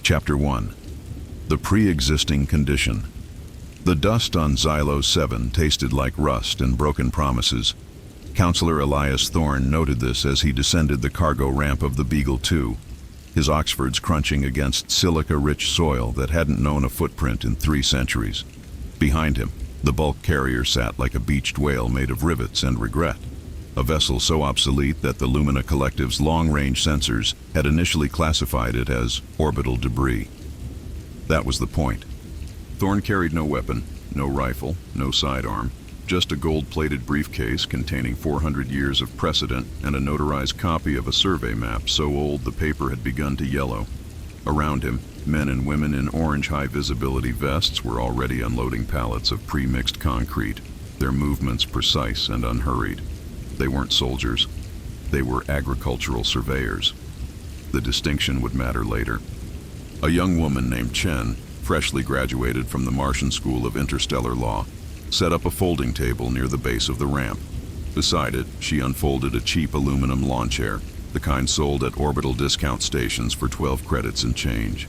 Chapter 1. The Pre-Existing Condition. The dust on Zylo 7 tasted like rust and broken promises. Counselor Elias Thorne noted this as he descended the cargo ramp of the Beagle 2, his Oxfords crunching against silica-rich soil that hadn't known a footprint in 3 centuries. Behind him, the bulk carrier sat like a beached whale made of rivets and regret, a vessel so obsolete that the Lumina Collective's long-range sensors had initially classified it as orbital debris. That was the point. Thorne carried no weapon, no rifle, no sidearm, just a gold-plated briefcase containing 400 years of precedent and a notarized copy of a survey map so old the paper had begun to yellow. Around him, men and women in orange high-visibility vests were already unloading pallets of pre-mixed concrete, their movements precise and unhurried. They weren't soldiers. They were agricultural surveyors. The distinction would matter later. A young woman named Chen, freshly graduated from the Martian School of Interstellar Law, set up a folding table near the base of the ramp. Beside it, she unfolded a cheap aluminum lawn chair, the kind sold at orbital discount stations for 12 credits and change.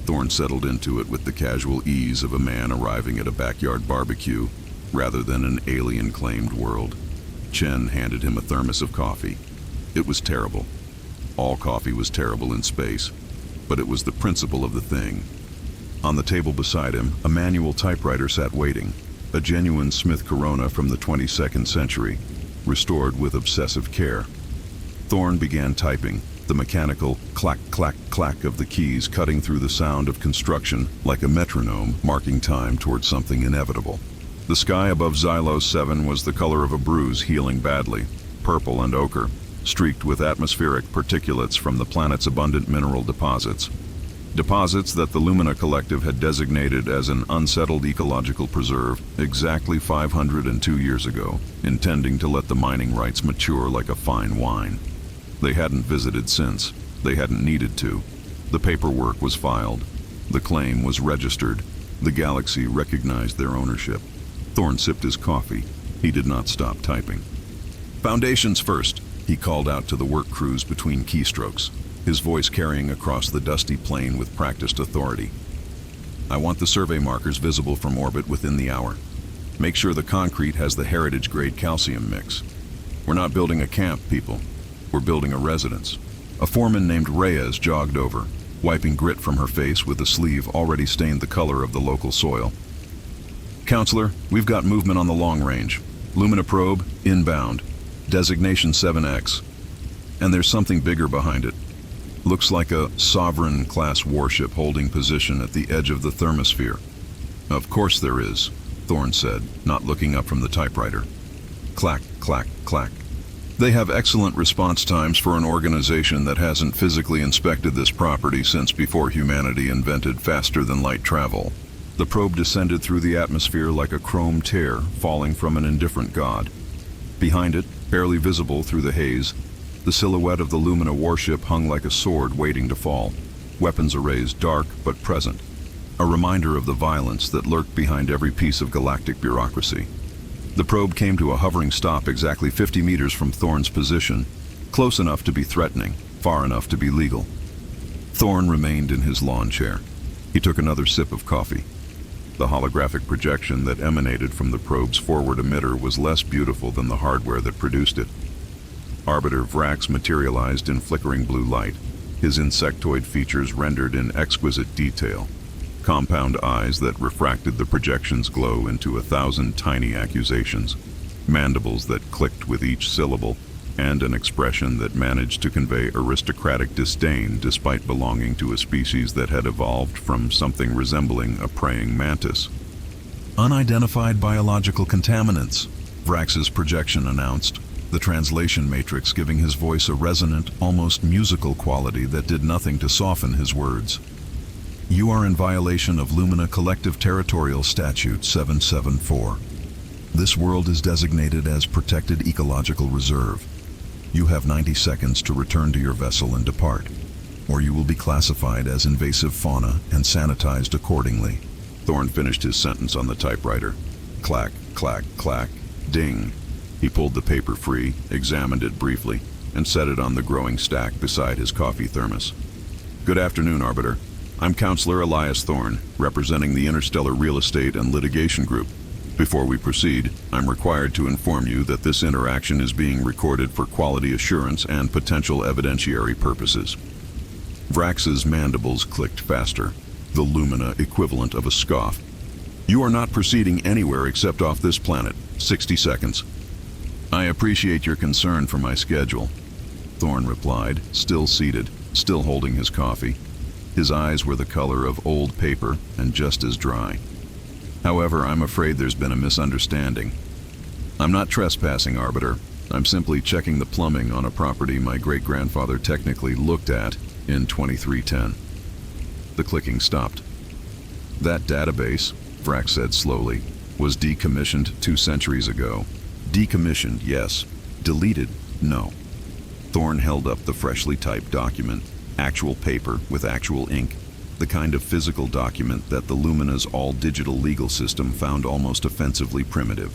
Thorne settled into it with the casual ease of a man arriving at a backyard barbecue, rather than an alien-claimed world. Chen handed him a thermos of coffee. It was terrible. All coffee was terrible in space, but it was the principle of the thing. On the table beside him, a manual typewriter sat waiting, a genuine Smith Corona from the 22nd century, restored with obsessive care. Thorne began typing, the mechanical clack, clack, clack of the keys cutting through the sound of construction like a metronome marking time towards something inevitable. The sky above Xylos 7 was the color of a bruise healing badly, purple and ochre, streaked with atmospheric particulates from the planet's abundant mineral deposits. Deposits that the Lumina Collective had designated as an unsettled ecological preserve exactly 502 years ago, intending to let the mining rights mature like a fine wine. They hadn't visited since. They hadn't needed to. The paperwork was filed. The claim was registered. The galaxy recognized their ownership. Thorne sipped his coffee. He did not stop typing. "Foundations first," he called out to the work crews between keystrokes, his voice carrying across the dusty plain with practiced authority. "I want the survey markers visible from orbit within the hour. Make sure the concrete has the heritage-grade calcium mix. We're not building a camp, people. We're building a residence." A foreman named Reyes jogged over, wiping grit from her face with a sleeve already stained the color of the local soil. "Counselor, we've got movement on the long range. Lumina probe, inbound. Designation 7X. And there's something bigger behind it. Looks like a Sovereign-class warship holding position at the edge of the thermosphere." "Of course there is," Thorne said, not looking up from the typewriter. Clack, clack, clack. "They have excellent response times for an organization that hasn't physically inspected this property since before humanity invented faster-than-light travel." The probe descended through the atmosphere like a chrome tear falling from an indifferent god. Behind it, barely visible through the haze, the silhouette of the Lumina warship hung like a sword waiting to fall, weapons arrays dark but present, a reminder of the violence that lurked behind every piece of galactic bureaucracy. The probe came to a hovering stop exactly 50 meters from Thorne's position, close enough to be threatening, far enough to be legal. Thorne remained in his lawn chair. He took another sip of coffee. The holographic projection that emanated from the probe's forward emitter was less beautiful than the hardware that produced it. Arbiter Vrax materialized in flickering blue light, his insectoid features rendered in exquisite detail, compound eyes that refracted the projection's glow into 1,000 tiny accusations, mandibles that clicked with each syllable, and an expression that managed to convey aristocratic disdain despite belonging to a species that had evolved from something resembling a praying mantis. "Unidentified biological contaminants," Vrax's projection announced, the translation matrix giving his voice a resonant, almost musical quality that did nothing to soften his words. "You are in violation of Lumina Collective Territorial Statute 774. This world is designated as Protected Ecological Reserve. You have 90 seconds to return to your vessel and depart, or you will be classified as invasive fauna and sanitized accordingly." Thorne finished his sentence on the typewriter. Clack, clack, clack, ding. He pulled the paper free, examined it briefly, and set it on the growing stack beside his coffee thermos. "Good afternoon, Arbiter. I'm Counselor Elias Thorne, representing the Interstellar Real Estate and Litigation Group. Before we proceed, I'm required to inform you that this interaction is being recorded for quality assurance and potential evidentiary purposes. Vrax's mandibles clicked faster, the lumina equivalent of a scoff. You are not proceeding anywhere except off this planet. 60 seconds. I appreciate your concern for my schedule, Thorne replied, still seated, still holding his coffee. His eyes were the color of old paper and just as dry. However, I'm afraid there's been a misunderstanding. I'm not trespassing, Arbiter. I'm simply checking the plumbing on a property my great-grandfather technically looked at in 2310. The clicking stopped. That database, Vrax said slowly, was decommissioned 2 centuries ago. Decommissioned, yes. Deleted, no. Thorne held up the freshly typed document, actual paper with actual ink, the kind of physical document that the Lumina's all-digital legal system found almost offensively primitive.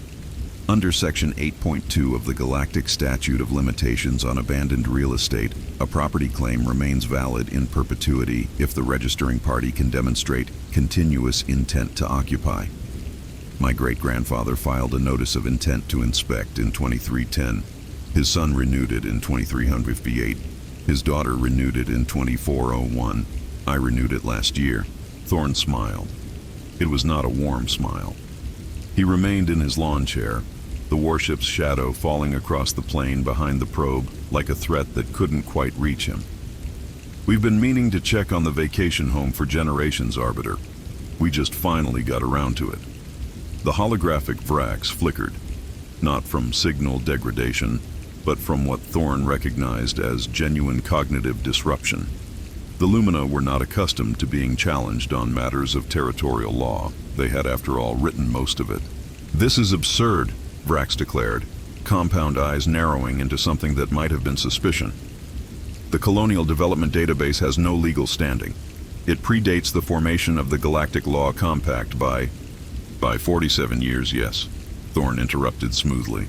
Under Section 8.2 of the Galactic Statute of Limitations on Abandoned Real Estate, a property claim remains valid in perpetuity if the registering party can demonstrate continuous intent to occupy. My great-grandfather filed a notice of intent to inspect in 2310. His son renewed it in 2358. His daughter renewed it in 2401. I renewed it last year. Thorne smiled. It was not a warm smile. He remained in his lawn chair, the warship's shadow falling across the plain behind the probe like a threat that couldn't quite reach him. We've been meaning to check on the vacation home for generations, Arbiter. We just finally got around to it. The holographic Vrax flickered, not from signal degradation, but from what Thorne recognized as genuine cognitive disruption. The Lumina were not accustomed to being challenged on matters of territorial law. They had, after all, written most of it. This is absurd, Vrax declared, compound eyes narrowing into something that might have been suspicion. The Colonial Development Database has no legal standing. It predates the formation of the Galactic Law Compact by 47 years, yes, Thorne interrupted smoothly.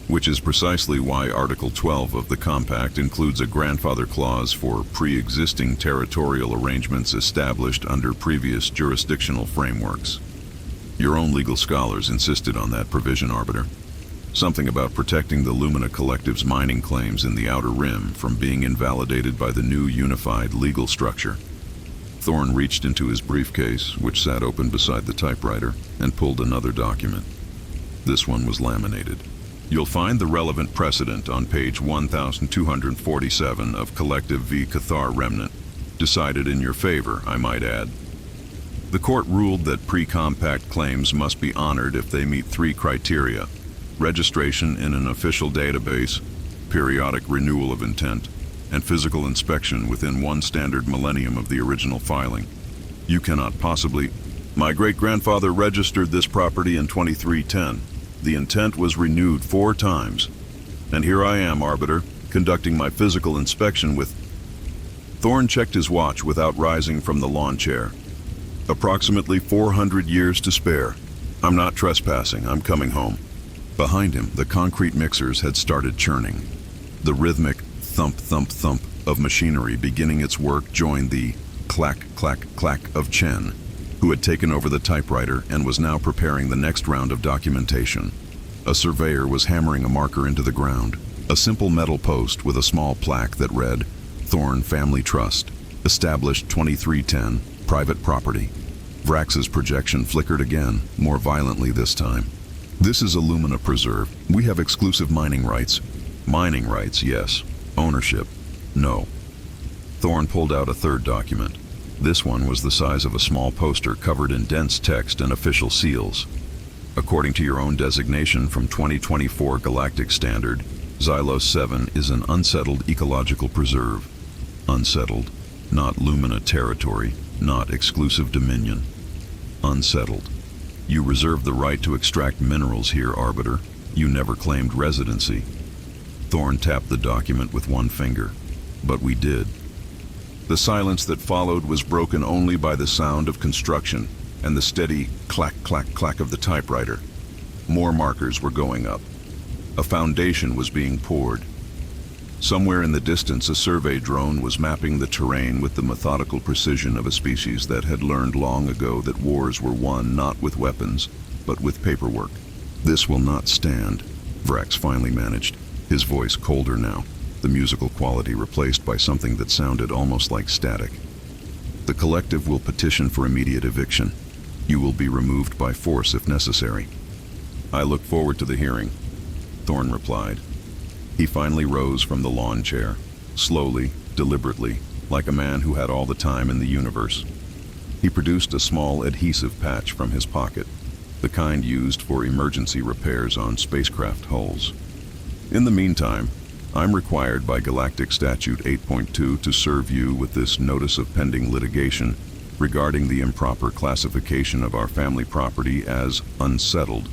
Which is precisely why Article 12 of the Compact includes a grandfather clause for pre-existing territorial arrangements established under previous jurisdictional frameworks. Your own legal scholars insisted on that provision, Arbiter. Something about protecting the Lumina Collective's mining claims in the Outer Rim from being invalidated by the new unified legal structure. Thorne reached into his briefcase, which sat open beside the typewriter, and pulled another document. This one was laminated. You'll find the relevant precedent on page 1247 of Collective v. Cathar Remnant, decided in your favor, I might add. The court ruled that pre-compact claims must be honored if they meet 3 criteria: registration in an official database, periodic renewal of intent, and physical inspection within 1 standard millennium of the original filing. You cannot possibly... My great-grandfather registered this property in 2310. The intent was renewed 4 times. And here I am, Arbiter, conducting my physical inspection with... Thorne checked his watch without rising from the lawn chair. Approximately 400 years to spare. I'm not trespassing, I'm coming home. Behind him, the concrete mixers had started churning. The rhythmic thump, thump, thump of machinery beginning its work joined the clack, clack, clack of Chen, who had taken over the typewriter and was now preparing the next round of documentation. A surveyor was hammering a marker into the ground, a simple metal post with a small plaque that read, Thorne Family Trust, established 2310, private property. Vrax's projection flickered again, more violently this time. This is a Lumina preserve. We have exclusive mining rights. Mining rights, yes. Ownership, no. Thorne pulled out a third document. This one was the size of a small poster covered in dense text and official seals. According to your own designation from 2024 Galactic Standard, Xylos 7 is an unsettled ecological preserve. Unsettled, not Lumina territory, not exclusive dominion. Unsettled. You reserve the right to extract minerals here, Arbiter. You never claimed residency. Thorne tapped the document with one finger. But we did. The silence that followed was broken only by the sound of construction and the steady clack, clack, clack of the typewriter. More markers were going up. A foundation was being poured. Somewhere in the distance, a survey drone was mapping the terrain with the methodical precision of a species that had learned long ago that wars were won not with weapons, but with paperwork. "This will not stand," Vrax finally managed, his voice colder now, the musical quality replaced by something that sounded almost like static. "The collective will petition for immediate eviction. You will be removed by force if necessary." "I look forward to the hearing," Thorne replied. He finally rose from the lawn chair, slowly, deliberately, like a man who had all the time in the universe. He produced a small adhesive patch from his pocket, the kind used for emergency repairs on spacecraft hulls. "In the meantime, I'm required by Galactic Statute 8.2 to serve you with this notice of pending litigation regarding the improper classification of our family property as unsettled,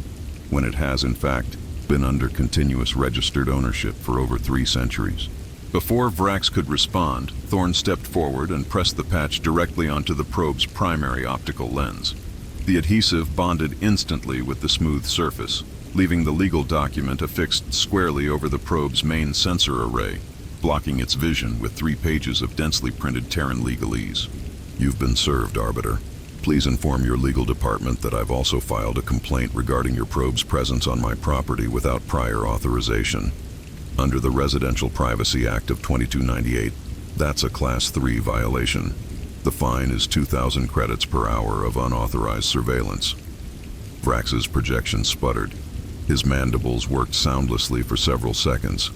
when it has in fact been under continuous registered ownership for over 3 centuries. Before Vrax could respond, Thorne stepped forward and pressed the patch directly onto the probe's primary optical lens. The adhesive bonded instantly with the smooth surface, leaving the legal document affixed squarely over the probe's main sensor array, blocking its vision with 3 pages of densely printed Terran legalese. "You've been served, Arbiter. Please inform your legal department that I've also filed a complaint regarding your probe's presence on my property without prior authorization. Under the Residential Privacy Act of 2298, that's a Class 3 violation. The fine is 2,000 credits per hour of unauthorized surveillance." Vrax's projection sputtered. His mandibles worked soundlessly for several seconds.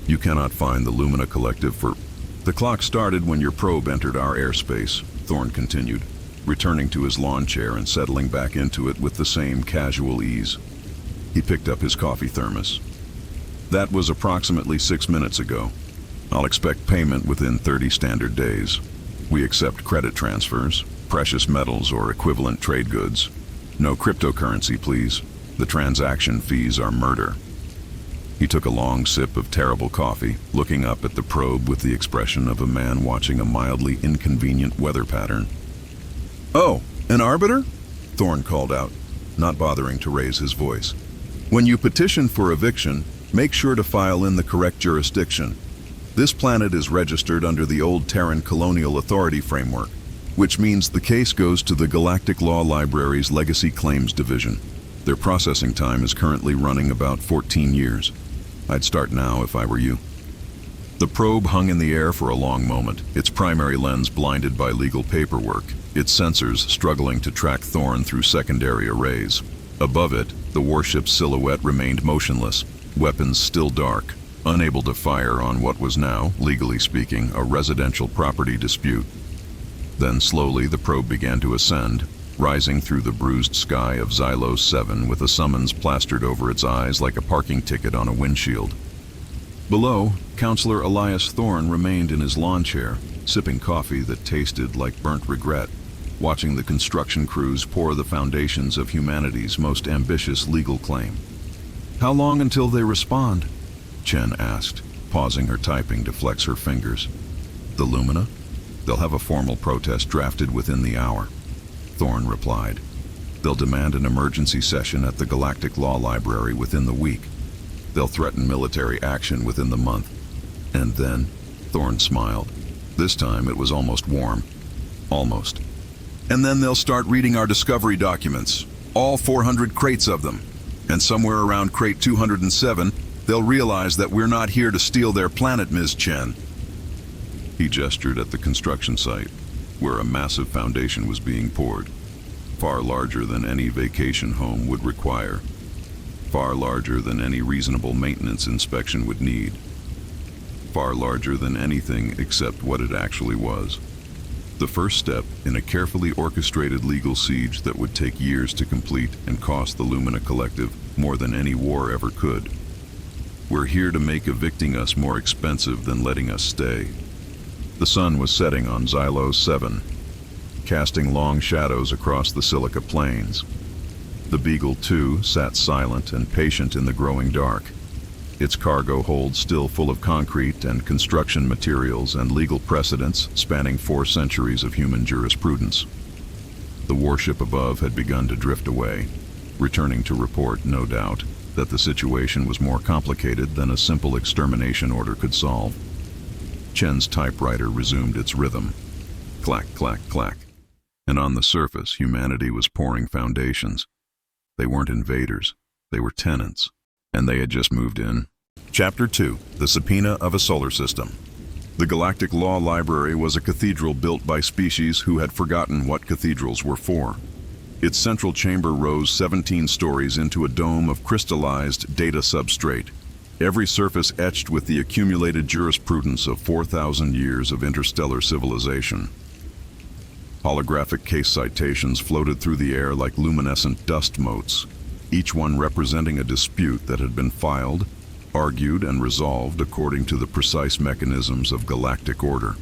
"You cannot find the Lumina Collective for—" "The clock started when your probe entered our airspace," Thorne continued, returning to his lawn chair and settling back into it with the same casual ease. He picked up his coffee thermos. "That was approximately 6 minutes ago. I'll expect payment within 30 standard days. We accept credit transfers, precious metals or equivalent trade goods. No cryptocurrency, please. The transaction fees are murder." He took a long sip of terrible coffee, looking up at the probe with the expression of a man watching a mildly inconvenient weather pattern. "Oh, an arbiter?" Thorne called out, not bothering to raise his voice. "When you petition for eviction, make sure to file in the correct jurisdiction. This planet is registered under the old Terran Colonial Authority framework, which means the case goes to the Galactic Law Library's Legacy Claims Division. Their processing time is currently running about 14 years. I'd start now if I were you." The probe hung in the air for a long moment, its primary lens blinded by legal paperwork, its sensors struggling to track Thorne through secondary arrays. Above it, the warship's silhouette remained motionless, weapons still dark, unable to fire on what was now, legally speaking, a residential property dispute. Then slowly the probe began to ascend, rising through the bruised sky of Xylos 7 with a summons plastered over its eyes like a parking ticket on a windshield. Below, Counselor Elias Thorne remained in his lawn chair, sipping coffee that tasted like burnt regret, watching the construction crews pour the foundations of humanity's most ambitious legal claim. "How long until they respond?" Chen asked, pausing her typing to flex her fingers. "The Lumina? They'll have a formal protest drafted within the hour," Thorne replied. "They'll demand an emergency session at the Galactic Law Library within the week. They'll threaten military action within the month. And then," Thorne smiled. This time it was almost warm. Almost. "And then they'll start reading our discovery documents, all 400 crates of them. And somewhere around crate 207, they'll realize that we're not here to steal their planet, Ms. Chen." He gestured at the construction site, where a massive foundation was being poured, far larger than any vacation home would require, far larger than any reasonable maintenance inspection would need, far larger than anything except what it actually was. The first step in a carefully orchestrated legal siege that would take years to complete and cost the Lumina Collective more than any war ever could. "We're here to make evicting us more expensive than letting us stay." The sun was setting on Xylos 7, casting long shadows across the silica plains. The Beagle 2 sat silent and patient in the growing dark, its cargo hold still full of concrete and construction materials and legal precedents spanning 4 centuries of human jurisprudence. The warship above had begun to drift away, returning to report, no doubt, that the situation was more complicated than a simple extermination order could solve. Chen's typewriter resumed its rhythm. Clack, clack, clack. And on the surface, humanity was pouring foundations. They weren't invaders. They were tenants. And they had just moved in. Chapter 2. The Subpoena of a Solar System. The Galactic Law Library was a cathedral built by species who had forgotten what cathedrals were for. Its central chamber rose 17 stories into a dome of crystallized data substrate, every surface etched with the accumulated jurisprudence of 4,000 years of interstellar civilization. Holographic case citations floated through the air like luminescent dust motes, each one representing a dispute that had been filed, argued, and resolved according to the precise mechanisms of galactic order.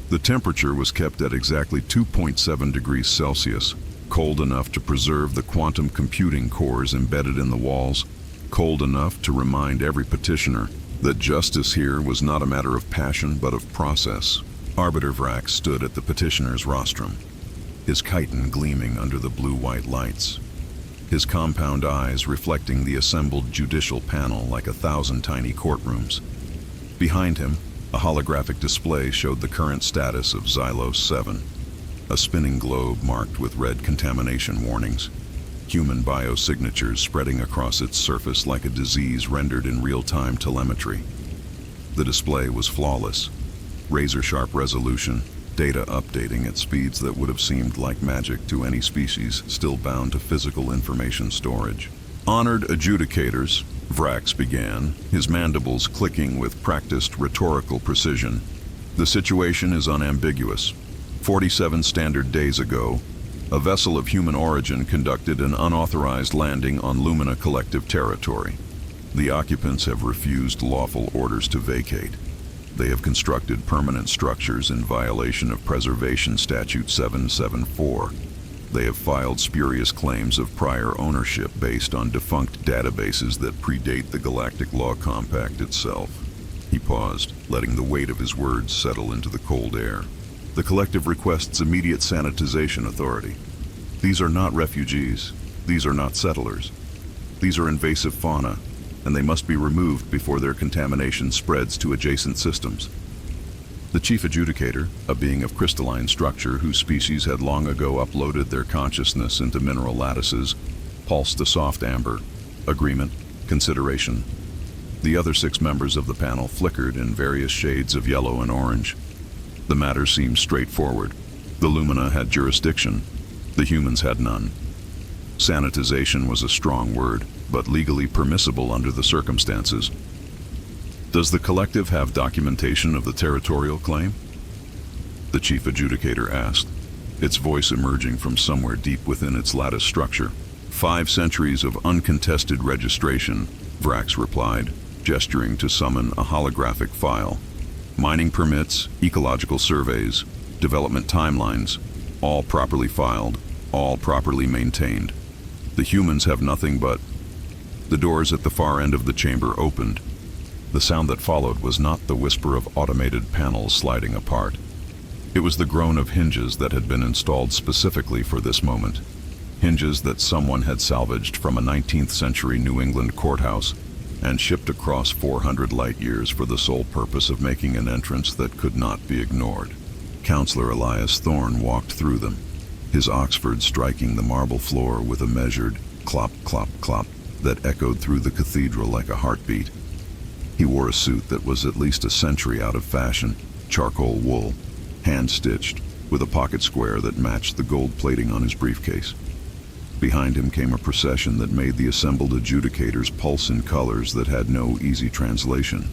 The temperature was kept at exactly 2.7 degrees Celsius, cold enough to preserve the quantum computing cores embedded in the walls, cold enough to remind every petitioner that justice here was not a matter of passion but of process. Arbiter Vrax stood at the petitioner's rostrum, his chiton gleaming under the blue-white lights, his compound eyes reflecting the assembled judicial panel like 1,000 tiny courtrooms. Behind him, a holographic display showed the current status of Xylos 7, a spinning globe marked with red contamination warnings, human biosignatures spreading across its surface like a disease rendered in real-time telemetry. The display was flawless, razor-sharp resolution, data updating at speeds that would have seemed like magic to any species still bound to physical information storage. Honored adjudicators, Vrax began, his mandibles clicking with practiced rhetorical precision. The situation is unambiguous. 47 standard days ago, a vessel of human origin conducted an unauthorized landing on Lumina Collective territory. The occupants have refused lawful orders to vacate. They have constructed permanent structures in violation of Preservation Statute 774. They have filed spurious claims of prior ownership based on defunct databases that predate the Galactic Law Compact itself. He paused, letting the weight of his words settle into the cold air. The collective requests immediate sanitization authority. These are not refugees. These are not settlers. These are invasive fauna, and they must be removed before their contamination spreads to adjacent systems. The chief adjudicator, a being of crystalline structure whose species had long ago uploaded their consciousness into mineral lattices, pulsed a soft amber. Agreement, consideration. The other 6 members of the panel flickered in various shades of yellow and orange. The matter seemed straightforward. The Lumina had jurisdiction. The humans had none. Sanitization was a strong word, but legally permissible under the circumstances. Does the collective have documentation of the territorial claim? The chief adjudicator asked, its voice emerging from somewhere deep within its lattice structure. 5 centuries of uncontested registration, Vrax replied, gesturing to summon a holographic file. Mining permits, ecological surveys, development timelines, all properly filed, all properly maintained. The humans have nothing but... The doors at the far end of the chamber opened. The sound that followed was not the whisper of automated panels sliding apart. It was the groan of hinges that had been installed specifically for this moment. Hinges that someone had salvaged from a 19th century New England courthouse and shipped across 400 light-years for the sole purpose of making an entrance that could not be ignored. Counselor Elias Thorne walked through them, his Oxford striking the marble floor with a measured clop, clop, clop that echoed through the cathedral like a heartbeat. He wore a suit that was at least a century out of fashion, charcoal wool, hand-stitched, with a pocket square that matched the gold plating on his briefcase. Behind him came a procession that made the assembled adjudicators pulse in colors that had no easy translation.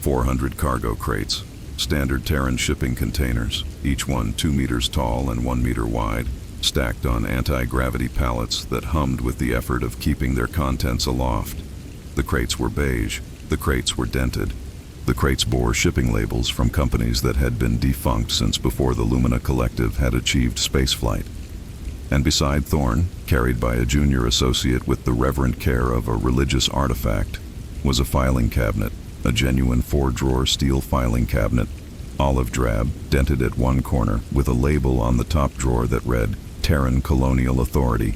400 cargo crates, standard Terran shipping containers, each one 2 meters tall and 1 meter wide, stacked on anti-gravity pallets that hummed with the effort of keeping their contents aloft. The crates were beige, the crates were dented. The crates bore shipping labels from companies that had been defunct since before the Lumina Collective had achieved spaceflight. And beside Thorne, carried by a junior associate with the reverent care of a religious artifact, was a filing cabinet, a genuine 4-drawer steel filing cabinet, olive drab, dented at one corner, with a label on the top drawer that read, Terran Colonial Authority.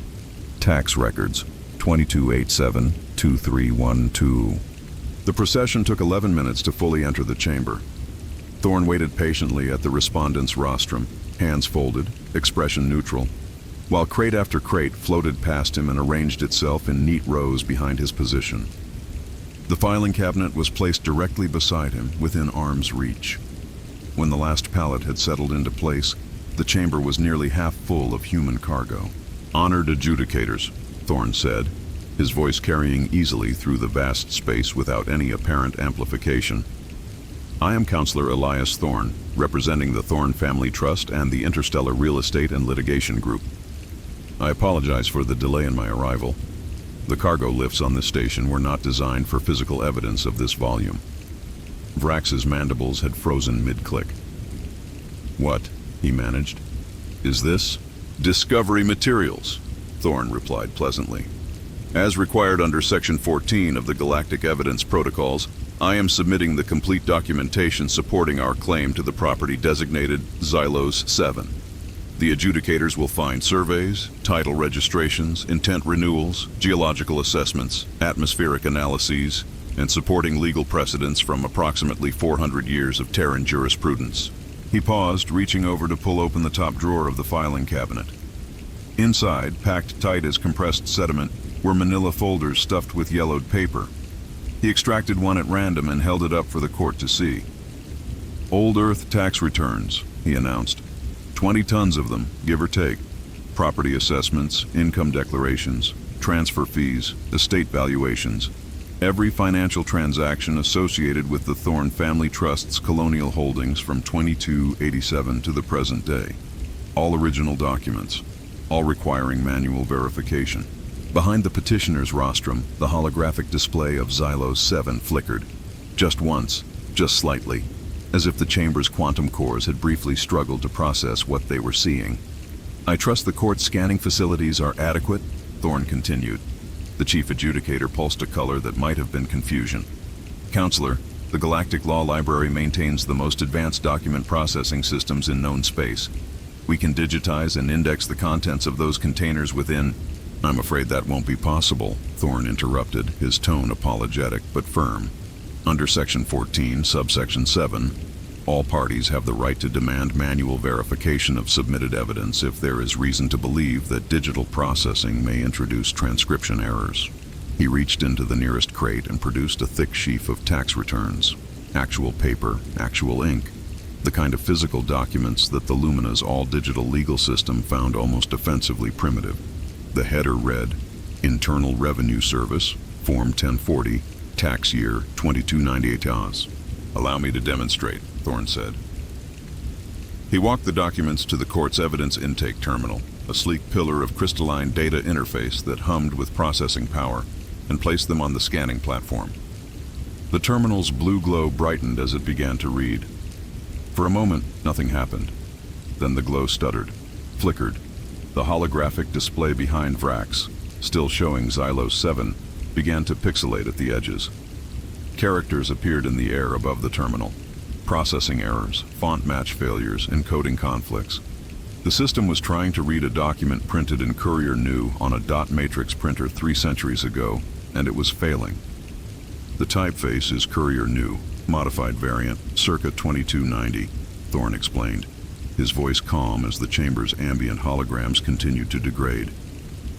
Tax records, 2287-2312. The procession took 11 minutes to fully enter the chamber. Thorne waited patiently at the respondent's rostrum, hands folded, expression neutral, while crate after crate floated past him and arranged itself in neat rows behind his position. The filing cabinet was placed directly beside him, within arm's reach. When the last pallet had settled into place, the chamber was nearly half full of human cargo. "Honored adjudicators," Thorne said, his voice carrying easily through the vast space without any apparent amplification. "I am Counselor Elias Thorne, representing the Thorne Family Trust and the Interstellar Real Estate and Litigation Group. I apologize for the delay in my arrival. The cargo lifts on this station were not designed for physical evidence of this volume." Vrax's mandibles had frozen mid-click. "What?" he managed. "Is this?" "Discovery materials," Thorne replied pleasantly. "As required under Section 14 of the Galactic Evidence Protocols, I am submitting the complete documentation supporting our claim to the property designated Xylos 7. The adjudicators will find surveys, title registrations, intent renewals, geological assessments, atmospheric analyses, and supporting legal precedents from approximately 400 years of Terran jurisprudence." He paused, reaching over to pull open the top drawer of the filing cabinet. Inside, packed tight as compressed sediment, were manila folders stuffed with yellowed paper. He extracted one at random and held it up for the court to see. "Old Earth tax returns," he announced. 20 tons of them, give or take. Property assessments, income declarations, transfer fees, estate valuations. Every financial transaction associated with the Thorne Family Trust's colonial holdings from 2287 to the present day. All original documents, all requiring manual verification. Behind the petitioner's rostrum, the holographic display of Xylos 7 flickered. Just once, just slightly, as if the chamber's quantum cores had briefly struggled to process what they were seeing. "I trust the court's scanning facilities are adequate," Thorne continued. The chief adjudicator pulsed a color that might have been confusion. "Counselor, the Galactic Law Library maintains the most advanced document processing systems in known space. We can digitize and index the contents of those containers within—" "I'm afraid that won't be possible," Thorne interrupted, his tone apologetic but firm. "Under Section 14, Subsection 7, all parties have the right to demand manual verification of submitted evidence if there is reason to believe that digital processing may introduce transcription errors." He reached into the nearest crate and produced a thick sheaf of tax returns. Actual paper, actual ink. The kind of physical documents that the Lumina's all-digital legal system found almost offensively primitive. The header read, "Internal Revenue Service, Form 1040, Tax Year 2298 "Allow me to demonstrate," Thorne said. He walked the documents to the court's evidence intake terminal, a sleek pillar of crystalline data interface that hummed with processing power, and placed them on the scanning platform. The terminal's blue glow brightened as it began to read. For a moment, nothing happened. Then the glow stuttered, flickered. The holographic display behind Vrax, still showing Xylos 7, began to pixelate at the edges. Characters appeared in the air above the terminal. Processing errors, font match failures, encoding conflicts. The system was trying to read a document printed in Courier New on a dot matrix printer 3 centuries ago, and it was failing. "The typeface is Courier New, modified variant, circa 2290, Thorne explained, his voice calm as the chamber's ambient holograms continued to degrade.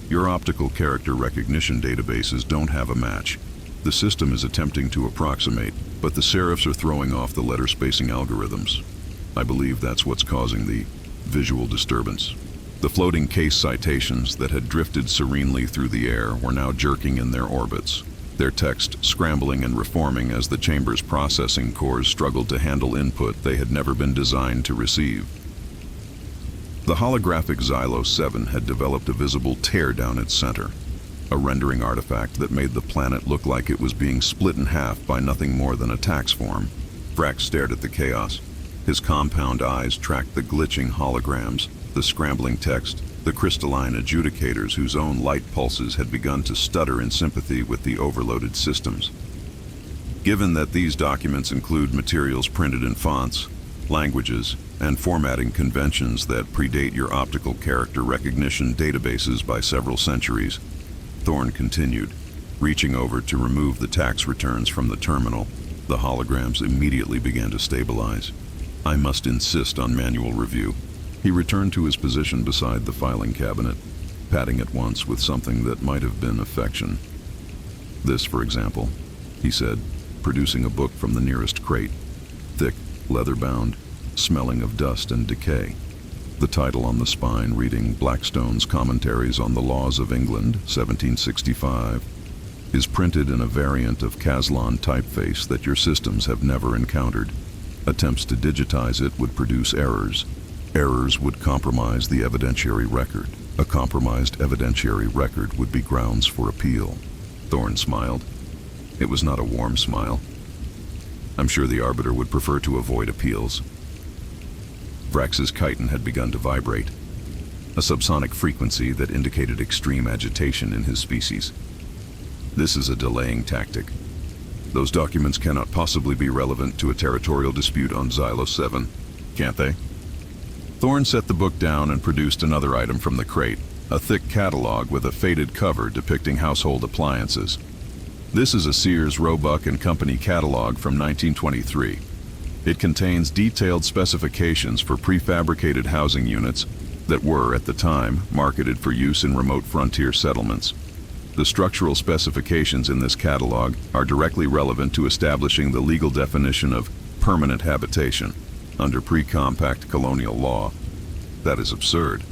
"Your optical character recognition databases don't have a match. The system is attempting to approximate, but the serifs are throwing off the letter spacing algorithms. I believe that's what's causing the visual disturbance." The floating case citations that had drifted serenely through the air were now jerking in their orbits, their text scrambling and reforming as the chamber's processing cores struggled to handle input they had never been designed to receive. The holographic Xylos 7 had developed a visible tear down its center, a rendering artifact that made the planet look like it was being split in half by nothing more than a tax form. Vrax stared at the chaos. His compound eyes tracked the glitching holograms, the scrambling text, the crystalline adjudicators whose own light pulses had begun to stutter in sympathy with the overloaded systems. Given that these documents include materials printed in fonts, languages, and formatting conventions that predate your optical character recognition databases by several centuries, Thorne continued, reaching over to remove the tax returns from the terminal. The holograms immediately began to stabilize. I must insist on manual review. He returned to his position beside the filing cabinet, patting it once with something that might have been affection. This, for example, he said, producing a book from the nearest crate, thick, leather-bound, smelling of dust and decay. The title on the spine reading Blackstone's Commentaries on the Laws of England, 1765, is printed in a variant of Caslon typeface that your systems have never encountered. Attempts to digitize it would produce errors. Errors would compromise the evidentiary record. A compromised evidentiary record would be grounds for appeal. Thorne smiled. It was not a warm smile. I'm sure the Arbiter would prefer to avoid appeals. Vrax's chiton had begun to vibrate, a subsonic frequency that indicated extreme agitation in his species. This is a delaying tactic. Those documents cannot possibly be relevant to a territorial dispute on Xylos 7, can't they? Thorne set the book down and produced another item from the crate, a thick catalog with a faded cover depicting household appliances. This is a Sears, Roebuck & Company catalog from 1923. It contains detailed specifications for prefabricated housing units that were, at the time, marketed for use in remote frontier settlements. The structural specifications in this catalog are directly relevant to establishing the legal definition of permanent habitation under pre-compact colonial law. That is absurd.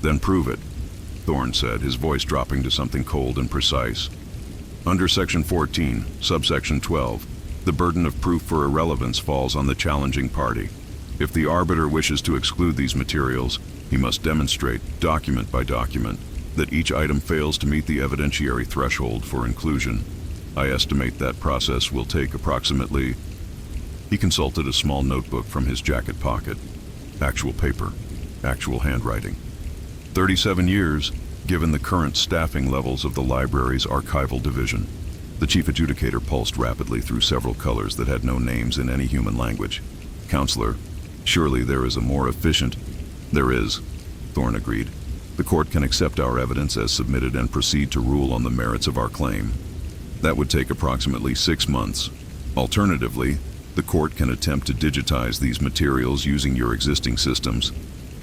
Then prove it, Thorne said, his voice dropping to something cold and precise. Under Section 14, subsection 12, the burden of proof for irrelevance falls on the challenging party. If the Arbiter wishes to exclude these materials, he must demonstrate, document by document, that each item fails to meet the evidentiary threshold for inclusion. I estimate that process will take approximately... He consulted a small notebook from his jacket pocket. Actual paper, actual handwriting. 37 years, given the current staffing levels of the library's archival division. The chief adjudicator pulsed rapidly through several colors that had no names in any human language. Counselor, surely there is a more efficient... There is, Thorne agreed. The court can accept our evidence as submitted and proceed to rule on the merits of our claim. That would take approximately 6 months. Alternatively, the court can attempt to digitize these materials using your existing systems,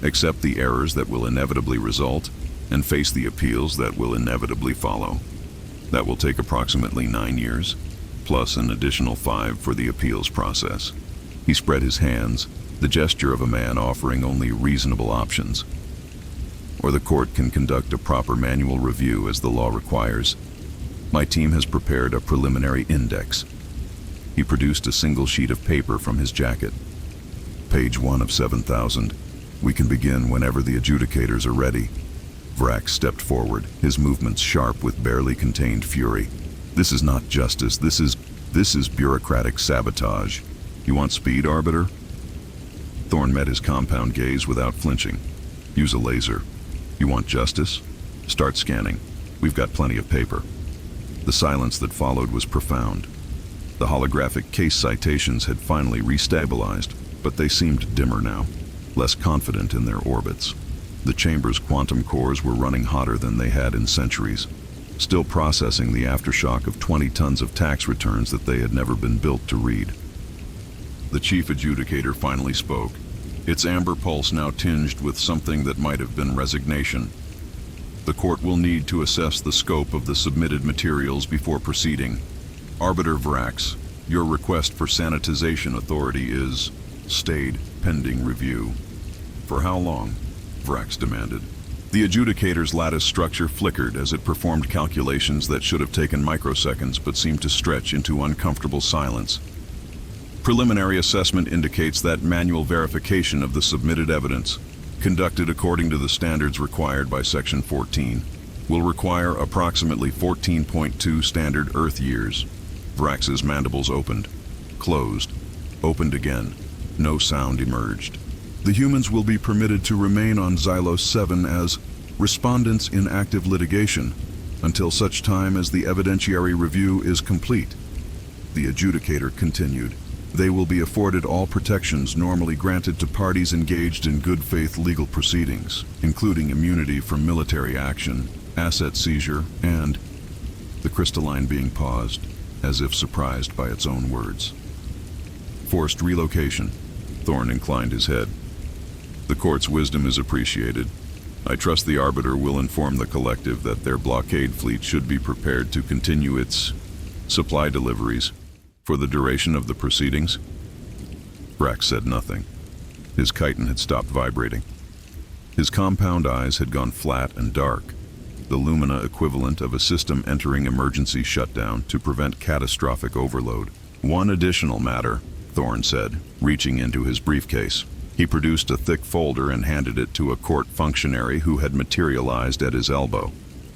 accept the errors that will inevitably result, and face the appeals that will inevitably follow. That will take approximately 9 years, plus an additional 5 for the appeals process. He spread his hands, the gesture of a man offering only reasonable options. Or the court can conduct a proper manual review as the law requires. My team has prepared a preliminary index. He produced a single sheet of paper from his jacket. Page 1 of 7,000. We can begin whenever the adjudicators are ready. Vrax stepped forward, his movements sharp with barely contained fury. This is not justice, this is bureaucratic sabotage. You want speed, Arbiter? Thorne met his compound gaze without flinching. Use a laser. You want justice? Start scanning. We've got plenty of paper. The silence that followed was profound. The holographic case citations had finally restabilized, but they seemed dimmer now, less confident in their orbits. The chamber's quantum cores were running hotter than they had in centuries, still processing the aftershock of 20 tons of tax returns that they had never been built to read. The chief adjudicator finally spoke, its amber pulse now tinged with something that might have been resignation. The court will need to assess the scope of the submitted materials before proceeding. Arbiter Vrax, your request for sanitization authority is stayed pending review. For how long? Vrax demanded. The adjudicator's lattice structure flickered as it performed calculations that should have taken microseconds but seemed to stretch into uncomfortable silence. Preliminary assessment indicates that manual verification of the submitted evidence, conducted according to the standards required by Section 14, will require approximately 14.2 standard Earth years. Vrax's mandibles opened, closed, opened again. No sound emerged. The humans will be permitted to remain on Xylos 7 as respondents in active litigation until such time as the evidentiary review is complete. The adjudicator continued. They will be afforded all protections normally granted to parties engaged in good faith legal proceedings, including immunity from military action asset seizure, and the crystalline being paused, as if surprised by its own words. Forced relocation. Thorne inclined his head. The court's wisdom is appreciated. I trust the Arbiter will inform the collective that their blockade fleet should be prepared to continue its supply deliveries for the duration of the proceedings. Vrax said nothing. His chitin had stopped vibrating. His compound eyes had gone flat and dark, the lumina equivalent of a system entering emergency shutdown to prevent catastrophic overload. One additional matter, Thorne said, reaching into his briefcase. He produced a thick folder and handed it to a court functionary who had materialized at his elbow.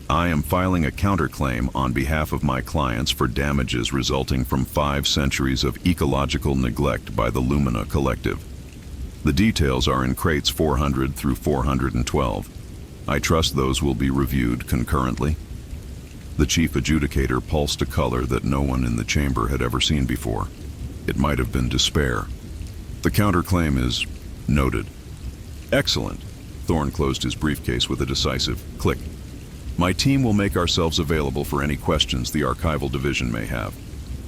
I am filing a counterclaim on behalf of my clients for damages resulting from 5 centuries of ecological neglect by the Lumina Collective. The details are in crates 400 through 412. I trust those will be reviewed concurrently. The chief adjudicator pulsed a color that no one in the chamber had ever seen before. It might have been despair. The counterclaim is noted. Excellent. Thorne closed his briefcase with a decisive click. My team will make ourselves available for any questions the archival division may have.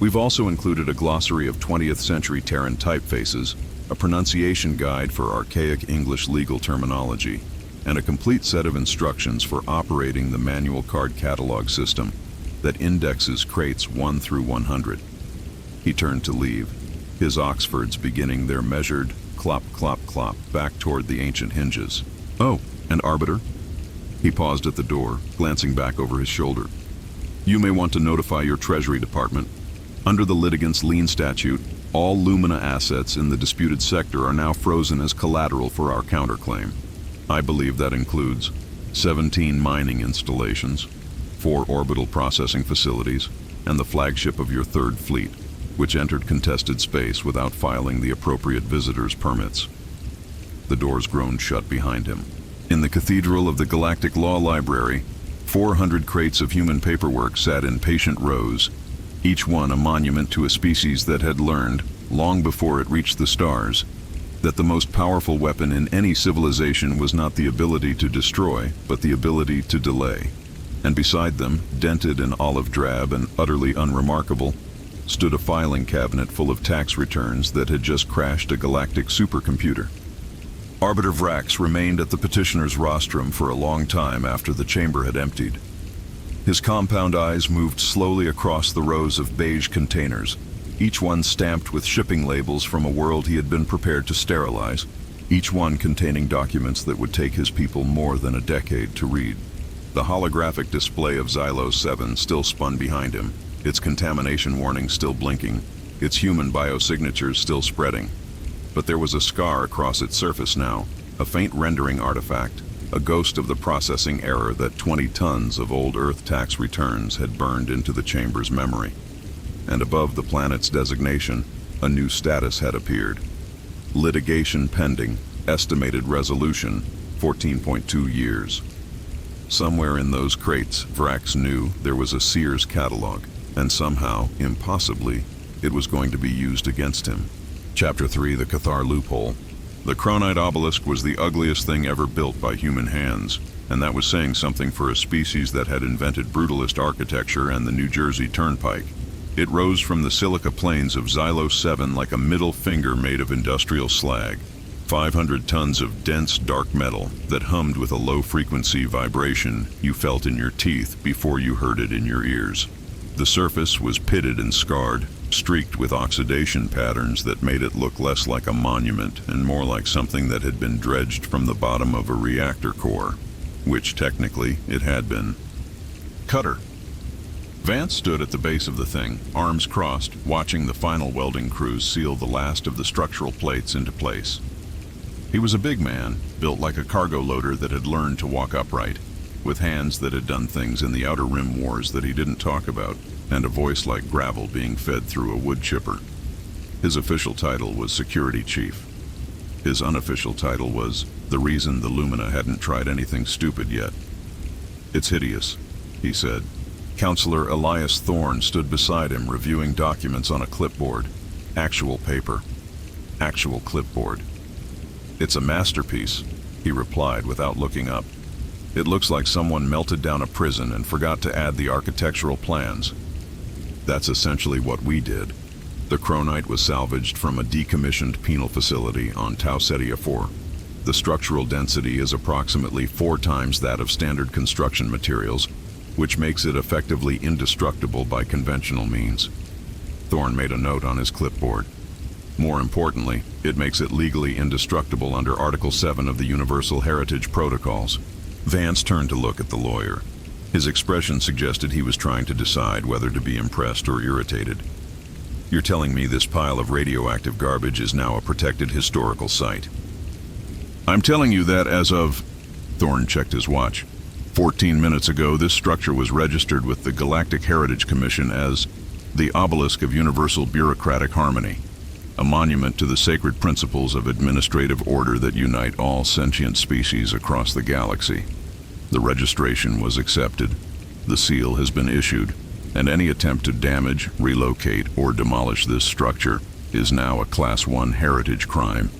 We've also included a glossary of 20th century Terran typefaces, a pronunciation guide for archaic English legal terminology, and a complete set of instructions for operating the manual card catalog system that indexes crates 1 through 100. He turned to leave, his Oxfords beginning their measured clop, clop, clop back toward the ancient hinges. Oh, and Arbiter? He paused at the door, glancing back over his shoulder. You may want to notify your Treasury Department. Under the litigant's lien statute, all Lumina assets in the disputed sector are now frozen as collateral for our counterclaim. I believe that includes 17 mining installations, 4 orbital processing facilities, and the flagship of your third fleet, which entered contested space without filing the appropriate visitors' permits. The doors groaned shut behind him. In the Cathedral of the Galactic Law Library, 400 crates of human paperwork sat in patient rows, each one a monument to a species that had learned, long before it reached the stars, that the most powerful weapon in any civilization was not the ability to destroy, but the ability to delay. And beside them, dented in olive drab and utterly unremarkable, stood a filing cabinet full of tax returns that had just crashed a galactic supercomputer. Arbiter Vrax remained at the petitioner's rostrum for a long time after the chamber had emptied. His compound eyes moved slowly across the rows of beige containers, each one stamped with shipping labels from a world he had been prepared to sterilize, each one containing documents that would take his people more than a decade to read. The holographic display of Xylos 7 still spun behind him, its contamination warning still blinking, its human biosignatures still spreading. But there was a scar across its surface now, a faint rendering artifact, a ghost of the processing error that 20 tons of old Earth tax returns had burned into the chamber's memory. And above the planet's designation, a new status had appeared. Litigation pending, estimated resolution, 14.2 years. Somewhere in those crates, Vrax knew there was a Sears catalog, and somehow, impossibly, it was going to be used against him. Chapter 3, The Cathar Loophole. The Chronite obelisk was the ugliest thing ever built by human hands, and that was saying something for a species that had invented brutalist architecture and the New Jersey Turnpike. It rose from the silica plains of Xylos 7 like a middle finger made of industrial slag. 500 tons of dense dark metal that hummed with a low-frequency vibration you felt in your teeth before you heard it in your ears. The surface was pitted and scarred, streaked with oxidation patterns that made it look less like a monument and more like something that had been dredged from the bottom of a reactor core, which technically it had been. Cutter. Vance stood at the base of the thing, arms crossed, watching the final welding crews seal the last of the structural plates into place. He was a big man, built like a cargo loader that had learned to walk upright, with hands that had done things in the Outer Rim wars that he didn't talk about, and a voice like gravel being fed through a wood chipper. His official title was Security Chief. His unofficial title was the reason the Lumina hadn't tried anything stupid yet. It's hideous, he said. Counselor Elias Thorne stood beside him, reviewing documents on a clipboard. Actual paper. Actual clipboard. It's a masterpiece, he replied without looking up. It looks like someone melted down a prison and forgot to add the architectural plans. That's essentially what we did. The Chronite was salvaged from a decommissioned penal facility on Tau Cetia 4. The structural density is approximately 4 times that of standard construction materials, which makes it effectively indestructible by conventional means. Thorne made a note on his clipboard. More importantly, it makes it legally indestructible under Article 7 of the Universal Heritage Protocols. Vance turned to look at the lawyer. His expression suggested he was trying to decide whether to be impressed or irritated. You're telling me this pile of radioactive garbage is now a protected historical site? I'm telling you that as of... Thorne checked his watch. 14 minutes ago, this structure was registered with the Galactic Heritage Commission as the Obelisk of Universal Bureaucratic Harmony, a monument to the sacred principles of administrative order that unite all sentient species across the galaxy. The registration was accepted, the seal has been issued, and any attempt to damage, relocate, or demolish this structure is now a Class 1 heritage crime,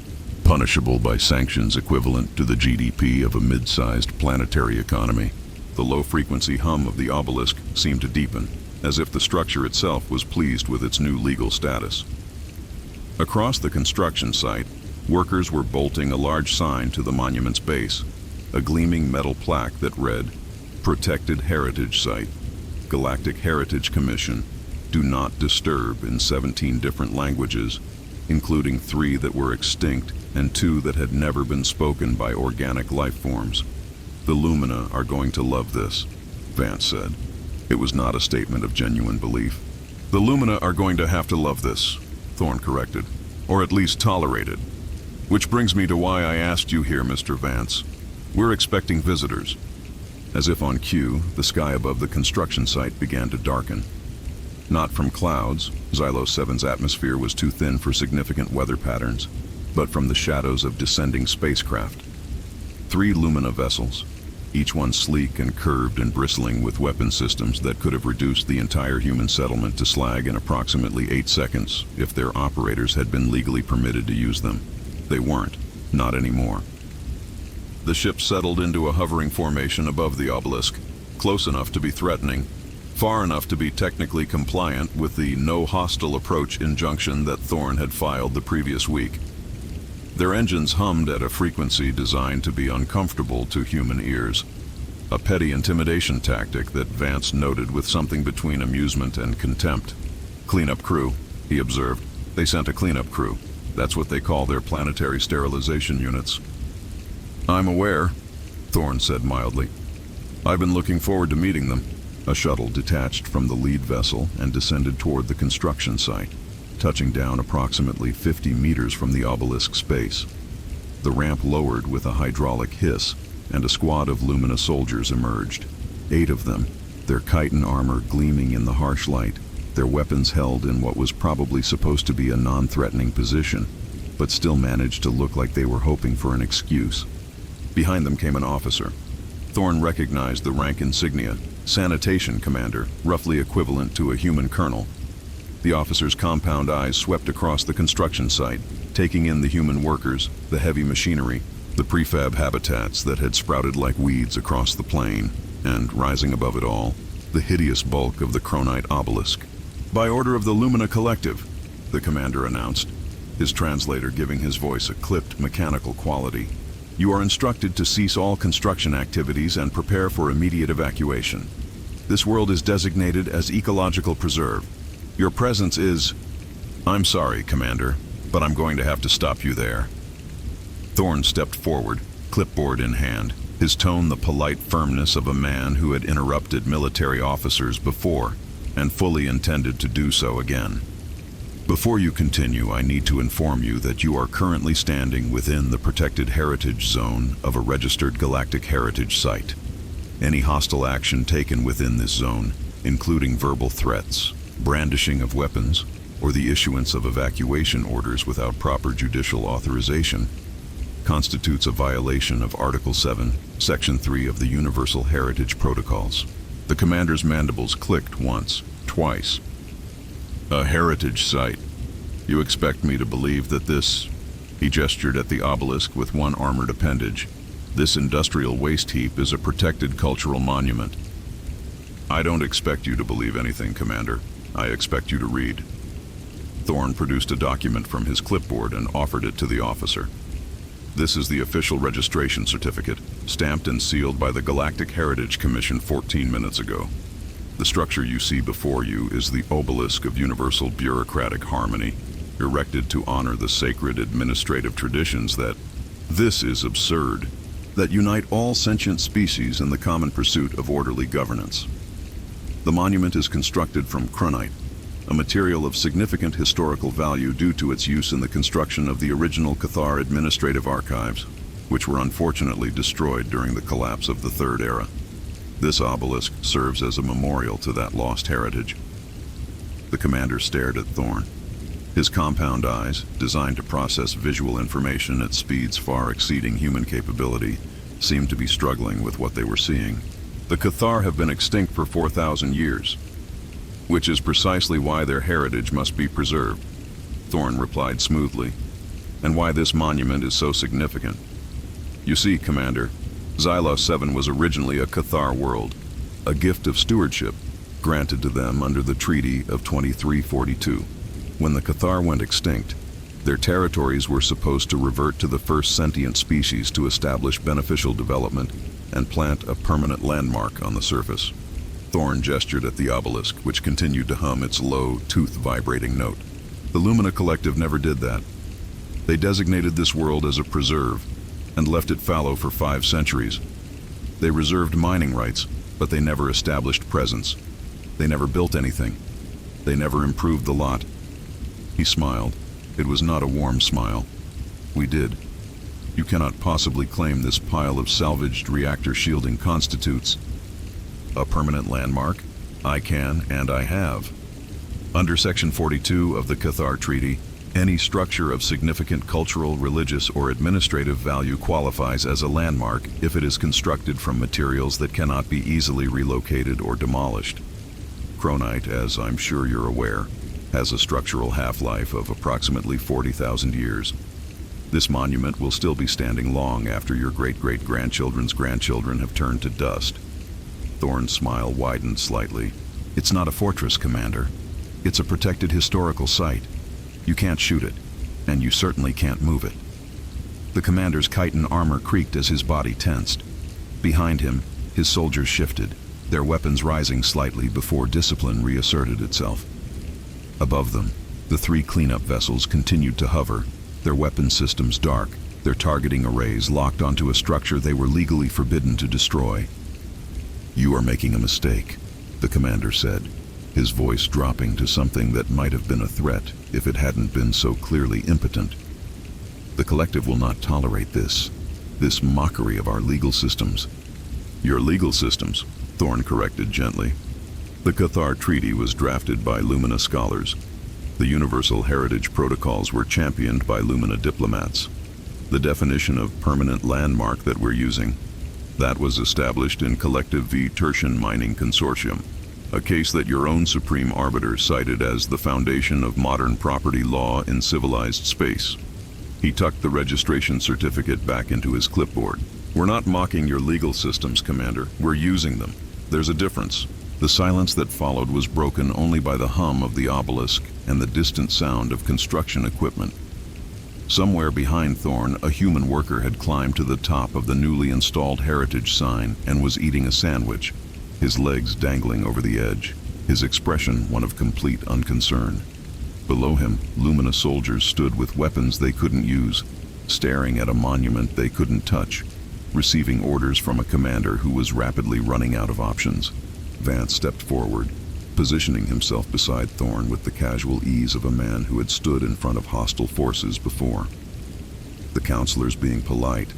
punishable by sanctions equivalent to the GDP of a mid-sized planetary economy. The low-frequency hum of the obelisk seemed to deepen, as if the structure itself was pleased with its new legal status. Across the construction site, workers were bolting a large sign to the monument's base, a gleaming metal plaque that read, "Protected Heritage Site, Galactic Heritage Commission, do not disturb," in 17 different languages, including 3 that were extinct and 2 that had never been spoken by organic life forms. The Lumina are going to love this, Vance said. It was not a statement of genuine belief. The Lumina are going to have to love this, Thorne corrected, or at least tolerate it. Which brings me to why I asked you here, Mr. Vance. We're expecting visitors. As if on cue, the sky above the construction site began to darken. Not from clouds, Xylos 7's atmosphere was too thin for significant weather patterns, but from the shadows of descending spacecraft. 3 Lumina vessels, each one sleek and curved and bristling with weapon systems that could have reduced the entire human settlement to slag in approximately 8 seconds if their operators had been legally permitted to use them. They weren't, not anymore. The ship settled into a hovering formation above the obelisk, close enough to be threatening, far enough to be technically compliant with the no hostile approach injunction that Thorne had filed the previous week. Their engines hummed at a frequency designed to be uncomfortable to human ears, a petty intimidation tactic that Vance noted with something between amusement and contempt. "Cleanup crew," he observed. "They sent a cleanup crew. That's what they call their planetary sterilization units." "I'm aware," Thorne said mildly. "I've been looking forward to meeting them." A shuttle detached from the lead vessel and descended toward the construction site, touching down approximately 50 meters from the obelisk's base. The ramp lowered with a hydraulic hiss, and a squad of Lumina soldiers emerged. 8 of them, their chitin armor gleaming in the harsh light, their weapons held in what was probably supposed to be a non-threatening position, but still managed to look like they were hoping for an excuse. Behind them came an officer. Thorne recognized the rank insignia, Sanitation Commander, roughly equivalent to a human colonel. The officer's compound eyes swept across the construction site, taking in the human workers, the heavy machinery, the prefab habitats that had sprouted like weeds across the plain, and, rising above it all, the hideous bulk of the Chronite obelisk. "By order of the Lumina Collective," the commander announced, his translator giving his voice a clipped, mechanical quality, "you are instructed to cease all construction activities and prepare for immediate evacuation. This world is designated as ecological preserve. Your presence is..." "I'm sorry, Commander, but I'm going to have to stop you there." Thorne stepped forward, clipboard in hand, his tone the polite firmness of a man who had interrupted military officers before and fully intended to do so again. "Before you continue, I need to inform you that you are currently standing within the protected heritage zone of a registered galactic heritage site. Any hostile action taken within this zone, including verbal threats, brandishing of weapons, or the issuance of evacuation orders without proper judicial authorization, constitutes a violation of Article 7, Section 3 of the Universal Heritage Protocols." The commander's mandibles clicked once, twice. "A heritage site. You expect me to believe that this..." He gestured at the obelisk with one armored appendage. This industrial waste heap is a protected cultural monument. I don't expect you to believe anything, Commander. I expect you to read. Thorne produced a document from his clipboard and offered it to the officer. This is the official registration certificate, stamped and sealed by the Galactic Heritage Commission 14 minutes ago. The structure you see before you is the obelisk of universal bureaucratic harmony, erected to honor the sacred administrative traditions that, this is absurd, that unite all sentient species in the common pursuit of orderly governance. The monument is constructed from cronite, a material of significant historical value due to its use in the construction of the original Cathar administrative archives, which were unfortunately destroyed during the collapse of the Third Era. This obelisk serves as a memorial to that lost heritage. The commander stared at Thorne. His compound eyes, designed to process visual information at speeds far exceeding human capability, seemed to be struggling with what they were seeing. The Cathar have been extinct for 4,000 years, which is precisely why their heritage must be preserved, Thorne replied smoothly, and why this monument is so significant. You see, Commander, Xylos 7 was originally a Cathar world, a gift of stewardship granted to them under the Treaty of 2342. When the Cathar went extinct, their territories were supposed to revert to the first sentient species to establish beneficial development and plant a permanent landmark on the surface. Thorne gestured at the obelisk, which continued to hum its low, tooth-vibrating note. The Lumina Collective never did that. They designated this world as a preserve and left it fallow for 5 centuries. They reserved mining rights, but they never established presence. They never built anything. They never improved the lot. He smiled. It was not a warm smile. We did. You cannot possibly claim this pile of salvaged reactor shielding constitutes a permanent landmark. I can, and I have. Under Section 42 of the Cathar Treaty, any structure of significant cultural, religious, or administrative value qualifies as a landmark if it is constructed from materials that cannot be easily relocated or demolished. Cronite, as I'm sure you're aware, has a structural half-life of approximately 40,000 years. This monument will still be standing long after your great-great-grandchildren's grandchildren have turned to dust. Thorne's smile widened slightly. It's not a fortress, Commander. It's a protected historical site. You can't shoot it, and you certainly can't move it. The commander's chitin armor creaked as his body tensed. Behind him, his soldiers shifted, their weapons rising slightly before discipline reasserted itself. Above them, the 3 cleanup vessels continued to hover, their weapon systems dark, their targeting arrays locked onto a structure they were legally forbidden to destroy. You are making a mistake, the commander said, his voice dropping to something that might have been a threat if it hadn't been so clearly impotent. The collective will not tolerate this mockery of our legal systems. Your legal systems, Thorne corrected gently. The Cathar Treaty was drafted by Lumina scholars. The Universal Heritage Protocols were championed by Lumina diplomats. The definition of permanent landmark that we're using, that was established in Collective v. Tertian Mining Consortium, a case that your own Supreme Arbiter cited as the foundation of modern property law in civilized space. He tucked the registration certificate back into his clipboard. We're not mocking your legal systems, Commander. We're using them. There's a difference. The silence that followed was broken only by the hum of the obelisk and the distant sound of construction equipment. Somewhere behind Thorne, a human worker had climbed to the top of the newly installed heritage sign and was eating a sandwich, his legs dangling over the edge, his expression one of complete unconcern. Below him, Lumina soldiers stood with weapons they couldn't use, staring at a monument they couldn't touch, receiving orders from a commander who was rapidly running out of options. Vance stepped forward, positioning himself beside Thorne with the casual ease of a man who had stood in front of hostile forces before. The counselor's being polite,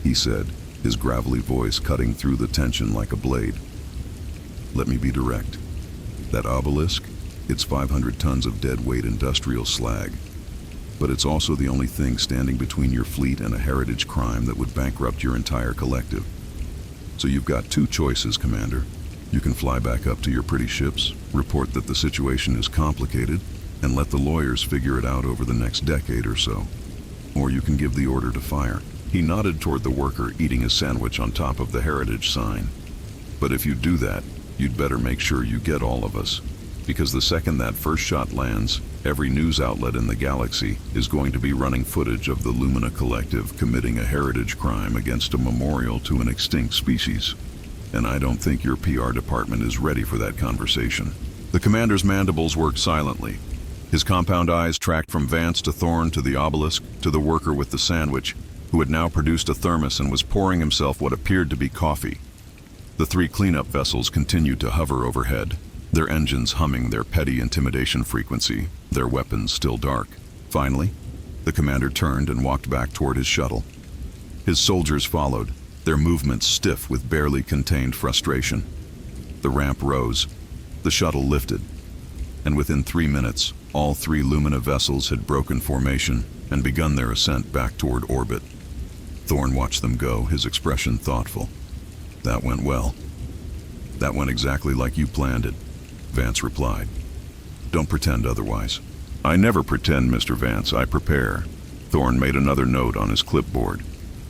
he said, his gravelly voice cutting through the tension like a blade. Let me be direct. That obelisk, it's 500 tons of dead-weight industrial slag, but it's also the only thing standing between your fleet and a heritage crime that would bankrupt your entire collective. So you've got 2 choices, Commander. You can fly back up to your pretty ships, report that the situation is complicated, and let the lawyers figure it out over the next decade or so. Or you can give the order to fire. He nodded toward the worker eating his sandwich on top of the heritage sign. "But if you do that, you'd better make sure you get all of us. Because the second that first shot lands, every news outlet in the galaxy is going to be running footage of the Lumina Collective committing a heritage crime against a memorial to an extinct species. And I don't think your PR department is ready for that conversation." The commander's mandibles worked silently. His compound eyes tracked from Vance to Thorne to the obelisk to the worker with the sandwich, who had now produced a thermos and was pouring himself what appeared to be coffee. The 3 cleanup vessels continued to hover overhead, their engines humming their petty intimidation frequency, their weapons still dark. Finally, the commander turned and walked back toward his shuttle. His soldiers followed, their movements stiff with barely contained frustration. The ramp rose, the shuttle lifted, and within 3 minutes, all 3 Lumina vessels had broken formation and begun their ascent back toward orbit. Thorne watched them go, his expression thoughtful. "That went well." "That went exactly like you planned it," Vance replied. "Don't pretend otherwise." "I never pretend, Mr. Vance, I prepare." Thorne made another note on his clipboard.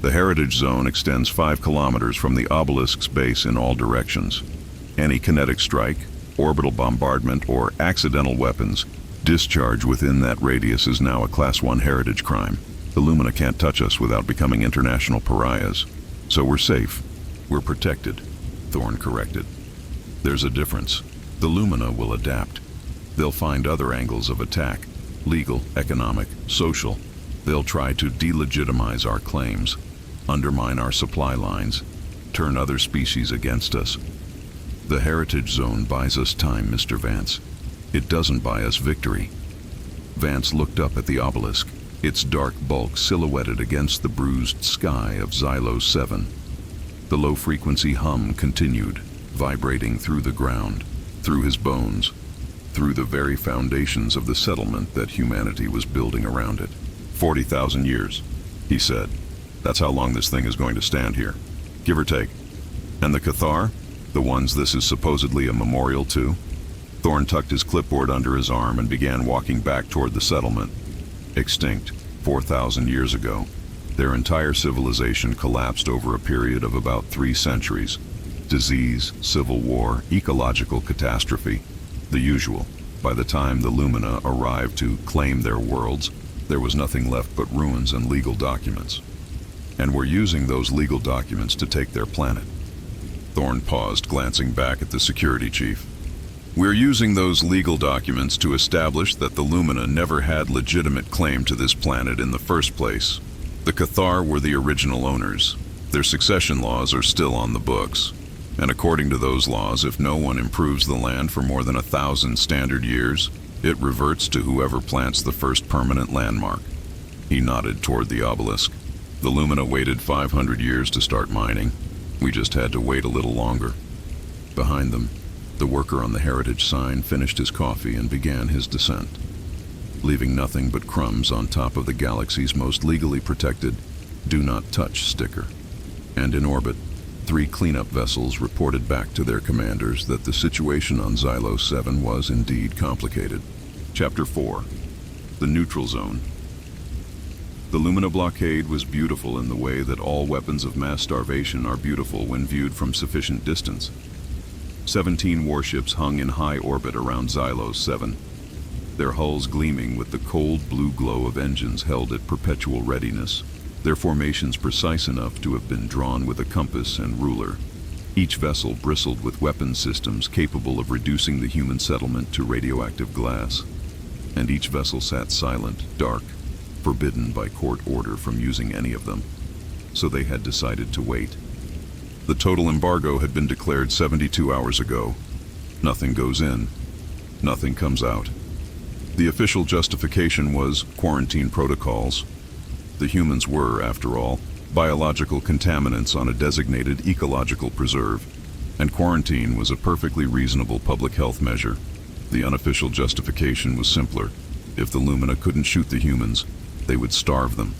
"The heritage zone extends 5 kilometers from the obelisk's base in all directions. Any kinetic strike, orbital bombardment, or accidental weapons discharged within that radius is now a Class 1 heritage crime. The Lumina can't touch us without becoming international pariahs. So we're safe. We're protected," Thorne corrected. "There's a difference. The Lumina will adapt. They'll find other angles of attack, legal, economic, social. They'll try to delegitimize our claims, undermine our supply lines, turn other species against us. The heritage zone buys us time, Mr. Vance. It doesn't buy us victory." Vance looked up at the obelisk, its dark bulk silhouetted against the bruised sky of Xylos 7. The low-frequency hum continued, vibrating through the ground, through his bones, through the very foundations of the settlement that humanity was building around it. 40,000 years, he said. "That's how long this thing is going to stand here, give or take. And the Cathar, the ones this is supposedly a memorial to?" Thorne tucked his clipboard under his arm and began walking back toward the settlement. Extinct 4,000 years ago, their entire civilization collapsed over a period of about 3 centuries. Disease, civil war, ecological catastrophe, the usual. By the time the Lumina arrived to claim their worlds, there was nothing left but ruins and legal documents. And we're using those legal documents to take their planet. Thorne paused, glancing back at the security chief. "We're using those legal documents to establish that the Lumina never had legitimate claim to this planet in the first place. The Cathar were the original owners. Their succession laws are still on the books. And according to those laws, if no one improves the land for more than 1,000 standard years, it reverts to whoever plants the first permanent landmark." He nodded toward the obelisk. "The Lumina waited 500 years to start mining. We just had to wait a little longer." Behind them, the worker on the heritage sign finished his coffee and began his descent, leaving nothing but crumbs on top of the galaxy's most legally protected "Do Not Touch" sticker. And in orbit, 3 cleanup vessels reported back to their commanders that the situation on Xylos 7 was indeed complicated. Chapter 4. The Neutral Zone. The Lumina blockade was beautiful in the way that all weapons of mass starvation are beautiful when viewed from sufficient distance. 17 warships hung in high orbit around Xylos 7, their hulls gleaming with the cold blue glow of engines held at perpetual readiness, their formations precise enough to have been drawn with a compass and ruler. Each vessel bristled with weapon systems capable of reducing the human settlement to radioactive glass. And each vessel sat silent, dark, forbidden by court order from using any of them. So they had decided to wait. The total embargo had been declared 72 hours ago. Nothing goes in, nothing comes out. The official justification was quarantine protocols. The humans were, after all, biological contaminants on a designated ecological preserve, and quarantine was a perfectly reasonable public health measure. The unofficial justification was simpler. If the Lumina couldn't shoot the humans, they would starve them.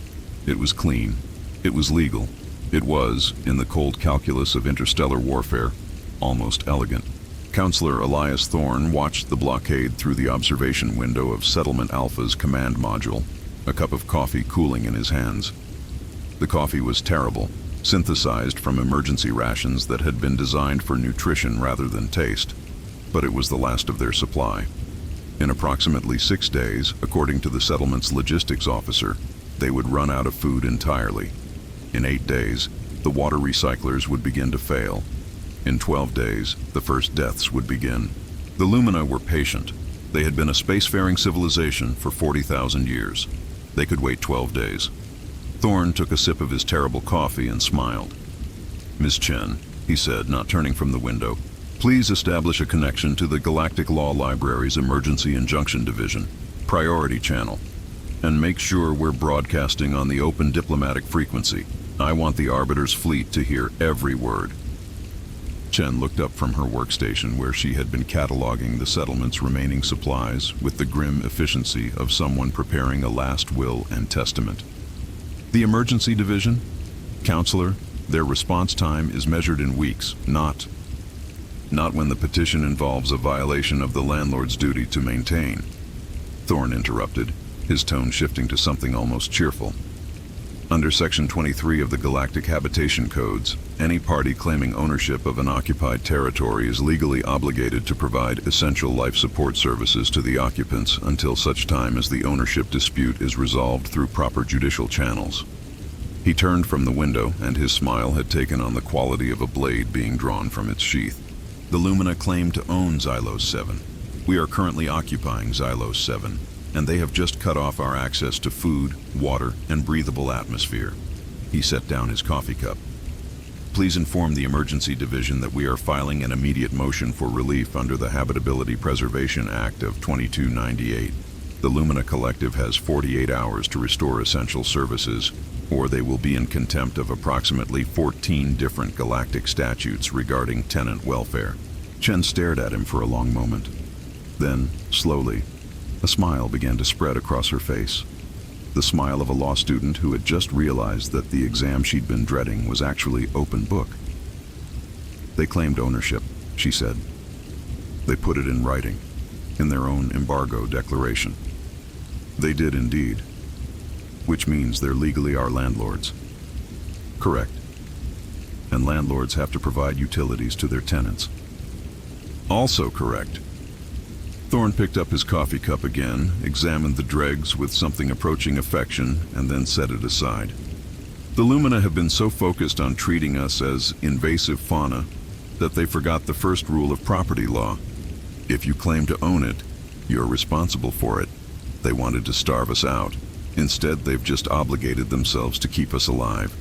It was clean. It was legal. It was, in the cold calculus of interstellar warfare, almost elegant. Counselor Elias Thorne watched the blockade through the observation window of Settlement Alpha's command module, a cup of coffee cooling in his hands. The coffee was terrible, synthesized from emergency rations that had been designed for nutrition rather than taste, but it was the last of their supply. In approximately 6 days, according to the settlement's logistics officer, they would run out of food entirely. In 8 days, the water recyclers would begin to fail. In 12 days, the first deaths would begin. The Lumina were patient. They had been a spacefaring civilization for 40,000 years. They could wait 12 days. Thorne took a sip of his terrible coffee and smiled. "Miss Chen," he said, not turning from the window, "please establish a connection to the Galactic Law Library's Emergency Injunction Division, Priority Channel, and make sure we're broadcasting on the open diplomatic frequency. I want the Arbiter's fleet to hear every word." Chen looked up from her workstation where she had been cataloging the settlement's remaining supplies with the grim efficiency of someone preparing a last will and testament. "The Emergency Division? Counselor, their response time is measured in weeks, not when the petition involves a violation of the landlord's duty to maintain," Thorne interrupted, his tone shifting to something almost cheerful. "Under Section 23 of the Galactic Habitation Codes, any party claiming ownership of an occupied territory is legally obligated to provide essential life support services to the occupants until such time as the ownership dispute is resolved through proper judicial channels." He turned from the window, and his smile had taken on the quality of a blade being drawn from its sheath. "The Lumina claim to own Xylos 7. We are currently occupying Xylos 7. And they have just cut off our access to food, water, and breathable atmosphere." He set down his coffee cup. "Please inform the Emergency Division that we are filing an immediate motion for relief under the Habitability Preservation Act of 2298. The Lumina Collective has 48 hours to restore essential services, or they will be in contempt of approximately 14 different galactic statutes regarding tenant welfare." Chen stared at him for a long moment. Then, slowly, a smile began to spread across her face. The smile of a law student who had just realized that the exam she'd been dreading was actually open book. "They claimed ownership," she said. "They put it in writing, in their own embargo declaration." "They did indeed. Which means they're legally our landlords." "Correct. And landlords have to provide utilities to their tenants." "Also correct." Thorne picked up his coffee cup again, examined the dregs with something approaching affection, and then set it aside. "The Lumina have been so focused on treating us as invasive fauna that they forgot the first rule of property law. If you claim to own it, you're responsible for it. They wanted to starve us out. Instead, they've just obligated themselves to keep us alive."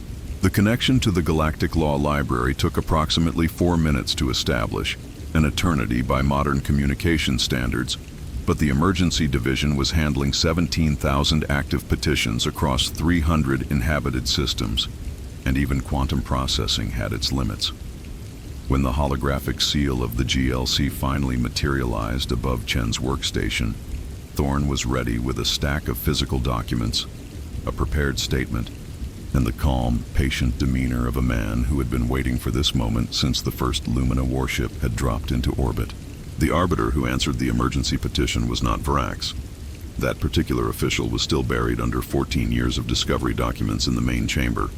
The connection to the Galactic Law Library took approximately 4 minutes to establish, an eternity by modern communication standards, but the Emergency Division was handling 17,000 active petitions across 300 inhabited systems, and even quantum processing had its limits. When the holographic seal of the GLC finally materialized above Chen's workstation, Thorne was ready with a stack of physical documents, a prepared statement, and the calm, patient demeanor of a man who had been waiting for this moment since the first Lumina warship had dropped into orbit. The arbiter who answered the emergency petition was not Varax. That particular official was still buried under 14 years of discovery documents in the main chamber,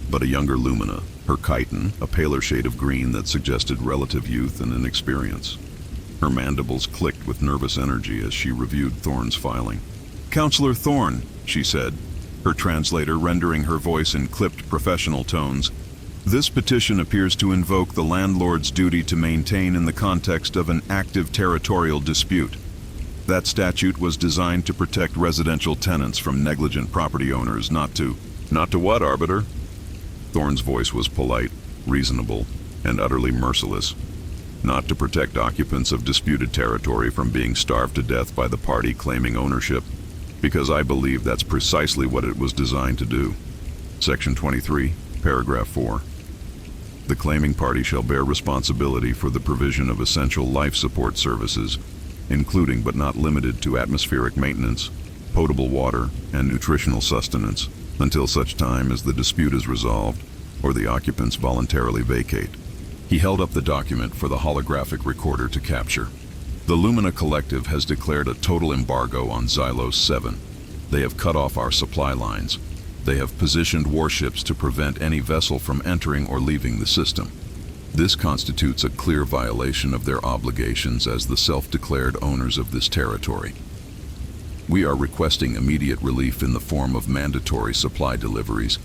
but a younger Lumina, her chitin, a paler shade of green that suggested relative youth and inexperience. Her mandibles clicked with nervous energy as she reviewed Thorne's filing. "Counselor Thorne," she said, her translator rendering her voice in clipped professional tones, "this petition appears to invoke the landlord's duty to maintain in the context of an active territorial dispute. That statute was designed to protect residential tenants from negligent property owners, not to what, Arbiter?" Thorne's voice was polite, reasonable, and utterly merciless. "Not to protect occupants of disputed territory from being starved to death by the party claiming ownership, because I believe that's precisely what it was designed to do. Section 23, Paragraph 4. The claiming party shall bear responsibility for the provision of essential life support services, including but not limited to atmospheric maintenance, potable water, and nutritional sustenance, until such time as the dispute is resolved or the occupants voluntarily vacate." He held up the document for the holographic recorder to capture. "The Lumina Collective has declared a total embargo on Xylos 7. They have cut off our supply lines. They have positioned warships to prevent any vessel from entering or leaving the system. This constitutes a clear violation of their obligations as the self-declared owners of this territory. We are requesting immediate relief in the form of mandatory supply deliveries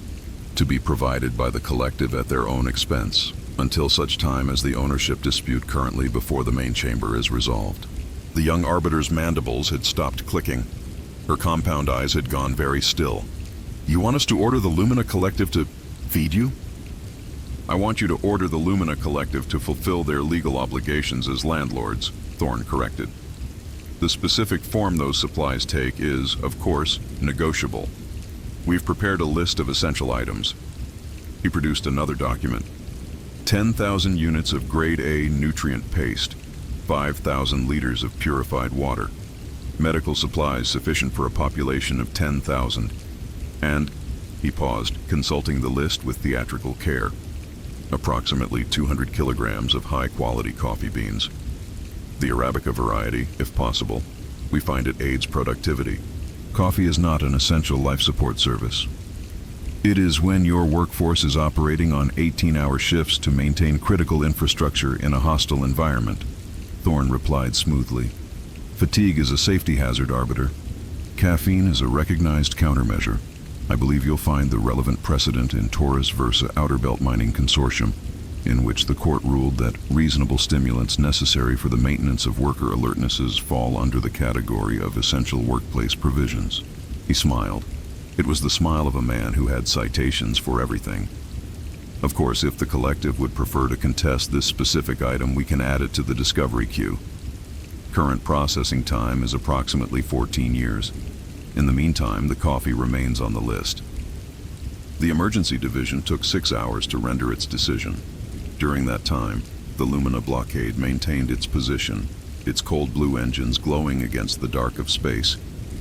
to be provided by the collective at their own expense until such time as the ownership dispute currently before the main chamber is resolved. The young arbiter's mandibles had stopped clicking. Her compound eyes had gone very still. You want us to order the Lumina Collective to feed you? I want you to order the Lumina Collective to fulfill their legal obligations as landlords, Thorne corrected. The specific form those supplies take is, of course, negotiable. We've prepared a list of essential items. He produced another document. 10,000 units of grade A nutrient paste, 5,000 liters of purified water, medical supplies sufficient for a population of 10,000, and, he paused, consulting the list with theatrical care, approximately 200 kilograms of high-quality coffee beans. The Arabica variety, if possible. We find it aids productivity. Coffee is not an essential life support service. It is when your workforce is operating on 18-hour shifts to maintain critical infrastructure in a hostile environment, Thorne replied smoothly. Fatigue is a safety hazard, Arbiter. Caffeine is a recognized countermeasure. I believe you'll find the relevant precedent in Taurus Versa Outer Belt Mining Consortium, in which the court ruled that reasonable stimulants necessary for the maintenance of worker alertnesses fall under the category of essential workplace provisions. He smiled. It was the smile of a man who had citations for everything. Of course, if the collective would prefer to contest this specific item, we can add it to the discovery queue. Current processing time is approximately 14 years. In the meantime, the coffee remains on the list. The emergency division took 6 hours to render its decision. During that time, the Lumina blockade maintained its position, its cold blue engines glowing against the dark of space,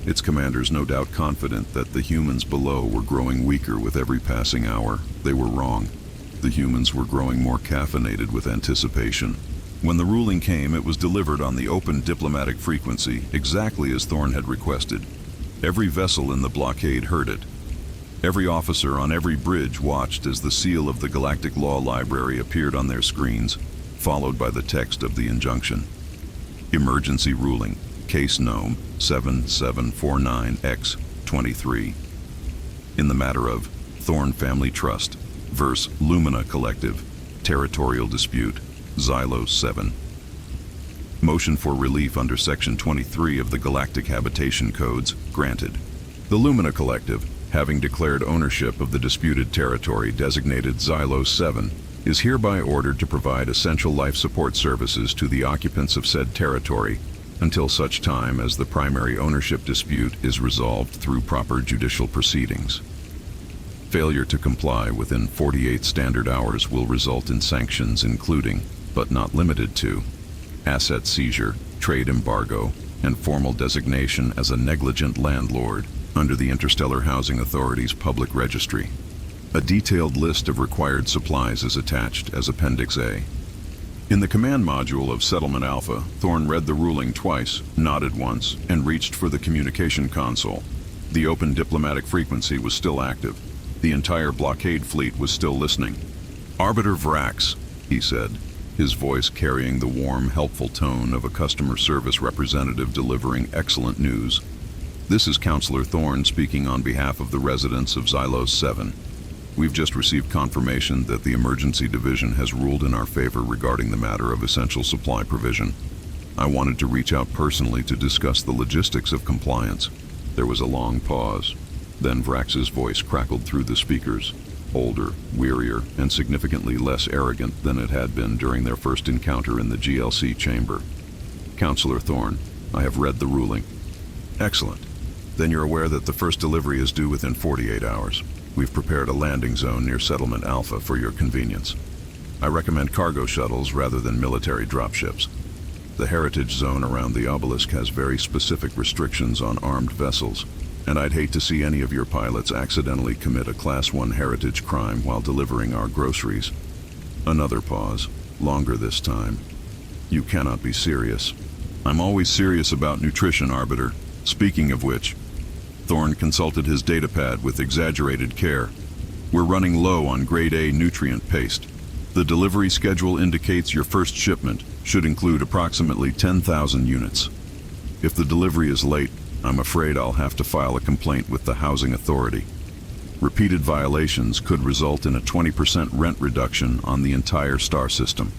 its commanders no doubt confident that the humans below were growing weaker with every passing hour. They were wrong. The humans were growing more caffeinated with anticipation. When the ruling came, it was delivered on the open diplomatic frequency, exactly as Thorne had requested. Every vessel in the blockade heard it. Every officer on every bridge watched as the seal of the Galactic Law Library appeared on their screens, followed by the text of the injunction. Emergency ruling, case Gnome 7749X23. In the matter of Thorne Family Trust versus Lumina Collective, territorial dispute, Xylos 7. Motion for relief under Section 23 of the Galactic Habitation Codes granted. The Lumina Collective, having declared ownership of the disputed territory designated Xylos 7, is hereby ordered to provide essential life support services to the occupants of said territory until such time as the primary ownership dispute is resolved through proper judicial proceedings. Failure to comply within 48 standard hours will result in sanctions including, but not limited to, asset seizure, trade embargo, and formal designation as a negligent landlord under the Interstellar Housing Authority's public registry. A detailed list of required supplies is attached as Appendix A. In the command module of Settlement Alpha, Thorne read the ruling twice, nodded once, and reached for the communication console. The open diplomatic frequency was still active. The entire blockade fleet was still listening. Arbiter Vrax, he said, his voice carrying the warm, helpful tone of a customer service representative delivering excellent news. This is Counselor Thorne speaking on behalf of the residents of Xylos 7. We've just received confirmation that the Emergency Division has ruled in our favor regarding the matter of essential supply provision. I wanted to reach out personally to discuss the logistics of compliance. There was a long pause. Then Vrax's voice crackled through the speakers, older, wearier, and significantly less arrogant than it had been during their first encounter in the GLC chamber. Counselor Thorne, I have read the ruling. Excellent. Then you're aware that the first delivery is due within 48 hours. We've prepared a landing zone near Settlement Alpha for your convenience. I recommend cargo shuttles rather than military dropships. The heritage zone around the obelisk has very specific restrictions on armed vessels, and I'd hate to see any of your pilots accidentally commit a Class 1 heritage crime while delivering our groceries. Another pause, longer this time. You cannot be serious. I'm always serious about nutrition, Arbiter. Speaking of which, Thorne consulted his datapad with exaggerated care. We're running low on grade A nutrient paste. The delivery schedule indicates your first shipment should include approximately 10,000 units. If the delivery is late, I'm afraid I'll have to file a complaint with the housing authority. Repeated violations could result in a 20% rent reduction on the entire star system.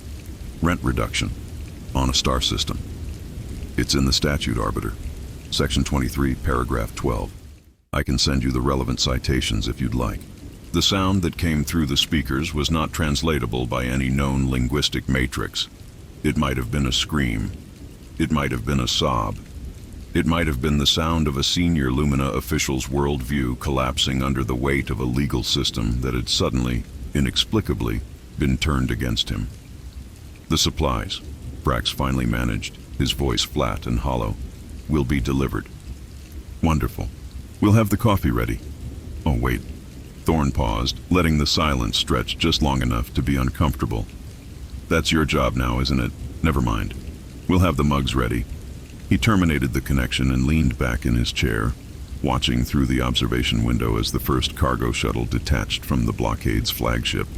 Rent reduction on a star system. It's in the statute, Arbiter. Section 23, paragraph 12. I can send you the relevant citations if you'd like. The sound that came through the speakers was not translatable by any known linguistic matrix. It might have been a scream. It might have been a sob. It might have been the sound of a senior Lumina official's worldview collapsing under the weight of a legal system that had suddenly, inexplicably, been turned against him. The supplies, Brax finally managed, his voice flat and hollow, will be delivered. Wonderful. We'll have the coffee ready. Oh, wait. Thorne paused, letting the silence stretch just long enough to be uncomfortable. That's your job now, isn't it? Never mind. We'll have the mugs ready. He terminated the connection and leaned back in his chair, watching through the observation window as the first cargo shuttle detached from the blockade's flagship,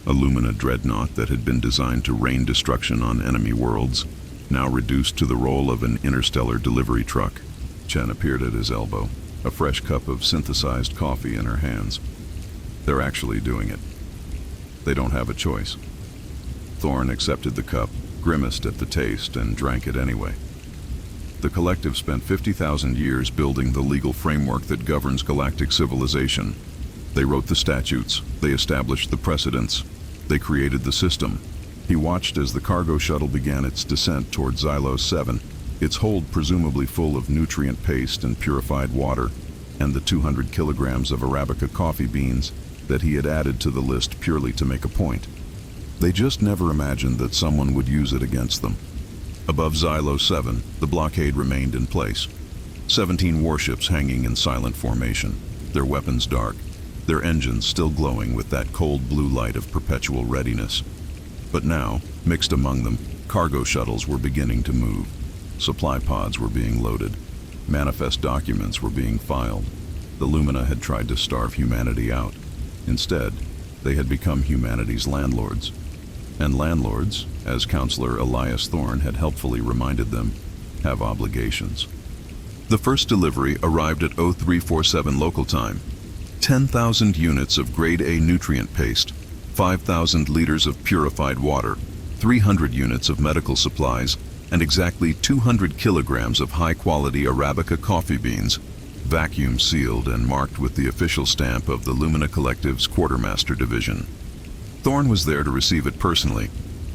a Lumina dreadnought that had been designed to rain destruction on enemy worlds, now reduced to the role of an interstellar delivery truck. Chen appeared at his elbow, a fresh cup of synthesized coffee in her hands. They're actually doing it. They don't have a choice. Thorne accepted the cup, grimaced at the taste, and drank it anyway. The collective spent 50,000 years building the legal framework that governs galactic civilization. They wrote the statutes, they established the precedents, they created the system. He watched as the cargo shuttle began its descent toward Xylos 7, its hold presumably full of nutrient paste and purified water, and the 200 kilograms of Arabica coffee beans that he had added to the list purely to make a point. They just never imagined that someone would use it against them. Above Xylos 7, the blockade remained in place. 17 warships hanging in silent formation, their weapons dark, their engines still glowing with that cold blue light of perpetual readiness. But now, mixed among them, cargo shuttles were beginning to move. Supply pods were being loaded. Manifest documents were being filed. The Lumina had tried to starve humanity out. Instead, they had become humanity's landlords. And landlords, as Counselor Elias Thorne had helpfully reminded them, have obligations. The first delivery arrived at 0347 local time. 10,000 units of grade A nutrient paste, 5,000 liters of purified water, 300 units of medical supplies, and exactly 200 kilograms of high-quality Arabica coffee beans, vacuum sealed and marked with the official stamp of the Lumina Collective's Quartermaster Division. Thorne was there to receive it personally,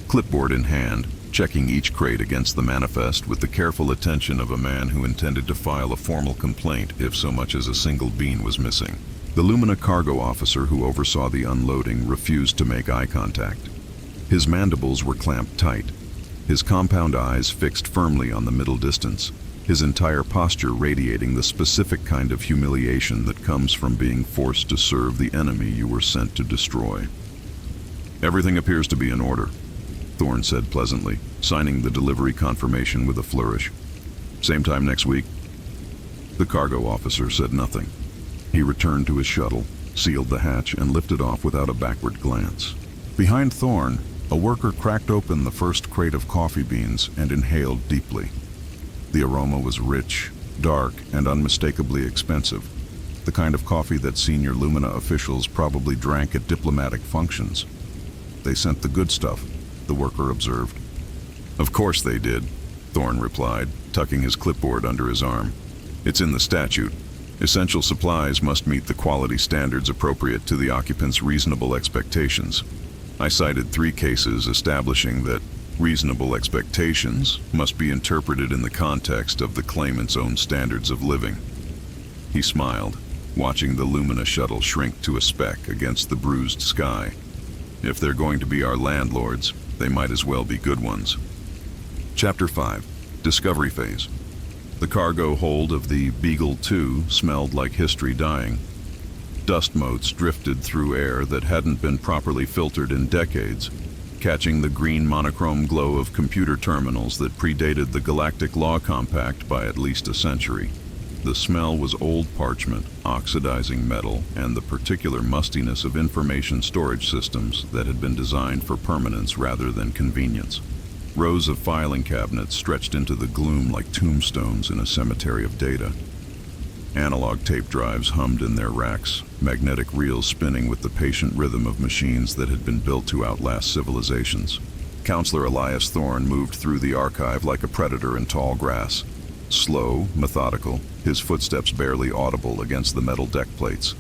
clipboard in hand, checking each crate against the manifest with the careful attention of a man who intended to file a formal complaint if so much as a single bean was missing. The Lumina cargo officer who oversaw the unloading refused to make eye contact. His mandibles were clamped tight, his compound eyes fixed firmly on the middle distance, his entire posture radiating the specific kind of humiliation that comes from being forced to serve the enemy you were sent to destroy. Everything appears to be in order, Thorne said pleasantly, signing the delivery confirmation with a flourish. Same time next week? The cargo officer said nothing. He returned to his shuttle, sealed the hatch, and lifted off without a backward glance. Behind Thorne, a worker cracked open the first crate of coffee beans and inhaled deeply. The aroma was rich, dark, and unmistakably expensive, the kind of coffee that senior Lumina officials probably drank at diplomatic functions. They sent the good stuff, the worker observed. Of course they did, Thorne replied, tucking his clipboard under his arm. It's in the statute. Essential supplies must meet the quality standards appropriate to the occupant's reasonable expectations. I cited 3 cases establishing that reasonable expectations must be interpreted in the context of the claimant's own standards of living. He smiled, watching the Lumina shuttle shrink to a speck against the bruised sky. If they're going to be our landlords, they might as well be good ones. Chapter 5. Discovery Phase. The cargo hold of the Beagle 2 smelled like history dying. Dust motes drifted through air that hadn't been properly filtered in decades, catching the green monochrome glow of computer terminals that predated the Galactic Law Compact by at least a century. The smell was old parchment, oxidizing metal, and the particular mustiness of information storage systems that had been designed for permanence rather than convenience. Rows of filing cabinets stretched into the gloom like tombstones in a cemetery of data. Analog tape drives hummed in their racks, magnetic reels spinning with the patient rhythm of machines that had been built to outlast civilizations. Counselor Elias Thorne moved through the archive like a predator in tall grass. Slow, methodical, his footsteps barely audible against the metal deck plates.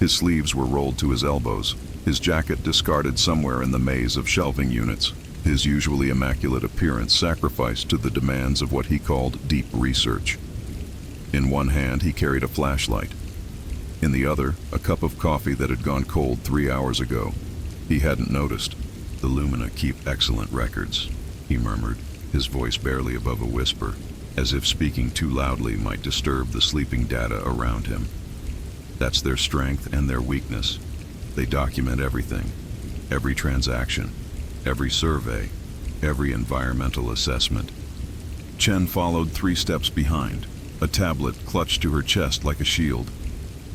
His sleeves were rolled to his elbows, his jacket discarded somewhere in the maze of shelving units, his usually immaculate appearance sacrificed to the demands of what he called deep research. In one hand, he carried a flashlight. In the other, a cup of coffee that had gone cold 3 hours ago. He hadn't noticed. "The Lumina keep excellent records," he murmured, his voice barely above a whisper, as if speaking too loudly might disturb the sleeping data around him. "That's their strength and their weakness. They document everything, every transaction, every survey, every environmental assessment." Chen followed 3 steps behind, a tablet clutched to her chest like a shield.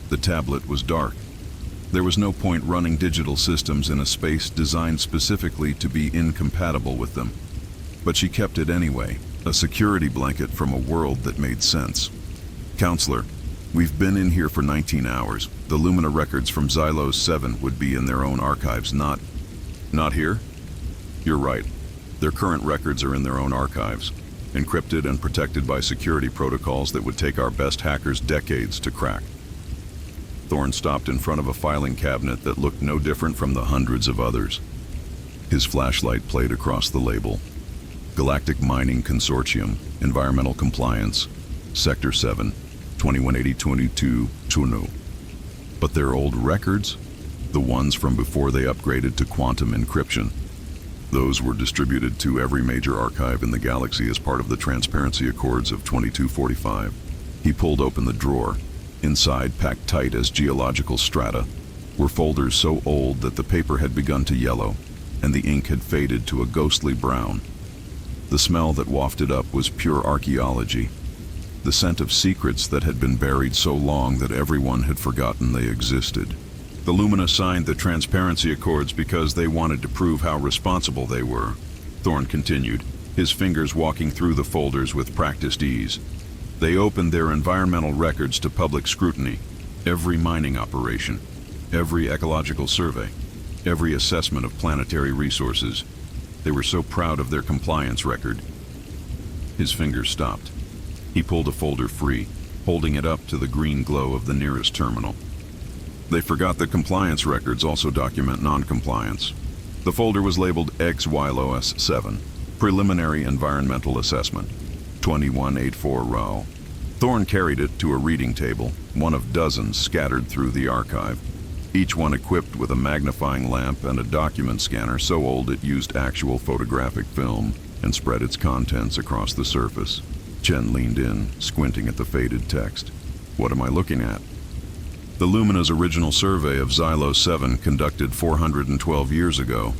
The tablet was dark. There was no point running digital systems in a space designed specifically to be incompatible with them. But she kept it anyway, a security blanket from a world that made sense. "Counselor, we've been in here for 19 hours. The Lumina records from Xylos 7 would be in their own archives, not here?" "You're right. Their current records are in their own archives, encrypted and protected by security protocols that would take our best hackers decades to crack." Thorne stopped in front of a filing cabinet that looked no different from the hundreds of others. His flashlight played across the label. Galactic Mining Consortium, Environmental Compliance, Sector 7, 218022 But their old records? The ones from before they upgraded to quantum encryption. Those were distributed to every major archive in the galaxy as part of the Transparency Accords of 2245. He pulled open the drawer. Inside, packed tight as geological strata, were folders so old that the paper had begun to yellow, and the ink had faded to a ghostly brown. The smell that wafted up was pure archaeology, the scent of secrets that had been buried so long that everyone had forgotten they existed. The Lumina signed the Transparency Accords because they wanted to prove how responsible they were, Thorne continued, his fingers walking through the folders with practiced ease. They opened their environmental records to public scrutiny, every mining operation, every ecological survey, every assessment of planetary resources. They were so proud of their compliance record. His fingers stopped. He pulled a folder free, holding it up to the green glow of the nearest terminal. They forgot that compliance records also document non-compliance. The folder was labeled Xylos 7, Preliminary Environmental Assessment, 2184 RAL. Thorne carried it to a reading table, one of dozens scattered through the archive, each one equipped with a magnifying lamp and a document scanner so old it used actual photographic film and spread its contents across the surface. Chen leaned in, squinting at the faded text. "What am I looking at?" The Lumina's original survey of Xylos 7 conducted 412 years ago.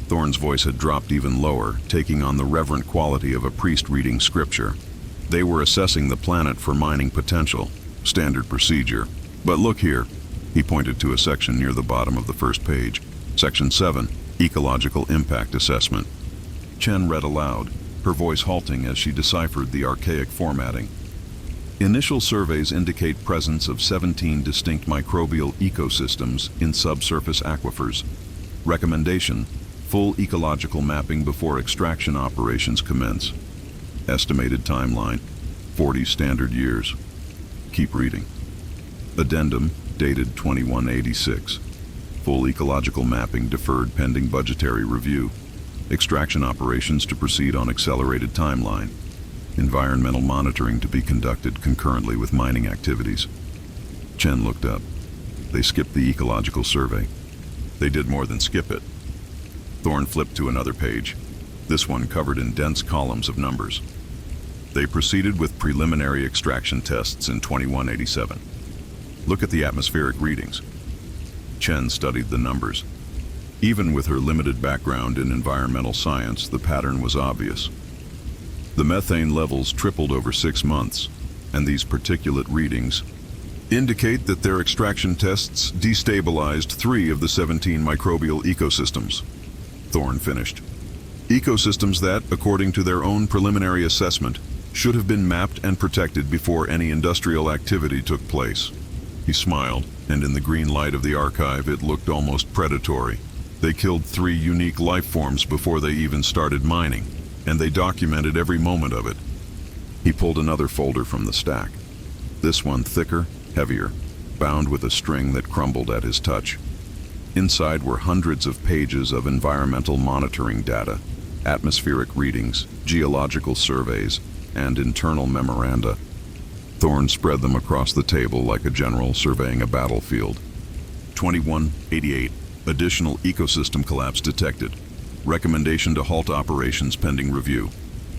Thorne's voice had dropped even lower, taking on the reverent quality of a priest reading scripture. They were assessing the planet for mining potential, standard procedure. But look here, he pointed to a section near the bottom of the first page. Section 7, Ecological Impact Assessment. Chen read aloud, her voice halting as she deciphered the archaic formatting. Initial surveys indicate presence of 17 distinct microbial ecosystems in subsurface aquifers. Recommendation: full ecological mapping before extraction operations commence. Estimated timeline: 40 standard years. Keep reading. Addendum, dated 2186. Full ecological mapping deferred pending budgetary review. Extraction operations to proceed on accelerated timeline. Environmental monitoring to be conducted concurrently with mining activities. Chen looked up. They skipped the ecological survey. They did more than skip it. Thorne flipped to another page, this one covered in dense columns of numbers. They proceeded with preliminary extraction tests in 2187. Look at the atmospheric readings. Chen studied the numbers. Even with her limited background in environmental science, the pattern was obvious. The methane levels tripled over 6 months. and these particulate readings indicate that their extraction tests destabilized 3 of the 17 microbial ecosystems. Thorne finished. Ecosystems that, according to their own preliminary assessment, should have been mapped and protected before any industrial activity took place. He smiled, and in the green light of the archive it looked almost predatory. They killed 3 unique life forms before they even started mining, and they documented every moment of it. He pulled another folder from the stack. This one thicker, heavier, bound with a string that crumbled at his touch. Inside were hundreds of pages of environmental monitoring data, atmospheric readings, geological surveys, and internal memoranda. Thorne spread them across the table like a general surveying a battlefield. 2188. Additional ecosystem collapse detected. Recommendation to halt operations pending review.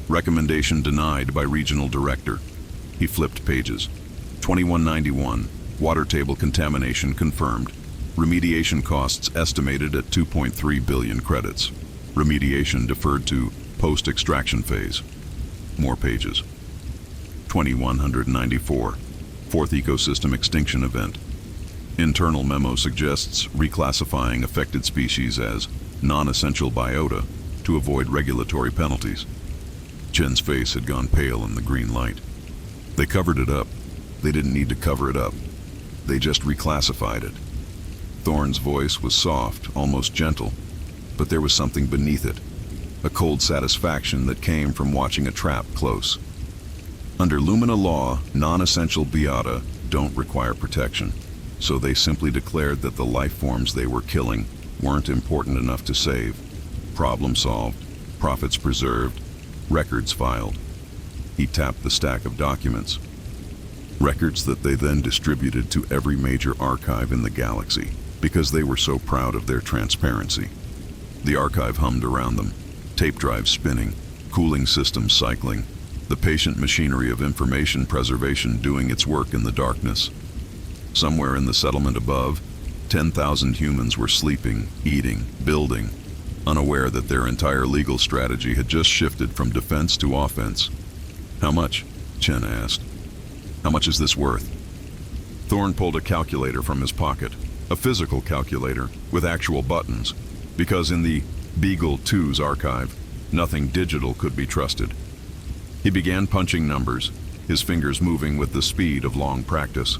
Recommendation denied by regional director. He flipped pages. 2191. Water table contamination confirmed. Remediation costs estimated at 2.3 billion credits. Remediation deferred to post-extraction phase. More pages. 2194. 4th ecosystem extinction event. Internal memo suggests reclassifying affected species as non-essential biota to avoid regulatory penalties. Chen's face had gone pale in the green light. They covered it up. They didn't need to cover it up. They just reclassified it. Thorne's voice was soft, almost gentle, but there was something beneath it, a cold satisfaction that came from watching a trap close. Under Lumina law, non-essential biota don't require protection, so they simply declared that the life forms they were killing weren't important enough to save. Problem solved, profits preserved, records filed. He tapped the stack of documents. Records that they then distributed to every major archive in the galaxy, because they were so proud of their transparency. The archive hummed around them, tape drives spinning, cooling systems cycling, the patient machinery of information preservation doing its work in the darkness. Somewhere in the settlement above, 10,000 humans were sleeping, eating, building, unaware that their entire legal strategy had just shifted from defense to offense. How much? Chen asked. How much is this worth? Thorne pulled a calculator from his pocket, a physical calculator with actual buttons, because in the Beagle 2's archive, nothing digital could be trusted. He began punching numbers, his fingers moving with the speed of long practice.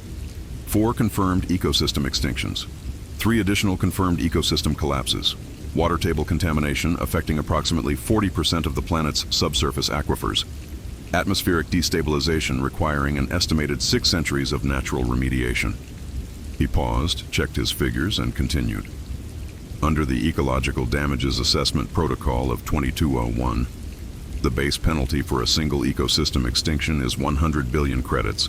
4 confirmed ecosystem extinctions, 3 additional confirmed ecosystem collapses, water table contamination affecting approximately 40% of the planet's subsurface aquifers, atmospheric destabilization requiring an estimated 6 centuries of natural remediation. He paused, checked his figures, and continued. Under the Ecological Damages Assessment Protocol of 2201, the base penalty for a single ecosystem extinction is 100 billion credits,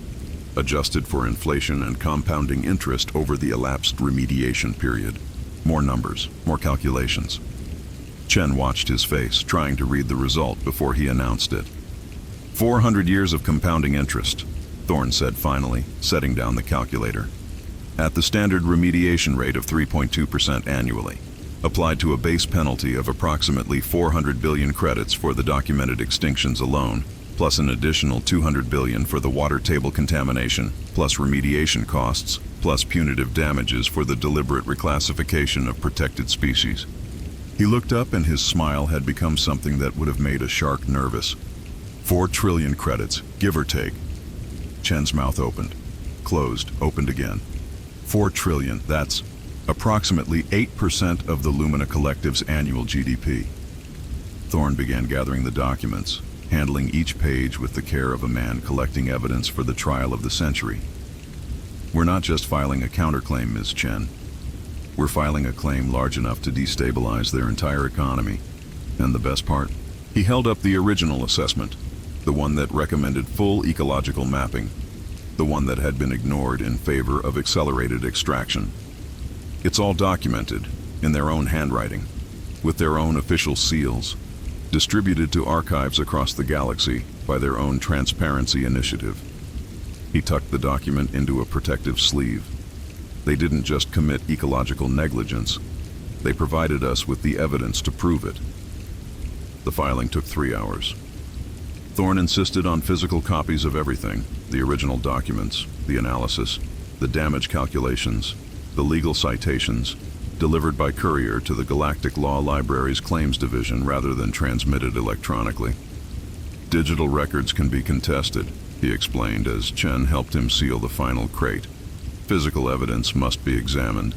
adjusted for inflation and compounding interest over the elapsed remediation period. More numbers, more calculations. Chen watched his face, trying to read the result before he announced it. 400 years of compounding interest, Thorne said finally, setting down the calculator. At the standard remediation rate of 3.2% annually, applied to a base penalty of approximately 400 billion credits for the documented extinctions alone, plus an additional 200 billion for the water table contamination, plus remediation costs, plus punitive damages for the deliberate reclassification of protected species. He looked up and his smile had become something that would have made a shark nervous. 4 trillion credits, give or take. Chen's mouth opened, closed, opened again. 4 trillion, that's approximately 8% of the Lumina Collective's annual GDP. Thorne began gathering the documents, handling each page with the care of a man collecting evidence for the trial of the century. We're not just filing a counterclaim, Ms. Chen. We're filing a claim large enough to destabilize their entire economy. And the best part? He held up the original assessment, the one that recommended full ecological mapping, the one that had been ignored in favor of accelerated extraction. It's all documented, in their own handwriting, with their own official seals, distributed to archives across the galaxy by their own transparency initiative. He tucked the document into a protective sleeve. They didn't just commit ecological negligence, they provided us with the evidence to prove it. The filing took 3 hours. Thorne insisted on physical copies of everything: the original documents, the analysis, the damage calculations, the legal citations, delivered by courier to the Galactic Law Library's Claims Division rather than transmitted electronically. Digital records can be contested, he explained as Chen helped him seal the final crate. Physical evidence must be examined,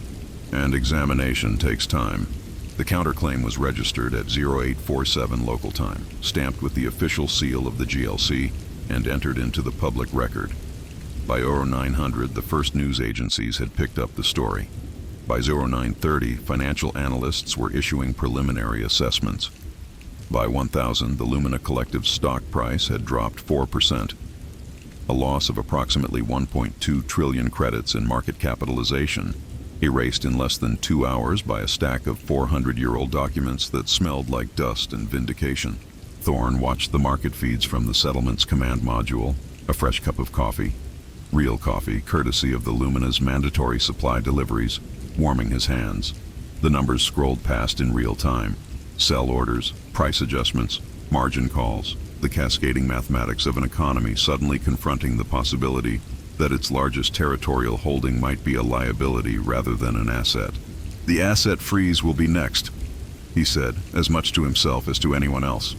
and examination takes time. The counterclaim was registered at 0847 local time, stamped with the official seal of the GLC, and entered into the public record. By 0900, the first news agencies had picked up the story. By 0930, financial analysts were issuing preliminary assessments. By 1000, the Lumina collective stock price had dropped 4%. A loss of approximately 1.2 trillion credits in market capitalization, erased in less than 2 hours by a stack of 400-year-old documents that smelled like dust and vindication. Thorne watched the market feeds from the settlement's command module, a fresh cup of coffee, real coffee courtesy of the Lumina's mandatory supply deliveries, warming his hands. The numbers scrolled past in real time: sell orders, price adjustments, margin calls, the cascading mathematics of an economy suddenly confronting the possibility that its largest territorial holding might be a liability rather than an asset. "The asset freeze will be next," he said, as much to himself as to anyone else.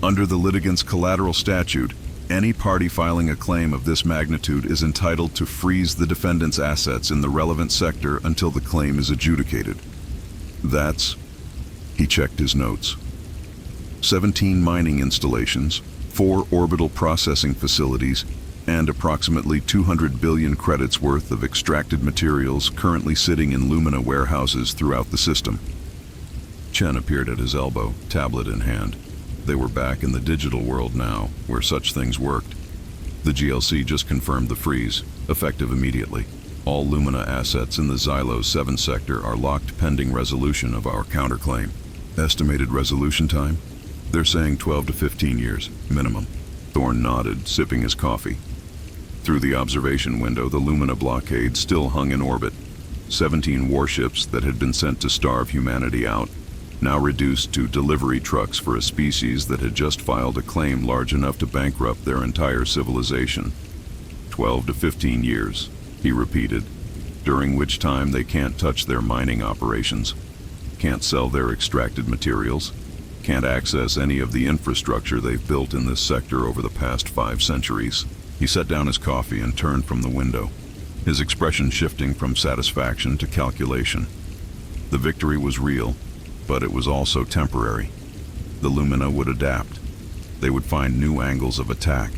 "Under the litigant's collateral statute, any party filing a claim of this magnitude is entitled to freeze the defendant's assets in the relevant sector until the claim is adjudicated. That's," he checked his notes, "17 mining installations, 4 orbital processing facilities, and approximately 200 billion credits worth of extracted materials currently sitting in Lumina warehouses throughout the system." Chen appeared at his elbow, tablet in hand. They were back in the digital world now, where such things worked. The GLC just confirmed the freeze, effective immediately. All Lumina assets in the Zylo 7 sector are locked pending resolution of our counterclaim. Estimated resolution time? They're saying 12 to 15 years, minimum. Thorne nodded, sipping his coffee. Through the observation window, the Lumina blockade still hung in orbit. 17 warships that had been sent to starve humanity out, now reduced to delivery trucks for a species that had just filed a claim large enough to bankrupt their entire civilization. 12 to 15 years, he repeated, during which time they can't touch their mining operations, can't sell their extracted materials, can't access any of the infrastructure they've built in this sector over the past 5 centuries. He set down his coffee and turned from the window, his expression shifting from satisfaction to calculation. The victory was real, but it was also temporary. The Lumina would adapt. They would find new angles of attack.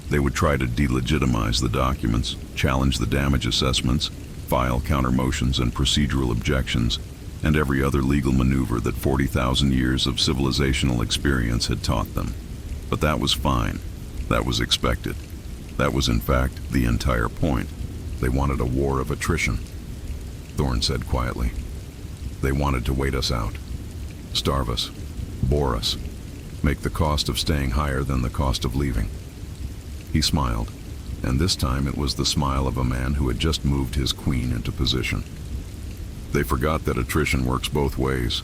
They would try to delegitimize the documents, challenge the damage assessments, file counter-motions and procedural objections, and every other legal maneuver that 40,000 years of civilizational experience had taught them. But that was fine. That was expected. That was, in fact, the entire point. They wanted a war of attrition, Thorne said quietly. They wanted to wait us out. Starve us, bore us, make the cost of staying higher than the cost of leaving. He smiled, and this time it was the smile of a man who had just moved his queen into position. They forgot that attrition works both ways,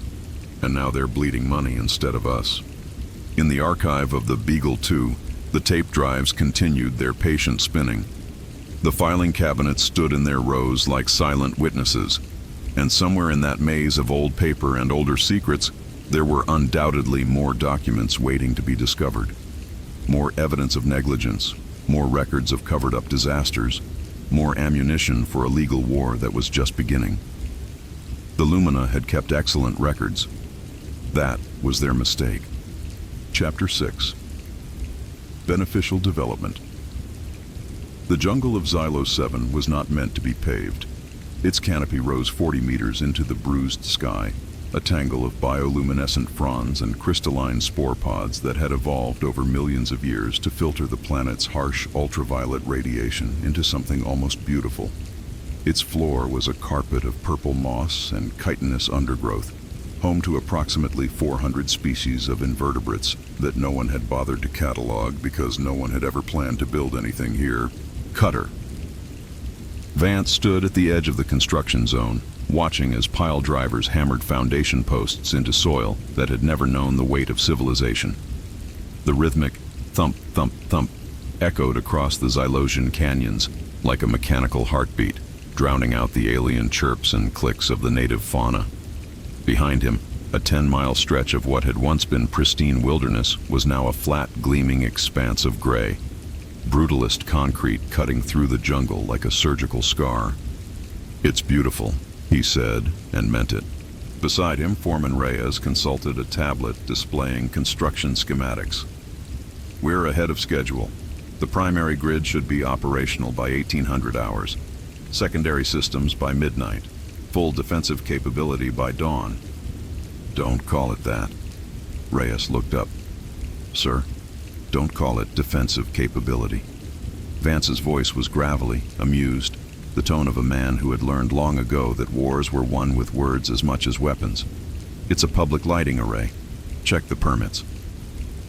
and now they're bleeding money instead of us. In the archive of the Beagle 2, the tape drives continued their patient spinning. The filing cabinets stood in their rows like silent witnesses, and somewhere in that maze of old paper and older secrets, there were undoubtedly more documents waiting to be discovered. More evidence of negligence, more records of covered-up disasters, more ammunition for a legal war that was just beginning. The Lumina had kept excellent records. That was their mistake. Chapter 6. Beneficial Development. The jungle of Xylos 7 was not meant to be paved. Its canopy rose 40 meters into the bruised sky, a tangle of bioluminescent fronds and crystalline spore pods that had evolved over millions of years to filter the planet's harsh ultraviolet radiation into something almost beautiful. Its floor was a carpet of purple moss and chitinous undergrowth, home to approximately 400 species of invertebrates that no one had bothered to catalog because no one had ever planned to build anything here. Cutter. Vance stood at the edge of the construction zone, watching as pile drivers hammered foundation posts into soil that had never known the weight of civilization. The rhythmic thump, thump, thump, echoed across the Xylosian canyons like a mechanical heartbeat, drowning out the alien chirps and clicks of the native fauna. Behind him, a 10-mile stretch of what had once been pristine wilderness was now a flat, gleaming expanse of gray. Brutalist concrete cutting through the jungle like a surgical scar. "It's beautiful," he said, and meant it. Beside him, Foreman Reyes consulted a tablet displaying construction schematics. "We're ahead of schedule. The primary grid should be operational by 1800 hours. Secondary systems by midnight. Full defensive capability by dawn." "Don't call it that." Reyes looked up. "Sir, don't call it defensive capability." Vance's voice was gravelly, amused, the tone of a man who had learned long ago that wars were won with words as much as weapons. "It's a public lighting array. Check the permits."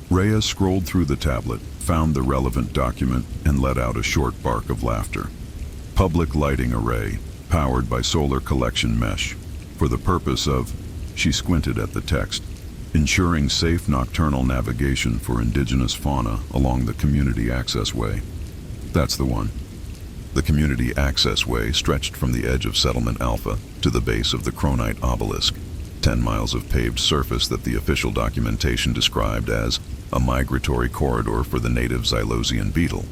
Reyes scrolled through the tablet, found the relevant document, and let out a short bark of laughter. "Public lighting array, powered by solar collection mesh, for the purpose of," she squinted at the text, "ensuring safe nocturnal navigation for indigenous fauna along the community access way." That's the one. The community access way stretched from the edge of Settlement Alpha to the base of the Chronite obelisk, 10 miles of paved surface that the official documentation described as a migratory corridor for the native Xylosian beetle,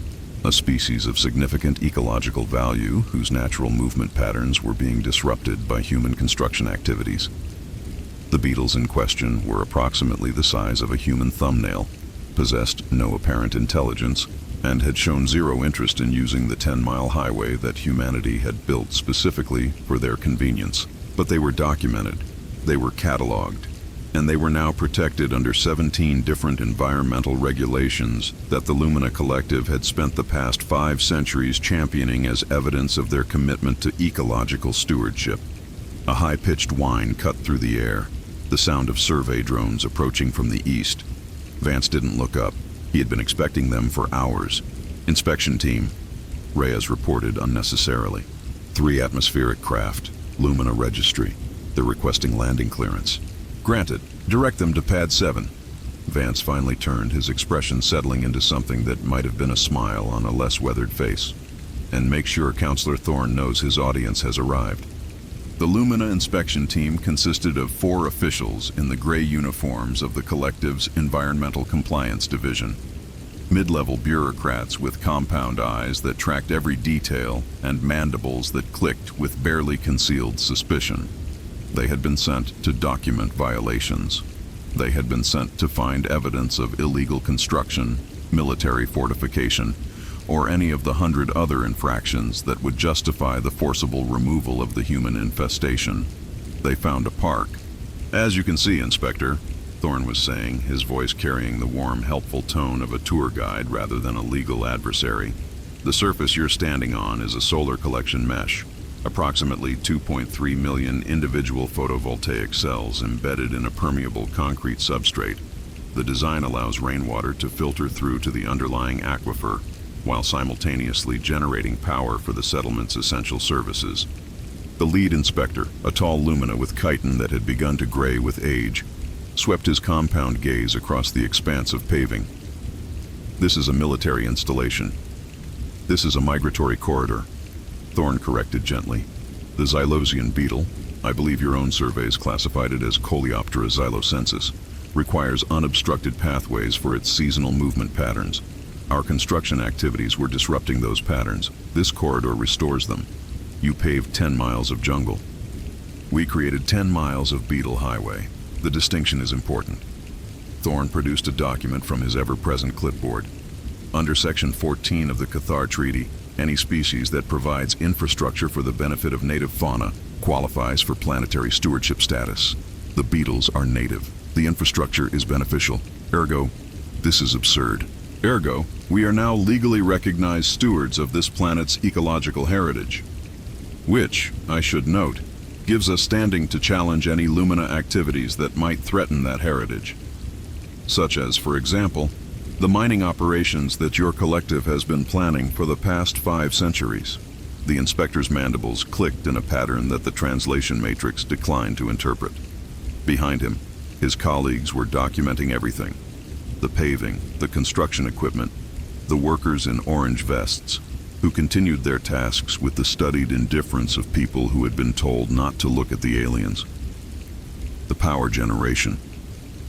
a species of significant ecological value whose natural movement patterns were being disrupted by human construction activities. The beetles in question were approximately the size of a human thumbnail, possessed no apparent intelligence, and had shown zero interest in using the 10-mile highway that humanity had built specifically for their convenience. But they were documented, they were cataloged, and they were now protected under 17 different environmental regulations that the Lumina Collective had spent the past 5 centuries championing as evidence of their commitment to ecological stewardship. A high-pitched whine cut through the air, the sound of survey drones approaching from the east. Vance didn't look up. He had been expecting them for hours. "Inspection team," Reyes reported unnecessarily. 3 atmospheric craft, Lumina Registry. They're requesting landing clearance." "Granted. Direct them to Pad 7. Vance finally turned, his expression settling into something that might have been a smile on a less weathered face. "And make sure Counselor Thorne knows his audience has arrived." The Lumina inspection team consisted of 4 officials in the gray uniforms of the Collective's Environmental Compliance Division. Mid-level bureaucrats with compound eyes that tracked every detail and mandibles that clicked with barely concealed suspicion. They had been sent to document violations. They had been sent to find evidence of illegal construction, military fortification, or any of the 100 other infractions that would justify the forcible removal of the human infestation. They found a park. "As you can see, Inspector," Thorne was saying, his voice carrying the warm, helpful tone of a tour guide rather than a legal adversary, "the surface you're standing on is a solar collection mesh, approximately 2.3 million individual photovoltaic cells embedded in a permeable concrete substrate. The design allows rainwater to filter through to the underlying aquifer, while simultaneously generating power for the settlement's essential services." The lead inspector, a tall Lumina with chitin that had begun to gray with age, swept his compound gaze across the expanse of paving. "This is a military installation. This is a migratory corridor," Thorne corrected gently. "The Xylosian beetle, I believe your own surveys classified it as Coleoptera xylosensis, requires unobstructed pathways for its seasonal movement patterns. Our construction activities were disrupting those patterns. This corridor restores them. You paved 10 miles of jungle. We created 10 miles of beetle highway. The distinction is important." Thorne produced a document from his ever-present clipboard. "Under Section 14 of the Cathar Treaty, any species that provides infrastructure for the benefit of native fauna qualifies for planetary stewardship status. The beetles are native. The infrastructure is beneficial. Ergo, this is absurd. Ergo, we are now legally recognized stewards of this planet's ecological heritage. Which, I should note, gives us standing to challenge any Lumina activities that might threaten that heritage. Such as, for example, the mining operations that your collective has been planning for the past 5 centuries." The inspector's mandibles clicked in a pattern that the translation matrix declined to interpret. Behind him, his colleagues were documenting everything. the paving, the construction equipment, the workers in orange vests, who continued their tasks with the studied indifference of people who had been told not to look at the aliens. The power generation,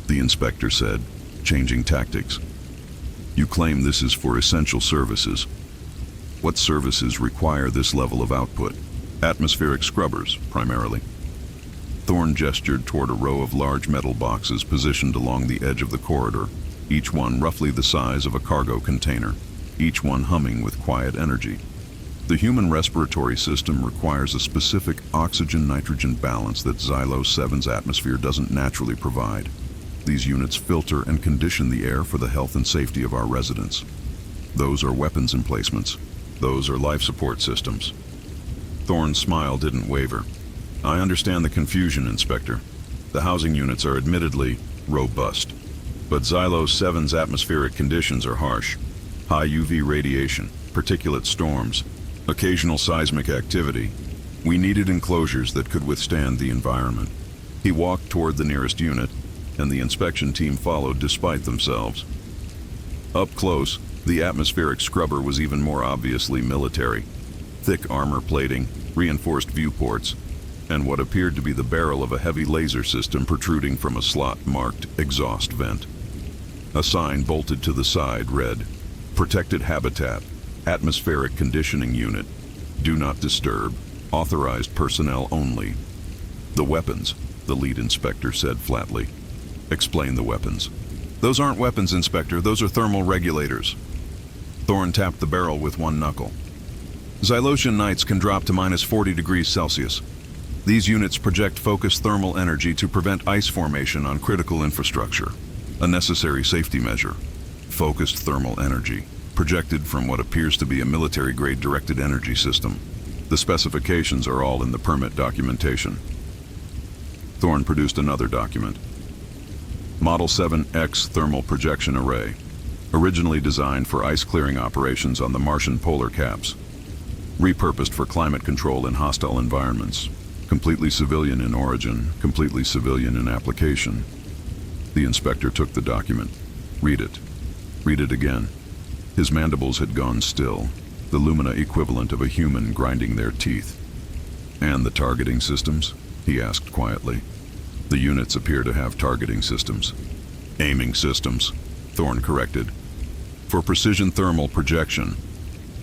the inspector said, changing tactics. You claim this is for essential services. What services require this level of output? Atmospheric scrubbers, primarily. Thorne gestured toward a row of large metal boxes positioned along the edge of the corridor, each one roughly the size of a cargo container, each one humming with quiet energy. The human respiratory system requires a specific oxygen-nitrogen balance that Xylos 7's atmosphere doesn't naturally provide. These units filter and condition the air for the health and safety of our residents. Those are weapons emplacements. Those are life support systems. Thorne's smile didn't waver. I understand the confusion, Inspector. The housing units are admittedly robust, but Xylos 7's atmospheric conditions are harsh. High UV radiation, particulate storms, occasional seismic activity. We needed enclosures that could withstand the environment. He walked toward the nearest unit, and the inspection team followed despite themselves. Up close, the atmospheric scrubber was even more obviously military. Thick armor plating, reinforced viewports, and what appeared to be the barrel of a heavy laser system protruding from a slot marked exhaust vent. A sign bolted to the side read, Protected Habitat, Atmospheric Conditioning Unit, Do Not Disturb, Authorized Personnel Only. The weapons, the lead inspector said flatly. Explain the weapons. Those aren't weapons, Inspector, those are thermal regulators. Thorne tapped the barrel with one knuckle. Xylosian nights can drop to minus 40 degrees Celsius. These units project focused thermal energy to prevent ice formation on critical infrastructure, a necessary safety measure. Focused thermal energy, projected from what appears to be a military-grade directed energy system. The specifications are all in the permit documentation. Thorne produced another document. Model 7X Thermal Projection Array, originally designed for ice-clearing operations on the Martian polar caps. Repurposed for climate control in hostile environments. Completely civilian in origin, completely civilian in application. The inspector took the document. Read it. Read it again. His mandibles had gone still, the lumina equivalent of a human grinding their teeth. And the targeting systems? He asked quietly. The units appear to have targeting systems. Aiming systems, Thorne corrected. For precision thermal projection.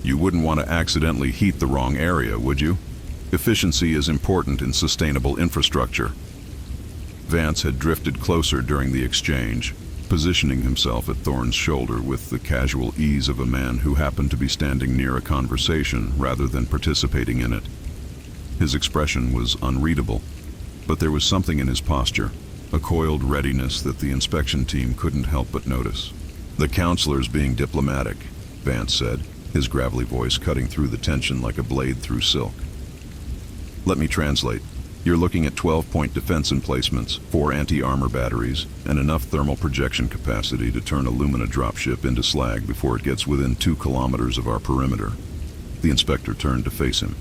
You wouldn't want to accidentally heat the wrong area, would you? Efficiency is important in sustainable infrastructure. Vance had drifted closer during the exchange, positioning himself at Thorne's shoulder with the casual ease of a man who happened to be standing near a conversation rather than participating in it. His expression was unreadable, but there was something in his posture, a coiled readiness that the inspection team couldn't help but notice. The counselor's being diplomatic, Vance said, his gravelly voice cutting through the tension like a blade through silk. Let me translate. You're looking at 12-point defense emplacements, 4 anti-armor batteries, and enough thermal projection capacity to turn a Lumina dropship into slag before it gets within 2 kilometers of our perimeter. The inspector turned to face him.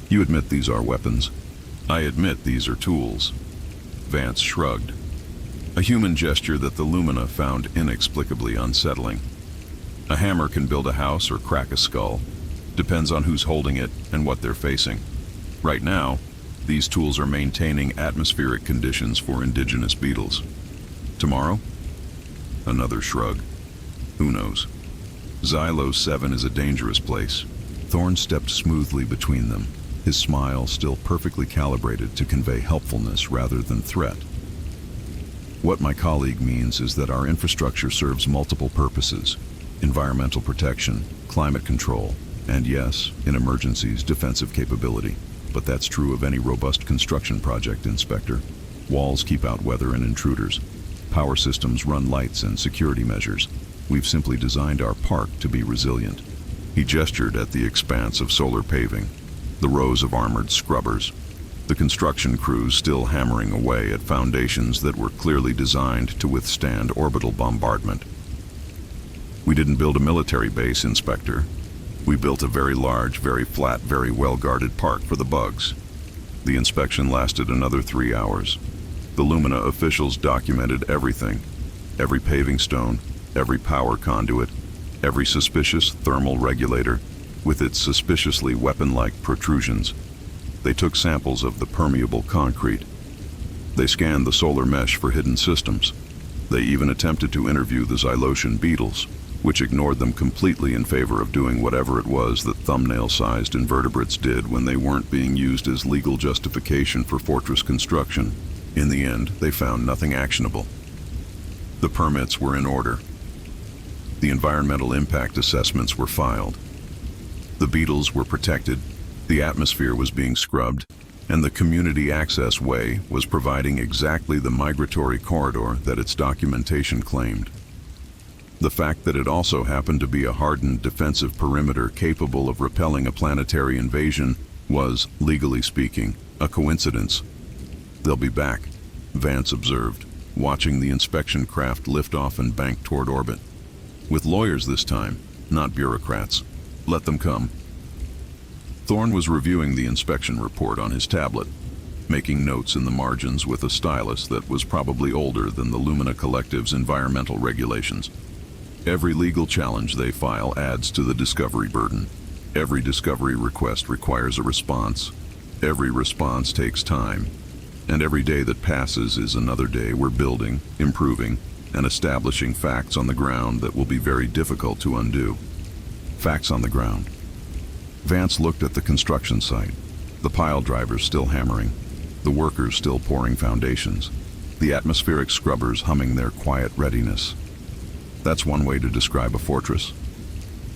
You admit these are weapons? I admit these are tools. Vance shrugged. A human gesture that the Lumina found inexplicably unsettling. A hammer can build a house or crack a skull. Depends on who's holding it and what they're facing. Right now, these tools are maintaining atmospheric conditions for indigenous beetles. Tomorrow? Another shrug. Who knows? Xylos 7 is a dangerous place. Thorne stepped smoothly between them, his smile still perfectly calibrated to convey helpfulness rather than threat. What my colleague means is that our infrastructure serves multiple purposes: environmental protection, climate control, and yes, in emergencies, defensive capability. But that's true of any robust construction project, Inspector. Walls keep out weather and intruders. Power systems run lights and security measures. We've simply designed our park to be resilient. He gestured at the expanse of solar paving, the rows of armored scrubbers, the construction crews still hammering away at foundations that were clearly designed to withstand orbital bombardment. We didn't build a military base, Inspector. We built a very large, very flat, very well-guarded park for the bugs. The inspection lasted another 3 hours. The Lumina officials documented everything. Every paving stone, every power conduit, every suspicious thermal regulator, with its suspiciously weapon-like protrusions. They took samples of the permeable concrete. They scanned the solar mesh for hidden systems. They even attempted to interview the Xylosian beetles, which ignored them completely in favor of doing whatever it was that thumbnail-sized invertebrates did when they weren't being used as legal justification for fortress construction. In the end, they found nothing actionable. The permits were in order. The environmental impact assessments were filed. The beetles were protected, the atmosphere was being scrubbed, and the community access way was providing exactly the migratory corridor that its documentation claimed. The fact that it also happened to be a hardened defensive perimeter capable of repelling a planetary invasion was, legally speaking, a coincidence. "They'll be back," Vance observed, watching the inspection craft lift off and bank toward orbit. "With lawyers this time, not bureaucrats. Let them come." Thorne was reviewing the inspection report on his tablet, making notes in the margins with a stylus that was probably older than the Lumina Collective's environmental regulations. Every legal challenge they file adds to the discovery burden. Every discovery request requires a response. Every response takes time. And every day that passes is another day we're building, improving, and establishing facts on the ground that will be very difficult to undo. Facts on the ground. Vance looked at the construction site. The pile drivers still hammering. The workers still pouring foundations. The atmospheric scrubbers humming their quiet readiness. That's one way to describe a fortress.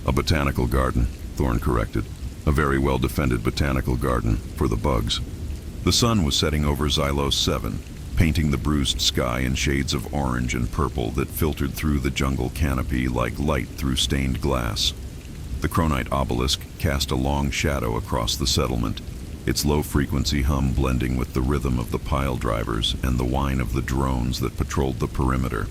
"A botanical garden," Thorne corrected. "A very well-defended botanical garden for the bugs." The sun was setting over Xylos 7, painting the bruised sky in shades of orange and purple that filtered through the jungle canopy like light through stained glass. The Chronite obelisk cast a long shadow across the settlement, its low-frequency hum blending with the rhythm of the pile drivers and the whine of the drones that patrolled the perimeter.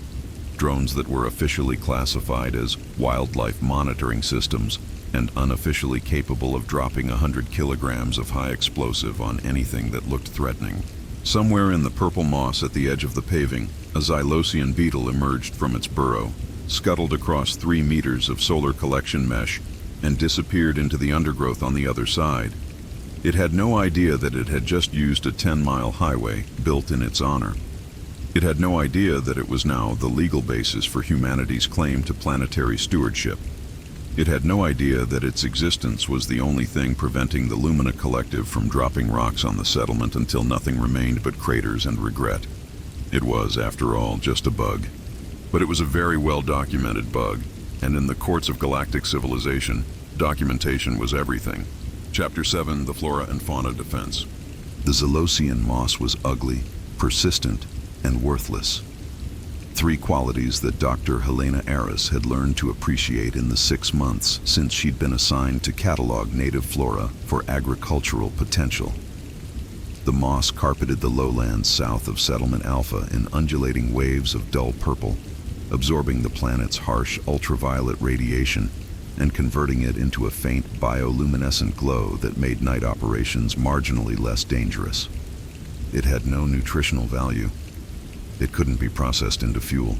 Drones that were officially classified as wildlife monitoring systems and unofficially capable of dropping 100 kilograms of high explosive on anything that looked threatening. Somewhere in the purple moss at the edge of the paving, a Xylosian beetle emerged from its burrow, scuttled across 3 meters of solar collection mesh, and disappeared into the undergrowth on the other side. It had no idea that it had just used a 10-mile highway built in its honor. It had no idea that it was now the legal basis for humanity's claim to planetary stewardship. It had no idea that its existence was the only thing preventing the Lumina Collective from dropping rocks on the settlement until nothing remained but craters and regret. It was, after all, just a bug. But it was a very well-documented bug, and in the courts of galactic civilization, documentation was everything. Chapter 7, The Flora and Fauna Defense. The Xylosian moss was ugly, persistent, and worthless. 3 qualities that Dr. Helena Aris had learned to appreciate in the 6 months since she'd been assigned to catalog native flora for agricultural potential. The moss carpeted the lowlands south of Settlement Alpha in undulating waves of dull purple, absorbing the planet's harsh ultraviolet radiation and converting it into a faint bioluminescent glow that made night operations marginally less dangerous. It had no nutritional value. It couldn't be processed into fuel.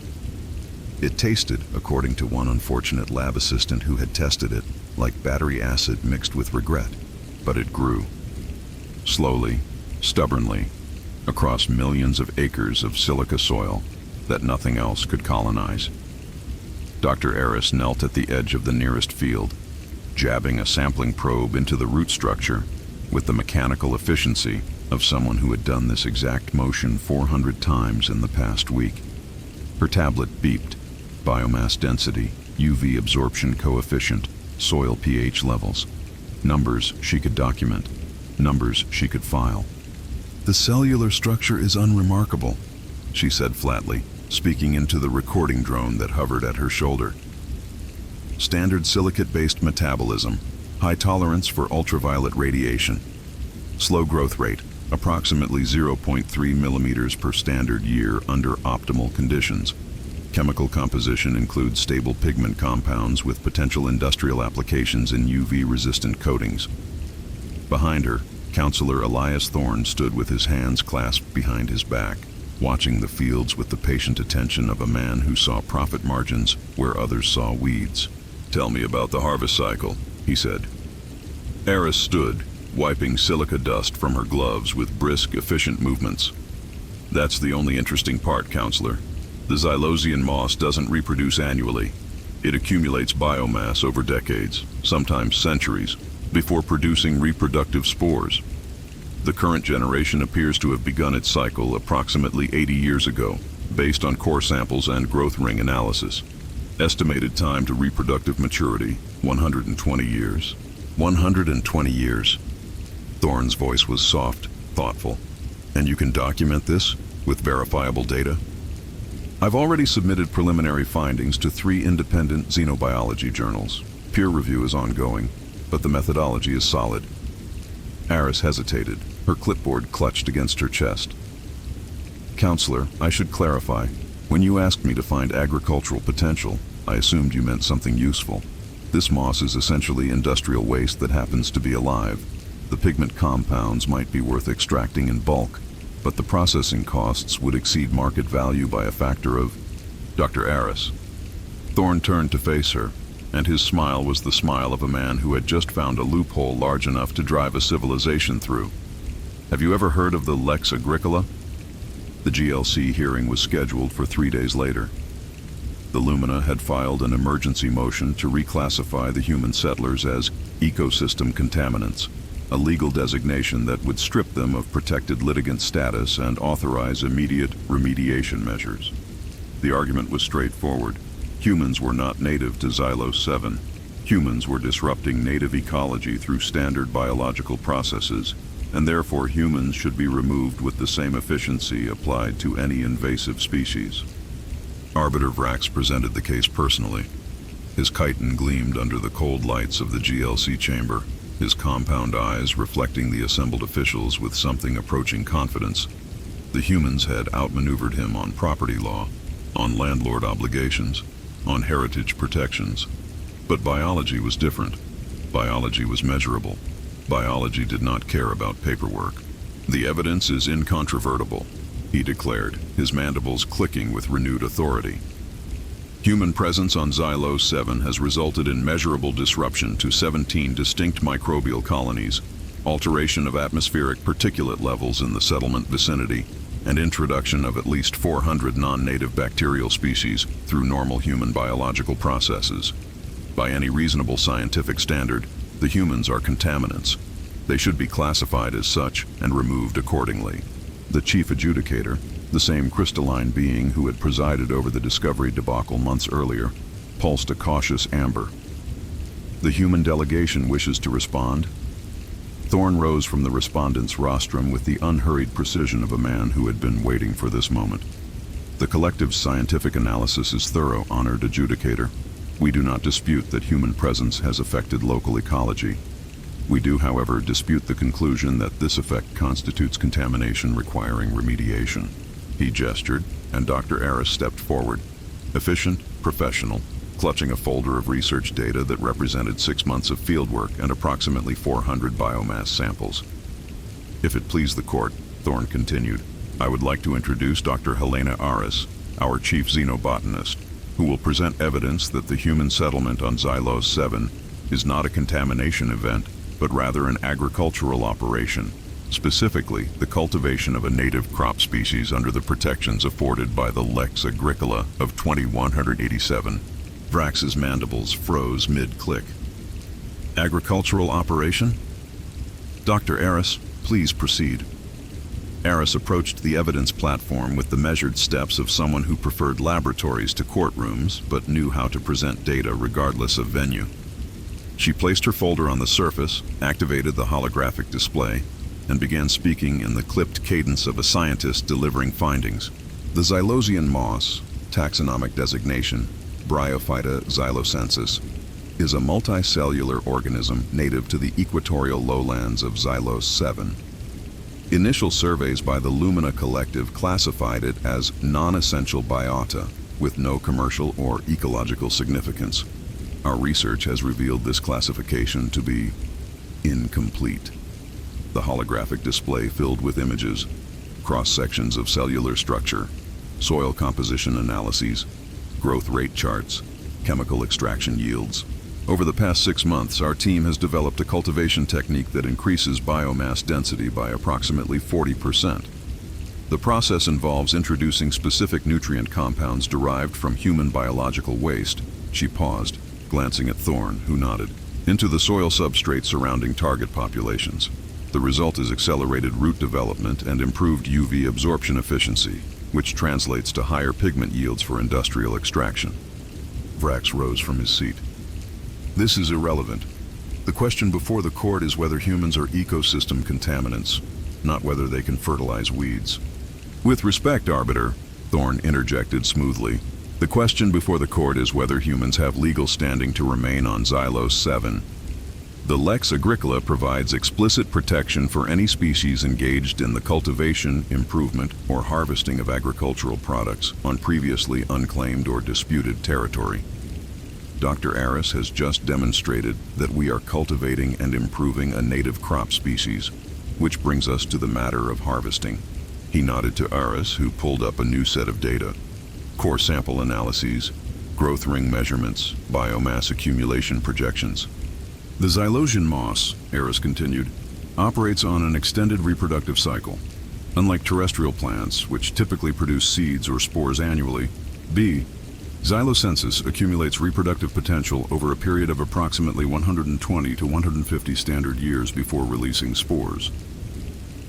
It tasted, according to one unfortunate lab assistant who had tested it, like battery acid mixed with regret. But it grew. Slowly, stubbornly, across millions of acres of silica soil that nothing else could colonize. Dr. Aris knelt at the edge of the nearest field, jabbing a sampling probe into the root structure with the mechanical efficiency of someone who had done this exact motion 400 times in the past week. Her tablet beeped. Biomass density, UV absorption coefficient, soil pH levels. Numbers she could document. Numbers she could file. "The cellular structure is unremarkable," she said flatly, speaking into the recording drone that hovered at her shoulder. "Standard silicate-based metabolism, high tolerance for ultraviolet radiation. Slow growth rate, approximately 0.3 millimeters per standard year under optimal conditions. Chemical composition includes stable pigment compounds with potential industrial applications in UV-resistant coatings." Behind her, Counselor Elias Thorne stood with his hands clasped behind his back. watching the fields with the patient attention of a man who saw profit margins where others saw weeds. "Tell me about the harvest cycle," he said. Eris stood, wiping silica dust from her gloves with brisk, efficient movements. "That's the only interesting part, Counselor. The Xylosian moss doesn't reproduce annually. It accumulates biomass over decades, sometimes centuries, before producing reproductive spores. The current generation appears to have begun its cycle approximately 80 years ago, based on core samples and growth ring analysis. Estimated time to reproductive maturity, 120 years. 120 years. Thorne's voice was soft, thoughtful. "And you can document this with verifiable data?" "I've already submitted preliminary findings to 3 independent xenobiology journals. Peer review is ongoing, but the methodology is solid." Eris hesitated, her clipboard clutched against her chest. "Counselor, I should clarify. When you asked me to find agricultural potential, I assumed you meant something useful. This moss is essentially industrial waste that happens to be alive. The pigment compounds might be worth extracting in bulk, but the processing costs would exceed market value by a factor of..." "Dr. Eris." Thorne turned to face her, and his smile was the smile of a man who had just found a loophole large enough to drive a civilization through. "Have you ever heard of the Lex Agricola?" The GLC hearing was scheduled for 3 days later. The Lumina had filed an emergency motion to reclassify the human settlers as ecosystem contaminants, a legal designation that would strip them of protected litigant status and authorize immediate remediation measures. The argument was straightforward. Humans were not native to Xylos 7. Humans were disrupting native ecology through standard biological processes, and therefore humans should be removed with the same efficiency applied to any invasive species. Arbiter Vrax presented the case personally. His chitin gleamed under the cold lights of the GLC chamber, his compound eyes reflecting the assembled officials with something approaching confidence. The humans had outmaneuvered him on property law, on landlord obligations, on heritage protections. But biology was different. Biology was measurable. Biology did not care about paperwork. "The evidence is incontrovertible," he declared, his mandibles clicking with renewed authority. "Human presence on Xylos 7 has resulted in measurable disruption to 17 distinct microbial colonies, alteration of atmospheric particulate levels in the settlement vicinity, and introduction of at least 400 non-native bacterial species through normal human biological processes. By any reasonable scientific standard, the humans are contaminants. They should be classified as such and removed accordingly." The chief adjudicator, the same crystalline being who had presided over the Discovery debacle months earlier, pulsed a cautious amber. "The human delegation wishes to respond." Thorne rose from the respondent's rostrum with the unhurried precision of a man who had been waiting for this moment. "The collective scientific analysis is thorough, honored adjudicator. We do not dispute that human presence has affected local ecology. We do, however, dispute the conclusion that this effect constitutes contamination requiring remediation." He gestured, and Dr. Eris stepped forward, efficient, professional, clutching a folder of research data that represented 6 months of fieldwork and approximately 400 biomass samples. "If it please the court," Thorne continued, "I would like to introduce Dr. Helena Aris, our chief xenobotanist, who will present evidence that the human settlement on Xylos 7 is not a contamination event, but rather an agricultural operation, specifically the cultivation of a native crop species under the protections afforded by the Lex Agricola of 2187. Vrax's mandibles froze mid-click. "Agricultural operation? Dr. Eris, please proceed." Eris approached the evidence platform with the measured steps of someone who preferred laboratories to courtrooms, but knew how to present data regardless of venue. She placed her folder on the surface, activated the holographic display, and began speaking in the clipped cadence of a scientist delivering findings. "The Xylosian moss, taxonomic designation, Bryophyta xylosensis, is a multicellular organism native to the equatorial lowlands of Xylos 7. Initial surveys by the Lumina Collective classified it as non-essential biota, with no commercial or ecological significance. Our research has revealed this classification to be incomplete." The holographic display filled with images. cross-sections of cellular structure, soil composition analyses, growth rate charts, chemical extraction yields. Over the past 6 months, our team has developed a cultivation technique that increases biomass density by approximately 40%. The process involves introducing specific nutrient compounds derived from human biological waste. She paused, glancing at Thorne, who nodded, into the soil substrate surrounding target populations. The result is accelerated root development and improved UV absorption efficiency, which translates to higher pigment yields for industrial extraction. Vrax rose from his seat. This is irrelevant. The question before the court is whether humans are ecosystem contaminants, not whether they can fertilize weeds. With respect, Arbiter, Thorne interjected smoothly, the question before the court is whether humans have legal standing to remain on Xylos 7. The Lex Agricola provides explicit protection for any species engaged in the cultivation, improvement, or harvesting of agricultural products on previously unclaimed or disputed territory. Dr. Aris has just demonstrated that we are cultivating and improving a native crop species, which brings us to the matter of harvesting. He nodded to Aris, who pulled up a new set of data. Core sample analyses, growth ring measurements, biomass accumulation projections. The Xylosian moss, Aris continued, operates on an extended reproductive cycle. Unlike terrestrial plants, which typically produce seeds or spores annually, Xylosensis accumulates reproductive potential over a period of approximately 120 to 150 standard years before releasing spores.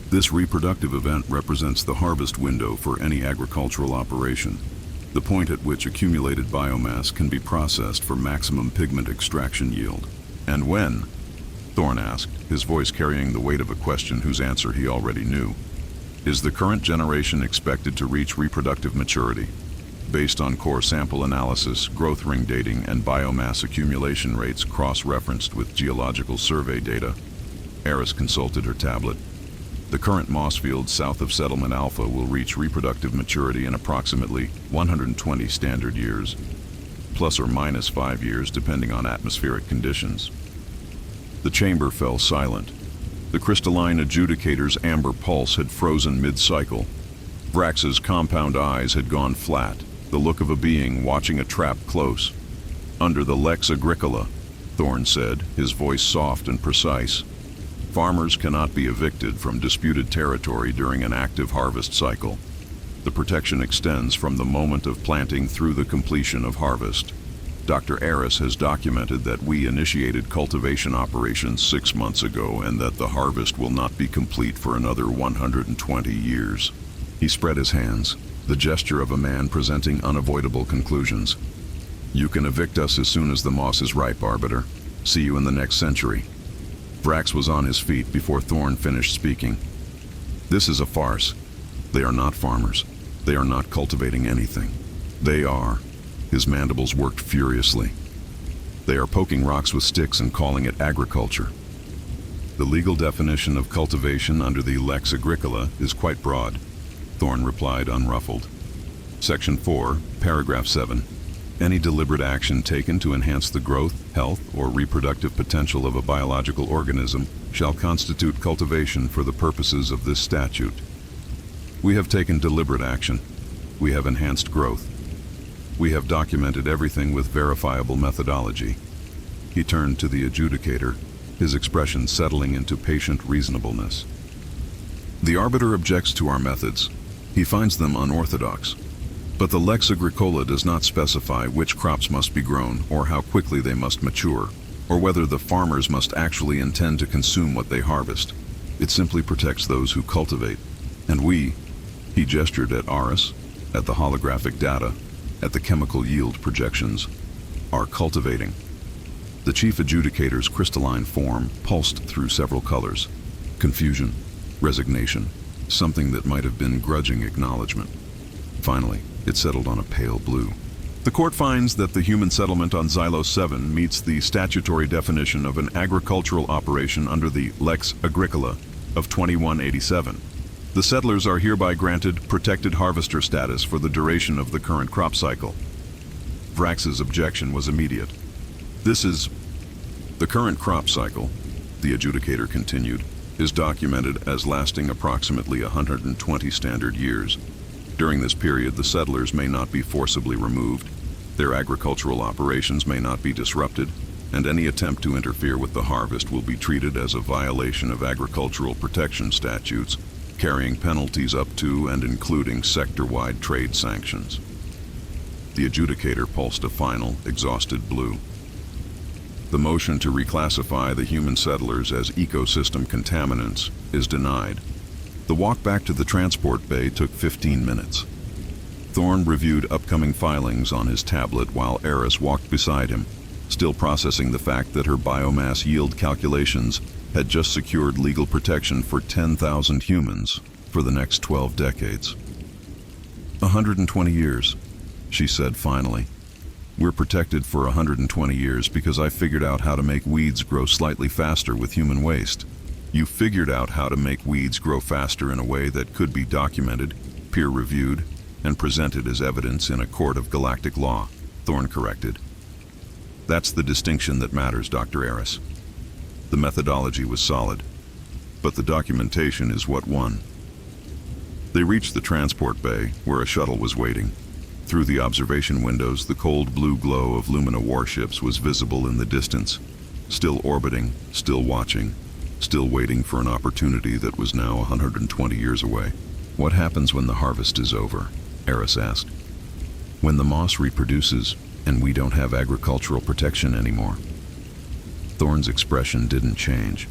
This reproductive event represents the harvest window for any agricultural operation, the point at which accumulated biomass can be processed for maximum pigment extraction yield. And when? Thorne asked, his voice carrying the weight of a question whose answer he already knew. Is the current generation expected to reach reproductive maturity? Based on core sample analysis, growth ring dating, and biomass accumulation rates cross-referenced with geological survey data, Aris consulted her tablet. The current moss field south of Settlement Alpha will reach reproductive maturity in approximately 120 standard years, plus or minus 5 years depending on atmospheric conditions. The chamber fell silent. The crystalline adjudicator's amber pulse had frozen mid-cycle. Vrax's compound eyes had gone flat, the look of a being watching a trap close. Under the Lex Agricola, Thorne said, his voice soft and precise, farmers cannot be evicted from disputed territory during an active harvest cycle. The protection extends from the moment of planting through the completion of harvest. Dr. Aris has documented that we initiated cultivation operations 6 months ago and that the harvest will not be complete for another 120 years. He spread his hands, the gesture of a man presenting unavoidable conclusions. You can evict us as soon as the moss is ripe, Arbiter. See you in the next century. Vrax was on his feet before Thorne finished speaking. This is a farce. They are not farmers. They are not cultivating anything. They are. His mandibles worked furiously. They are poking rocks with sticks and calling it agriculture. The legal definition of cultivation under the Lex Agricola is quite broad, Thorne replied unruffled. Section 4, Paragraph 7. Any deliberate action taken to enhance the growth, health, or reproductive potential of a biological organism shall constitute cultivation for the purposes of this statute. We have taken deliberate action. We have enhanced growth. We have documented everything with verifiable methodology. He turned to the adjudicator, his expression settling into patient reasonableness. The arbiter objects to our methods. He finds them unorthodox. But the Lex Agricola does not specify which crops must be grown or how quickly they must mature, or whether the farmers must actually intend to consume what they harvest. It simply protects those who cultivate. And we, he gestured at Aris, at the holographic data, at the chemical yield projections, are cultivating. The chief adjudicator's crystalline form pulsed through several colors. Confusion, resignation, something that might have been grudging acknowledgement. Finally, it settled on a pale blue. The court finds that the human settlement on Xylos 7 meets the statutory definition of an agricultural operation under the Lex Agricola of 2187. The settlers are hereby granted protected harvester status for the duration of the current crop cycle. Vrax's objection was immediate. This is the current crop cycle, the adjudicator continued, is documented as lasting approximately 120 standard years. During this period, the settlers may not be forcibly removed, their agricultural operations may not be disrupted, and any attempt to interfere with the harvest will be treated as a violation of agricultural protection statutes, carrying penalties up to and including sector-wide trade sanctions. The adjudicator pulsed a final, exhausted blue. The motion to reclassify the human settlers as ecosystem contaminants is denied. The walk back to the transport bay took 15 minutes. Thorne reviewed upcoming filings on his tablet while Eris walked beside him, still processing the fact that her biomass yield calculations had just secured legal protection for 10,000 humans for the next 12 decades. 120 years, she said finally. We're protected for 120 years because I figured out how to make weeds grow slightly faster with human waste. You figured out how to make weeds grow faster in a way that could be documented, peer-reviewed, and presented as evidence in a court of galactic law, Thorne corrected. That's the distinction that matters, Dr. Eris. The methodology was solid, but the documentation is what won. They reached the transport bay, where a shuttle was waiting. Through the observation windows, the cold blue glow of Lumina warships was visible in the distance, still orbiting, still watching, still waiting for an opportunity that was now 120 years away. What happens when the harvest is over? Eris asked. When the moss reproduces, and we don't have agricultural protection anymore. Thorne's expression didn't change.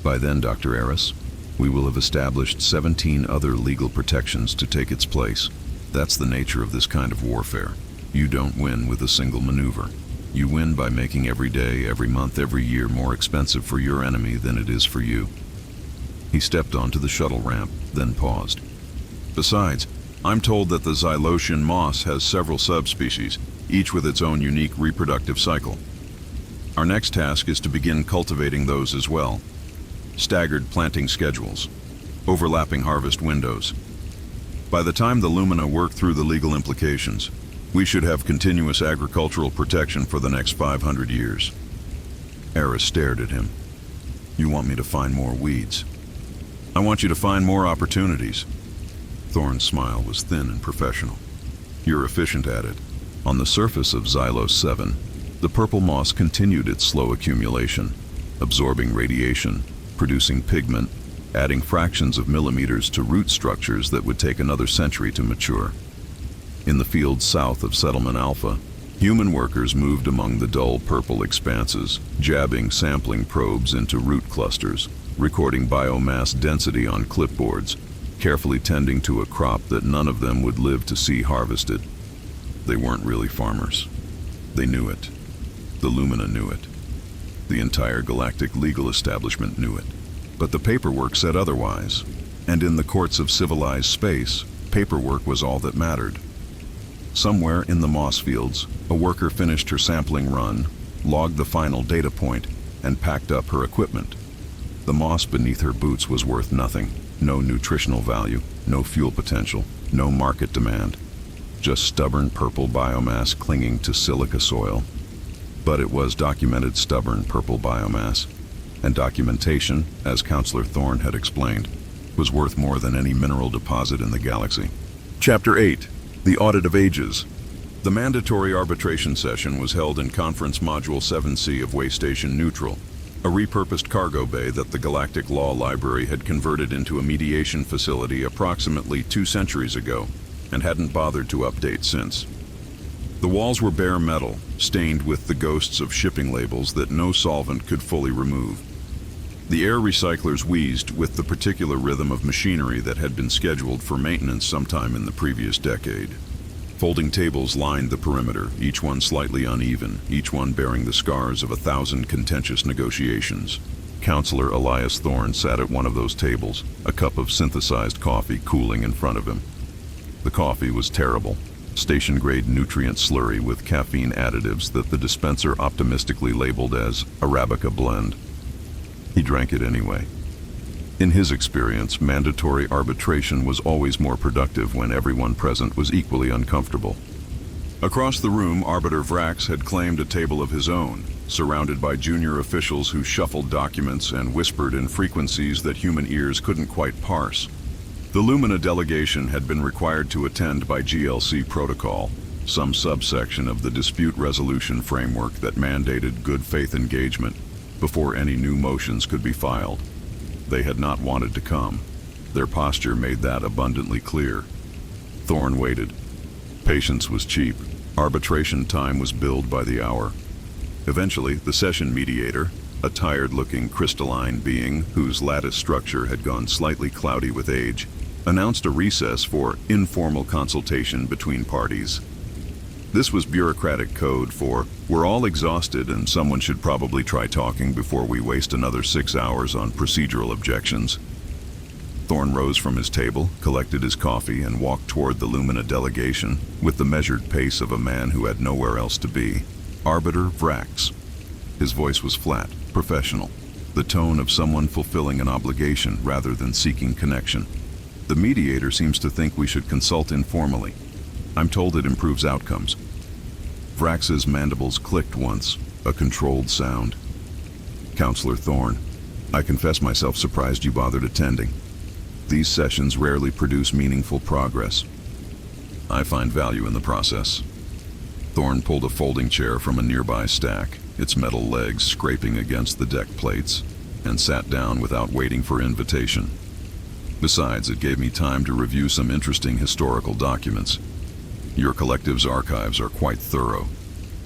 By then, Dr. Eris, we will have established 17 other legal protections to take its place. That's the nature of this kind of warfare. You don't win with a single maneuver. You win by making every day, every month, every year more expensive for your enemy than it is for you. He stepped onto the shuttle ramp, then paused. Besides, I'm told that the Xylosian moss has several subspecies, each with its own unique reproductive cycle. Our next task is to begin cultivating those as well. Staggered planting schedules, overlapping harvest windows. By the time the Lumina work through the legal implications, we should have continuous agricultural protection for the next 500 years. Eris stared at him. You want me to find more weeds? I want you to find more opportunities. Thorne's smile was thin and professional. You're efficient at it. On the surface of Xylos 7, the purple moss continued its slow accumulation, absorbing radiation, producing pigment, adding fractions of millimeters to root structures that would take another century to mature. In the fields south of Settlement Alpha, human workers moved among the dull purple expanses, jabbing sampling probes into root clusters, recording biomass density on clipboards, carefully tending to a crop that none of them would live to see harvested. They weren't really farmers. They knew it. The Lumina knew it. The entire galactic legal establishment knew it. But the paperwork said otherwise, and in the courts of civilized space, paperwork was all that mattered. Somewhere in the moss fields, a worker finished her sampling run, logged the final data point, and packed up her equipment. The moss beneath her boots was worth nothing. No nutritional value, no fuel potential, no market demand. Just stubborn purple biomass clinging to silica soil. But it was documented stubborn purple biomass. And documentation, as Counselor Thorne had explained, was worth more than any mineral deposit in the galaxy. Chapter 8. The Audit of Ages. The mandatory arbitration session was held in Conference Module 7C of Waystation Neutral, a repurposed cargo bay that the Galactic Law Library had converted into a mediation facility approximately 2 centuries ago, and hadn't bothered to update since. The walls were bare metal, stained with the ghosts of shipping labels that no solvent could fully remove. The air recyclers wheezed with the particular rhythm of machinery that had been scheduled for maintenance sometime in the previous decade. Folding tables lined the perimeter, each one slightly uneven, each one bearing the scars of 1,000 contentious negotiations. Counselor Elias Thorne sat at one of those tables, a cup of synthesized coffee cooling in front of him. The coffee was terrible. Station-grade nutrient slurry with caffeine additives that the dispenser optimistically labeled as Arabica blend. He drank it anyway. In his experience, mandatory arbitration was always more productive when everyone present was equally uncomfortable. Across the room, Arbiter Vrax had claimed a table of his own, surrounded by junior officials who shuffled documents and whispered in frequencies that human ears couldn't quite parse. The Lumina delegation had been required to attend by GLC protocol, some subsection of the dispute resolution framework that mandated good faith engagement before any new motions could be filed. They had not wanted to come. Their posture made that abundantly clear. Thorne waited. Patience was cheap. Arbitration time was billed by the hour. Eventually, the session mediator, a tired-looking crystalline being whose lattice structure had gone slightly cloudy with age, announced a recess for informal consultation between parties. This was bureaucratic code for, "We're all exhausted and someone should probably try talking before we waste another 6 hours on procedural objections." Thorne rose from his table, collected his coffee, and walked toward the Lumina delegation with the measured pace of a man who had nowhere else to be. Arbiter Vrax. His voice was flat, professional, the tone of someone fulfilling an obligation rather than seeking connection. "The mediator seems to think we should consult informally. I'm told it improves outcomes." Vrax's mandibles clicked once, a controlled sound. "Counselor Thorne, I confess myself surprised you bothered attending. These sessions rarely produce meaningful progress. I find value in the process." Thorne pulled a folding chair from a nearby stack, its metal legs scraping against the deck plates, and sat down without waiting for invitation. "Besides, it gave me time to review some interesting historical documents. Your collective's archives are quite thorough.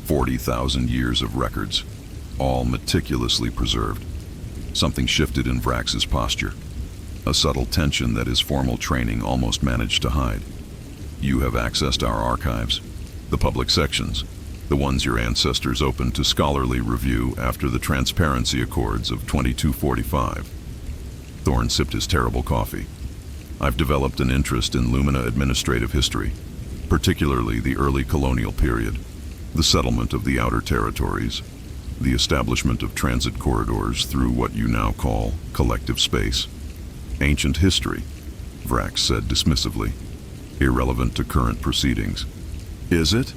40,000 years of records, all meticulously preserved." Something shifted in Vrax's posture, a subtle tension that his formal training almost managed to hide. "You have accessed our archives, the public sections, the ones your ancestors opened to scholarly review after the Transparency Accords of 2245. Thorne sipped his terrible coffee. "I've developed an interest in Lumina administrative history, particularly the early colonial period, the settlement of the outer territories, the establishment of transit corridors through what you now call collective space. Ancient history," Vrax said dismissively, "irrelevant to current proceedings." "Is it?"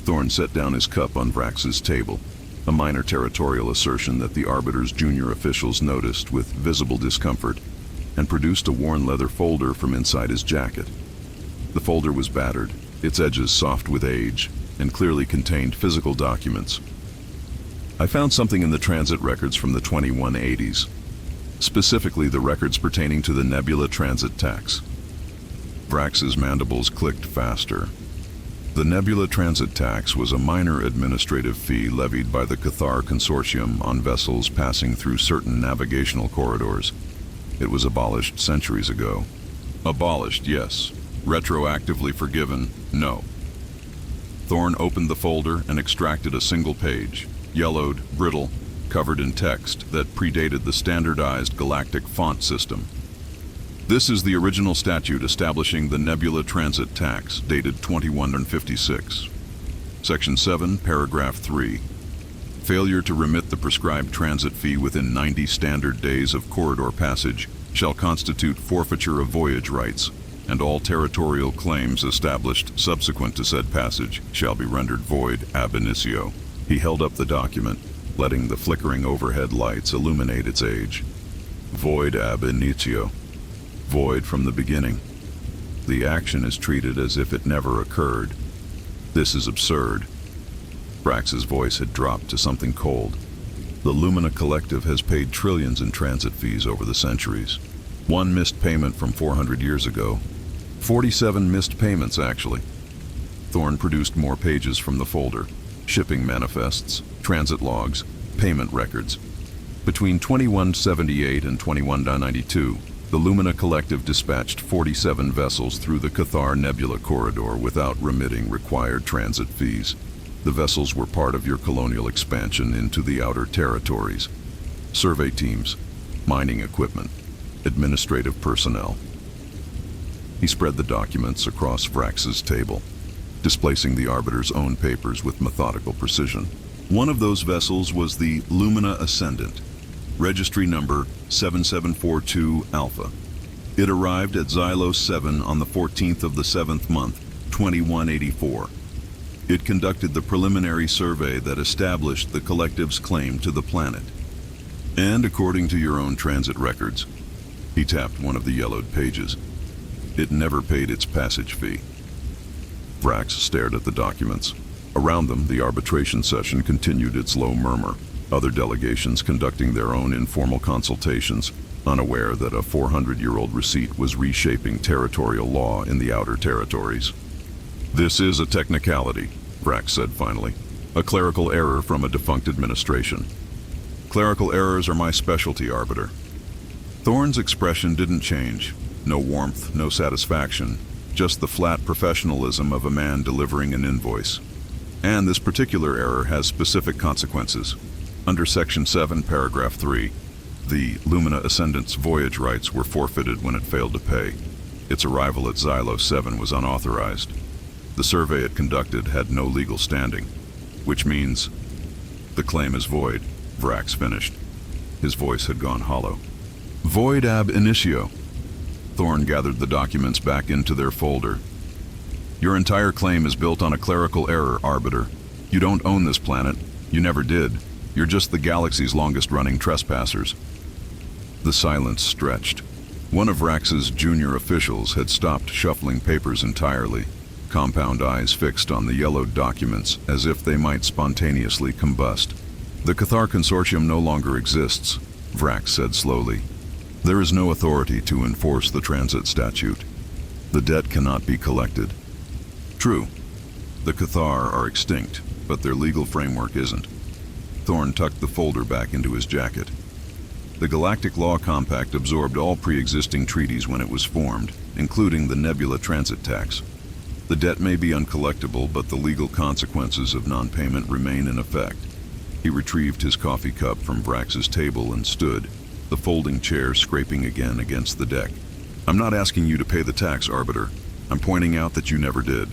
Thorne set down his cup on Vrax's table, a minor territorial assertion that the Arbiter's junior officials noticed with visible discomfort, and produced a worn leather folder from inside his jacket. The folder was battered, its edges soft with age, and clearly contained physical documents. "I found something in the transit records from the 2180s, specifically the records pertaining to the Nebula transit tax." Vrax's mandibles clicked faster. The Nebula transit tax was a minor administrative fee levied by the Cathar Consortium on vessels passing through certain navigational corridors. It was abolished centuries ago. Abolished, yes. Retroactively forgiven, no. Thorne opened the folder and extracted a single page, yellowed, brittle, covered in text that predated the standardized galactic font system. "This is the original statute establishing the Nebula Transit Tax, dated 2156. Section 7, Paragraph 3. Failure to remit the prescribed transit fee within 90 standard days of corridor passage shall constitute forfeiture of voyage rights, and all territorial claims established subsequent to said passage shall be rendered void ab initio." He held up the document, letting the flickering overhead lights illuminate its age. "Void ab initio. Void from the beginning. The action is treated as if it never occurred. This is absurd." Vrax's voice had dropped to something cold. "The Lumina Collective has paid trillions in transit fees over the centuries. One missed payment from 400 years ago. 47 missed payments, actually." Thorne produced more pages from the folder. Shipping manifests, transit logs, payment records. Between 2178 and 2192, the Lumina Collective dispatched 47 vessels through the Cathar Nebula corridor without remitting required transit fees. The vessels were part of your colonial expansion into the outer territories. Survey teams, mining equipment, administrative personnel. He spread the documents across Vrax's table, displacing the Arbiter's own papers with methodical precision. One of those vessels was the Lumina Ascendant, registry number 7742 Alpha. It arrived at Xylos 7 on the 14th of the 7th month, 2184. It conducted the preliminary survey that established the collective's claim to the planet. And according to your own transit records, he tapped one of the yellowed pages. It never paid its passage fee. Vrax stared at the documents. Around them, the arbitration session continued its low murmur, other delegations conducting their own informal consultations, unaware that a 400-year-old receipt was reshaping territorial law in the outer territories. "This is a technicality," Vrax said finally. "A clerical error from a defunct administration. Clerical errors are my specialty, Arbiter." Thorne's expression didn't change. No warmth, no satisfaction, just the flat professionalism of a man delivering an invoice. And this particular error has specific consequences. Under Section 7, Paragraph 3, the Lumina Ascendant's voyage rights were forfeited when it failed to pay. Its arrival at Zylo 7 was unauthorized. The survey it conducted had no legal standing, which means the claim is void, Vrax finished. His voice had gone hollow. "Void ab initio." Thorne gathered the documents back into their folder. "Your entire claim is built on a clerical error, Arbiter. You don't own this planet. You never did. You're just the galaxy's longest-running trespassers." The silence stretched. One of Vrax's junior officials had stopped shuffling papers entirely, compound eyes fixed on the yellowed documents as if they might spontaneously combust. "The Cathar Consortium no longer exists," Vrax said slowly. "There is no authority to enforce the transit statute. The debt cannot be collected. True, the Cathar are extinct, but their legal framework isn't." Thorne tucked the folder back into his jacket. The Galactic Law Compact absorbed all pre-existing treaties when it was formed, including the Nebula Transit Tax. The debt may be uncollectible, but the legal consequences of non-payment remain in effect. He retrieved his coffee cup from Vrax's table and stood, the folding chair scraping again against the deck. "I'm not asking you to pay the tax, Arbiter. I'm pointing out that you never did.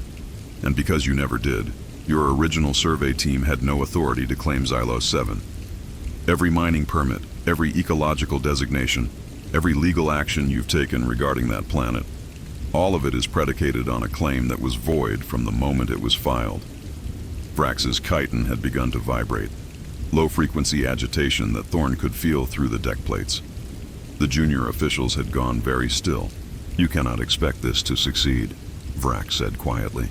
And because you never did, your original survey team had no authority to claim Xylos 7. Every mining permit, every ecological designation, every legal action you've taken regarding that planet, all of it is predicated on a claim that was void from the moment it was filed." Vrax's chitin had begun to vibrate, low-frequency agitation that Thorne could feel through the deck plates. The junior officials had gone very still. "You cannot expect this to succeed," Vrax said quietly.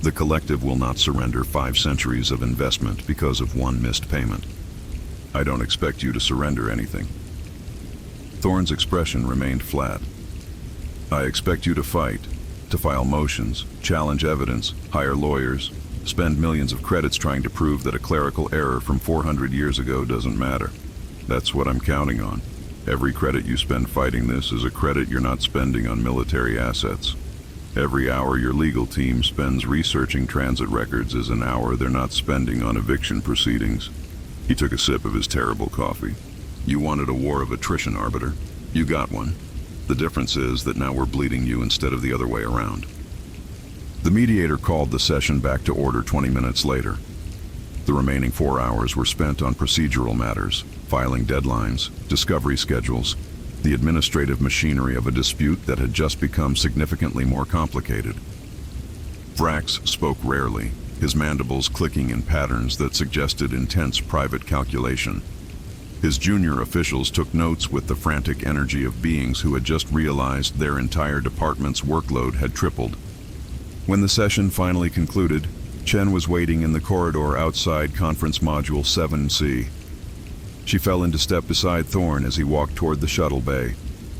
"The collective will not surrender 5 centuries of investment because of one missed payment. I don't expect you to surrender anything." Thorne's expression remained flat. "I expect you to fight, to file motions, challenge evidence, hire lawyers, spend millions of credits trying to prove that a clerical error from 400 years ago doesn't matter. That's what I'm counting on. Every credit you spend fighting this is a credit you're not spending on military assets. Every hour your legal team spends researching transit records is an hour they're not spending on eviction proceedings." He took a sip of his terrible coffee. "You wanted a war of attrition, Arbiter. You got one. The difference is that now we're bleeding you instead of the other way around." The mediator called the session back to order 20 minutes later. The remaining 4 hours were spent on procedural matters, filing deadlines, discovery schedules, the administrative machinery of a dispute that had just become significantly more complicated. Vrax spoke rarely, his mandibles clicking in patterns that suggested intense private calculation. His junior officials took notes with the frantic energy of beings who had just realized their entire department's workload had tripled. When the session finally concluded, Chen was waiting in the corridor outside Conference Module 7C. She fell into step beside Thorne as he walked toward the shuttle bay,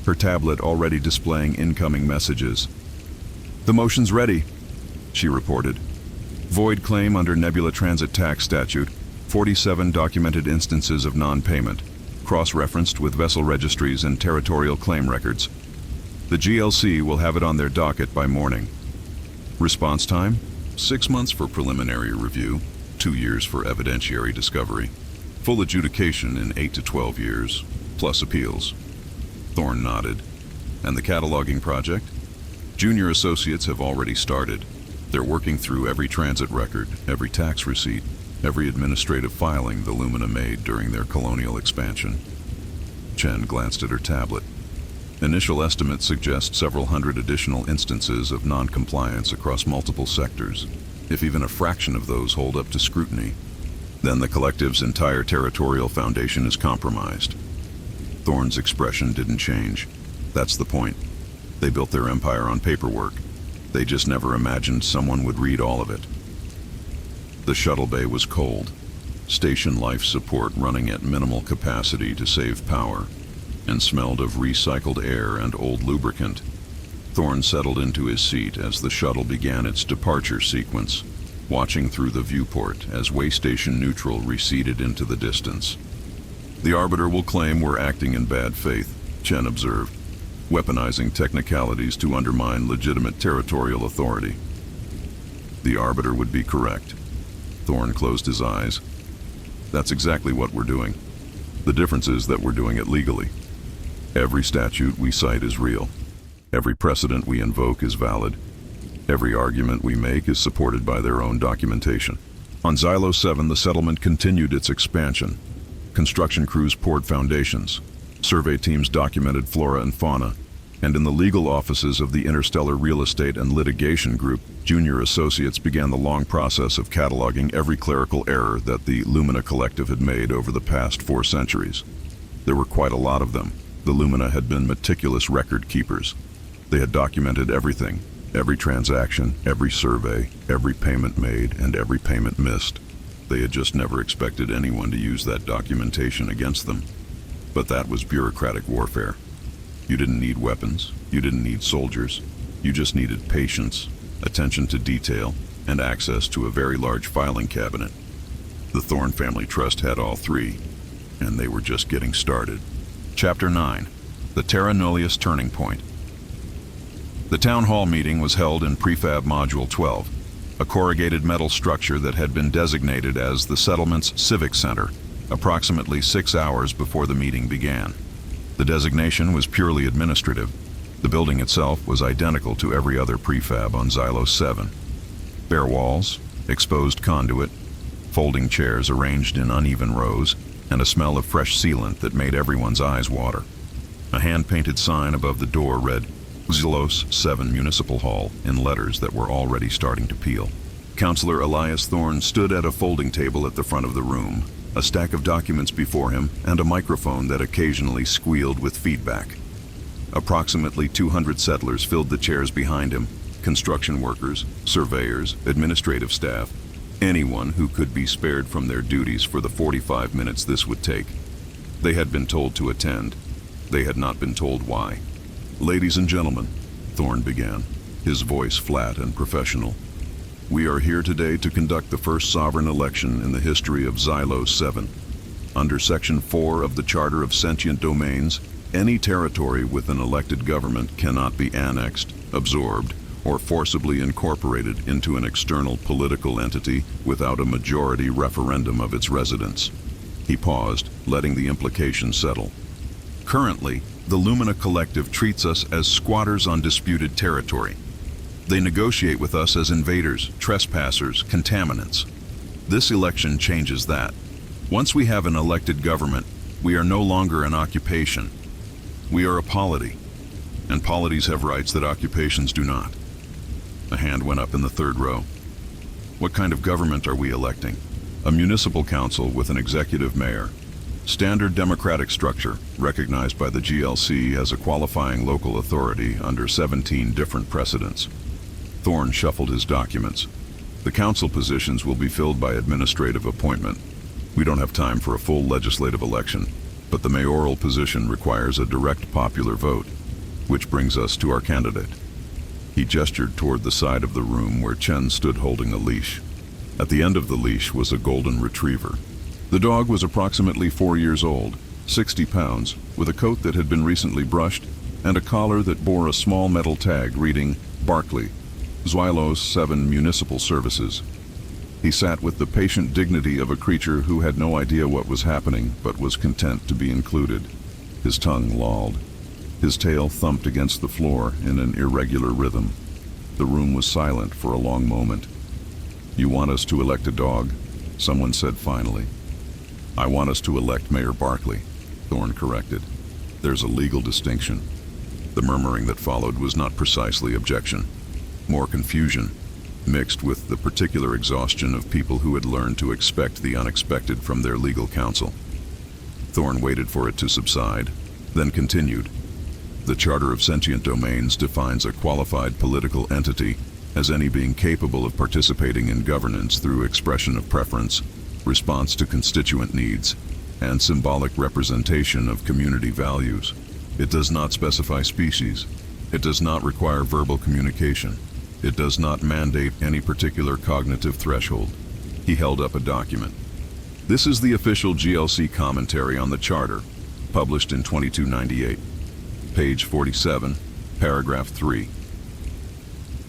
her tablet already displaying incoming messages. "The motion's ready," she reported. "Void claim under Nebula Transit Tax Statute, 47 documented instances of non-payment, cross-referenced with vessel registries and territorial claim records. The GLC will have it on their docket by morning. Response time? 6 months for preliminary review, 2 years for evidentiary discovery. Full adjudication in 8 to 12 years, plus appeals." Thorne nodded. "And the cataloging project? Junior associates have already started. They're working through every transit record, every tax receipt, every administrative filing the Lumina made during their colonial expansion." Chen glanced at her tablet. "Initial estimates suggest several hundred additional instances of non-compliance across multiple sectors. If even a fraction of those hold up to scrutiny, then the collective's entire territorial foundation is compromised. Thorne's expression didn't change. That's the point. They built their empire on paperwork. They just never imagined someone would read all of it. The shuttle bay was cold. Station life support running at minimal capacity to save power, and smelled of recycled air and old lubricant. Thorne settled into his seat as the shuttle began its departure sequence, watching through the viewport as Waystation Neutral receded into the distance. The Arbiter will claim we're acting in bad faith, Chen observed, weaponizing technicalities to undermine legitimate territorial authority. The Arbiter would be correct. Thorne closed his eyes. That's exactly what we're doing. The difference is that we're doing it legally. Every statute we cite is real. Every precedent we invoke is valid. Every argument we make is supported by their own documentation. On Zylo 7, the settlement continued its expansion. Construction crews poured foundations. Survey teams documented flora and fauna. And in the legal offices of the Interstellar Real Estate and Litigation Group, junior associates began the long process of cataloging every clerical error that the Lumina Collective had made over the past 4 centuries. There were quite a lot of them. The Lumina had been meticulous record keepers. They had documented everything, every transaction, every survey, every payment made, and every payment missed. They had just never expected anyone to use that documentation against them. But that was bureaucratic warfare. You didn't need weapons, you didn't need soldiers, you just needed patience, attention to detail, and access to a very large filing cabinet. The Thorne Family Trust had all 3, and they were just getting started. Chapter 9. The Terra Nullius Turning Point. The town hall meeting was held in Prefab Module 12, a corrugated metal structure that had been designated as the settlement's civic center, approximately 6 hours before the meeting began. The designation was purely administrative. The building itself was identical to every other prefab on Xylos 7. Bare walls, exposed conduit, folding chairs arranged in uneven rows, and a smell of fresh sealant that made everyone's eyes water. A hand-painted sign above the door read, Xylos 7 Municipal Hall, in letters that were already starting to peel. Counselor Elias Thorne stood at a folding table at the front of the room, a stack of documents before him, and a microphone that occasionally squealed with feedback. Approximately 200 settlers filled the chairs behind him, construction workers, surveyors, administrative staff, anyone who could be spared from their duties for the 45 minutes this would take. They had been told to attend. They had not been told why. Ladies and gentlemen, Thorne began, his voice flat and professional. We are here today to conduct the first sovereign election in the history of Xylos 7. Under Section 4 of the Charter of Sentient Domains, any territory with an elected government cannot be annexed, absorbed, or forcibly incorporated into an external political entity without a majority referendum of its residents. He paused, letting the implication settle. Currently, the Lumina Collective treats us as squatters on disputed territory. They negotiate with us as invaders, trespassers, contaminants. This election changes that. Once we have an elected government, we are no longer an occupation. We are a polity, and polities have rights that occupations do not. A hand went up in the third row. What kind of government are we electing? A municipal council with an executive mayor. Standard democratic structure, recognized by the GLC as a qualifying local authority under 17 different precedents. Thorne shuffled his documents. The council positions will be filled by administrative appointment. We don't have time for a full legislative election, but the mayoral position requires a direct popular vote, which brings us to our candidate. He gestured toward the side of the room where Chen stood holding a leash. At the end of the leash was a golden retriever. The dog was approximately 4 years old, 60 pounds, with a coat that had been recently brushed, and a collar that bore a small metal tag reading, Barclay, Xylos 7 Municipal Services. He sat with the patient dignity of a creature who had no idea what was happening, but was content to be included. His tongue lolled. His tail thumped against the floor in an irregular rhythm. The room was silent for a long moment. You want us to elect a dog? Someone said finally. I want us to elect Mayor Barclay, Thorne corrected. There's a legal distinction. The murmuring that followed was not precisely objection, more confusion. mixed with the particular exhaustion of people who had learned to expect the unexpected from their legal counsel. Thorne waited for it to subside, then continued. The Charter of Sentient Domains defines a qualified political entity as any being capable of participating in governance through expression of preference, response to constituent needs, and symbolic representation of community values. It does not specify species. It does not require verbal communication. It does not mandate any particular cognitive threshold. He held up a document. This is the official GLC commentary on the Charter, published in 2298. Page 47, paragraph 3.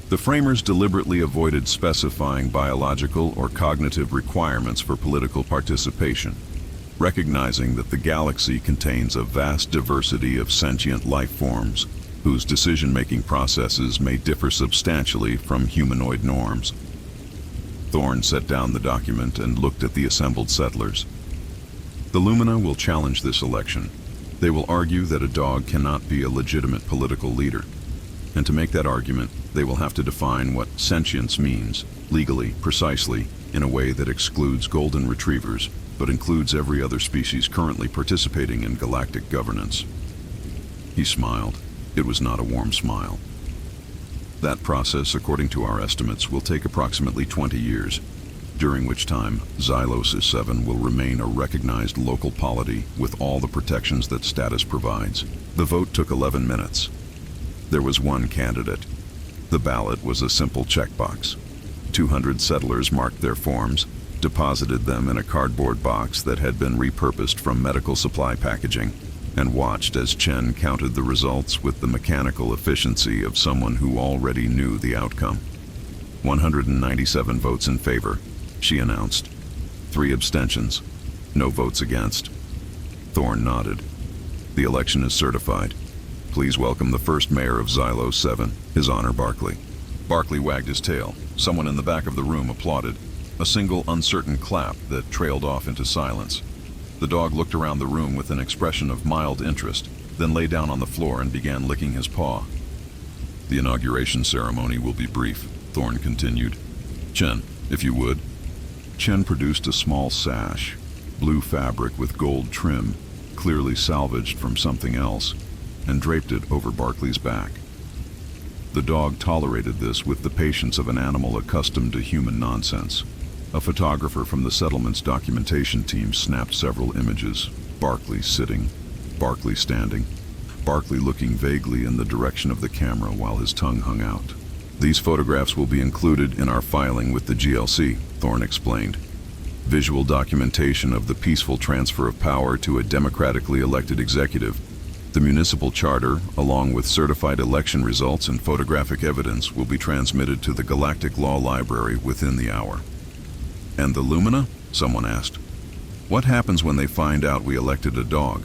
The framers deliberately avoided specifying biological or cognitive requirements for political participation, recognizing that the galaxy contains a vast diversity of sentient life forms whose decision-making processes may differ substantially from humanoid norms. Thorne set down the document and looked at the assembled settlers. The Lumina will challenge this election. They will argue that a dog cannot be a legitimate political leader. And to make that argument, they will have to define what sentience means, legally, precisely, in a way that excludes golden retrievers, but includes every other species currently participating in galactic governance. He smiled. It was not a warm smile. That process, according to our estimates, will take approximately 20 years, during which time Xylos 7 will remain a recognized local polity with all the protections that status provides. The vote took 11 minutes. There was one candidate. The ballot was a simple checkbox. 200 settlers marked their forms, deposited them in a cardboard box that had been repurposed from medical supply packaging, and watched as Chen counted the results with the mechanical efficiency of someone who already knew the outcome. 197 votes in favor, she announced. 3 abstentions. No votes against. Thorne nodded. The election is certified. Please welcome the first mayor of Xylos 7, His Honor Barclay. Barclay wagged his tail. Someone in the back of the room applauded. A single uncertain clap that trailed off into silence. The dog looked around the room with an expression of mild interest, then lay down on the floor and began licking his paw. The inauguration ceremony will be brief, Thorne continued. Chen, if you would. Chen produced a small sash, blue fabric with gold trim, clearly salvaged from something else, and draped it over Barclay's back. The dog tolerated this with the patience of an animal accustomed to human nonsense. A photographer from the settlement's documentation team snapped several images. Barclay sitting, Barclay standing, Barclay looking vaguely in the direction of the camera while his tongue hung out. These photographs will be included in our filing with the GLC, Thorne explained. Visual documentation of the peaceful transfer of power to a democratically elected executive. The municipal charter, along with certified election results and photographic evidence, will be transmitted to the Galactic Law Library within the hour. And the Lumina? Someone asked. What happens when they find out we elected a dog?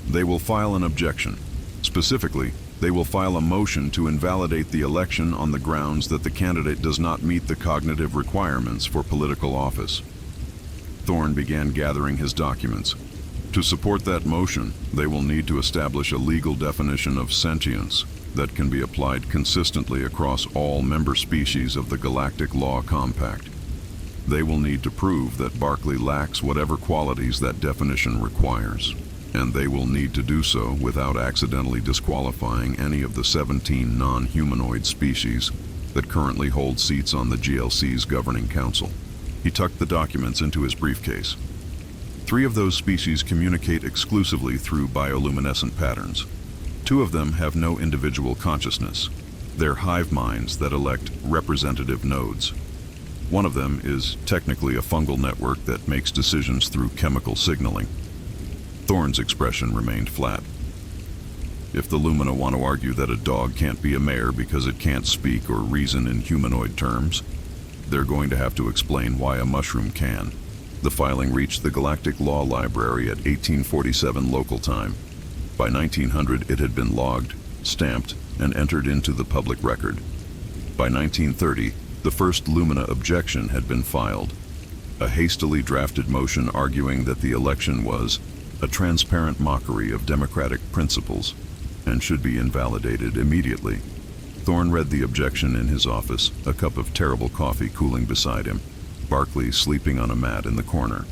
They will file an objection. Specifically, they will file a motion to invalidate the election on the grounds that the candidate does not meet the cognitive requirements for political office. Thorne began gathering his documents. To support that motion, they will need to establish a legal definition of sentience that can be applied consistently across all member species of the Galactic Law Compact. They will need to prove that Barclay lacks whatever qualities that definition requires, and they will need to do so without accidentally disqualifying any of the 17 non-humanoid species that currently hold seats on the GLC's governing council. He tucked the documents into his briefcase. 3 of those species communicate exclusively through bioluminescent patterns. 2 of them have no individual consciousness. They're hive minds that elect representative nodes. One of them is technically a fungal network that makes decisions through chemical signaling. Thorne's expression remained flat. If the Lumina want to argue that a dog can't be a mayor because it can't speak or reason in humanoid terms, they're going to have to explain why a mushroom can. The filing reached the Galactic Law Library at 1847 local time. By 1900, it had been logged, stamped, and entered into the public record. By 1930, the first Lumina objection had been filed, a hastily drafted motion arguing that the election was a transparent mockery of democratic principles and should be invalidated immediately. Thorne read the objection in his office, a cup of terrible coffee cooling beside him. Barkley sleeping on a mat in the corner.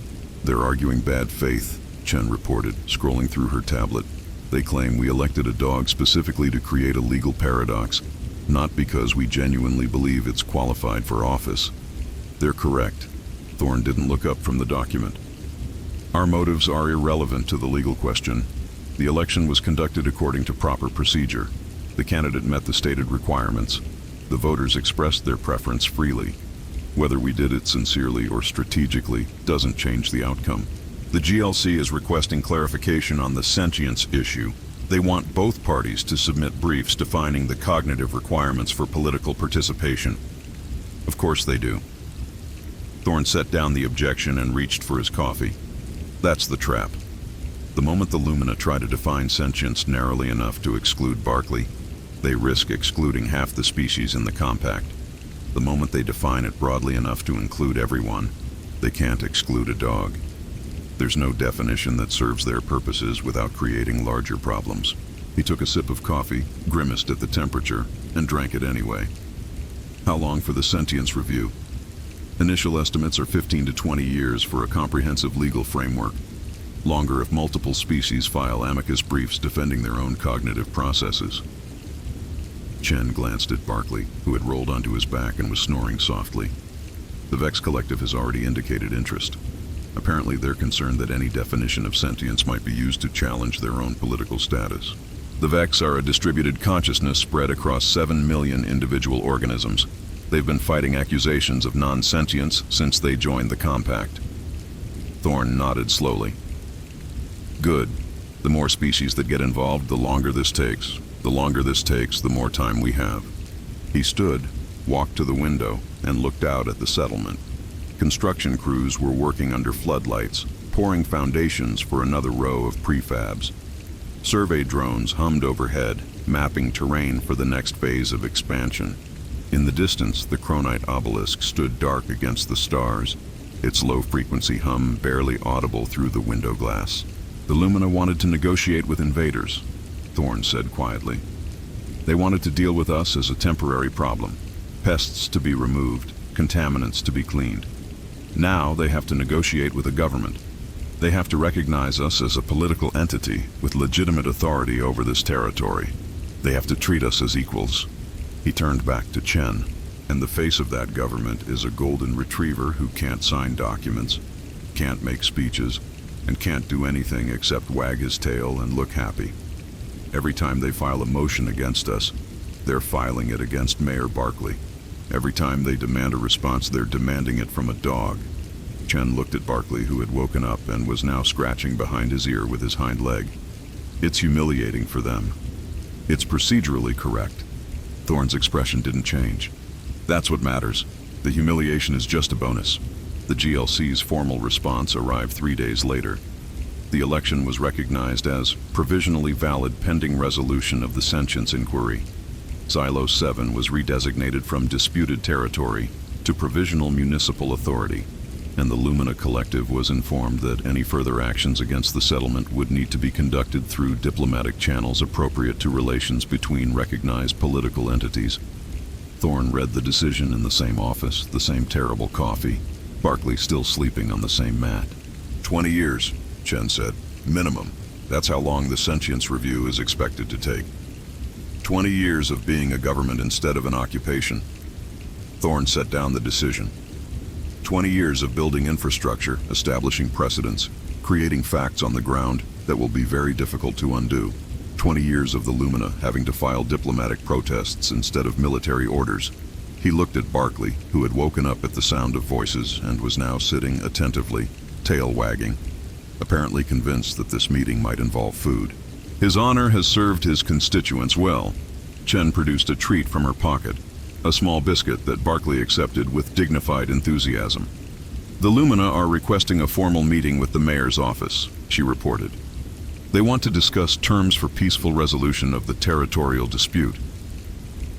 "They're arguing bad faith," Chen reported, scrolling through her tablet. "They claim we elected a dog specifically to create a legal paradox, not because we genuinely believe it's qualified for office." "They're correct." Thorne didn't look up from the document. "Our motives are irrelevant to the legal question. The election was conducted according to proper procedure. The candidate met the stated requirements. The voters expressed their preference freely. Whether we did it sincerely or strategically doesn't change the outcome." The GLC is requesting clarification on the sentience issue. They want both parties to submit briefs defining the cognitive requirements for political participation. Of course they do. Thorne set down the objection and reached for his coffee. That's the trap. The moment the Lumina try to define sentience narrowly enough to exclude Barkley, they risk excluding half the species in the compact. The moment they define it broadly enough to include everyone, they can't exclude a dog. There's no definition that serves their purposes without creating larger problems. He took a sip of coffee, grimaced at the temperature, and drank it anyway. "How long for the sentience review?" "Initial estimates are 15 to 20 years for a comprehensive legal framework. Longer if multiple species file amicus briefs defending their own cognitive processes." Chen glanced at Barkley, who had rolled onto his back and was snoring softly. The Vex Collective has already indicated interest. Apparently they're concerned that any definition of sentience might be used to challenge their own political status. The Vex are a distributed consciousness spread across 7 million individual organisms. They've been fighting accusations of non-sentience since they joined the compact. Thorne nodded slowly. "Good. The more species that get involved, the longer this takes. The longer this takes, the more time we have." He stood, walked to the window, and looked out at the settlement. Construction crews were working under floodlights, pouring foundations for another row of prefabs. Survey drones hummed overhead, mapping terrain for the next phase of expansion. In the distance, the Chronite obelisk stood dark against the stars, its low-frequency hum barely audible through the window glass. "The Lumina wanted to negotiate with invaders," Thorne said quietly. "They wanted to deal with us as a temporary problem, pests to be removed, contaminants to be cleaned. Now they have to negotiate with a government. They have to recognize us as a political entity with legitimate authority over this territory. They have to treat us as equals." He turned back to Chen, and the face of that government is a golden retriever who can't sign documents, can't make speeches, and can't do anything except wag his tail and look happy. Every time they file a motion against us, they're filing it against Mayor Barkley. Every time they demand a response, they're demanding it from a dog. Chen looked at Barkley, who had woken up and was now scratching behind his ear with his hind leg. "It's humiliating for them. It's procedurally correct." Thorne's expression didn't change. "That's what matters. The humiliation is just a bonus." The GLC's formal response arrived 3 days later. The election was recognized as provisionally valid pending resolution of the sentience inquiry. Xylos 7 was redesignated from disputed territory to provisional municipal authority, and the Lumina Collective was informed that any further actions against the settlement would need to be conducted through diplomatic channels appropriate to relations between recognized political entities. Thorne read the decision in the same office, the same terrible coffee, Barkley still sleeping on the same mat. 20 years, Chen said. Minimum. That's how long the sentience review is expected to take. 20 years of being a government instead of an occupation. Thorne set down the decision. 20 years of building infrastructure, establishing precedents, creating facts on the ground that will be very difficult to undo. 20 years of the Lumina having to file diplomatic protests instead of military orders. He looked at Barkley, who had woken up at the sound of voices and was now sitting attentively, tail wagging, apparently convinced that this meeting might involve food. His honor has served his constituents well. Chen produced a treat from her pocket, a small biscuit that Barkley accepted with dignified enthusiasm. The Lumina are requesting a formal meeting with the mayor's office, she reported. They want to discuss terms for peaceful resolution of the territorial dispute.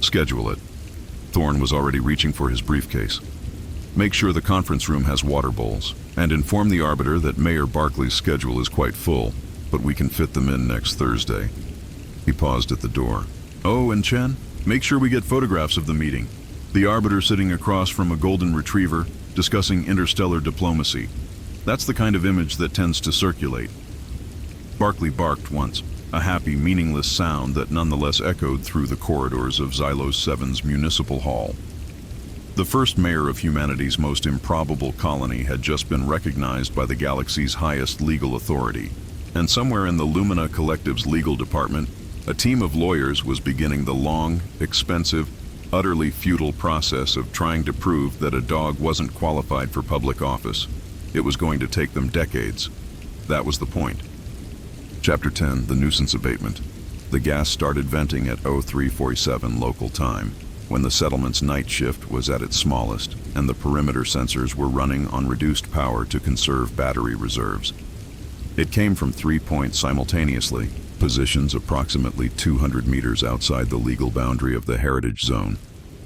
Schedule it. Thorne was already reaching for his briefcase. Make sure the conference room has water bowls, and inform the arbiter that Mayor Barkley's schedule is quite full, but we can fit them in next Thursday. He paused at the door. Oh, and Chen, Make sure we get photographs of the meeting. The arbiter sitting across from a golden retriever, discussing interstellar diplomacy. That's the kind of image that tends to circulate. Barkley barked once, a happy, meaningless sound that nonetheless echoed through the corridors of Xylos 7's municipal hall. The first mayor of humanity's most improbable colony had just been recognized by the galaxy's highest legal authority, and somewhere in the Lumina Collective's legal department, a team of lawyers was beginning the long, expensive, utterly futile process of trying to prove that a dog wasn't qualified for public office. It was going to take them decades. That was the point. Chapter 10, The Nuisance Abatement. The gas started venting at 0347 local time, when the settlement's night shift was at its smallest, and the perimeter sensors were running on reduced power to conserve battery reserves. It came from 3 points simultaneously, positions approximately 200 meters outside the legal boundary of the heritage zone,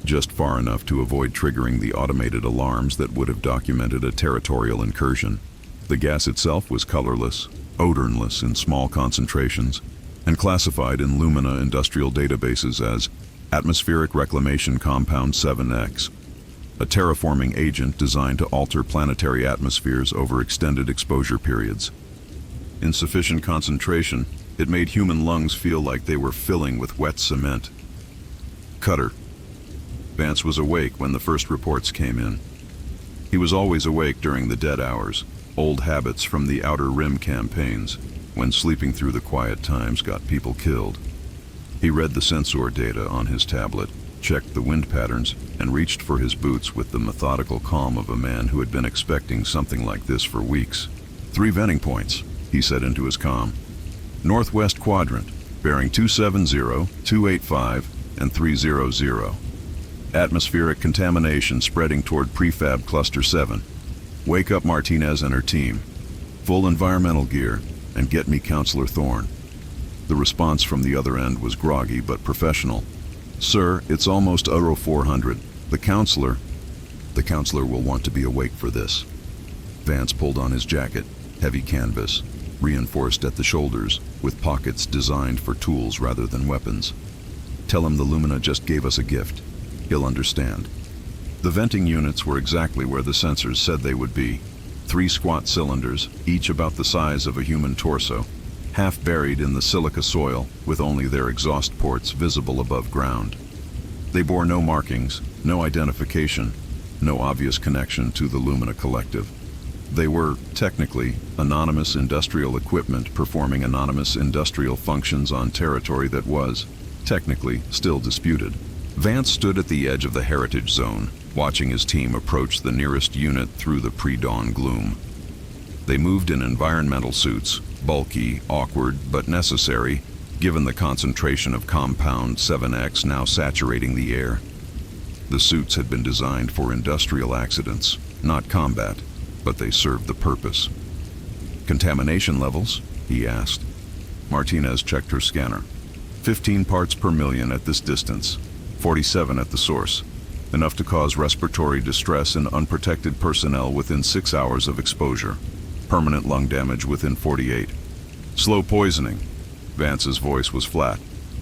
just far enough to avoid triggering the automated alarms that would have documented a territorial incursion. The gas itself was colorless, odorless in small concentrations, and classified in Lumina industrial databases as Atmospheric Reclamation Compound 7X, a terraforming agent designed to alter planetary atmospheres over extended exposure periods. In sufficient concentration, it made human lungs feel like they were filling with wet cement. Cutter. Vance was awake when the first reports came in. He was always awake during the dead hours, old habits from the Outer Rim campaigns, when sleeping through the quiet times got people killed. He read the sensor data on his tablet, checked the wind patterns, and reached for his boots with the methodical calm of a man who had been expecting something like this for weeks. 3 venting points, he said into his comm. Northwest quadrant, bearing 270, 285, and 300. Atmospheric contamination spreading toward prefab cluster 7. Wake up Martinez and her team. Full environmental gear, and get me Counselor Thorne. The response from the other end was groggy but professional. Sir, it's almost 0400. The counselor will want to be awake for this. Vance pulled on his jacket, heavy canvas, reinforced at the shoulders, with pockets designed for tools rather than weapons. Tell him the Lumina just gave us a gift. He'll understand. The venting units were exactly where the sensors said they would be. 3 squat cylinders, each about the size of a human torso, half buried in the silica soil with only their exhaust ports visible above ground. They bore no markings, no identification, no obvious connection to the Lumina Collective. They were, technically, anonymous industrial equipment performing anonymous industrial functions on territory that was, technically, still disputed. Vance stood at the edge of the heritage zone, watching his team approach the nearest unit through the pre-dawn gloom. They moved in environmental suits, bulky, awkward, but necessary, given the concentration of compound 7X now saturating the air. The suits had been designed for industrial accidents, not combat, but they served the purpose. Contamination levels? He asked. Martinez checked her scanner. 15 parts per million at this distance, 47 at the source, enough to cause respiratory distress in unprotected personnel within 6 hours of exposure. Permanent lung damage within 48. Slow poisoning. Vance's voice was flat.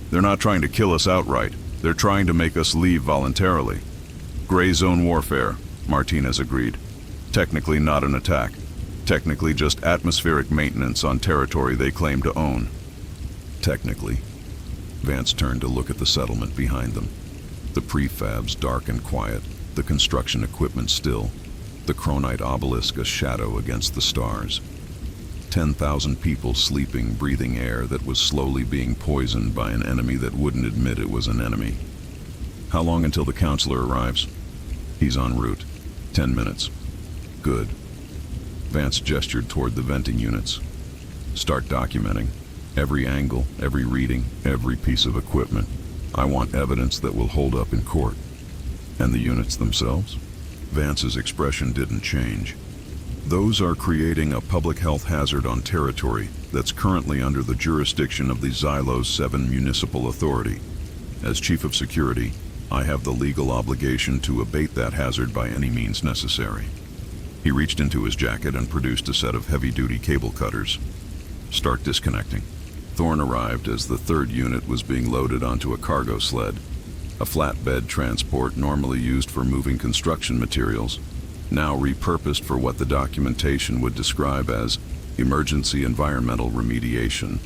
They're not trying to kill us outright. They're trying to make us leave voluntarily. Gray zone warfare, Martinez agreed. Technically not an attack. Technically just atmospheric maintenance on territory they claim to own. Technically. Vance turned to look at the settlement behind them. The prefabs dark and quiet, the construction equipment still, the chronite obelisk a shadow against the stars. 10,000 people sleeping, breathing air that was slowly being poisoned by an enemy that wouldn't admit it was an enemy. How long until the counselor arrives? He's en route. 10 minutes. Good. Vance gestured toward the venting units. Start documenting. Every angle, every reading, every piece of equipment. I want evidence that will hold up in court. And the units themselves? Vance's expression didn't change. Those are creating a public health hazard on territory that's currently under the jurisdiction of the Xylos 7 Municipal Authority. As Chief of Security, I have the legal obligation to abate that hazard by any means necessary. He reached into his jacket and produced a set of heavy-duty cable cutters. Start disconnecting. Thorne arrived as the third unit was being loaded onto a cargo sled. a flatbed transport normally used for moving construction materials, now repurposed for what the documentation would describe as emergency environmental remediation.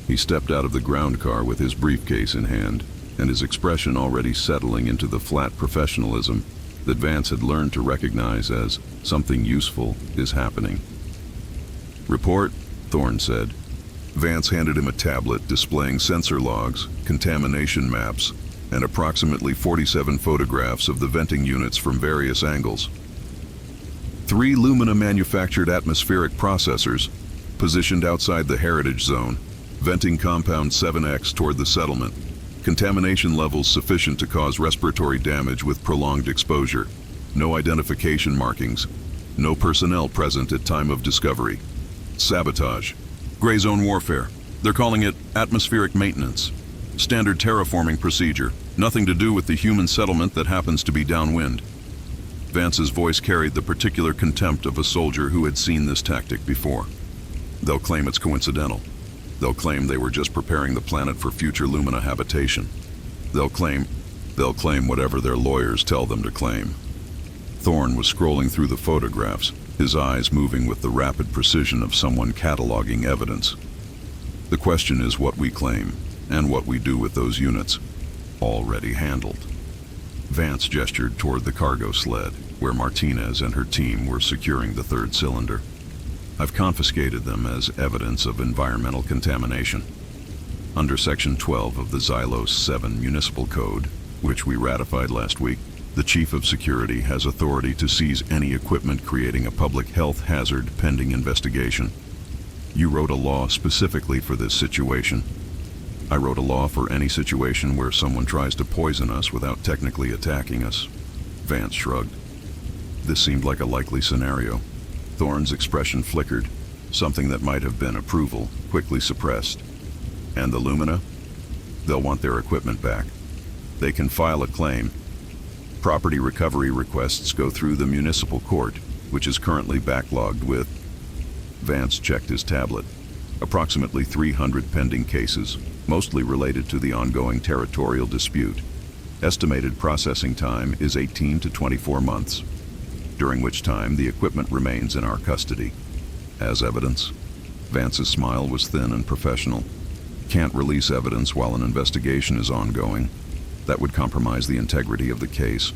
He stepped out of the ground car with his briefcase in hand, and his expression already settling into the flat professionalism that Vance had learned to recognize as something useful is happening. "Report," Thorne said. Vance handed him a tablet displaying sensor logs, contamination maps, and approximately 47 photographs of the venting units from various angles. 3 Lumina-manufactured atmospheric processors, positioned outside the heritage zone, venting compound 7X toward the settlement. Contamination levels sufficient to cause respiratory damage with prolonged exposure. No identification markings. No personnel present at time of discovery. Sabotage. Gray zone warfare. They're calling it atmospheric maintenance. Standard terraforming procedure. Nothing to do with the human settlement that happens to be downwind. Vance's voice carried the particular contempt of a soldier who had seen this tactic before. They'll claim it's coincidental. They'll claim they were just preparing the planet for future Lumina habitation. They'll claim whatever their lawyers tell them to claim. Thorne was scrolling through the photographs, his eyes moving with the rapid precision of someone cataloging evidence. The question is what we claim, and what we do with those units. Already handled. Vance gestured toward the cargo sled, where Martinez and her team were securing the 3rd cylinder. I've confiscated them as evidence of environmental contamination. Under Section 12 of the Xylos 7 Municipal Code, which we ratified last week, the Chief of Security has authority to seize any equipment creating a public health hazard pending investigation. You wrote a law specifically for this situation. I wrote a law for any situation where someone tries to poison us without technically attacking us. Vance shrugged. This seemed like a likely scenario. Thorne's expression flickered, something that might have been approval, quickly suppressed. And the Lumina? They'll want their equipment back. They can file a claim. Property recovery requests go through the municipal court, which is currently backlogged with... Vance checked his tablet. Approximately 300 pending cases, mostly related to the ongoing territorial dispute. Estimated processing time is 18 to 24 months, during which time the equipment remains in our custody. As evidence? Vance's smile was thin and professional. Can't release evidence while an investigation is ongoing. That would compromise the integrity of the case.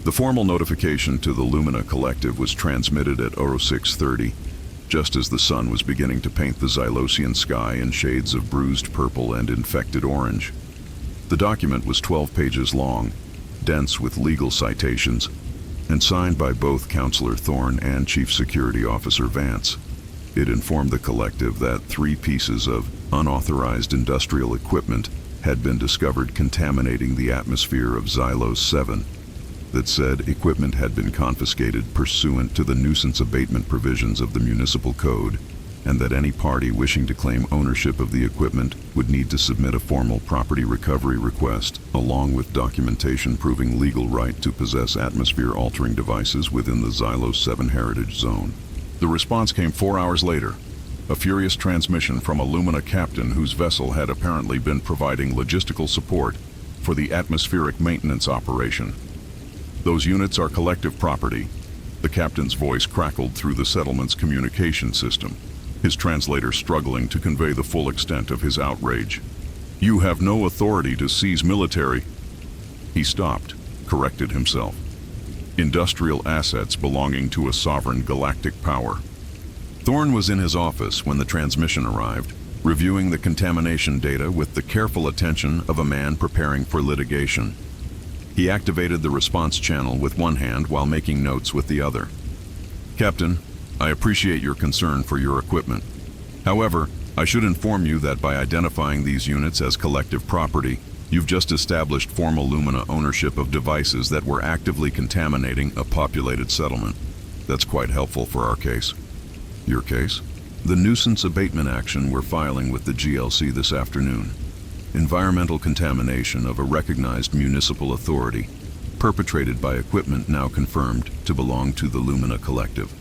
The formal notification to the Lumina Collective was transmitted at 0630, just as the sun was beginning to paint the Xylosian sky in shades of bruised purple and infected orange. The document was 12 pages long, dense with legal citations, and signed by both Counselor Thorne and Chief Security Officer Vance. It informed the collective that 3 pieces of unauthorized industrial equipment had been discovered contaminating the atmosphere of Xylos 7. That said equipment had been confiscated pursuant to the nuisance abatement provisions of the municipal code, and that any party wishing to claim ownership of the equipment would need to submit a formal property recovery request, along with documentation proving legal right to possess atmosphere-altering devices within the Xylos 7 heritage zone. The response came 4 hours later. A furious transmission from a Lumina captain whose vessel had apparently been providing logistical support for the atmospheric maintenance operation. Those units are collective property. The captain's voice crackled through the settlement's communication system, his translator struggling to convey the full extent of his outrage. You have no authority to seize military. He stopped, corrected himself. Industrial assets belonging to a sovereign galactic power. Thorne was in his office when the transmission arrived, reviewing the contamination data with the careful attention of a man preparing for litigation. He activated the response channel with one hand while making notes with the other. Captain, I appreciate your concern for your equipment. However, I should inform you that by identifying these units as collective property, you've just established formal Lumina ownership of devices that were actively contaminating a populated settlement. That's quite helpful for our case. Your case? The nuisance abatement action we're filing with the GLC this afternoon. Environmental contamination of a recognized municipal authority, perpetrated by equipment now confirmed to belong to the Lumina Collective.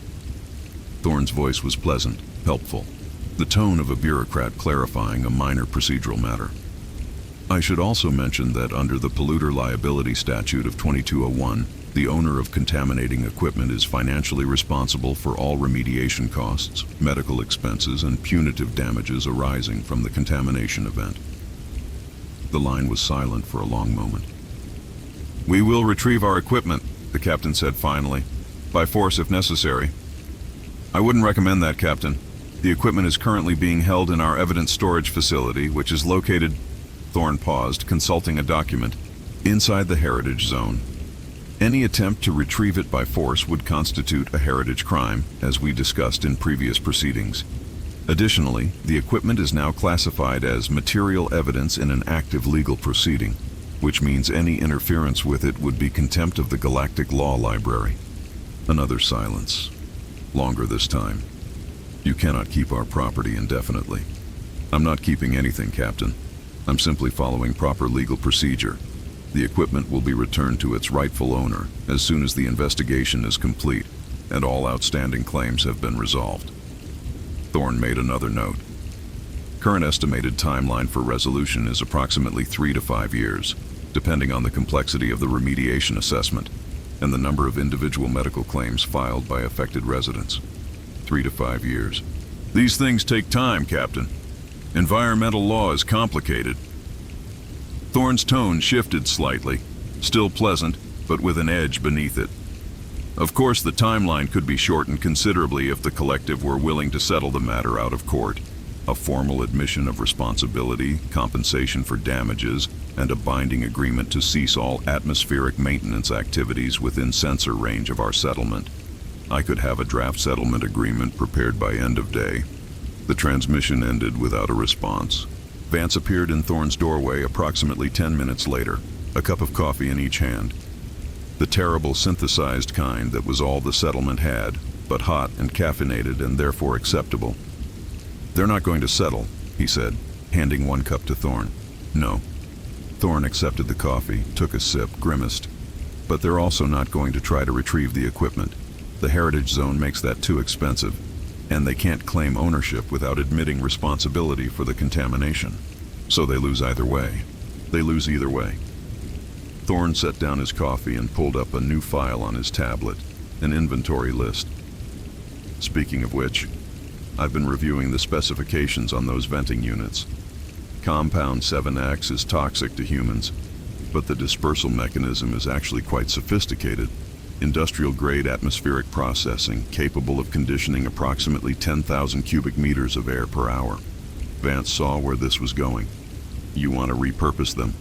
Thorne's voice was pleasant, helpful, the tone of a bureaucrat clarifying a minor procedural matter. I should also mention that under the Polluter Liability Statute of 2201, the owner of contaminating equipment is financially responsible for all remediation costs, medical expenses, and punitive damages arising from the contamination event. The line was silent for a long moment. "We will retrieve our equipment," the captain said finally, "by force if necessary." "I wouldn't recommend that, Captain. The equipment is currently being held in our evidence storage facility, which is located—" Thorne paused, consulting a document, "inside the heritage zone. Any attempt to retrieve it by force would constitute a heritage crime, as we discussed in previous proceedings. Additionally, the equipment is now classified as material evidence in an active legal proceeding, which means any interference with it would be contempt of the Galactic Law Library." Another silence. Longer this time. "You cannot keep our property indefinitely." "I'm not keeping anything, Captain. I'm simply following proper legal procedure. The equipment will be returned to its rightful owner as soon as the investigation is complete and all outstanding claims have been resolved." Thorne made another note. "Current estimated timeline for resolution is approximately 3 to 5 years, depending on the complexity of the remediation assessment and the number of individual medical claims filed by affected residents." 3 to 5 years. "These things take time, Captain. Environmental law is complicated." Thorne's tone shifted slightly, still pleasant, but with an edge beneath it. "Of course, the timeline could be shortened considerably if the collective were willing to settle the matter out of court. A formal admission of responsibility, compensation for damages, and a binding agreement to cease all atmospheric maintenance activities within censor range of our settlement. I could have a draft settlement agreement prepared by end of day." The transmission ended without a response. Vance appeared in Thorne's doorway approximately 10 minutes later, a cup of coffee in each hand. The terrible synthesized kind that was all the settlement had, but hot and caffeinated and therefore acceptable. "They're not going to settle," he said, handing one cup to Thorne. "No." Thorne accepted the coffee, took a sip, grimaced. "But they're also not going to try to retrieve the equipment. The heritage zone makes that too expensive. And they can't claim ownership without admitting responsibility for the contamination. So they lose either way. They lose either way." Thorne set down his coffee and pulled up a new file on his tablet, an inventory list. "Speaking of which, I've been reviewing the specifications on those venting units. Compound 7X is toxic to humans, but the dispersal mechanism is actually quite sophisticated. Industrial-grade atmospheric processing capable of conditioning approximately 10,000 cubic meters of air per hour." Vance saw where this was going. "You want to repurpose them?"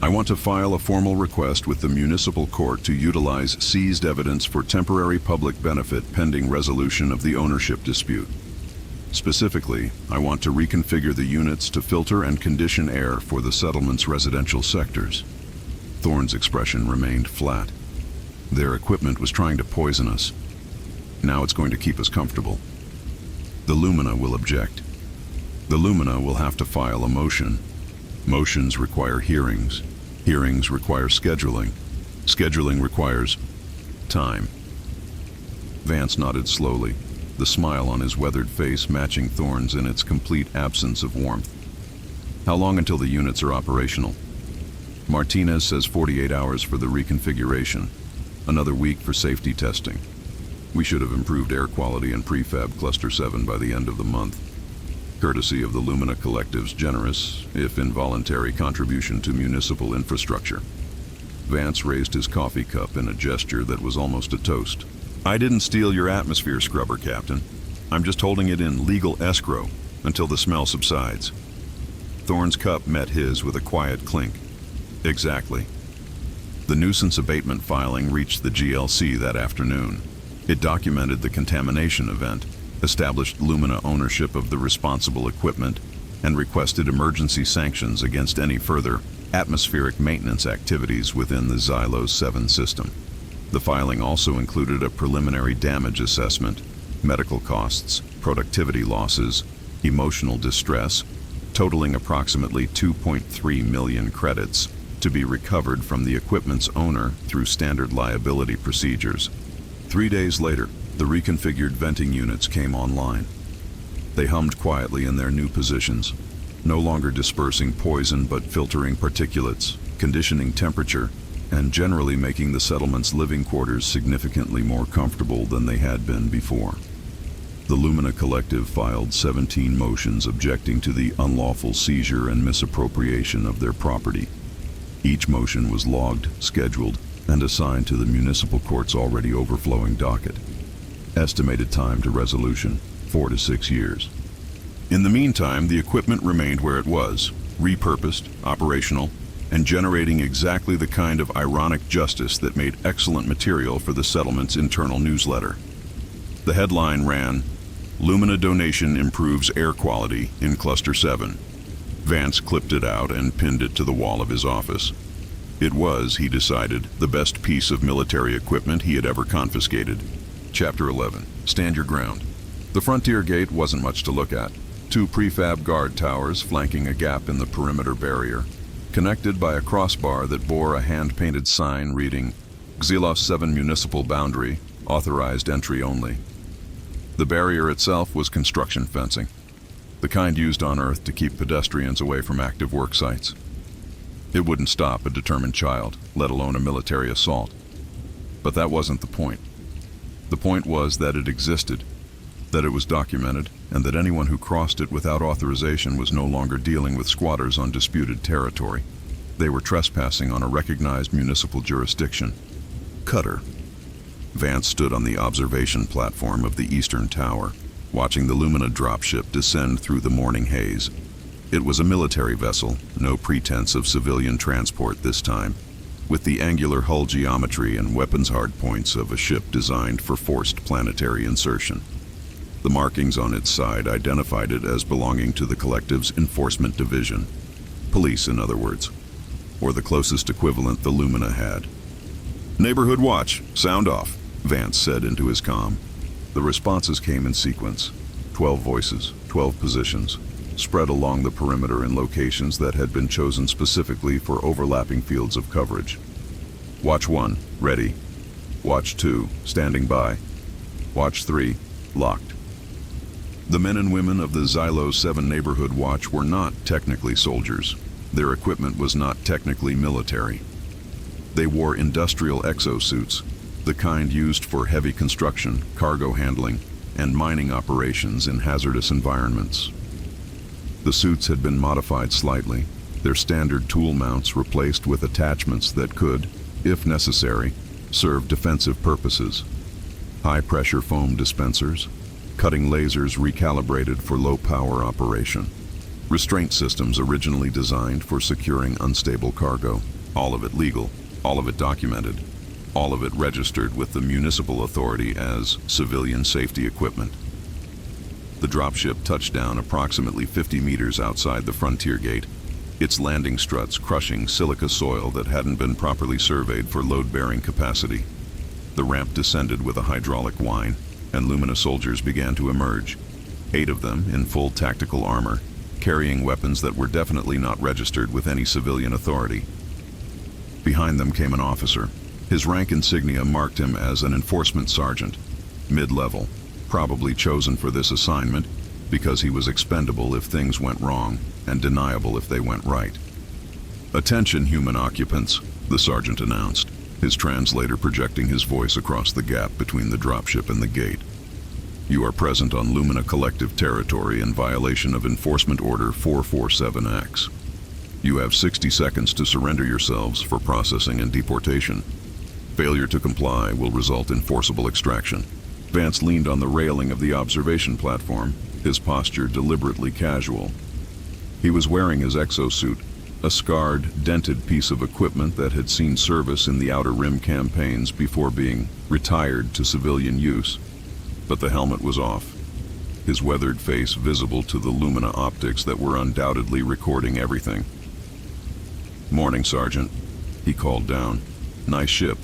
"I want to file a formal request with the municipal court to utilize seized evidence for temporary public benefit pending resolution of the ownership dispute. Specifically, I want to reconfigure the units to filter and condition air for the settlement's residential sectors." Thorne's expression remained flat. "Their equipment was trying to poison us. Now it's going to keep us comfortable." "The Lumina will object. The Lumina will have to file a motion. Motions require hearings. Hearings require scheduling. Scheduling requires time." Vance nodded slowly, the smile on his weathered face matching Thorne's in its complete absence of warmth. "How long until the units are operational?" "Martinez says 48 hours for the reconfiguration. Another week for safety testing. We should have improved air quality in prefab Cluster 7 by the end of the month, courtesy of the Lumina Collective's generous, if involuntary, contribution to municipal infrastructure." Vance raised his coffee cup in a gesture that was almost a toast. "I didn't steal your atmosphere scrubber, Captain. I'm just holding it in legal escrow until the smell subsides." Thorne's cup met his with a quiet clink. "Exactly." The nuisance abatement filing reached the GLC that afternoon. It documented the contamination event, established Lumina ownership of the responsible equipment, and requested emergency sanctions against any further atmospheric maintenance activities within the Xylos 7 system. The filing also included a preliminary damage assessment, medical costs, productivity losses, emotional distress, totaling approximately 2.3 million credits, to be recovered from the equipment's owner through standard liability procedures. 3 days later, the reconfigured venting units came online. They hummed quietly in their new positions. no longer dispersing poison but filtering particulates, conditioning temperature, and generally making the settlement's living quarters significantly more comfortable than they had been before. The Lumina Collective filed 17 motions objecting to the unlawful seizure and misappropriation of their property. Each motion was logged, scheduled, and assigned to the municipal court's already overflowing docket. Estimated time to resolution, 4 to 6 years. In the meantime, the equipment remained where it was, repurposed, operational, and generating exactly the kind of ironic justice that made excellent material for the settlement's internal newsletter. The headline ran, "Lumina donation improves air quality in Cluster 7. Vance clipped it out and pinned it to the wall of his office. It was, he decided, the best piece of military equipment he had ever confiscated. Chapter 11. Stand your ground. The frontier gate wasn't much to look at. 2 prefab guard towers flanking a gap in the perimeter barrier, connected by a crossbar that bore a hand-painted sign reading, Xylos 7 Municipal Boundary, authorized entry only. The barrier itself was construction fencing, the kind used on Earth to keep pedestrians away from active work sites. It wouldn't stop a determined child, let alone a military assault. But that wasn't the point. The point was that it existed, that it was documented, and that anyone who crossed it without authorization was no longer dealing with squatters on disputed territory. They were trespassing on a recognized municipal jurisdiction. Cutter. Vance stood on the observation platform of the eastern tower, watching the Lumina dropship descend through the morning haze. It was a military vessel, no pretense of civilian transport this time, with the angular hull geometry and weapons hardpoints of a ship designed for forced planetary insertion. The markings on its side identified it as belonging to the Collective's Enforcement Division. Police, in other words. Or the closest equivalent the Lumina had. "Neighborhood watch, sound off," Vance said into his comm. The responses came in sequence. 12 voices, 12 positions, spread along the perimeter in locations that had been chosen specifically for overlapping fields of coverage. Watch 1, ready. Watch 2, standing by. Watch 3, locked. The men and women of the Zylo 7 Neighborhood Watch were not technically soldiers. Their equipment was not technically military. They wore industrial exosuits, the kind used for heavy construction, cargo handling, and mining operations in hazardous environments. The suits had been modified slightly, their standard tool mounts replaced with attachments that could, if necessary, serve defensive purposes. High-pressure foam dispensers, cutting lasers recalibrated for low-power operation. Restraint systems originally designed for securing unstable cargo. All of it legal, all of it documented, all of it registered with the municipal authority as civilian safety equipment. The dropship touched down approximately 50 meters outside the frontier gate, its landing struts crushing silica soil that hadn't been properly surveyed for load-bearing capacity. The ramp descended with a hydraulic whine, and Lumina soldiers began to emerge, 8 of them in full tactical armor, carrying weapons that were definitely not registered with any civilian authority. Behind them came an officer. His rank insignia marked him as an enforcement sergeant, mid-level, probably chosen for this assignment because he was expendable if things went wrong and deniable if they went right. "Attention, human occupants," the sergeant announced, his translator projecting his voice across the gap between the dropship and the gate. "You are present on Lumina Collective territory in violation of Enforcement Order 447X. You have 60 seconds to surrender yourselves for processing and deportation. Failure to comply will result in forcible extraction." Vance leaned on the railing of the observation platform, his posture deliberately casual. He was wearing his exosuit, a scarred, dented piece of equipment that had seen service in the Outer Rim campaigns before being retired to civilian use. But the helmet was off, his weathered face visible to the Lumina optics that were undoubtedly recording everything. "Morning, Sergeant," he called down. "Nice ship.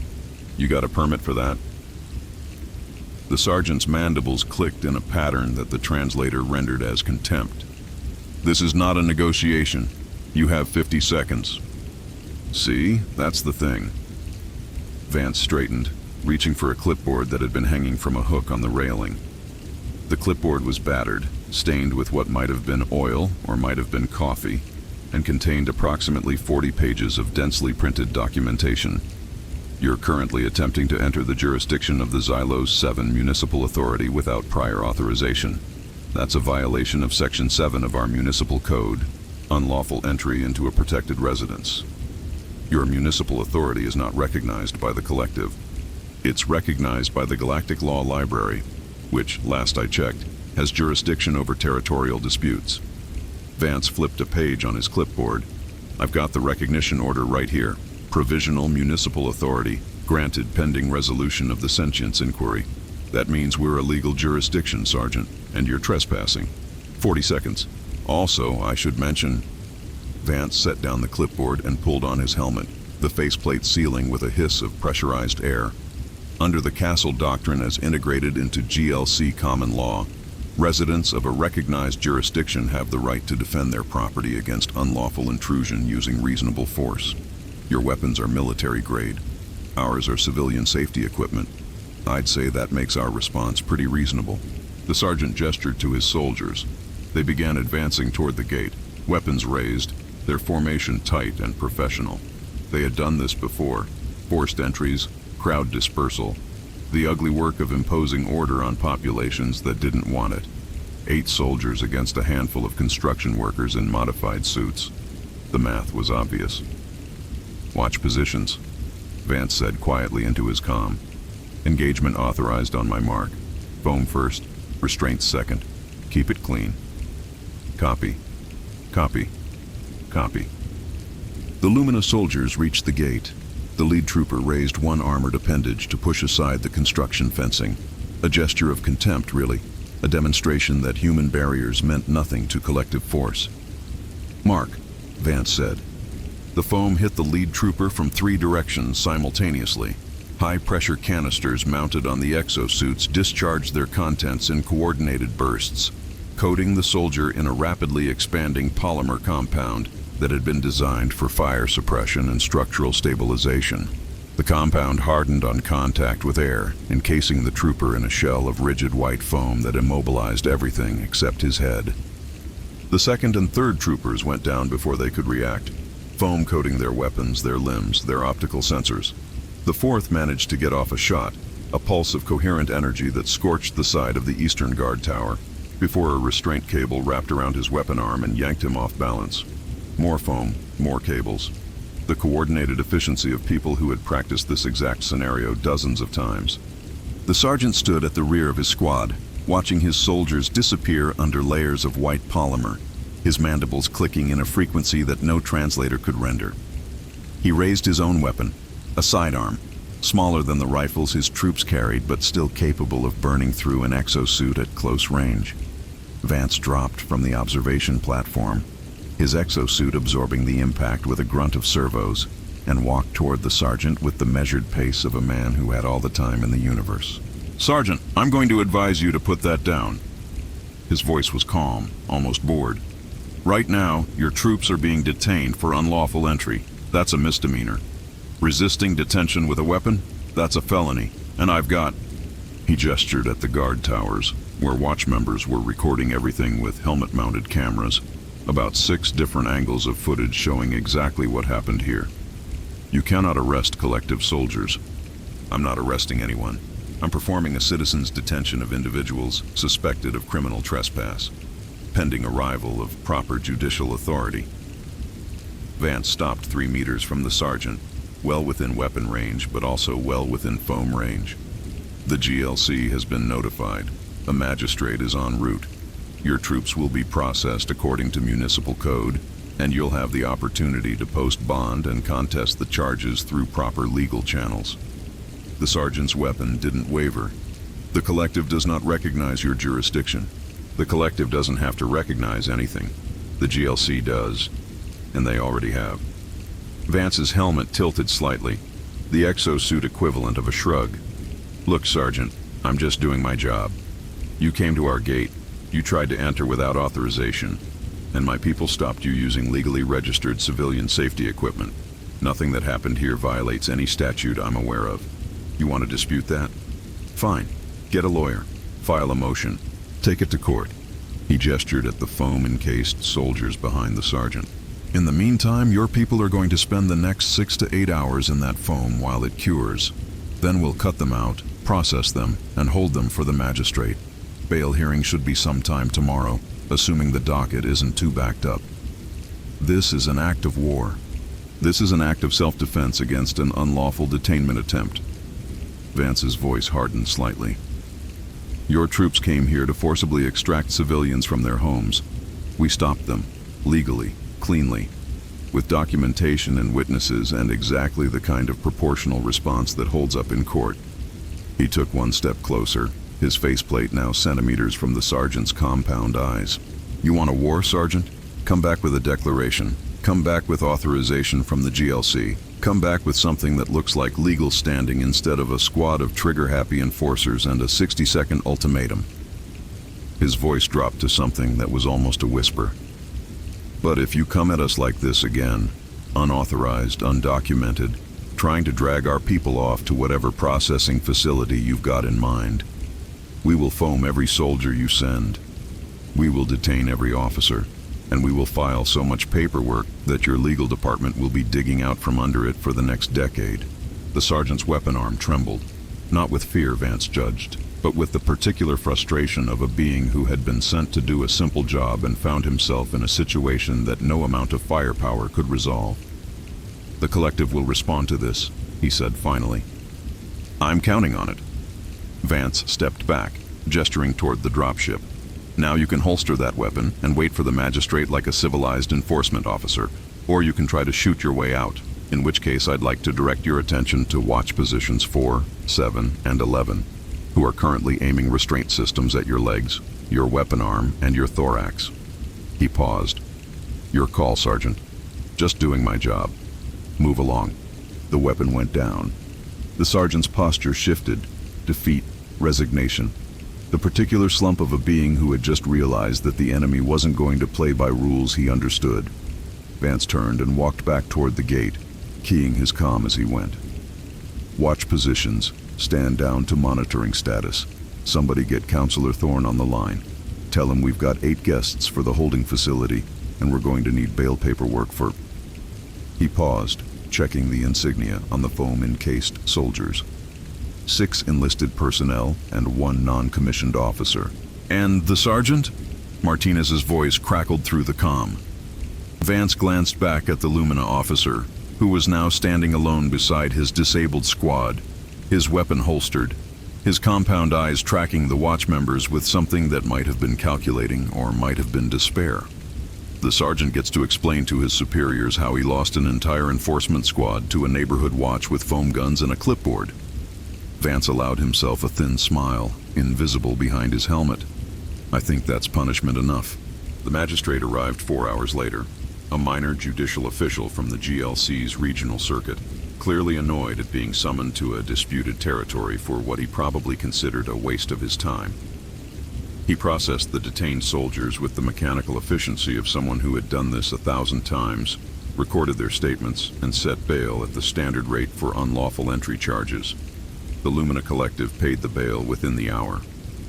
You got a permit for that?" The sergeant's mandibles clicked in a pattern that the translator rendered as contempt. "This is not a negotiation. You have 50 seconds. See, that's the thing." Vance straightened, reaching for a clipboard that had been hanging from a hook on the railing. The clipboard was battered, stained with what might have been oil or might have been coffee, and contained approximately 40 pages of densely printed documentation. You're currently attempting to enter the jurisdiction of the Xylos 7 Municipal Authority without prior authorization. That's a violation of Section 7 of our Municipal Code, unlawful entry into a protected residence. Your municipal authority is not recognized by the collective. It's recognized by the Galactic Law Library, which, last I checked, has jurisdiction over territorial disputes. Vance flipped a page on his clipboard. I've got the recognition order right here. Provisional Municipal Authority, granted pending resolution of the sentience inquiry. That means we're a legal jurisdiction, Sergeant, and you're trespassing. 40 seconds. Also, I should mention... Vance set down the clipboard and pulled on his helmet, the faceplate sealing with a hiss of pressurized air. Under the Castle Doctrine as integrated into GLC common law, residents of a recognized jurisdiction have the right to defend their property against unlawful intrusion using reasonable force. Your weapons are military grade. Ours are civilian safety equipment. I'd say that makes our response pretty reasonable. The sergeant gestured to his soldiers. They began advancing toward the gate, weapons raised, their formation tight and professional. They had done this before. Forced entries, crowd dispersal, the ugly work of imposing order on populations that didn't want it. 8 soldiers against a handful of construction workers in modified suits. The math was obvious. Watch positions, Vance said quietly into his comm. Engagement authorized on my mark. Foam first, restraints second. Keep it clean. Copy. Copy. Copy. The Lumina soldiers reached the gate. The lead trooper raised one armored appendage to push aside the construction fencing. A gesture of contempt, really. A demonstration that human barriers meant nothing to collective force. Mark, Vance said. The foam hit the lead trooper from 3 directions simultaneously. High-pressure canisters mounted on the exosuits discharged their contents in coordinated bursts, coating the soldier in a rapidly expanding polymer compound that had been designed for fire suppression and structural stabilization. The compound hardened on contact with air, encasing the trooper in a shell of rigid white foam that immobilized everything except his head. The second and third troopers went down before they could react, foam coating their weapons, their limbs, their optical sensors. The fourth managed to get off a shot, a pulse of coherent energy that scorched the side of the eastern guard tower, before a restraint cable wrapped around his weapon arm and yanked him off balance. More foam, more cables. The coordinated efficiency of people who had practiced this exact scenario dozens of times. The sergeant stood at the rear of his squad, watching his soldiers disappear under layers of white polymer, his mandibles clicking in a frequency that no translator could render. He raised his own weapon, a sidearm, smaller than the rifles his troops carried but still capable of burning through an exosuit at close range. Vance dropped from the observation platform, his exosuit absorbing the impact with a grunt of servos, and walked toward the sergeant with the measured pace of a man who had all the time in the universe. "Sergeant, I'm going to advise you to put that down." His voice was calm, almost bored. "Right now, your troops are being detained for unlawful entry. That's a misdemeanor. Resisting detention with a weapon? That's a felony. And I've got..." He gestured at the guard towers, where watch members were recording everything with helmet-mounted cameras, about 6 different angles of footage showing exactly what happened here. "You cannot arrest collective soldiers. I'm not arresting anyone. I'm performing a citizen's detention of individuals suspected of criminal trespass, pending arrival of proper judicial authority." Vance stopped 3 meters from the sergeant, well within weapon range, but also well within foam range. "The GLC has been notified. A magistrate is en route. Your troops will be processed according to municipal code, and you'll have the opportunity to post bond and contest the charges through proper legal channels." The sergeant's weapon didn't waver. "The collective does not recognize your jurisdiction. The collective doesn't have to recognize anything. The GLC does, and they already have." Vance's helmet tilted slightly, the exosuit equivalent of a shrug. "Look, Sergeant, I'm just doing my job. You came to our gate. You tried to enter without authorization, and my people stopped you using legally registered civilian safety equipment. Nothing that happened here violates any statute I'm aware of. You want to dispute that? Fine. Get a lawyer. File a motion. Take it to court. He gestured at the foam-encased soldiers behind the sergeant. "In the meantime, your people are going to spend the next 6 to 8 hours in that foam while it cures. Then we'll cut them out, process them, and hold them for the magistrate. Bail hearing should be sometime tomorrow, assuming the docket isn't too backed up. This is an act of war. This is an act of self-defense against an unlawful detainment attempt." Vance's voice hardened slightly. "Your troops came here to forcibly extract civilians from their homes. We stopped them, legally, cleanly, with documentation and witnesses and exactly the kind of proportional response that holds up in court." He took one step closer, his faceplate now centimeters from the sergeant's compound eyes. "You want a war, Sergeant? Come back with a declaration. Come back with authorization from the GLC. Come back with something that looks like legal standing instead of a squad of trigger-happy enforcers and a 60-second ultimatum." His voice dropped to something that was almost a whisper. "But if you come at us like this again, unauthorized, undocumented, trying to drag our people off to whatever processing facility you've got in mind, we will foam every soldier you send. We will detain every officer, and we will file so much paperwork that your legal department will be digging out from under it for the next decade." The sergeant's weapon arm trembled, not with fear, Vance judged, but with the particular frustration of a being who had been sent to do a simple job and found himself in a situation that no amount of firepower could resolve. "The collective will respond to this," he said finally. "I'm counting on it." Vance stepped back, gesturing toward the dropship. "Now you can holster that weapon and wait for the magistrate like a civilized enforcement officer, or you can try to shoot your way out, in which case I'd like to direct your attention to watch positions 4, 7, and 11, who are currently aiming restraint systems at your legs, your weapon arm, and your thorax." He paused. "Your call, Sergeant. Just doing my job. Move along." The weapon went down. The sergeant's posture shifted. Defeat, resignation. The particular slump of a being who had just realized that the enemy wasn't going to play by rules he understood. Vance turned and walked back toward the gate, keying his comm as he went. "Watch positions. Stand down to monitoring status. Somebody get Counselor Thorne on the line. Tell him we've got 8 guests for the holding facility, and we're going to need bail paperwork for..." He paused, checking the insignia on the foam-encased soldiers. 6 enlisted personnel and 1 non-commissioned officer. "And the sergeant?" Martinez's voice crackled through the comm. Vance glanced back at the Lumina officer, who was now standing alone beside his disabled squad, his weapon holstered, his compound eyes tracking the watch members with something that might have been calculating or might have been despair. The sergeant gets to explain to his superiors how he lost an entire enforcement squad to a neighborhood watch with foam guns and a clipboard. Vance allowed himself a thin smile, invisible behind his helmet. "I think that's punishment enough." The magistrate arrived 4 hours later, a minor judicial official from the GLC's regional circuit, clearly annoyed at being summoned to a disputed territory for what he probably considered a waste of his time. He processed the detained soldiers with the mechanical efficiency of someone who had done this 1,000 times, recorded their statements, and set bail at the standard rate for unlawful entry charges. The Lumina Collective paid the bail within the hour.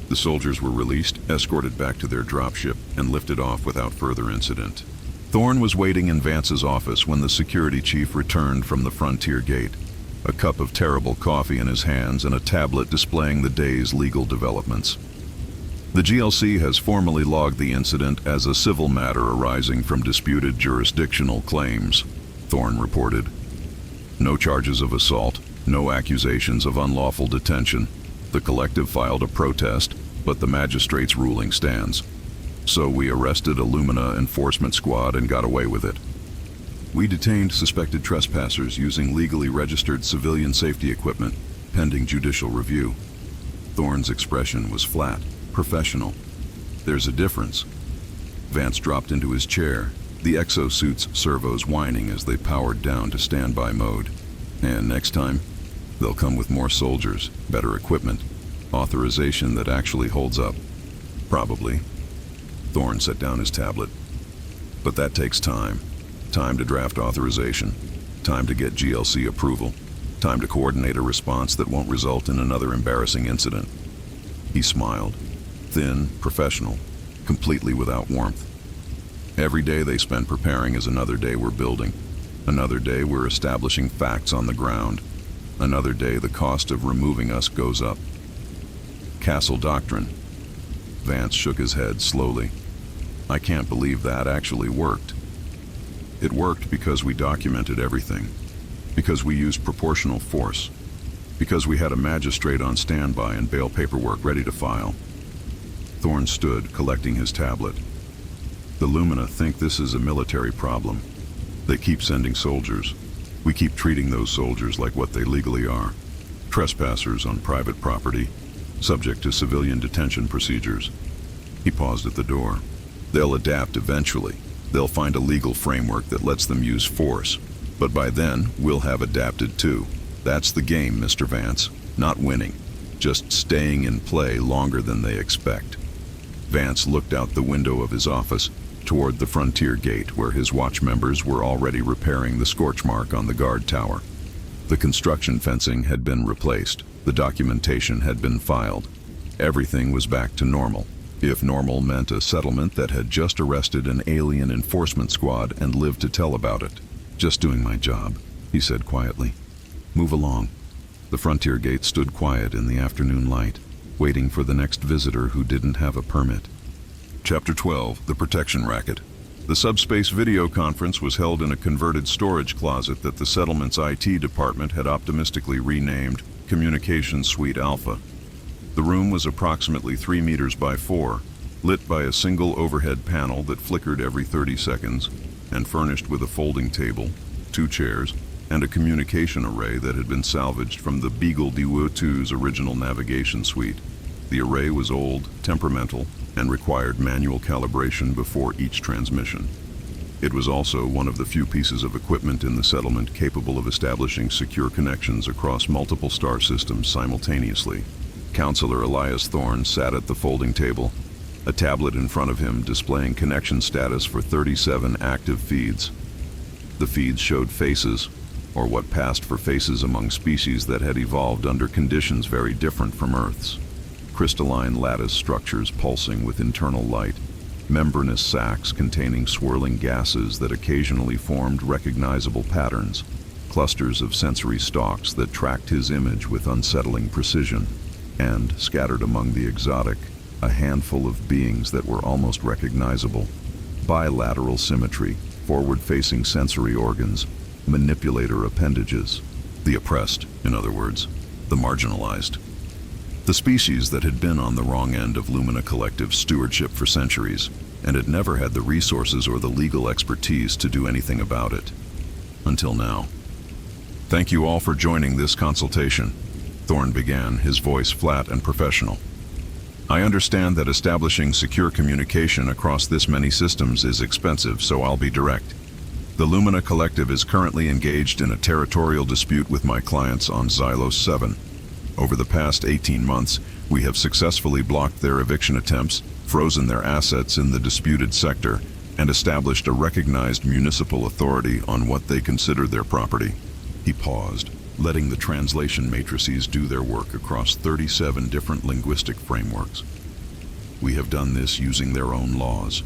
The soldiers were released, escorted back to their dropship, and lifted off without further incident. Thorne was waiting in Vance's office when the security chief returned from the frontier gate, a cup of terrible coffee in his hands and a tablet displaying the day's legal developments. "The GLC has formally logged the incident as a civil matter arising from disputed jurisdictional claims," Thorne reported. "No charges of assault, no accusations of unlawful detention. The collective filed a protest, but the magistrate's ruling stands. So we arrested a Lumina enforcement squad and got away with it. We detained suspected trespassers using legally registered civilian safety equipment, pending judicial review." Thorne's expression was flat, professional. "There's a difference." Vance dropped into his chair, the exosuit's servos whining as they powered down to standby mode. "And next time, they'll come with more soldiers, better equipment, authorization that actually holds up. Probably." Thorne set down his tablet. "But that takes time. Time to draft authorization. Time to get GLC approval. Time to coordinate a response that won't result in another embarrassing incident." He smiled. Thin, professional, completely without warmth. Every day they spent preparing is another day we're building. Another day we're establishing facts on the ground. Another day the cost of removing us goes up. Castle Doctrine. Vance shook his head slowly. I can't believe that actually worked. It worked because we documented everything. Because we used proportional force. Because we had a magistrate on standby and bail paperwork ready to file. Thorne stood, collecting his tablet. The Lumina think this is a military problem. They keep sending soldiers. We keep treating those soldiers like what they legally are. Trespassers on private property, subject to civilian detention procedures. He paused at the door. They'll adapt eventually. They'll find a legal framework that lets them use force. But by then, we'll have adapted too. That's the game, Mr. Vance. Not winning. Just staying in play longer than they expect. Vance looked out the window of his office toward the frontier gate where his watch members were already repairing the scorch mark on the guard tower. The construction fencing had been replaced. The documentation had been filed. Everything was back to normal. If normal meant a settlement that had just arrested an alien enforcement squad and lived to tell about it. Just doing my job, he said quietly. Move along. The frontier gate stood quiet in the afternoon light, waiting for the next visitor who didn't have a permit. Chapter 12, The Protection Racket. The subspace video conference was held in a converted storage closet that the settlement's IT department had optimistically renamed Communications Suite Alpha. The room was approximately 3 meters by 4, lit by a single overhead panel that flickered every 30 seconds, and furnished with a folding table, 2 chairs, and a communication array that had been salvaged from the Beagle DW2's original navigation suite. The array was old, temperamental, and required manual calibration before each transmission. It was also one of the few pieces of equipment in the settlement capable of establishing secure connections across multiple star systems simultaneously. Counselor Elias Thorne sat at the folding table, a tablet in front of him displaying connection status for 37 active feeds. The feeds showed faces, or what passed for faces among species that had evolved under conditions very different from Earth's. Crystalline lattice structures pulsing with internal light, membranous sacs containing swirling gases that occasionally formed recognizable patterns, clusters of sensory stalks that tracked his image with unsettling precision, and, scattered among the exotic, a handful of beings that were almost recognizable. Bilateral symmetry, forward-facing sensory organs, manipulator appendages. The oppressed, in other words, the marginalized. The species that had been on the wrong end of Lumina Collective's stewardship for centuries, and had never had the resources or the legal expertise to do anything about it. Until now. Thank you all for joining this consultation, Thorne began, his voice flat and professional. I understand that establishing secure communication across this many systems is expensive, so I'll be direct. The Lumina Collective is currently engaged in a territorial dispute with my clients on Xylos 7. Over the past 18 months, we have successfully blocked their eviction attempts, frozen their assets in the disputed sector, and established a recognized municipal authority on what they consider their property. He paused, letting the translation matrices do their work across 37 different linguistic frameworks. We have done this using their own laws,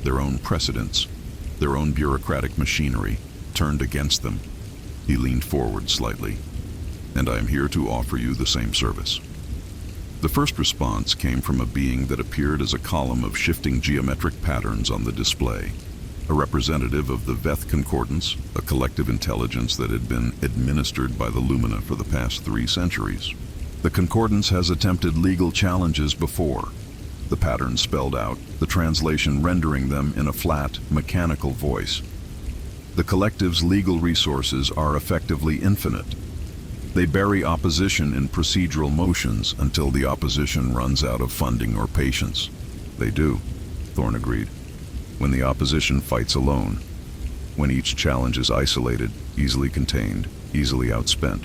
their own precedents, their own bureaucratic machinery, turned against them. He leaned forward slightly. And I am here to offer you the same service. The first response came from a being that appeared as a column of shifting geometric patterns on the display, a representative of the Veth Concordance, a collective intelligence that had been administered by the Lumina for the past 3 centuries. The Concordance has attempted legal challenges before. The patterns spelled out, the translation rendering them in a flat, mechanical voice. The collective's legal resources are effectively infinite. They bury opposition in procedural motions until the opposition runs out of funding or patience. They do, Thorne agreed. When the opposition fights alone. When each challenge is isolated, easily contained, easily outspent.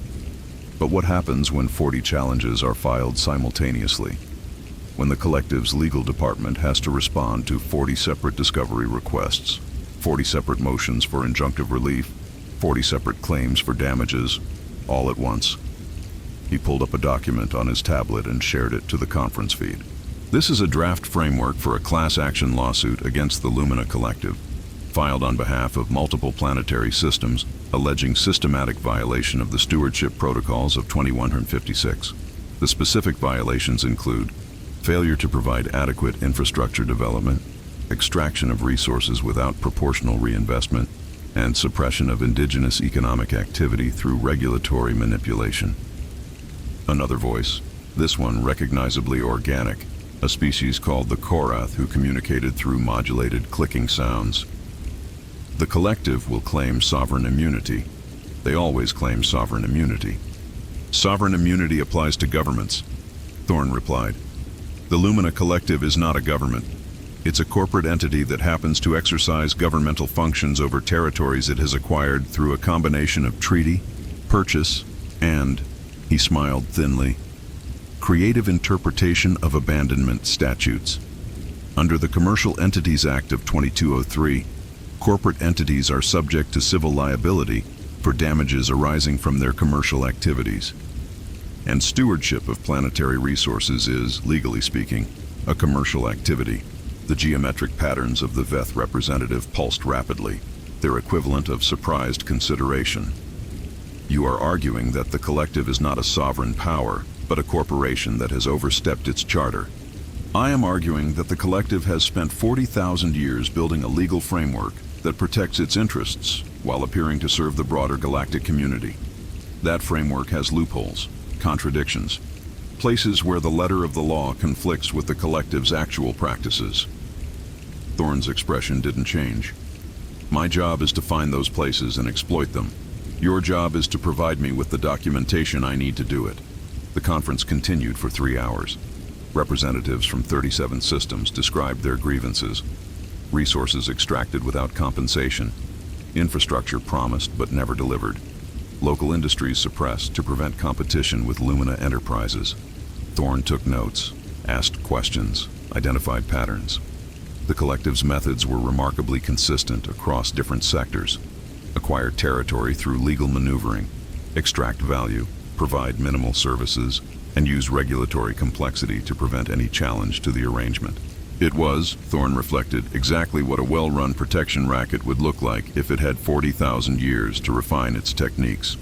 But what happens when 40 challenges are filed simultaneously? When the collective's legal department has to respond to 40 separate discovery requests, 40 separate motions for injunctive relief, 40 separate claims for damages, all at once. He pulled up a document on his tablet and shared it to the conference feed. This is a draft framework for a class action lawsuit against the Lumina Collective, filed on behalf of multiple planetary systems, alleging systematic violation of the stewardship protocols of 2156. The specific violations include failure to provide adequate infrastructure development, extraction of resources without proportional reinvestment, and suppression of indigenous economic activity through regulatory manipulation. Another voice, this one recognizably organic, a species called the Korath who communicated through modulated clicking sounds. The collective will claim sovereign immunity. They always claim sovereign immunity. Sovereign immunity applies to governments, Thorne replied. The Lumina Collective is not a government. It's a corporate entity that happens to exercise governmental functions over territories it has acquired through a combination of treaty, purchase, and, he smiled thinly, creative interpretation of abandonment statutes. Under the Commercial Entities Act of 2203, corporate entities are subject to civil liability for damages arising from their commercial activities. And stewardship of planetary resources is, legally speaking, a commercial activity. The geometric patterns of the Veth representative pulsed rapidly, their equivalent of surprised consideration. You are arguing that the collective is not a sovereign power, but a corporation that has overstepped its charter. I am arguing that the collective has spent 40,000 years building a legal framework that protects its interests while appearing to serve the broader galactic community. That framework has loopholes, contradictions, places where the letter of the law conflicts with the collective's actual practices. Thorne's expression didn't change. My job is to find those places and exploit them. Your job is to provide me with the documentation I need to do it. The conference continued for 3 hours. Representatives from 37 systems described their grievances. Resources extracted without compensation. Infrastructure promised but never delivered. Local industries suppressed to prevent competition with Lumina enterprises. Thorne took notes, asked questions, identified patterns. The collective's methods were remarkably consistent across different sectors. Acquire territory through legal maneuvering, extract value, provide minimal services, and use regulatory complexity to prevent any challenge to the arrangement. It was, Thorne reflected, exactly what a well-run protection racket would look like if it had 40,000 years to refine its techniques.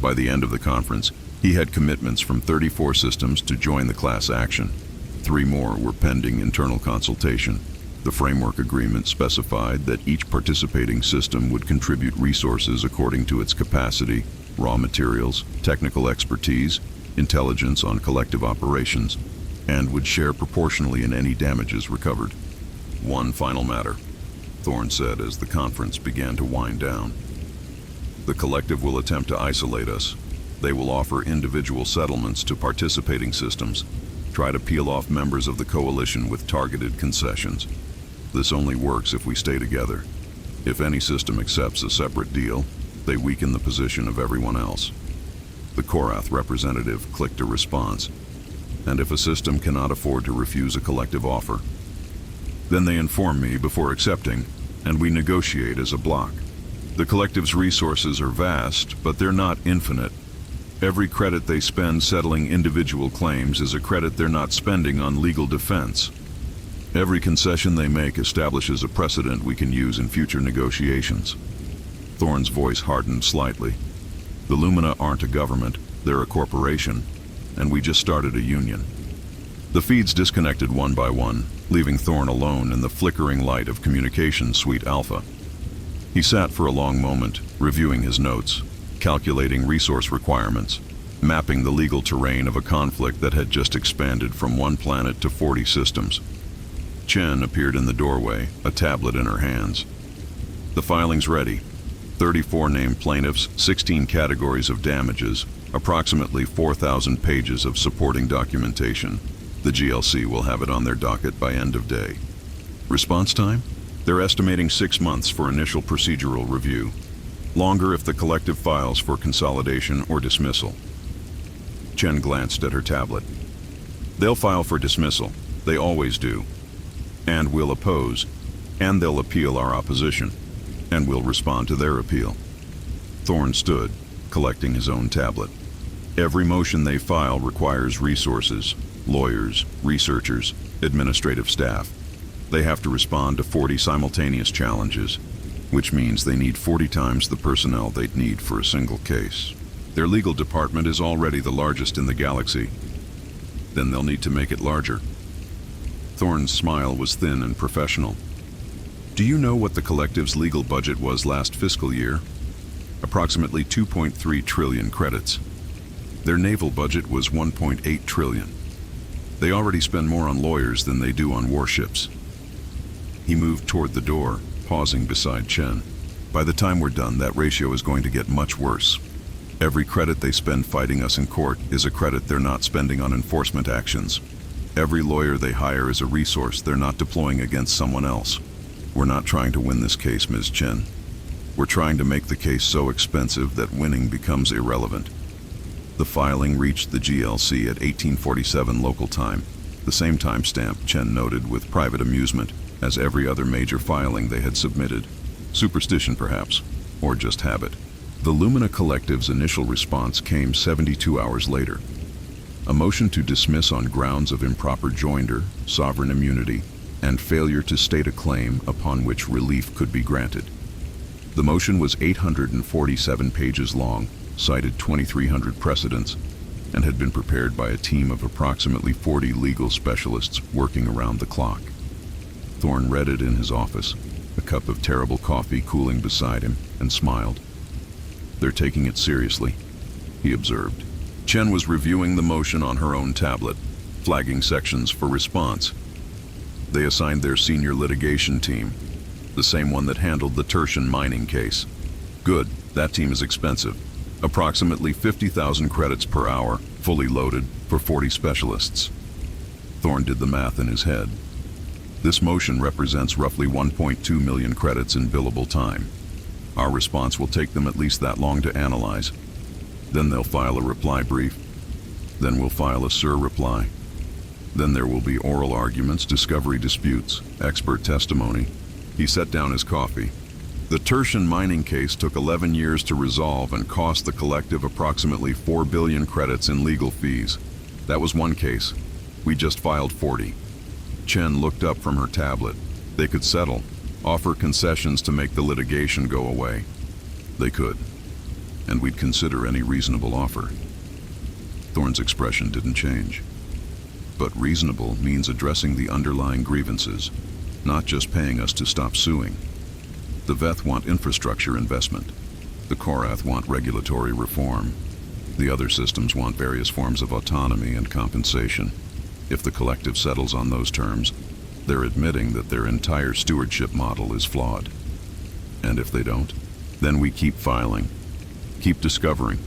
By the end of the conference, he had commitments from 34 systems to join the class action. 3 more were pending internal consultation. The framework agreement specified that each participating system would contribute resources according to its capacity, raw materials, technical expertise, intelligence on collective operations, and would share proportionally in any damages recovered. One final matter, Thorne said as the conference began to wind down. The collective will attempt to isolate us. They will offer individual settlements to participating systems, try to peel off members of the coalition with targeted concessions. This only works if we stay together. If any system accepts a separate deal, they weaken the position of everyone else. The Korath representative clicked a response. And if a system cannot afford to refuse a collective offer, then they inform me before accepting, and we negotiate as a block. The collective's resources are vast, but they're not infinite. Every credit they spend settling individual claims is a credit they're not spending on legal defense. Every concession they make establishes a precedent we can use in future negotiations. Thorne's voice hardened slightly. The Lumina aren't a government, they're a corporation, and we just started a union. The feeds disconnected one by one, leaving Thorne alone in the flickering light of Communications Suite Alpha. He sat for a long moment, reviewing his notes, calculating resource requirements, mapping the legal terrain of a conflict that had just expanded from 1 planet to 40 systems. Chen appeared in the doorway, a tablet in her hands. The filing's ready. 34 named plaintiffs, 16 categories of damages, approximately 4,000 pages of supporting documentation. The GLC will have it on their docket by end of day. Response time? They're estimating 6 months for initial procedural review. Longer if the collective files for consolidation or dismissal. Chen glanced at her tablet. They'll file for dismissal. They always do. And we'll oppose. And they'll appeal our opposition. And we'll respond to their appeal. Thorne stood, collecting his own tablet. Every motion they file requires resources, lawyers, researchers, administrative staff. They have to respond to 40 simultaneous challenges, which means they need 40 times the personnel they'd need for a single case. Their legal department is already the largest in the galaxy. Then they'll need to make it larger. Thorne's smile was thin and professional. Do you know what the collective's legal budget was last fiscal year? Approximately 2.3 trillion credits. Their naval budget was 1.8 trillion. They already spend more on lawyers than they do on warships. He moved toward the door, pausing beside Chen. By the time we're done, that ratio is going to get much worse. Every credit they spend fighting us in court is a credit they're not spending on enforcement actions. Every lawyer they hire is a resource they're not deploying against someone else. We're not trying to win this case, Ms. Chen. We're trying to make the case so expensive that winning becomes irrelevant. The filing reached the GLC at 1847 local time, the same timestamp, Chen noted with private amusement, as every other major filing they had submitted. Superstition, perhaps, or just habit. The Lumina Collective's initial response came 72 hours later. A motion to dismiss on grounds of improper joinder, sovereign immunity, and failure to state a claim upon which relief could be granted. The motion was 847 pages long, cited 2,300 precedents, and had been prepared by a team of approximately 40 legal specialists working around the clock. Thorne read it in his office, a cup of terrible coffee cooling beside him, and smiled. They're taking it seriously, he observed. Chen was reviewing the motion on her own tablet, flagging sections for response. They assigned their senior litigation team, the same one that handled the Tertian mining case. Good, that team is expensive. Approximately 50,000 credits per hour, fully loaded, for 40 specialists. Thorne did the math in his head. This motion represents roughly 1.2 million credits in billable time. Our response will take them at least that long to analyze. Then they'll file a reply brief. Then we'll file a SIR reply. Then there will be oral arguments, discovery disputes, expert testimony. He set down his coffee. The Tertian mining case took 11 years to resolve and cost the collective approximately 4 billion credits in legal fees. That was one case. We just filed 40. Chen looked up from her tablet. They could settle, offer concessions to make the litigation go away. They could. And we'd consider any reasonable offer. Thorne's expression didn't change. But reasonable means addressing the underlying grievances, not just paying us to stop suing. The Veth want infrastructure investment. The Korath want regulatory reform. The other systems want various forms of autonomy and compensation. If the collective settles on those terms, they're admitting that their entire stewardship model is flawed. And if they don't, then we keep filing, keep discovering,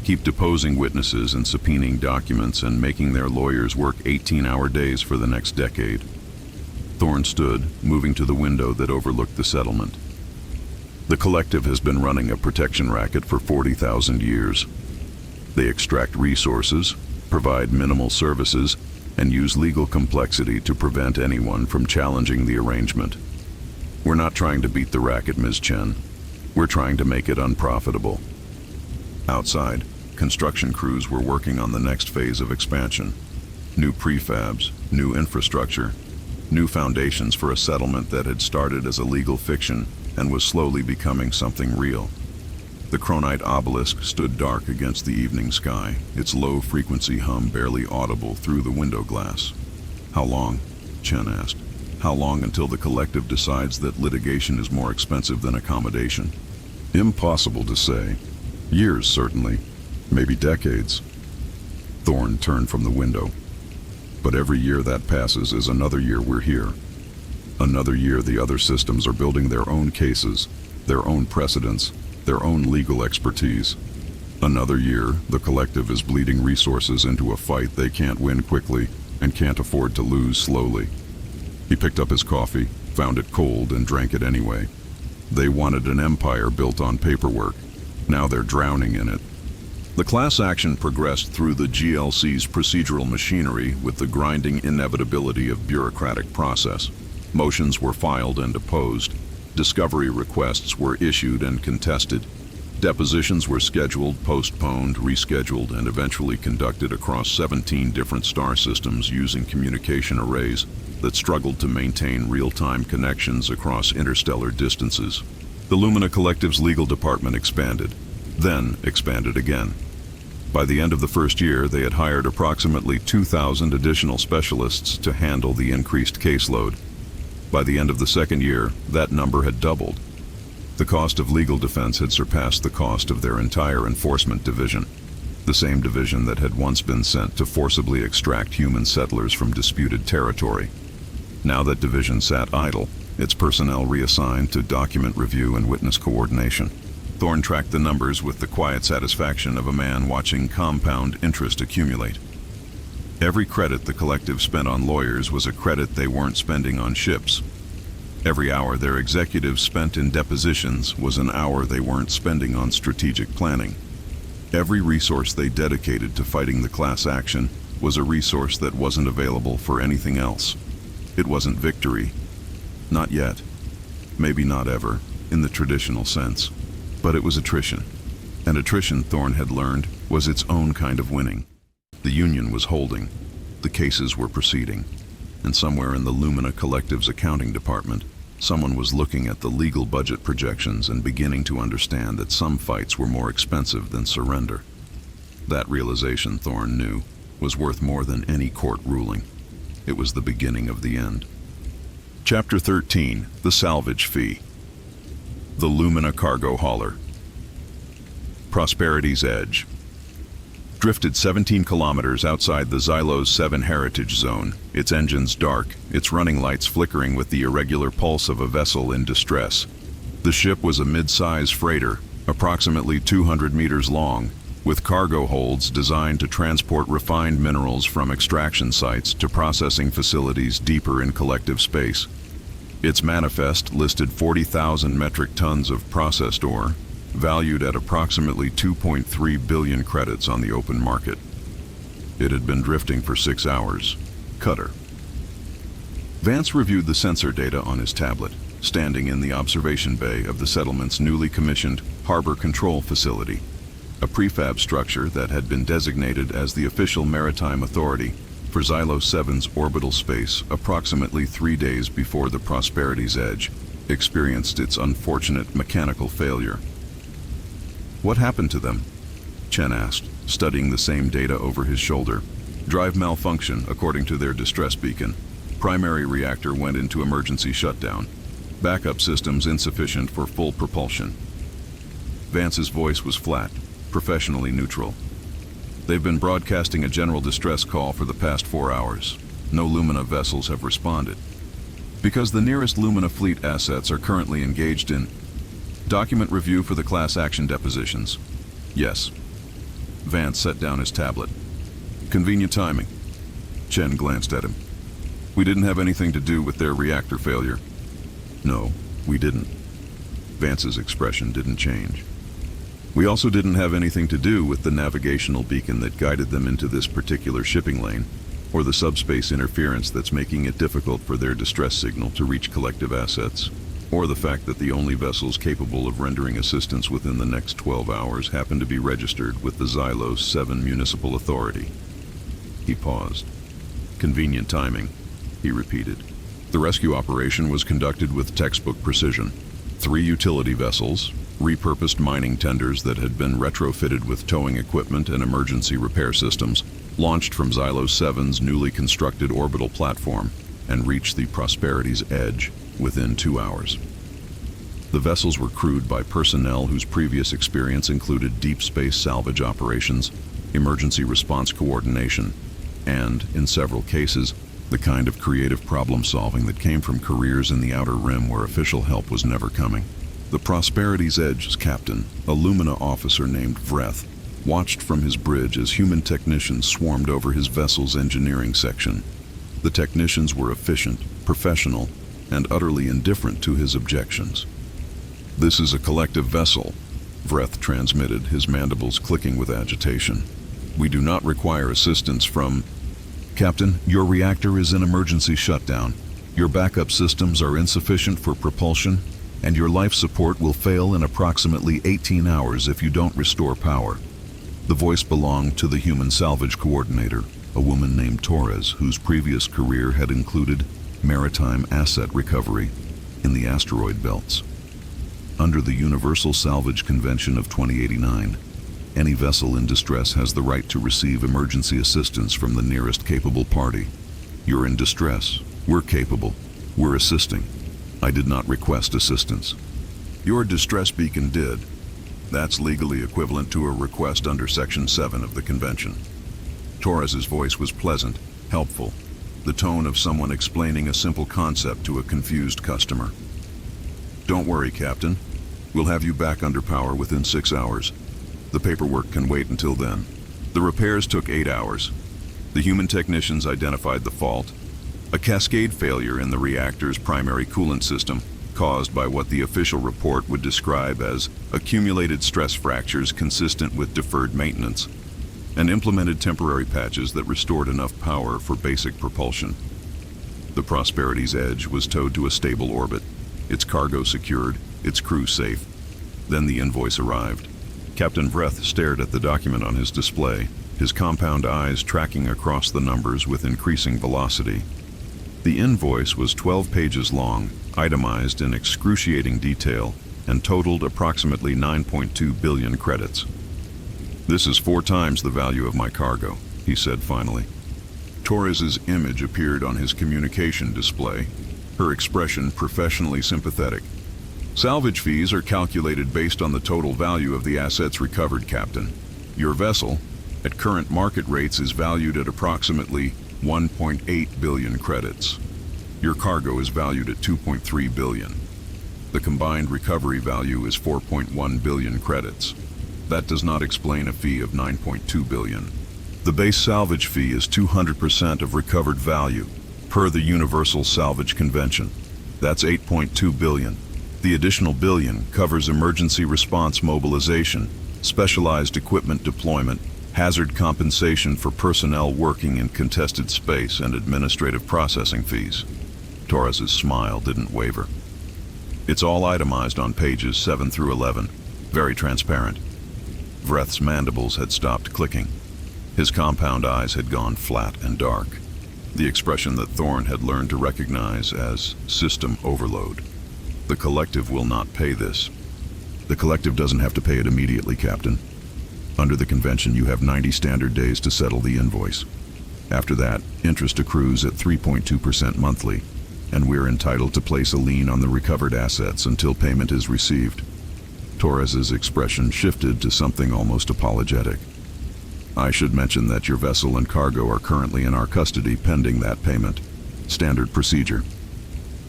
keep deposing witnesses and subpoenaing documents and making their lawyers work 18-hour days for the next decade. Thorne stood, moving to the window that overlooked the settlement. The collective has been running a protection racket for 40,000 years. They extract resources, provide minimal services, and use legal complexity to prevent anyone from challenging the arrangement. We're not trying to beat the racket, Ms. Chen. We're trying to make it unprofitable. Outside, construction crews were working on the next phase of expansion. New prefabs, new infrastructure, new foundations for a settlement that had started as a legal fiction and was slowly becoming something real. The Chronite obelisk stood dark against the evening sky, its low-frequency hum barely audible through the window glass. How long? Chen asked. How long until the collective decides that litigation is more expensive than accommodation? Impossible to say. Years, certainly. Maybe decades. Thorne turned from the window. But every year that passes is another year we're here. Another year the other systems are building their own cases, their own precedents, their own legal expertise. Another year, the collective is bleeding resources into a fight they can't win quickly and can't afford to lose slowly. He picked up his coffee, found it cold, and drank it anyway. They wanted an empire built on paperwork. Now they're drowning in it. The class action progressed through the GLC's procedural machinery with the grinding inevitability of bureaucratic process. Motions were filed and opposed. Discovery requests were issued and contested. Depositions were scheduled, postponed, rescheduled, and eventually conducted across 17 different star systems using communication arrays that struggled to maintain real-time connections across interstellar distances. The Lumina Collective's legal department expanded, then expanded again. By the end of the first year, they had hired approximately 2,000 additional specialists to handle the increased caseload. By the end of the second year, that number had doubled. The cost of legal defense had surpassed the cost of their entire enforcement division, the same division that had once been sent to forcibly extract human settlers from disputed territory. Now that division sat idle, its personnel reassigned to document review and witness coordination. Thorne tracked the numbers with the quiet satisfaction of a man watching compound interest accumulate. Every credit the collective spent on lawyers was a credit they weren't spending on ships. Every hour their executives spent in depositions was an hour they weren't spending on strategic planning. Every resource they dedicated to fighting the class action was a resource that wasn't available for anything else. It wasn't victory. Not yet. Maybe not ever, in the traditional sense. But it was attrition. And attrition, Thorne had learned, was its own kind of winning. The Union was holding. The cases were proceeding. And somewhere in the Lumina Collective's accounting department, someone was looking at the legal budget projections and beginning to understand that some fights were more expensive than surrender. That realization, Thorne knew, was worth more than any court ruling. It was the beginning of the end. Chapter 13, The Salvage Fee. The Lumina Cargo Hauler. Prosperity's Edge. Drifted 17 kilometers outside the Xylos 7 heritage zone, its engines dark, its running lights flickering with the irregular pulse of a vessel in distress. The ship was a mid-size freighter, approximately 200 meters long, with cargo holds designed to transport refined minerals from extraction sites to processing facilities deeper in collective space. Its manifest listed 40,000 metric tons of processed ore, valued at approximately 2.3 billion credits on the open market. It had been drifting for 6 hours. Cutter. Vance reviewed the sensor data on his tablet, standing in the observation bay of the settlement's newly commissioned harbor control facility, a prefab structure that had been designated as the official maritime authority for Xylos 7's orbital space approximately 3 days before the Prosperity's Edge experienced its unfortunate mechanical failure. What happened to them? Chen asked, studying the same data over his shoulder. Drive malfunction, according to their distress beacon. Primary reactor went into emergency shutdown. Backup systems insufficient for full propulsion. Vance's voice was flat, professionally neutral. They've been broadcasting a general distress call for the past 4 hours. No Lumina vessels have responded. Because the nearest Lumina fleet assets are currently engaged in document review for the class action depositions. Yes. Vance set down his tablet. Convenient timing. Chen glanced at him. We didn't have anything to do with their reactor failure. No, we didn't. Vance's expression didn't change. We also didn't have anything to do with the navigational beacon that guided them into this particular shipping lane, or the subspace interference that's making it difficult for their distress signal to reach collective assets, or the fact that the only vessels capable of rendering assistance within the next 12 hours happen to be registered with the Xylos 7 Municipal Authority. He paused. Convenient timing, he repeated. The rescue operation was conducted with textbook precision. 3 utility vessels, repurposed mining tenders that had been retrofitted with towing equipment and emergency repair systems, launched from Xylos 7's newly constructed orbital platform and reached the Prosperity's Edge within 2 hours. The vessels were crewed by personnel whose previous experience included deep space salvage operations, emergency response coordination, and, in several cases, the kind of creative problem-solving that came from careers in the Outer Rim where official help was never coming. The Prosperity's Edge's captain, a Lumina officer named Vreth, watched from his bridge as human technicians swarmed over his vessel's engineering section. The technicians were efficient, professional, and utterly indifferent to his objections. "This is a collective vessel," Vreth transmitted, his mandibles clicking with agitation. "We do not require assistance from—" "Captain, your reactor is in emergency shutdown. Your backup systems are insufficient for propulsion. and your life support will fail in approximately 18 hours if you don't restore power. The voice belonged to the human salvage coordinator, a woman named Torres, whose previous career had included maritime asset recovery in the asteroid belts. Under the Universal Salvage Convention of 2089, any vessel in distress has the right to receive emergency assistance from the nearest capable party. You're in distress. We're capable. We're assisting. I did not request assistance. Your distress beacon did. That's legally equivalent to a request under Section 7 of the Convention. Torres's voice was pleasant, helpful, the tone of someone explaining a simple concept to a confused customer. Don't worry, Captain. We'll have you back under power within 6 hours. The paperwork can wait until then. The repairs took 8 hours. The human technicians identified the fault, a cascade failure in the reactor's primary coolant system, caused by what the official report would describe as accumulated stress fractures consistent with deferred maintenance, and implemented temporary patches that restored enough power for basic propulsion. The Prosperity's Edge was towed to a stable orbit, its cargo secured, its crew safe. Then the invoice arrived. Captain Vreth stared at the document on his display, his compound eyes tracking across the numbers with increasing velocity. The invoice was 12 pages long, itemized in excruciating detail, and totaled approximately 9.2 billion credits. This is 4 times the value of my cargo, he said finally. Torres's image appeared on his communication display, her expression professionally sympathetic. Salvage fees are calculated based on the total value of the assets recovered, Captain. Your vessel, at current market rates, is valued at approximately 1.8 billion credits. Your cargo is valued at 2.3 billion. The combined recovery value is 4.1 billion credits. That does not explain a fee of 9.2 billion. The base salvage fee is 200% of recovered value, per the Universal Salvage Convention. That's 8.2 billion. The additional billion covers emergency response mobilization, specialized equipment deployment, hazard compensation for personnel working in contested space, and administrative processing fees. Torres's smile didn't waver. It's all itemized on pages 7 through 11, very transparent. Vreth's mandibles had stopped clicking. His compound eyes had gone flat and dark, the expression that Thorne had learned to recognize as system overload. The collective will not pay this. The collective doesn't have to pay it immediately, Captain. Under the convention, you have 90 standard days to settle the invoice. After that, interest accrues at 3.2% monthly, and we're entitled to place a lien on the recovered assets until payment is received. Torres's expression shifted to something almost apologetic. I should mention that your vessel and cargo are currently in our custody pending that payment. Standard procedure.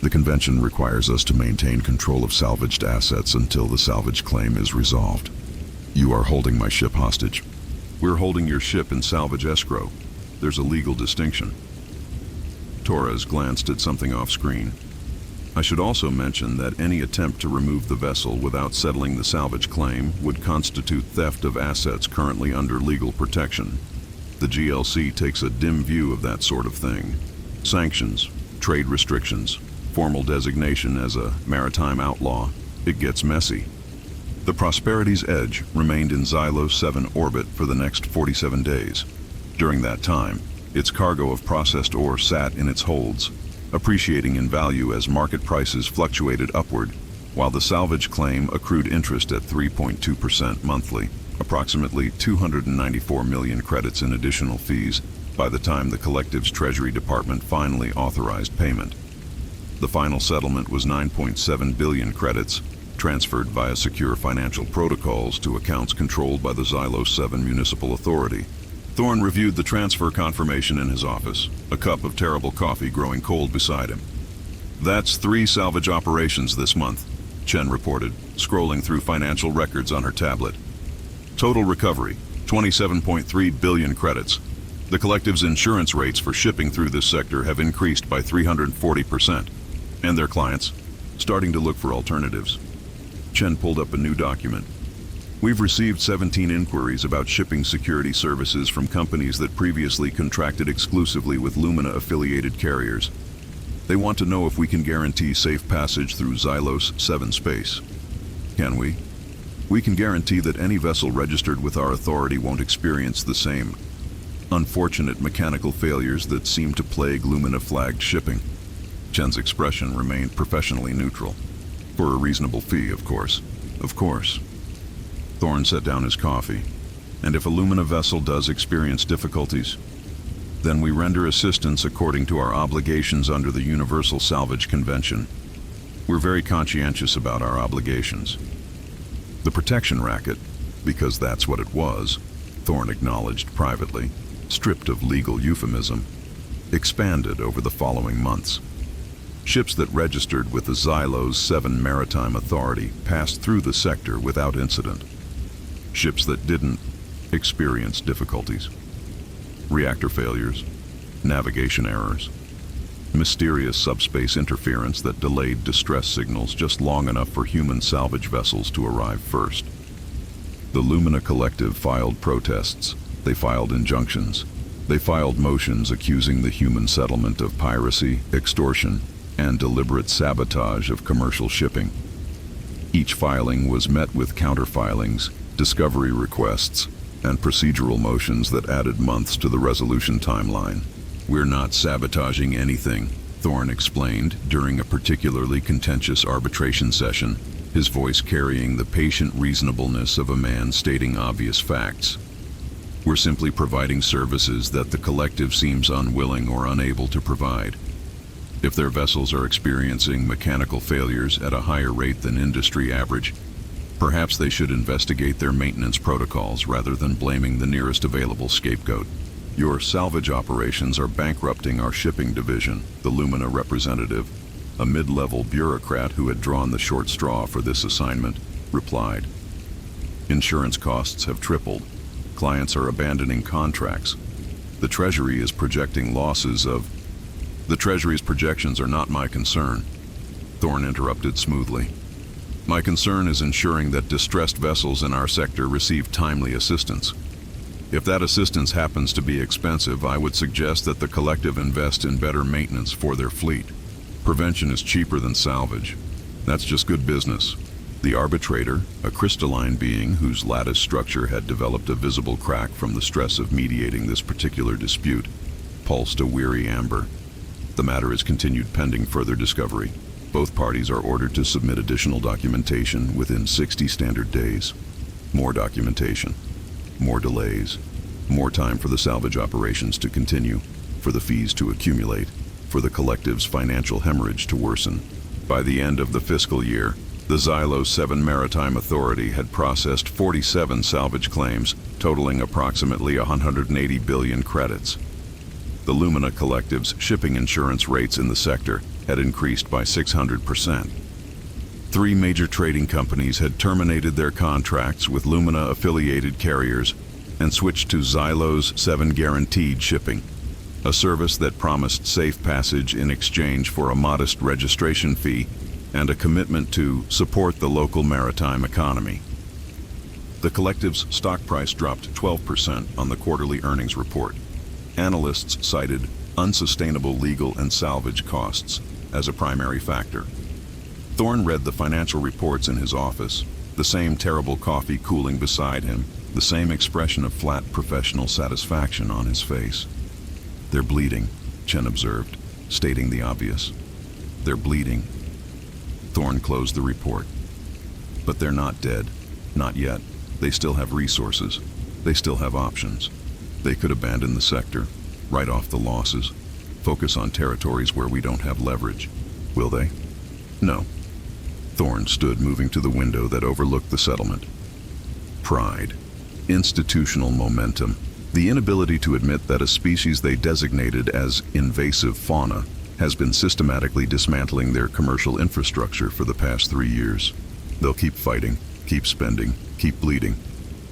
The convention requires us to maintain control of salvaged assets until the salvage claim is resolved. You are holding my ship hostage. We're holding your ship in salvage escrow. There's a legal distinction. Torres glanced at something off-screen. I should also mention that any attempt to remove the vessel without settling the salvage claim would constitute theft of assets currently under legal protection. The GLC takes a dim view of that sort of thing. Sanctions, trade restrictions, formal designation as a maritime outlaw. It gets messy. The Prosperity's Edge remained in Zylo 7 orbit for the next 47 days. During that time, its cargo of processed ore sat in its holds, appreciating in value as market prices fluctuated upward, while the salvage claim accrued interest at 3.2% monthly, approximately 294 million credits in additional fees by the time the collective's Treasury Department finally authorized payment. The final settlement was 9.7 billion credits, transferred via secure financial protocols to accounts controlled by the Xylos 7 Municipal Authority. Thorne reviewed the transfer confirmation in his office, a cup of terrible coffee growing cold beside him. That's 3 salvage operations this month, Chen reported, scrolling through financial records on her tablet. Total recovery, 27.3 billion credits. The collective's insurance rates for shipping through this sector have increased by 340%, and their clients starting to look for alternatives. Chen pulled up a new document. We've received 17 inquiries about shipping security services from companies that previously contracted exclusively with Lumina-affiliated carriers. They want to know if we can guarantee safe passage through Xylos 7 space. Can we? We can guarantee that any vessel registered with our authority won't experience the same unfortunate mechanical failures that seem to plague Lumina-flagged shipping. Chen's expression remained professionally neutral. For a reasonable fee, of course. Of course. Thorne set down his coffee. And if a Lumina vessel does experience difficulties, then we render assistance according to our obligations under the Universal Salvage Convention. We're very conscientious about our obligations. The protection racket, because that's what it was, Thorne acknowledged privately, stripped of legal euphemism, expanded over the following months. Ships that registered with the Xylos 7 Maritime Authority passed through the sector without incident. Ships that didn't experienced difficulties. Reactor failures, navigation errors, mysterious subspace interference that delayed distress signals just long enough for human salvage vessels to arrive first. The Lumina Collective filed protests. They filed injunctions. They filed motions accusing the human settlement of piracy, extortion, and deliberate sabotage of commercial shipping. Each filing was met with counter-filings, discovery requests, and procedural motions that added months to the resolution timeline. We're not sabotaging anything, Thorne explained during a particularly contentious arbitration session, his voice carrying the patient reasonableness of a man stating obvious facts. We're simply providing services that the collective seems unwilling or unable to provide. If their vessels are experiencing mechanical failures at a higher rate than industry average, perhaps they should investigate their maintenance protocols rather than blaming the nearest available scapegoat. Your salvage operations are bankrupting our shipping division, the Lumina representative, a mid-level bureaucrat who had drawn the short straw for this assignment, replied. Insurance costs have tripled. Clients are abandoning contracts. The Treasury is projecting losses of... The Treasury's projections are not my concern, Thorne interrupted smoothly. My concern is ensuring that distressed vessels in our sector receive timely assistance. If that assistance happens to be expensive, I would suggest that the collective invest in better maintenance for their fleet. Prevention is cheaper than salvage. That's just good business. The arbitrator, a crystalline being whose lattice structure had developed a visible crack from the stress of mediating this particular dispute, pulsed a weary amber. The matter is continued pending further discovery. Both parties are ordered to submit additional documentation within 60 standard days. More documentation. More delays. More time for the salvage operations to continue, for the fees to accumulate, for the collective's financial hemorrhage to worsen. By the end of the fiscal year, the Xylos 7 Maritime Authority had processed 47 salvage claims, totaling approximately 180 billion credits. The Lumina Collective's shipping insurance rates in the sector had increased by 600%. 3 major trading companies had terminated their contracts with Lumina-affiliated carriers and switched to Xylos 7 Guaranteed Shipping, a service that promised safe passage in exchange for a modest registration fee and a commitment to support the local maritime economy. The collective's stock price dropped 12% on the quarterly earnings report. Analysts cited unsustainable legal and salvage costs as a primary factor. Thorne read the financial reports in his office, the same terrible coffee cooling beside him, the same expression of flat professional satisfaction on his face. They're bleeding, Chen observed, stating the obvious. They're bleeding. Thorne closed the report. But they're not dead. Not yet. They still have resources. They still have options. They could abandon the sector, write off the losses, focus on territories where we don't have leverage. Will they? No. Thorne stood moving to the window that overlooked the settlement. Pride. Institutional momentum. The inability to admit that a species they designated as invasive fauna has been systematically dismantling their commercial infrastructure for the past 3 years. They'll keep fighting, keep spending, keep bleeding.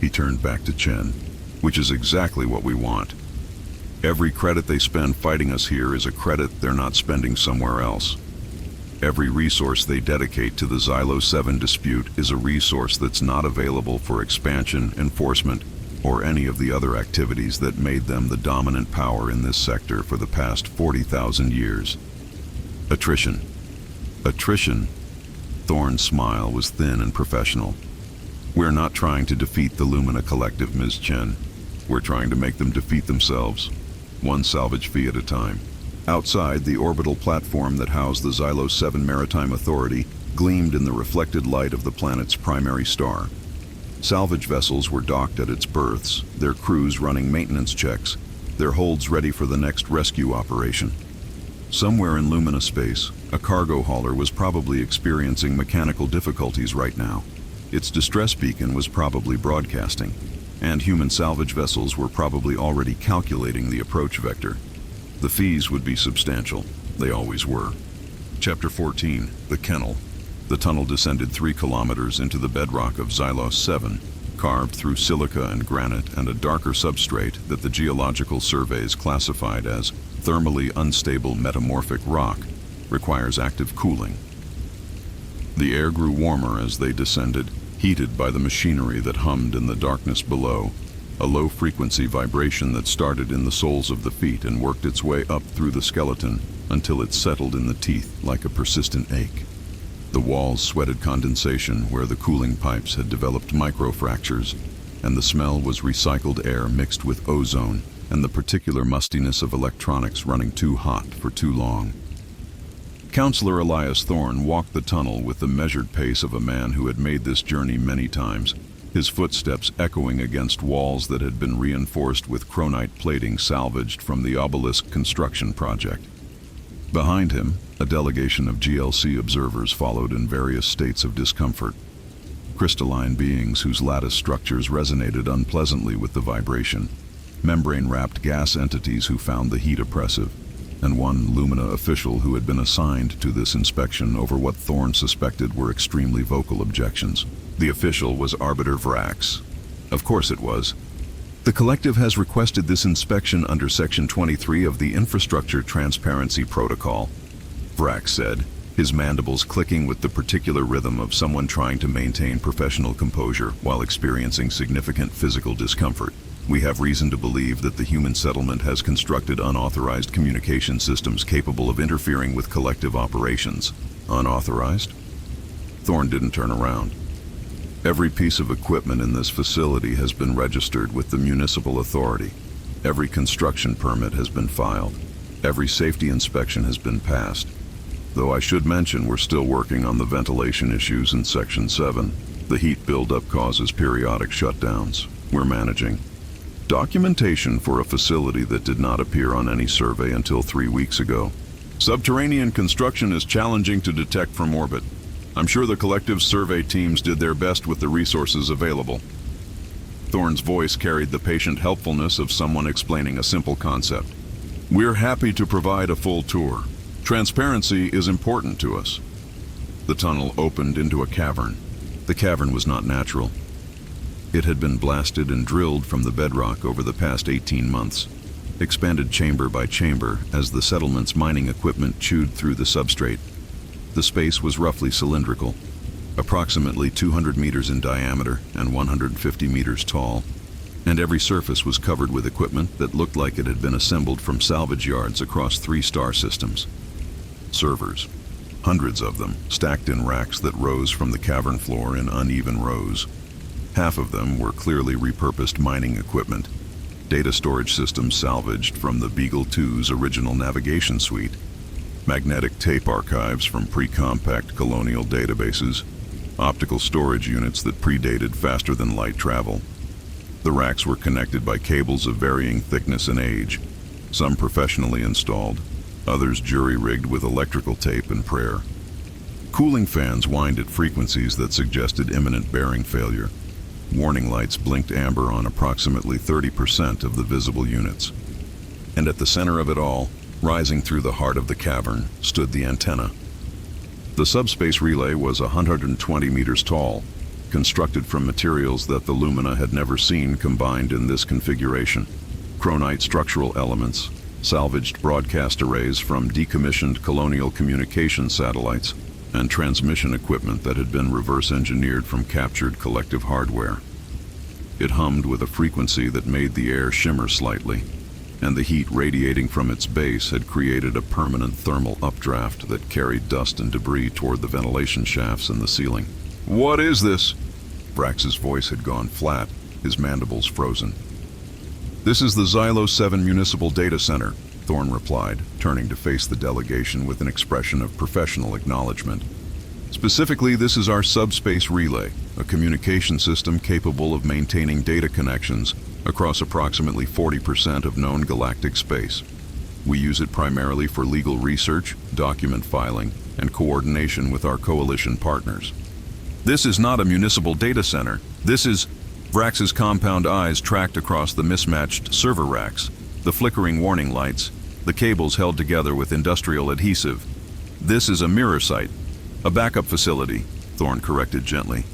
He turned back to Chen. Which is exactly what we want. Every credit they spend fighting us here is a credit they're not spending somewhere else. Every resource they dedicate to the Xylos 7 dispute is a resource that's not available for expansion, enforcement, or any of the other activities that made them the dominant power in this sector for the past 40,000 years. Attrition. Attrition? Thorne's smile was thin and professional. We're not trying to defeat the Lumina Collective, Ms. Chen. We're trying to make them defeat themselves, one salvage fee at a time. Outside, the orbital platform that housed the Xylos 7 Maritime Authority gleamed in the reflected light of the planet's primary star. Salvage vessels were docked at its berths, their crews running maintenance checks, their holds ready for the next rescue operation. Somewhere in Lumina space, a cargo hauler was probably experiencing mechanical difficulties right now. Its distress beacon was probably broadcasting, and human salvage vessels were probably already calculating the approach vector. The fees would be substantial. They always were. Chapter 14, The Kennel. The tunnel descended 3 kilometers into the bedrock of Xylos 7, carved through silica and granite and a darker substrate that the geological surveys classified as thermally unstable metamorphic rock, requires active cooling. The air grew warmer as they descended, heated by the machinery that hummed in the darkness below, a low-frequency vibration that started in the soles of the feet and worked its way up through the skeleton until it settled in the teeth like a persistent ache. The walls sweated condensation where the cooling pipes had developed microfractures, and the smell was recycled air mixed with ozone and the particular mustiness of electronics running too hot for too long. Counselor Elias Thorne walked the tunnel with the measured pace of a man who had made this journey many times, his footsteps echoing against walls that had been reinforced with chronite plating salvaged from the obelisk construction project. Behind him, a delegation of GLC observers followed in various states of discomfort. Crystalline beings whose lattice structures resonated unpleasantly with the vibration, membrane-wrapped gas entities who found the heat oppressive, and one Lumina official who had been assigned to this inspection over what Thorne suspected were extremely vocal objections. The official was Arbiter Vrax. Of course it was. The collective has requested this inspection under Section 23 of the Infrastructure Transparency Protocol, Vrax said, his mandibles clicking with the particular rhythm of someone trying to maintain professional composure while experiencing significant physical discomfort. We have reason to believe that the human settlement has constructed unauthorized communication systems capable of interfering with collective operations. Unauthorized? Thorne didn't turn around. Every piece of equipment in this facility has been registered with the municipal authority. Every construction permit has been filed. Every safety inspection has been passed. Though I should mention we're still working on the ventilation issues in Section 7. The heat buildup causes periodic shutdowns. We're managing. Documentation for a facility that did not appear on any survey until 3 weeks ago. Subterranean construction is challenging to detect from orbit. I'm sure the collective survey teams did their best with the resources available. Thorne's voice carried the patient helpfulness of someone explaining a simple concept. We're happy to provide a full tour. Transparency is important to us. The tunnel opened into a cavern. The cavern was not natural. It had been blasted and drilled from the bedrock over the past 18 months, expanded chamber by chamber as the settlement's mining equipment chewed through the substrate. The space was roughly cylindrical, approximately 200 meters in diameter and 150 meters tall, and every surface was covered with equipment that looked like it had been assembled from salvage yards across 3 star systems. Servers, hundreds of them, stacked in racks that rose from the cavern floor in uneven rows. Half of them were clearly repurposed mining equipment, data storage systems salvaged from the Beagle 2's original navigation suite, magnetic tape archives from pre-compact colonial databases, optical storage units that predated faster-than-light travel. The racks were connected by cables of varying thickness and age, some professionally installed, others jury-rigged with electrical tape and prayer. Cooling fans whined at frequencies that suggested imminent bearing failure. Warning lights blinked amber on approximately 30% of the visible units. And at the center of it all, rising through the heart of the cavern, stood the antenna. The subspace relay was 120 meters tall, constructed from materials that the Lumina had never seen combined in this configuration. Chronite structural elements, salvaged broadcast arrays from decommissioned colonial communication satellites, and transmission equipment that had been reverse-engineered from captured collective hardware. It hummed with a frequency that made the air shimmer slightly. and the heat radiating from its base had created a permanent thermal updraft that carried dust and debris toward the ventilation shafts in the ceiling. "What is this?" Vrax's voice had gone flat, his mandibles frozen. "This is the Xylos 7 Municipal Data Center," Thorne replied, turning to face the delegation with an expression of professional acknowledgement. "Specifically, this is our subspace relay, a communication system capable of maintaining data connections across approximately 40% of known galactic space. We use it primarily for legal research, document filing, and coordination with our coalition partners." "This is not a municipal data center. This is..." Vrax's compound eyes tracked across the mismatched server racks, the flickering warning lights, the cables held together with industrial adhesive. "This is a mirror site. A backup facility," Thorne corrected gently.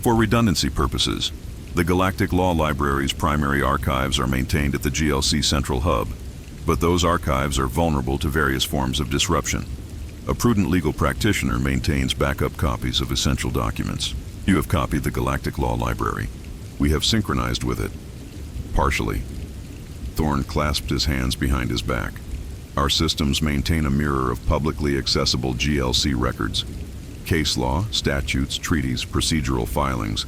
"For redundancy purposes, the Galactic Law Library's primary archives are maintained at the GLC Central Hub, but those archives are vulnerable to various forms of disruption. A prudent legal practitioner maintains backup copies of essential documents. You have copied the Galactic Law Library. We have synchronized with it. Partially." Thorne clasped his hands behind his back. "Our systems maintain a mirror of publicly accessible GLC records. Case law, statutes, treaties, procedural filings.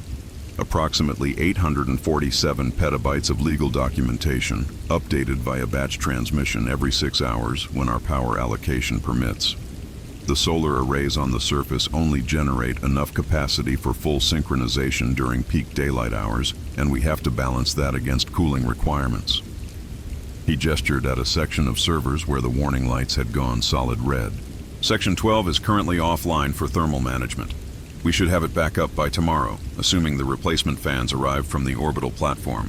Approximately 847 petabytes of legal documentation, updated via batch transmission every 6 hours when our power allocation permits. The solar arrays on the surface only generate enough capacity for full synchronization during peak daylight hours, and we have to balance that against cooling requirements." He gestured at a section of servers where the warning lights had gone solid red. "Section 12 is currently offline for thermal management. We should have it back up by tomorrow, assuming the replacement fans arrive from the orbital platform."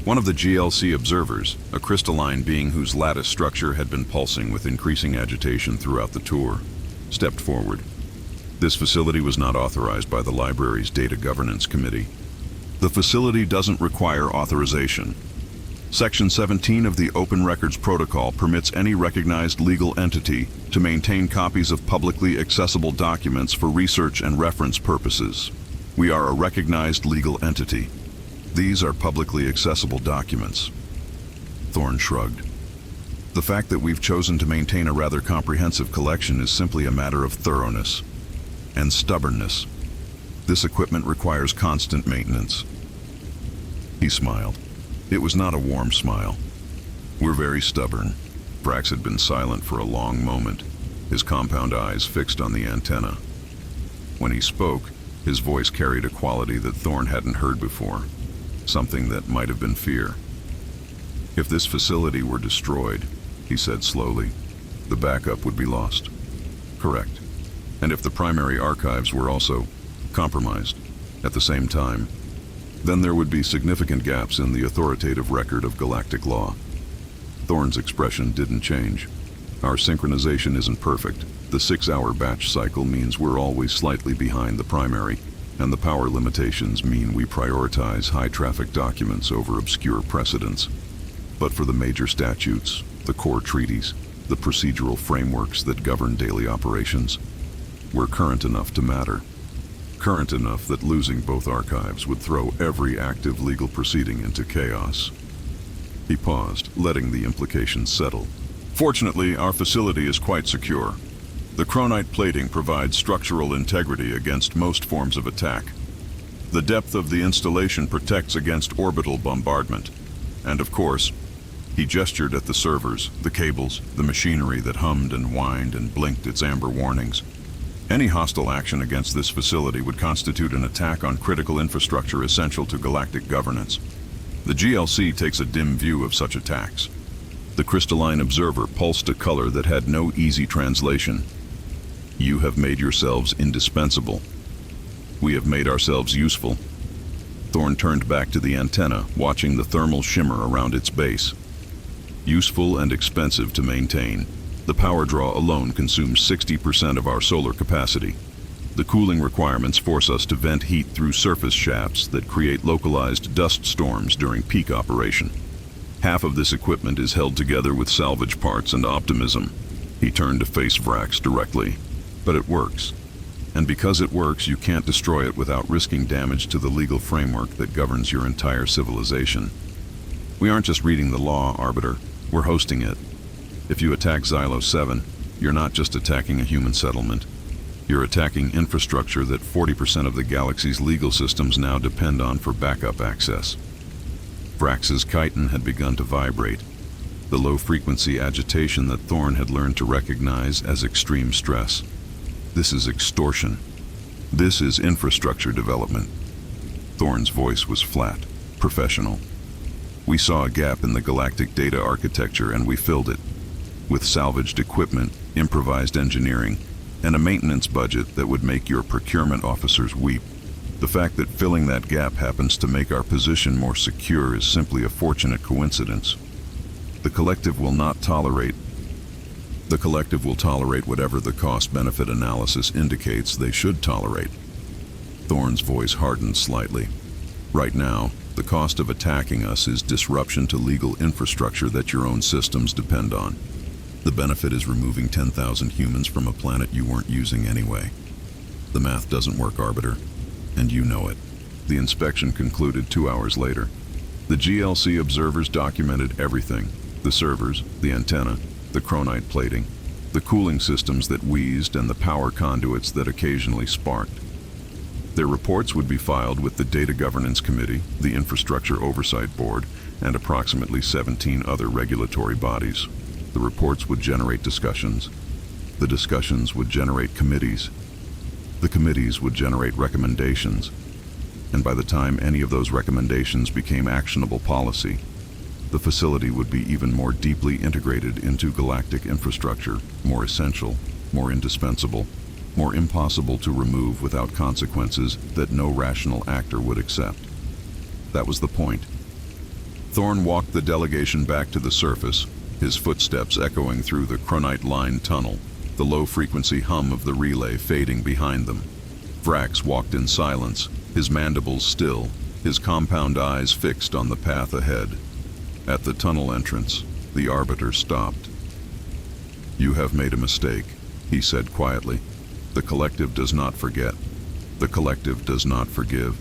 One of the GLC observers, a crystalline being whose lattice structure had been pulsing with increasing agitation throughout the tour, stepped forward. "This facility was not authorized by the library's Data Governance Committee. The facility doesn't require authorization. Section 17 of the Open Records Protocol permits any recognized legal entity to maintain copies of publicly accessible documents for research and reference purposes. We are a recognized legal entity. These are publicly accessible documents." Thorne shrugged. "The fact that we've chosen to maintain a rather comprehensive collection is simply a matter of thoroughness and stubbornness. This equipment requires constant maintenance." He smiled. It was not a warm smile. "We're very stubborn." Vrax had been silent for a long moment, his compound eyes fixed on the antenna. When he spoke, his voice carried a quality that Thorne hadn't heard before, something that might have been fear. "If this facility were destroyed," he said slowly, "the backup would be lost." "Correct. And if the primary archives were also compromised at the same time, then there would be significant gaps in the authoritative record of galactic law." Thorne's expression didn't change. "Our synchronization isn't perfect. The 6-hour batch cycle means we're always slightly behind the primary, and the power limitations mean we prioritize high-traffic documents over obscure precedents. But for the major statutes, the core treaties, the procedural frameworks that govern daily operations, we're current enough to matter. Current enough that losing both archives would throw every active legal proceeding into chaos." He paused, letting the implications settle. "Fortunately, our facility is quite secure. The chronite plating provides structural integrity against most forms of attack. The depth of the installation protects against orbital bombardment. And of course," he gestured at the servers, the cables, the machinery that hummed and whined and blinked its amber warnings, "any hostile action against this facility would constitute an attack on critical infrastructure essential to galactic governance. The GLC takes a dim view of such attacks." The crystalline observer pulsed a color that had no easy translation. "You have made yourselves indispensable. We have made ourselves useful." Thorne turned back to the antenna, watching the thermal shimmer around its base. "Useful and expensive to maintain. The power draw alone consumes 60% of our solar capacity. The cooling requirements force us to vent heat through surface shafts that create localized dust storms during peak operation. Half of this equipment is held together with salvage parts and optimism." He turned to face Vrax directly. "But it works. And because it works, you can't destroy it without risking damage to the legal framework that governs your entire civilization. We aren't just reading the law, Arbiter. We're hosting it. If you attack Xylos 7, you're not just attacking a human settlement. You're attacking infrastructure that 40% of the galaxy's legal systems now depend on for backup access. Vrax's chitin had begun to vibrate, the low-frequency agitation that Thorne had learned to recognize as extreme stress. This is extortion. This is infrastructure development. Thorne's voice was flat, professional. We saw a gap in the galactic data architecture and we filled it, with salvaged equipment, improvised engineering, and a maintenance budget that would make your procurement officers weep. The fact that filling that gap happens to make our position more secure is simply a fortunate coincidence. The collective will tolerate whatever the cost-benefit analysis indicates they should tolerate. Thorne's voice hardened slightly. Right now, the cost of attacking us is disruption to legal infrastructure that your own systems depend on. The benefit is removing 10,000 humans from a planet you weren't using anyway. The math doesn't work, Arbiter, and you know it. The inspection concluded 2 hours later. The GLC observers documented everything: the servers, the antenna, the chronite plating, the cooling systems that wheezed, and the power conduits that occasionally sparked. Their reports would be filed with the Data Governance Committee, the Infrastructure Oversight Board, and approximately 17 other regulatory bodies. The reports would generate discussions. The discussions would generate committees. The committees would generate recommendations. And by the time any of those recommendations became actionable policy, the facility would be even more deeply integrated into galactic infrastructure, more essential, more indispensable, more impossible to remove without consequences that no rational actor would accept. That was the point. Thorne walked the delegation back to the surface, his footsteps echoing through the chronite-lined tunnel, the low-frequency hum of the relay fading behind them. Vrax walked in silence, his mandibles still, his compound eyes fixed on the path ahead. At the tunnel entrance, the Arbiter stopped. "You have made a mistake," he said quietly. "The collective does not forget. The collective does not forgive.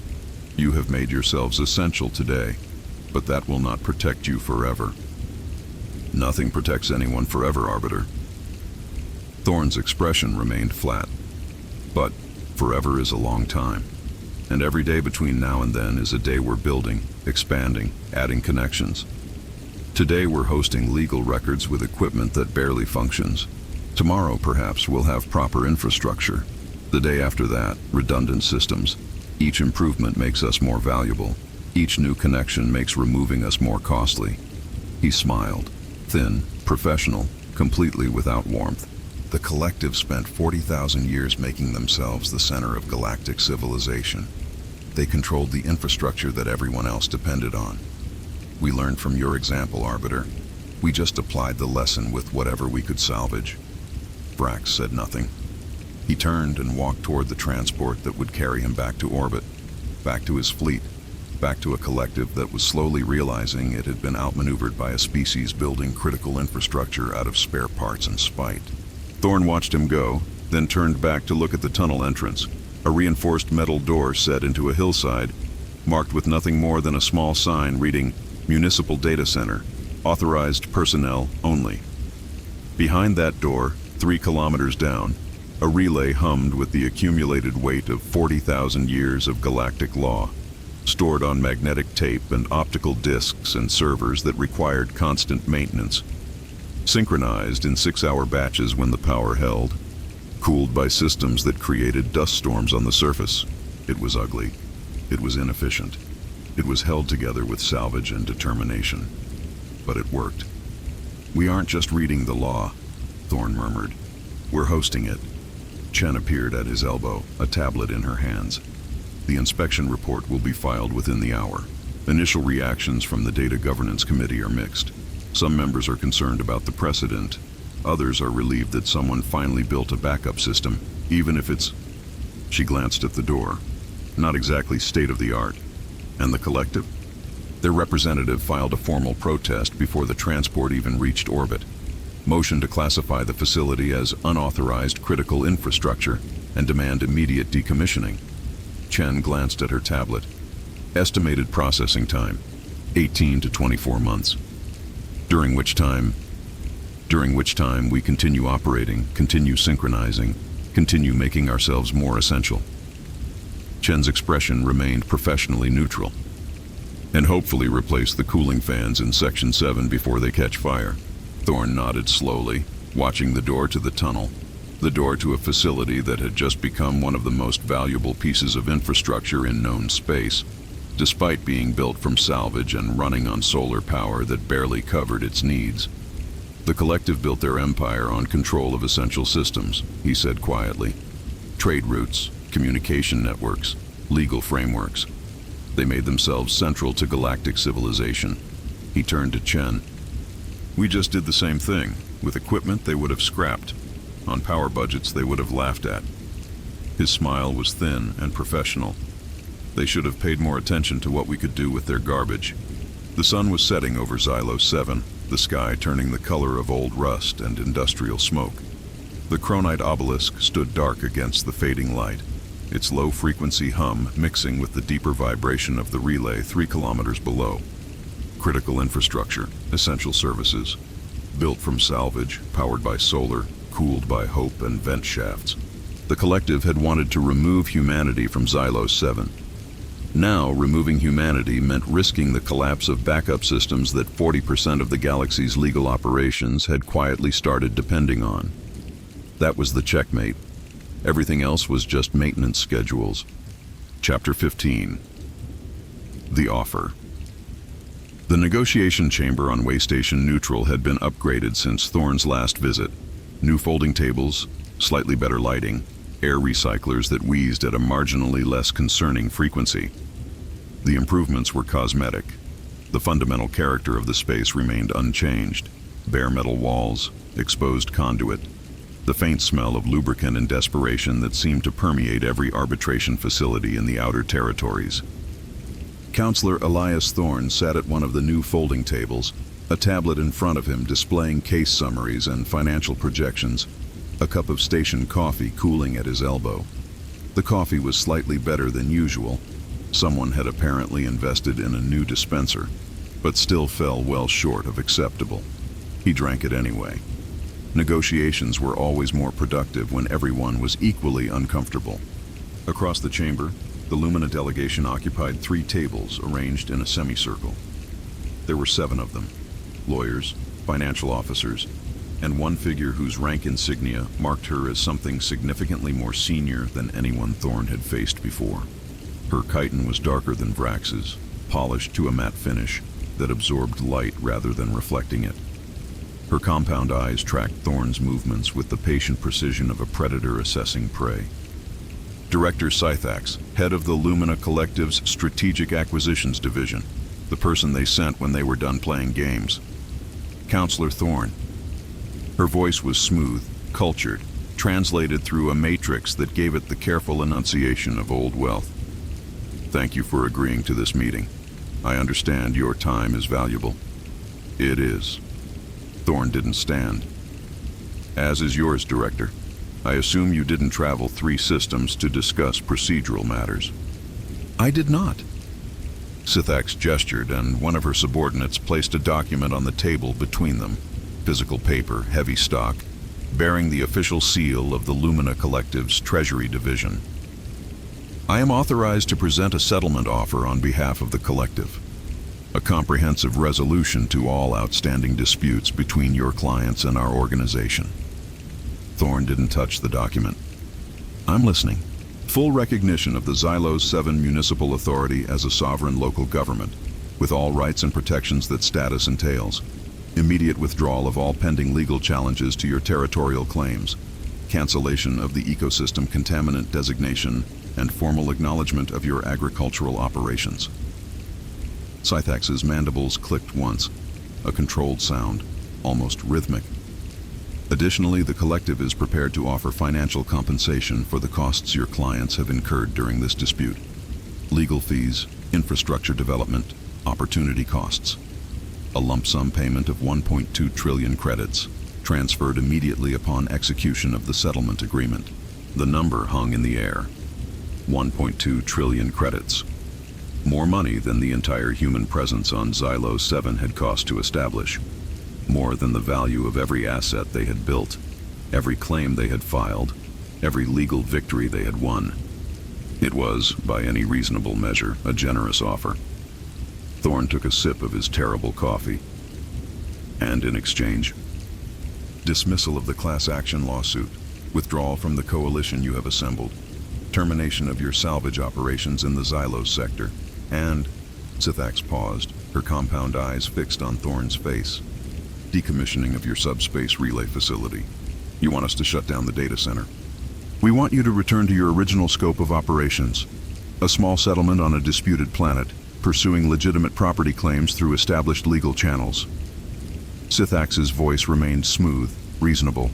You have made yourselves essential today, but that will not protect you forever." "Nothing protects anyone forever, Arbiter." Thorne's expression remained flat. "But forever is a long time, and every day between now and then is a day we're building, expanding, adding connections. Today we're hosting legal records with equipment that barely functions. Tomorrow, perhaps, we'll have proper infrastructure. The day after that, redundant systems. Each improvement makes us more valuable. Each new connection makes removing us more costly." He smiled, thin, professional, completely without warmth. The collective spent 40,000 years making themselves the center of galactic civilization. They controlled the infrastructure that everyone else depended on. We learned from your example, Arbiter. We just applied the lesson with whatever we could salvage. Vrax said nothing. He turned and walked toward the transport that would carry him back to orbit, back to his fleet, back to a collective that was slowly realizing it had been outmaneuvered by a species building critical infrastructure out of spare parts and spite. Thorne watched him go, then turned back to look at the tunnel entrance, a reinforced metal door set into a hillside, marked with nothing more than a small sign reading Municipal Data Center, Authorized Personnel Only. Behind that door, 3 kilometers down, a relay hummed with the accumulated weight of 40,000 years of galactic law, stored on magnetic tape and optical discs and servers that required constant maintenance, synchronized in 6-hour batches when the power held, cooled by systems that created dust storms on the surface. It was ugly. It was inefficient. It was held together with salvage and determination. But it worked. "We aren't just reading the law," Thorne murmured. "We're hosting it." Chen appeared at his elbow, a tablet in her hands. "The inspection report will be filed within the hour. Initial reactions from the Data Governance Committee are mixed. Some members are concerned about the precedent. Others are relieved that someone finally built a backup system, even if it's..." She glanced at the door. "Not exactly state-of-the-art. And the collective?" Their representative filed a formal protest before the transport even reached orbit. Motion to classify the facility as unauthorized critical infrastructure and demand immediate decommissioning. Chen glanced at her tablet. Estimated processing time, 18 to 24 months. During which time we continue operating, continue synchronizing, continue making ourselves more essential. Chen's expression remained professionally neutral. And hopefully replace the cooling fans in Section 7 before they catch fire. Thorne nodded slowly, watching the door to the tunnel, the door to a facility that had just become one of the most valuable pieces of infrastructure in known space, despite being built from salvage and running on solar power that barely covered its needs. The collective built their empire on control of essential systems, he said quietly. Trade routes, communication networks, legal frameworks. They made themselves central to galactic civilization. He turned to Chen. We just did the same thing, with equipment they would have scrapped, on power budgets they would have laughed at. His smile was thin and professional. They should have paid more attention to what we could do with their garbage. The sun was setting over Xylos 7, the sky turning the color of old rust and industrial smoke. The chronite obelisk stood dark against the fading light, its low-frequency hum mixing with the deeper vibration of the relay 3 kilometers below. Critical infrastructure, essential services, built from salvage, powered by solar, cooled by hope and vent shafts. The collective had wanted to remove humanity from Xylos 7. Now, removing humanity meant risking the collapse of backup systems that 40% of the galaxy's legal operations had quietly started depending on. That was the checkmate. Everything else was just maintenance schedules. Chapter 15. The Offer. The negotiation chamber on Waystation Neutral had been upgraded since Thorne's last visit. New folding tables, slightly better lighting, air recyclers that wheezed at a marginally less concerning frequency. The improvements were cosmetic. The fundamental character of the space remained unchanged. Bare metal walls, exposed conduit, the faint smell of lubricant and desperation that seemed to permeate every arbitration facility in the outer territories. Counselor Elias Thorne sat at one of the new folding tables, a tablet in front of him displaying case summaries and financial projections, a cup of station coffee cooling at his elbow. The coffee was slightly better than usual. Someone had apparently invested in a new dispenser, but still fell well short of acceptable. He drank it anyway. Negotiations were always more productive when everyone was equally uncomfortable. Across the chamber, the Lumina delegation occupied 3 tables arranged in a semicircle. There were 7 of them: lawyers, financial officers, and one figure whose rank insignia marked her as something significantly more senior than anyone Thorne had faced before. Her chiton was darker than Vrax's, polished to a matte finish that absorbed light rather than reflecting it. Her compound eyes tracked Thorne's movements with the patient precision of a predator assessing prey. Director Scythax, head of the Lumina Collective's Strategic Acquisitions Division, the person they sent when they were done playing games. Counselor Thorne. Her voice was smooth, cultured, translated through a matrix that gave it the careful enunciation of old wealth. Thank you for agreeing to this meeting. I understand your time is valuable. It is. Thorne didn't stand. As is yours, Director. I assume you didn't travel 3 systems to discuss procedural matters. I did not. Scythax gestured, and one of her subordinates placed a document on the table between them. Physical paper, heavy stock, bearing the official seal of the Lumina Collective's Treasury Division. I am authorized to present a settlement offer on behalf of the Collective. A comprehensive resolution to all outstanding disputes between your clients and our organization. Thorne didn't touch the document. I'm listening. Full recognition of the Xylos 7 Municipal Authority as a sovereign local government, with all rights and protections that status entails. Immediate withdrawal of all pending legal challenges to your territorial claims. Cancellation of the ecosystem contaminant designation and formal acknowledgement of your agricultural operations. Scythax's mandibles clicked once, a controlled sound, almost rhythmic. Additionally, the Collective is prepared to offer financial compensation for the costs your clients have incurred during this dispute. Legal fees, infrastructure development, opportunity costs. A lump sum payment of 1.2 trillion credits, transferred immediately upon execution of the settlement agreement. The number hung in the air. 1.2 trillion credits. More money than the entire human presence on Xylos 7 had cost to establish. more than the value of every asset they had built, every claim they had filed, every legal victory they had won. It was, by any reasonable measure, a generous offer. Thorne took a sip of his terrible coffee. And in exchange, dismissal of the class action lawsuit, withdrawal from the coalition you have assembled, termination of your salvage operations in the Xylos sector, and, Sithax paused, her compound eyes fixed on Thorne's face, decommissioning of your subspace relay facility. You want us to shut down the data center. We want you to return to your original scope of operations, a small settlement on a disputed planet, pursuing legitimate property claims through established legal channels. Sithax's voice remained smooth, reasonable.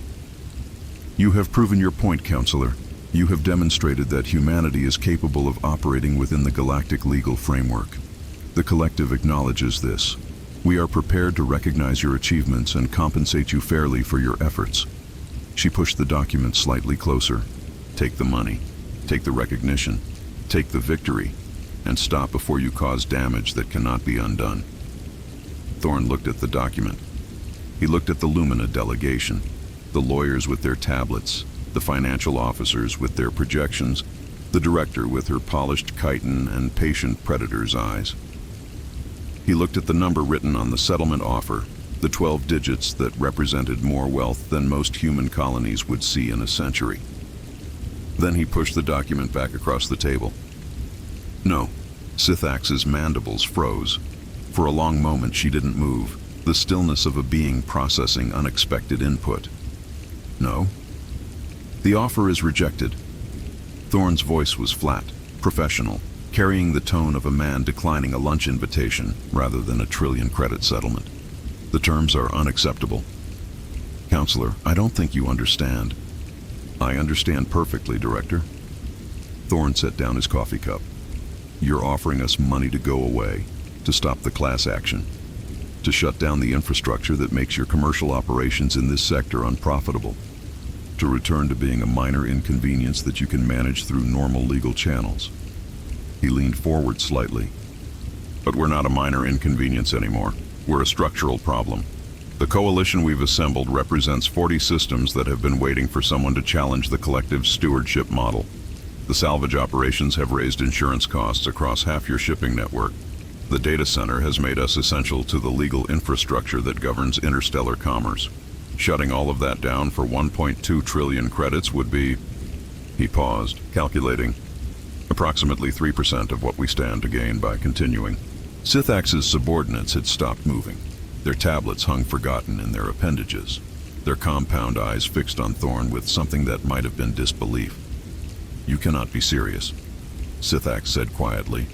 You have proven your point, Counselor. You have demonstrated that humanity is capable of operating within the galactic legal framework. The collective acknowledges this. We are prepared to recognize your achievements and compensate you fairly for your efforts. She pushed the document slightly closer. Take the money. Take the recognition. Take the victory. And stop before you cause damage that cannot be undone. Thorne looked at the document. He looked at the Lumina delegation, the lawyers with their tablets, the financial officers with their projections, the director with her polished chitin and patient predator's eyes. He looked at the number written on the settlement offer, the 12 digits that represented more wealth than most human colonies would see in a century. Then he pushed the document back across the table. No, Sithax's mandibles froze. For a long moment she didn't move, the stillness of a being processing unexpected input. No. The offer is rejected. Thorne's voice was flat, professional, carrying the tone of a man declining a lunch invitation rather than a trillion-credit settlement. The terms are unacceptable. Counselor, I don't think you understand. I understand perfectly, Director. Thorne set down his coffee cup. You're offering us money to go away, to stop the class action, to shut down the infrastructure that makes your commercial operations in this sector unprofitable, to return to being a minor inconvenience that you can manage through normal legal channels. He leaned forward slightly. But we're not a minor inconvenience anymore. We're a structural problem. The coalition we've assembled represents 40 systems that have been waiting for someone to challenge the collective stewardship model. The salvage operations have raised insurance costs across half your shipping network. The data center has made us essential to the legal infrastructure that governs interstellar commerce. Shutting all of that down for 1.2 trillion credits would be... He paused, calculating. Approximately 3% of what we stand to gain by continuing. Sithax's subordinates had stopped moving. Their tablets hung forgotten in their appendages, their compound eyes fixed on Thorne with something that might have been disbelief. You cannot be serious, Sithax said quietly.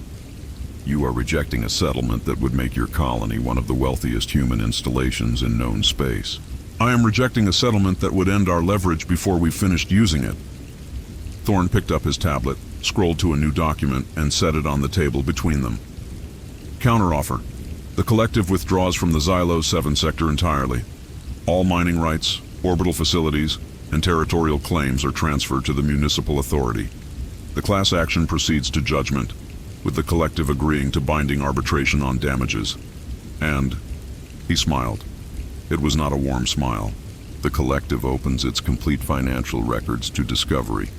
You are rejecting a settlement that would make your colony one of the wealthiest human installations in known space. I am rejecting a settlement that would end our leverage before we finished using it. Thorne picked up his tablet, scrolled to a new document, and set it on the table between them. Counteroffer. The collective withdraws from the Xylos 7 sector entirely. All mining rights, orbital facilities, and territorial claims are transferred to the municipal authority. The class action proceeds to judgment, with the collective agreeing to binding arbitration on damages. And, he smiled. It was not a warm smile. The collective opens its complete financial records to discovery.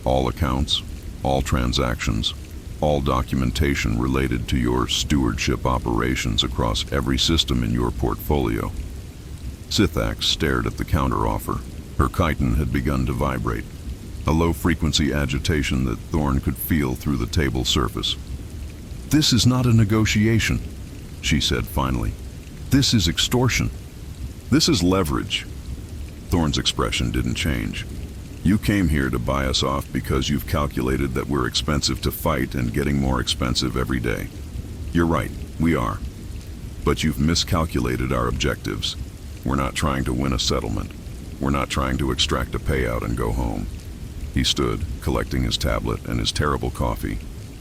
All accounts, all transactions, all documentation related to your stewardship operations across every system in your portfolio. Sithax stared at the counteroffer. Her chitin had begun to vibrate, a low-frequency agitation that Thorne could feel through the table surface. This is not a negotiation, she said finally. This is extortion. This is leverage. Thorne's expression didn't change. You came here to buy us off because you've calculated that we're expensive to fight and getting more expensive every day. You're right, we are. But you've miscalculated our objectives. We're not trying to win a settlement. We're not trying to extract a payout and go home. He stood, collecting his tablet and his terrible coffee.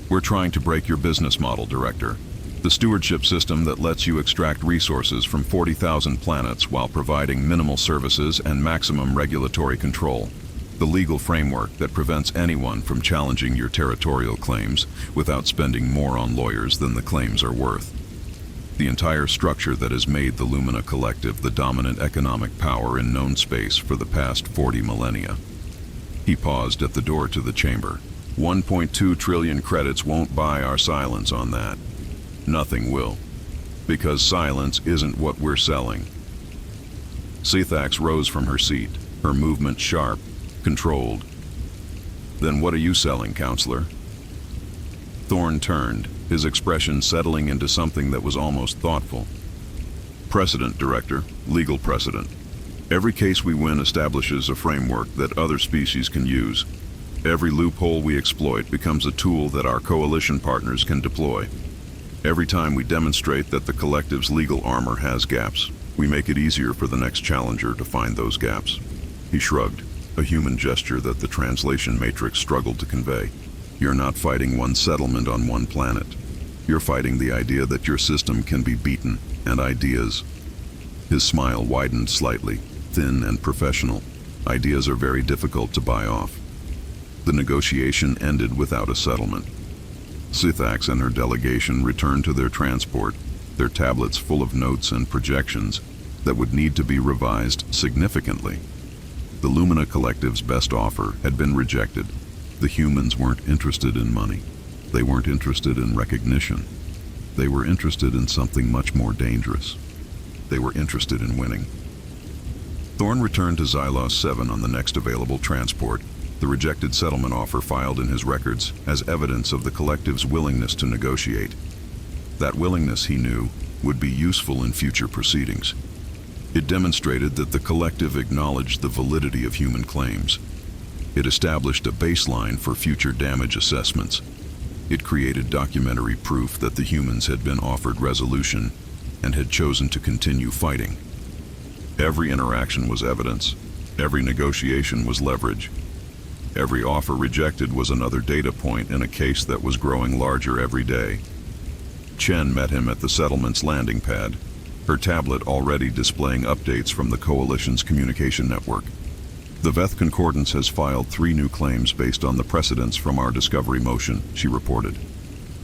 We're trying to break your business model, Director. The stewardship system that lets you extract resources from 40,000 planets while providing minimal services and maximum regulatory control. The legal framework that prevents anyone from challenging your territorial claims without spending more on lawyers than the claims are worth. The entire structure that has made the Lumina Collective the dominant economic power in known space for the past 40 millennia. He paused at the door to the chamber. 1.2 trillion credits won't buy our silence on that. Nothing will. Because silence isn't what we're selling. Sethax rose from her seat, her movement sharp, controlled. Then what are you selling, counselor? Thorne turned, his expression settling into something that was almost thoughtful. Precedent, Director. Legal precedent. Every case we win establishes a framework that other species can use. Every loophole we exploit becomes a tool that our coalition partners can deploy. Every time we demonstrate that the collective's legal armor has gaps, we make it easier for the next challenger to find those gaps. He shrugged, a human gesture that the translation matrix struggled to convey. You're not fighting one settlement on one planet. You're fighting the idea that your system can be beaten, and ideas. His smile widened slightly, thin and professional. Ideas are very difficult to buy off. The negotiation ended without a settlement. Sethax and her delegation returned to their transport, their tablets full of notes and projections that would need to be revised significantly. The Lumina Collective's best offer had been rejected. The humans weren't interested in money. They weren't interested in recognition. They were interested in something much more dangerous. They were interested in winning. Thorne returned to Xylos 7 on the next available transport, the rejected settlement offer filed in his records as evidence of the collective's willingness to negotiate. That willingness, he knew, would be useful in future proceedings. It demonstrated that the collective acknowledged the validity of human claims. It established a baseline for future damage assessments. It created documentary proof that the humans had been offered resolution and had chosen to continue fighting. Every interaction was evidence. Every negotiation was leverage. Every offer rejected was another data point in a case that was growing larger every day. Chen met him at the settlement's landing pad, her tablet already displaying updates from the Coalition's communication network. The Veth Concordance has filed 3 new claims based on the precedents from our discovery motion, she reported.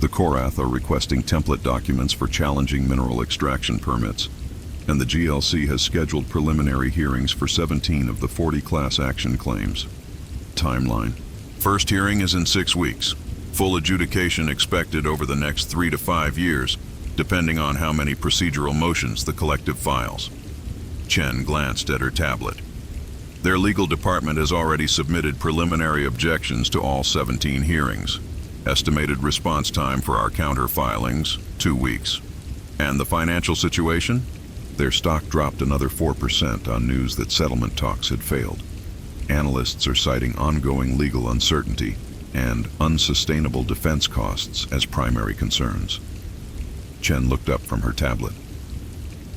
The Korath are requesting template documents for challenging mineral extraction permits, and the GLC has scheduled preliminary hearings for 17 of the 40 class action claims. Timeline. First hearing is in 6 weeks. Full adjudication expected over the next 3 to 5 years, depending on how many procedural motions the collective files. Chen glanced at her tablet. Their legal department has already submitted preliminary objections to all 17 hearings. Estimated response time for our counter filings, 2 weeks. And the financial situation? Their stock dropped another 4% on news that settlement talks had failed. Analysts are citing ongoing legal uncertainty and unsustainable defense costs as primary concerns. Chen looked up from her tablet.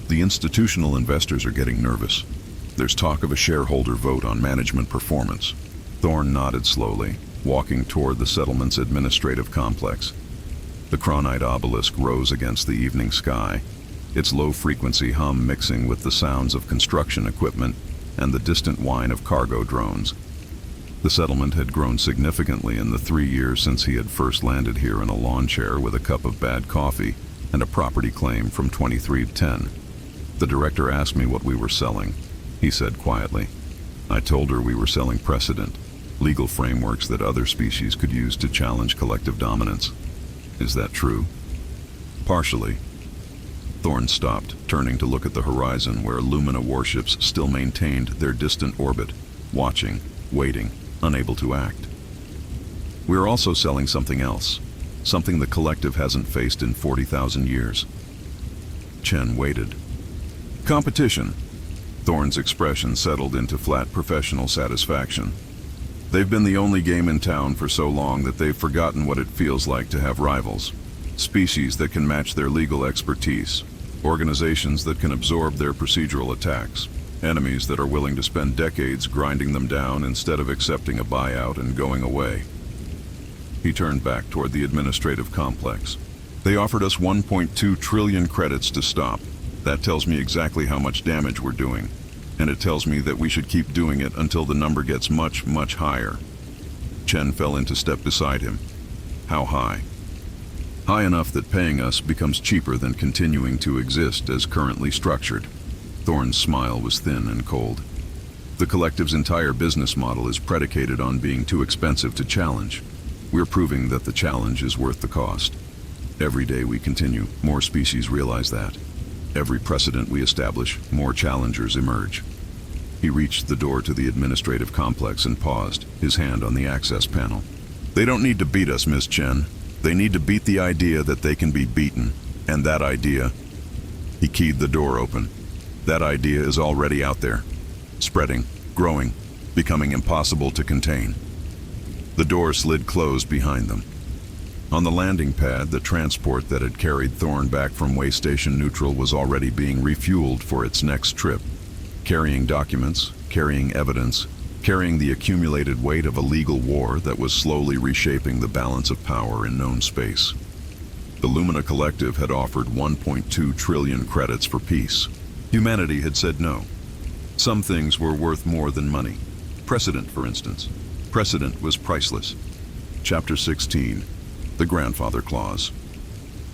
The institutional investors are getting nervous. There's talk of a shareholder vote on management performance. Thorne nodded slowly, walking toward the settlement's administrative complex. The Cronite obelisk rose against the evening sky, its low-frequency hum mixing with the sounds of construction equipment and the distant whine of cargo drones. The settlement had grown significantly in the 3 years since he had first landed here in a lawn chair with a cup of bad coffee and a property claim from 2310. The director asked me what we were selling, he said quietly. I told her we were selling Precedent, legal frameworks that other species could use to challenge collective dominance. Is that true? Partially. Thorne stopped, turning to look at the horizon where Lumina warships still maintained their distant orbit, watching, waiting, unable to act. We're also selling something else, something the collective hasn't faced in 40,000 years. Chen waited. Competition. Thorne's expression settled into flat professional satisfaction. They've been the only game in town for so long that they've forgotten what it feels like to have rivals. Species that can match their legal expertise. Organizations that can absorb their procedural attacks. Enemies that are willing to spend decades grinding them down instead of accepting a buyout and going away. He turned back toward the administrative complex. They offered us 1.2 trillion credits to stop. That tells me exactly how much damage we're doing. And it tells me that we should keep doing it until the number gets much, much higher. Chen fell into step beside him. How high? High enough that paying us becomes cheaper than continuing to exist as currently structured. Thorne's smile was thin and cold. The collective's entire business model is predicated on being too expensive to challenge. We're proving that the challenge is worth the cost. Every day we continue, more species realize that. Every precedent we establish, more challengers emerge. He reached the door to the administrative complex and paused, his hand on the access panel. They don't need to beat us, Miss Chen. They need to beat the idea that they can be beaten. And that idea... He keyed the door open. That idea is already out there. Spreading, growing, becoming impossible to contain. The door slid closed behind them. On the landing pad, the transport that had carried Thorne back from Way Station Neutral was already being refueled for its next trip. Carrying documents, carrying evidence, carrying the accumulated weight of a legal war that was slowly reshaping the balance of power in known space. The Lumina Collective had offered 1.2 trillion credits for peace. Humanity had said no. Some things were worth more than money. Precedent, for instance. Precedent was priceless. Chapter 16, The Grandfather Clause.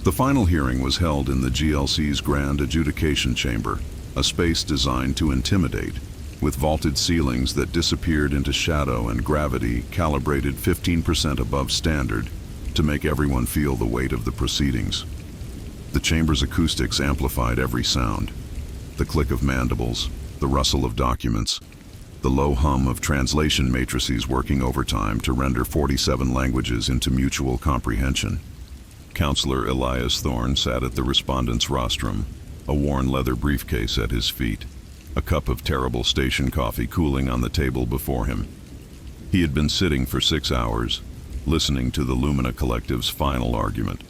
The final hearing was held in the GLC's Grand Adjudication Chamber, a space designed to intimidate, with vaulted ceilings that disappeared into shadow and gravity calibrated 15% above standard to make everyone feel the weight of the proceedings. The chamber's acoustics amplified every sound. The click of mandibles, the rustle of documents, the low hum of translation matrices working overtime to render 47 languages into mutual comprehension. Counselor Elias Thorne sat at the respondent's rostrum, a worn leather briefcase at his feet, a cup of terrible station coffee cooling on the table before him. He had been sitting for 6 hours, listening to the Lumina Collective's final argument,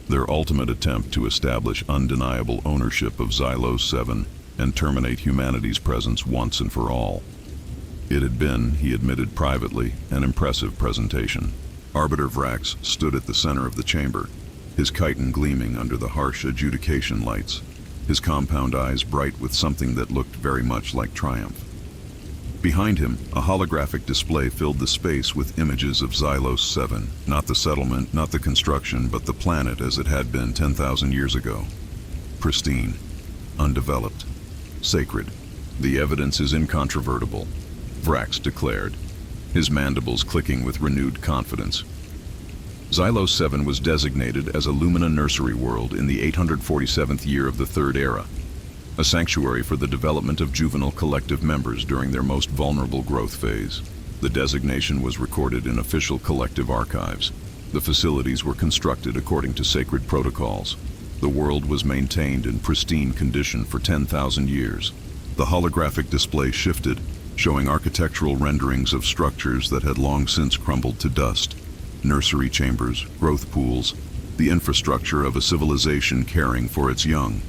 their ultimate attempt to establish undeniable ownership of Xylos 7 and terminate humanity's presence once and for all. It had been, he admitted privately, an impressive presentation. Arbiter Vrax stood at the center of the chamber, his chiton gleaming under the harsh adjudication lights, his compound eyes bright with something that looked very much like triumph. Behind him, a holographic display filled the space with images of Xylos 7, not the settlement, not the construction, but the planet as it had been 10,000 years ago. Pristine, undeveloped, sacred. The evidence is incontrovertible, Vrax declared, his mandibles clicking with renewed confidence. Xylos 7 was designated as a Lumina nursery world in the 847th year of the Third Era, a sanctuary for the development of juvenile collective members during their most vulnerable growth phase. The designation was recorded in official collective archives. The facilities were constructed according to sacred protocols. The world was maintained in pristine condition for 10,000 years. The holographic display shifted, showing architectural renderings of structures that had long since crumbled to dust. Nursery chambers, growth pools, the infrastructure of a civilization caring for its young.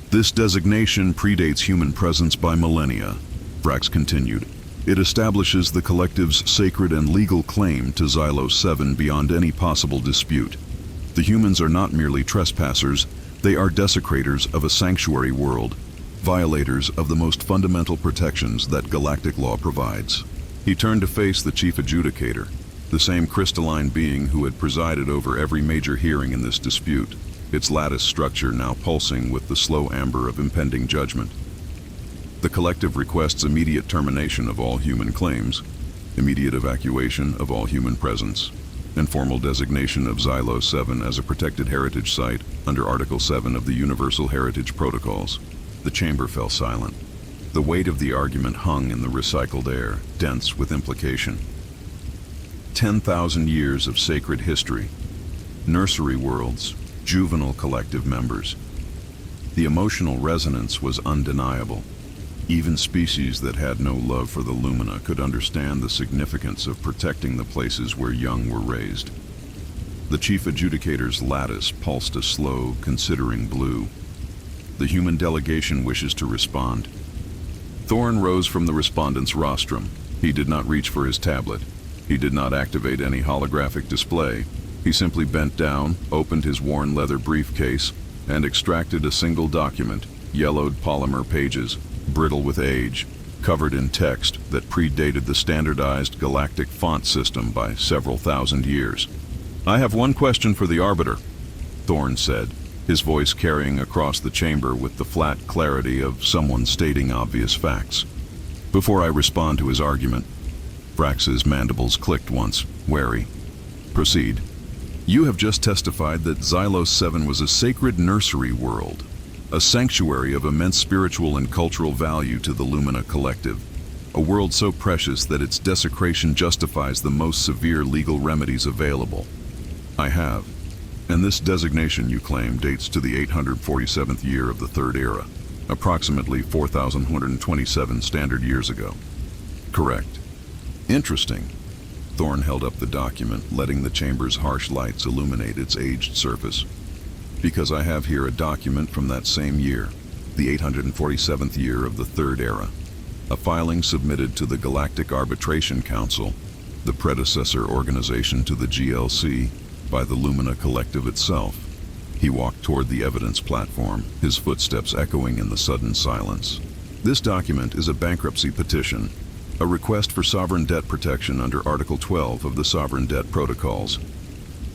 This designation predates human presence by millennia, Vrax continued. It establishes the collective's sacred and legal claim to Xylos 7 beyond any possible dispute. The humans are not merely trespassers, they are desecrators of a sanctuary world, violators of the most fundamental protections that galactic law provides. He turned to face the chief adjudicator, the same crystalline being who had presided over every major hearing in this dispute, its lattice structure now pulsing with the slow amber of impending judgment. The collective requests immediate termination of all human claims, immediate evacuation of all human presence, and formal designation of Xylos 7 as a protected heritage site under Article 7 of the Universal Heritage Protocols. The chamber fell silent. The weight of the argument hung in the recycled air, dense with implication. 10,000 years of sacred history, nursery worlds, juvenile collective members. The emotional resonance was undeniable. Even species that had no love for the Lumina could understand the significance of protecting the places where young were raised. The chief adjudicator's lattice pulsed a slow, considering blue. The human delegation wishes to respond. Thorne rose from the respondent's rostrum. He did not reach for his tablet. He did not activate any holographic display. He simply bent down, opened his worn leather briefcase, and extracted a single document, yellowed polymer pages, brittle with age, covered in text that predated the standardized galactic font system by several thousand years. I have one question for the Arbiter, Thorne said, his voice carrying across the chamber with the flat clarity of someone stating obvious facts. Before I respond to his argument, Vrax's mandibles clicked once, wary. Proceed. You have just testified that Xylos 7 was a sacred nursery world, a sanctuary of immense spiritual and cultural value to the Lumina Collective, a world so precious that its desecration justifies the most severe legal remedies available. I have. And this designation, you claim, dates to the 847th year of the Third Era, approximately 4,127 standard years ago. Correct. Interesting. Thorne held up the document, letting the chamber's harsh lights illuminate its aged surface. Because I have here a document from that same year, the 847th year of the Third Era, a filing submitted to the Galactic Arbitration Council, the predecessor organization to the GLC, by the Lumina Collective itself. He walked toward the evidence platform, his footsteps echoing in the sudden silence. This document is a bankruptcy petition, a request for sovereign debt protection under Article 12 of the Sovereign Debt Protocols.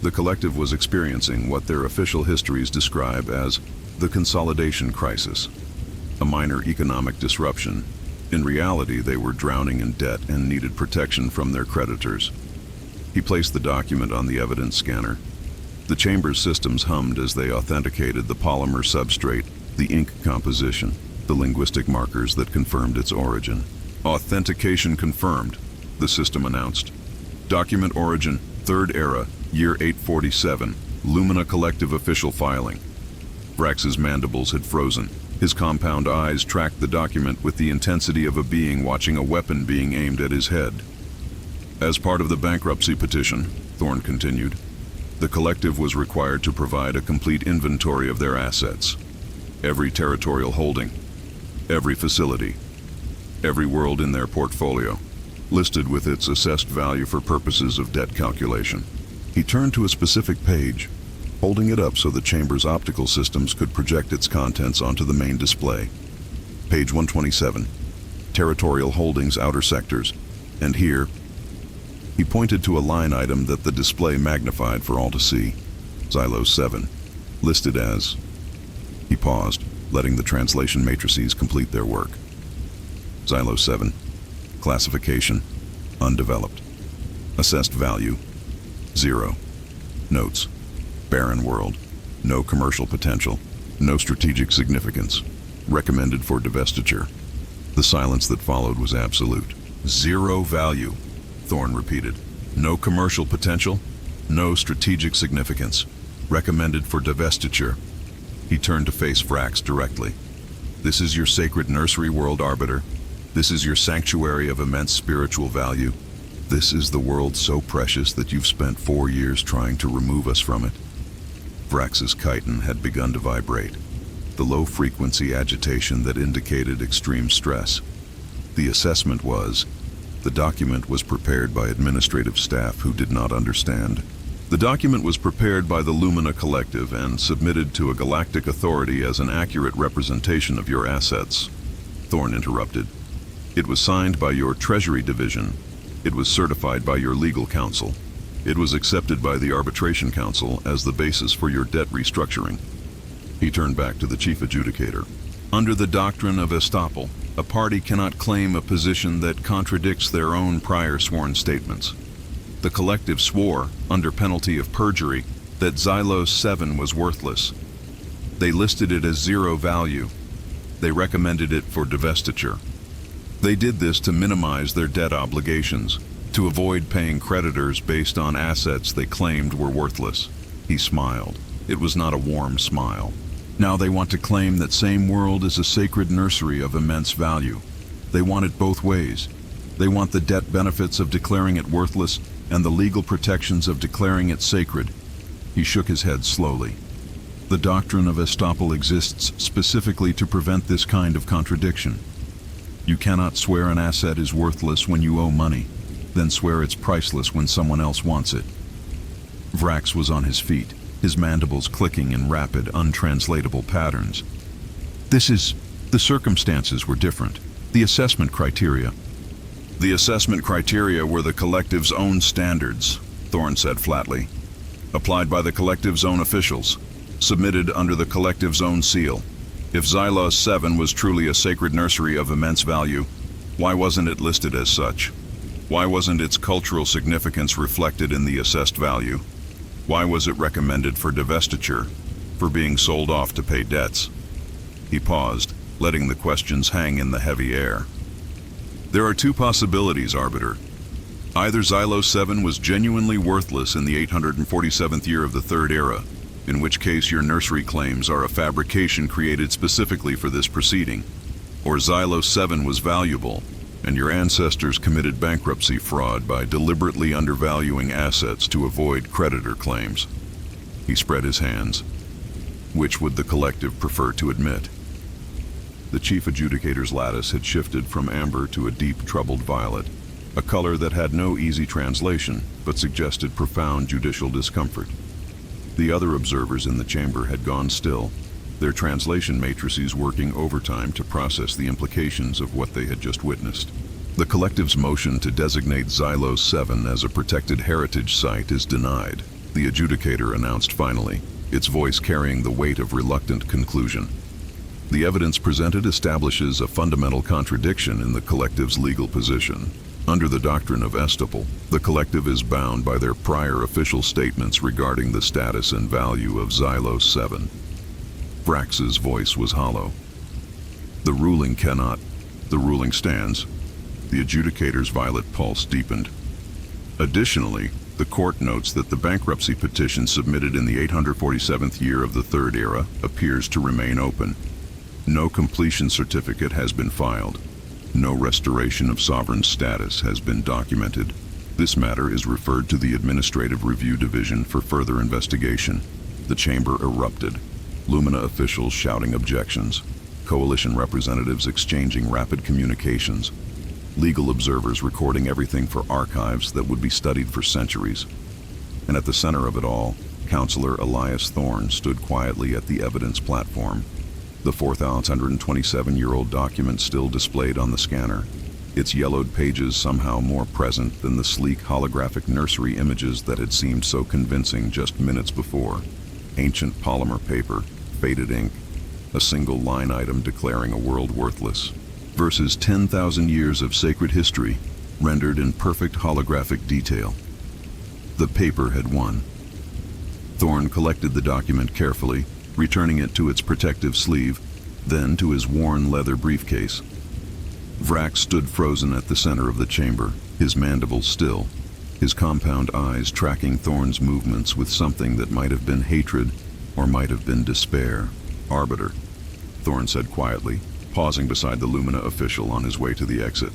The Collective was experiencing what their official histories describe as the consolidation crisis, a minor economic disruption. In reality, they were drowning in debt and needed protection from their creditors. He placed the document on the evidence scanner. The chamber's systems hummed as they authenticated the polymer substrate, the ink composition, the linguistic markers that confirmed its origin. Authentication confirmed, the system announced. Document origin, Third Era, year 847, Lumina Collective official filing. Vrax's mandibles had frozen. His compound eyes tracked the document with the intensity of a being watching a weapon being aimed at his head. As part of the bankruptcy petition, Thorne continued, the Collective was required to provide a complete inventory of their assets. Every territorial holding, every facility, every world in their portfolio, listed with its assessed value for purposes of debt calculation. He turned to a specific page, holding it up so the chamber's optical systems could project its contents onto the main display. Page 127, Territorial Holdings Outer Sectors, and here, he pointed to a line item that the display magnified for all to see. Xylos 7, listed as... He paused, letting the translation matrices complete their work. Xylos 7, classification, undeveloped. Assessed value, 0. Notes, barren world, no commercial potential, no strategic significance, recommended for divestiture. The silence that followed was absolute. 0 value. Thorne repeated. No commercial potential, no strategic significance, recommended for divestiture. He turned to face Vrax directly. This is your sacred nursery world, Arbiter. This is your sanctuary of immense spiritual value. This is the world so precious that you've spent 4 years trying to remove us from it. Vrax's chitin had begun to vibrate, the low-frequency agitation that indicated extreme stress. The assessment was, the document was prepared by administrative staff who did not understand. The document was prepared by the Lumina Collective and submitted to a galactic authority as an accurate representation of your assets. Thorne interrupted. It was signed by your Treasury Division. It was certified by your legal counsel. It was accepted by the Arbitration Council as the basis for your debt restructuring. He turned back to the Chief Adjudicator. Under the doctrine of estoppel, a party cannot claim a position that contradicts their own prior sworn statements. The Collective swore, under penalty of perjury, that Xylos 7 was worthless. They listed it as 0 value. They recommended it for divestiture. They did this to minimize their debt obligations, to avoid paying creditors based on assets they claimed were worthless. He smiled. It was not a warm smile. Now they want to claim that same world is a sacred nursery of immense value. They want it both ways. They want the debt benefits of declaring it worthless and the legal protections of declaring it sacred. He shook his head slowly. The doctrine of estoppel exists specifically to prevent this kind of contradiction. You cannot swear an asset is worthless when you owe money, then swear it's priceless when someone else wants it. Vrax was on his feet, his mandibles clicking in rapid, untranslatable patterns. The circumstances were different. The assessment criteria. The assessment criteria were the Collective's own standards, Thorne said flatly. applied by the collective's own officials, submitted under the collective's own seal. If Xylos 7 was truly a sacred nursery of immense value, why wasn't it listed as such? Why wasn't its cultural significance reflected in the assessed value? Why was it recommended for divestiture, for being sold off to pay debts? He paused, letting the questions hang in the heavy air. There are two possibilities, Arbiter. Either Xylos 7 was genuinely worthless in the 847th year of the Third Era, in which case your nursery claims are a fabrication created specifically for this proceeding, or Xylos 7 was valuable, and your ancestors committed bankruptcy fraud by deliberately undervaluing assets to avoid creditor claims. He spread his hands. Which would the collective prefer to admit? The chief adjudicator's lattice had shifted from amber to a deep troubled violet, a color that had no easy translation, but suggested profound judicial discomfort. The other observers in the chamber had gone still, their translation matrices working overtime to process the implications of what they had just witnessed. The collective's motion to designate Xylos 7 as a protected heritage site is denied, the adjudicator announced finally, its voice carrying the weight of reluctant conclusion. The evidence presented establishes a fundamental contradiction in the collective's legal position. Under the doctrine of estoppel, the collective is bound by their prior official statements regarding the status and value of Xylos 7. Vrax's voice was hollow. The ruling stands. The adjudicator's violet pulse deepened. Additionally, the court notes that the bankruptcy petition submitted in the 847th year of the Third Era appears to remain open. No completion certificate has been filed. No restoration of sovereign status has been documented. This matter is referred to the Administrative Review Division for further investigation. The chamber erupted. Lumina officials shouting objections. Coalition representatives exchanging rapid communications. Legal observers recording everything for archives that would be studied for centuries. And at the center of it all, Counselor Elias Thorne stood quietly at the evidence platform. The 4,127-year-old document still displayed on the scanner, its yellowed pages somehow more present than the sleek holographic nursery images that had seemed so convincing just minutes before. Ancient polymer paper, faded ink, a single line item declaring a world worthless, versus 10,000 years of sacred history, rendered in perfect holographic detail. The paper had won. Thorne collected the document carefully, returning it to its protective sleeve, then to his worn leather briefcase. Vrax stood frozen at the center of the chamber, his mandibles still, his compound eyes tracking Thorne's movements with something that might have been hatred or might have been despair. Arbiter, Thorne said quietly, pausing beside the Lumina official on his way to the exit.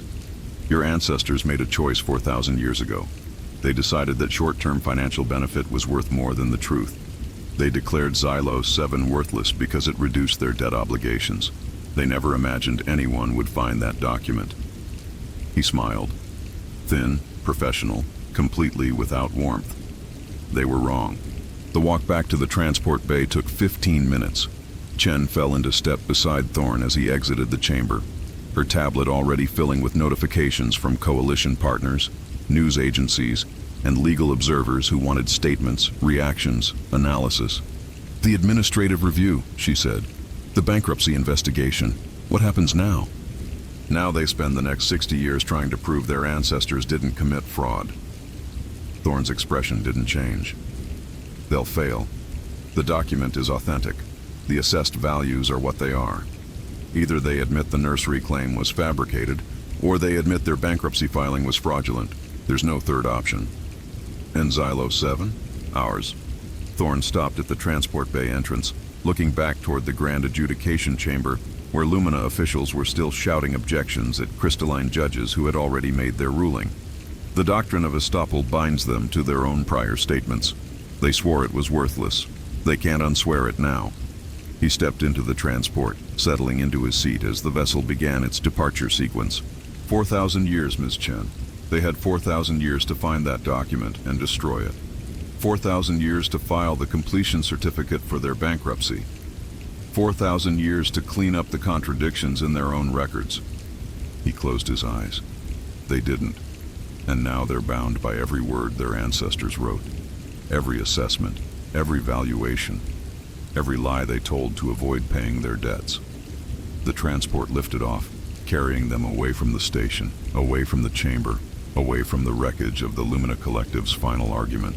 Your ancestors made a choice 4,000 years ago. They decided that short-term financial benefit was worth more than the truth. They declared Xylos 7 worthless because it reduced their debt obligations. They never imagined anyone would find that document. He smiled. Thin, professional, completely without warmth. They were wrong. The walk back to the transport bay took 15 minutes. Chen fell into step beside Thorne as he exited the chamber, her tablet already filling with notifications from coalition partners, news agencies, and legal observers who wanted statements, reactions, analysis. The administrative review, she said. The bankruptcy investigation. What happens now? Now they spend the next 60 years trying to prove their ancestors didn't commit fraud. Thorne's expression didn't change. They'll fail. The document is authentic. The assessed values are what they are. Either they admit the nursery claim was fabricated, or they admit their bankruptcy filing was fraudulent. There's no third option. And Xylos 7? Ours. Thorne stopped at the transport bay entrance, looking back toward the grand adjudication chamber, where Lumina officials were still shouting objections at crystalline judges who had already made their ruling. The doctrine of estoppel binds them to their own prior statements. They swore it was worthless. They can't unswear it now. He stepped into the transport, settling into his seat as the vessel began its departure sequence. 4,000 years, Ms. Chen. They had 4,000 years to find that document and destroy it. 4,000 years to file the completion certificate for their bankruptcy. 4,000 years to clean up the contradictions in their own records. He closed his eyes. They didn't, and now they're bound by every word their ancestors wrote. every assessment, every valuation, every lie they told to avoid paying their debts. The transport lifted off, carrying them away from the station, away from the chamber, away from the wreckage of the Lumina Collective's final argument.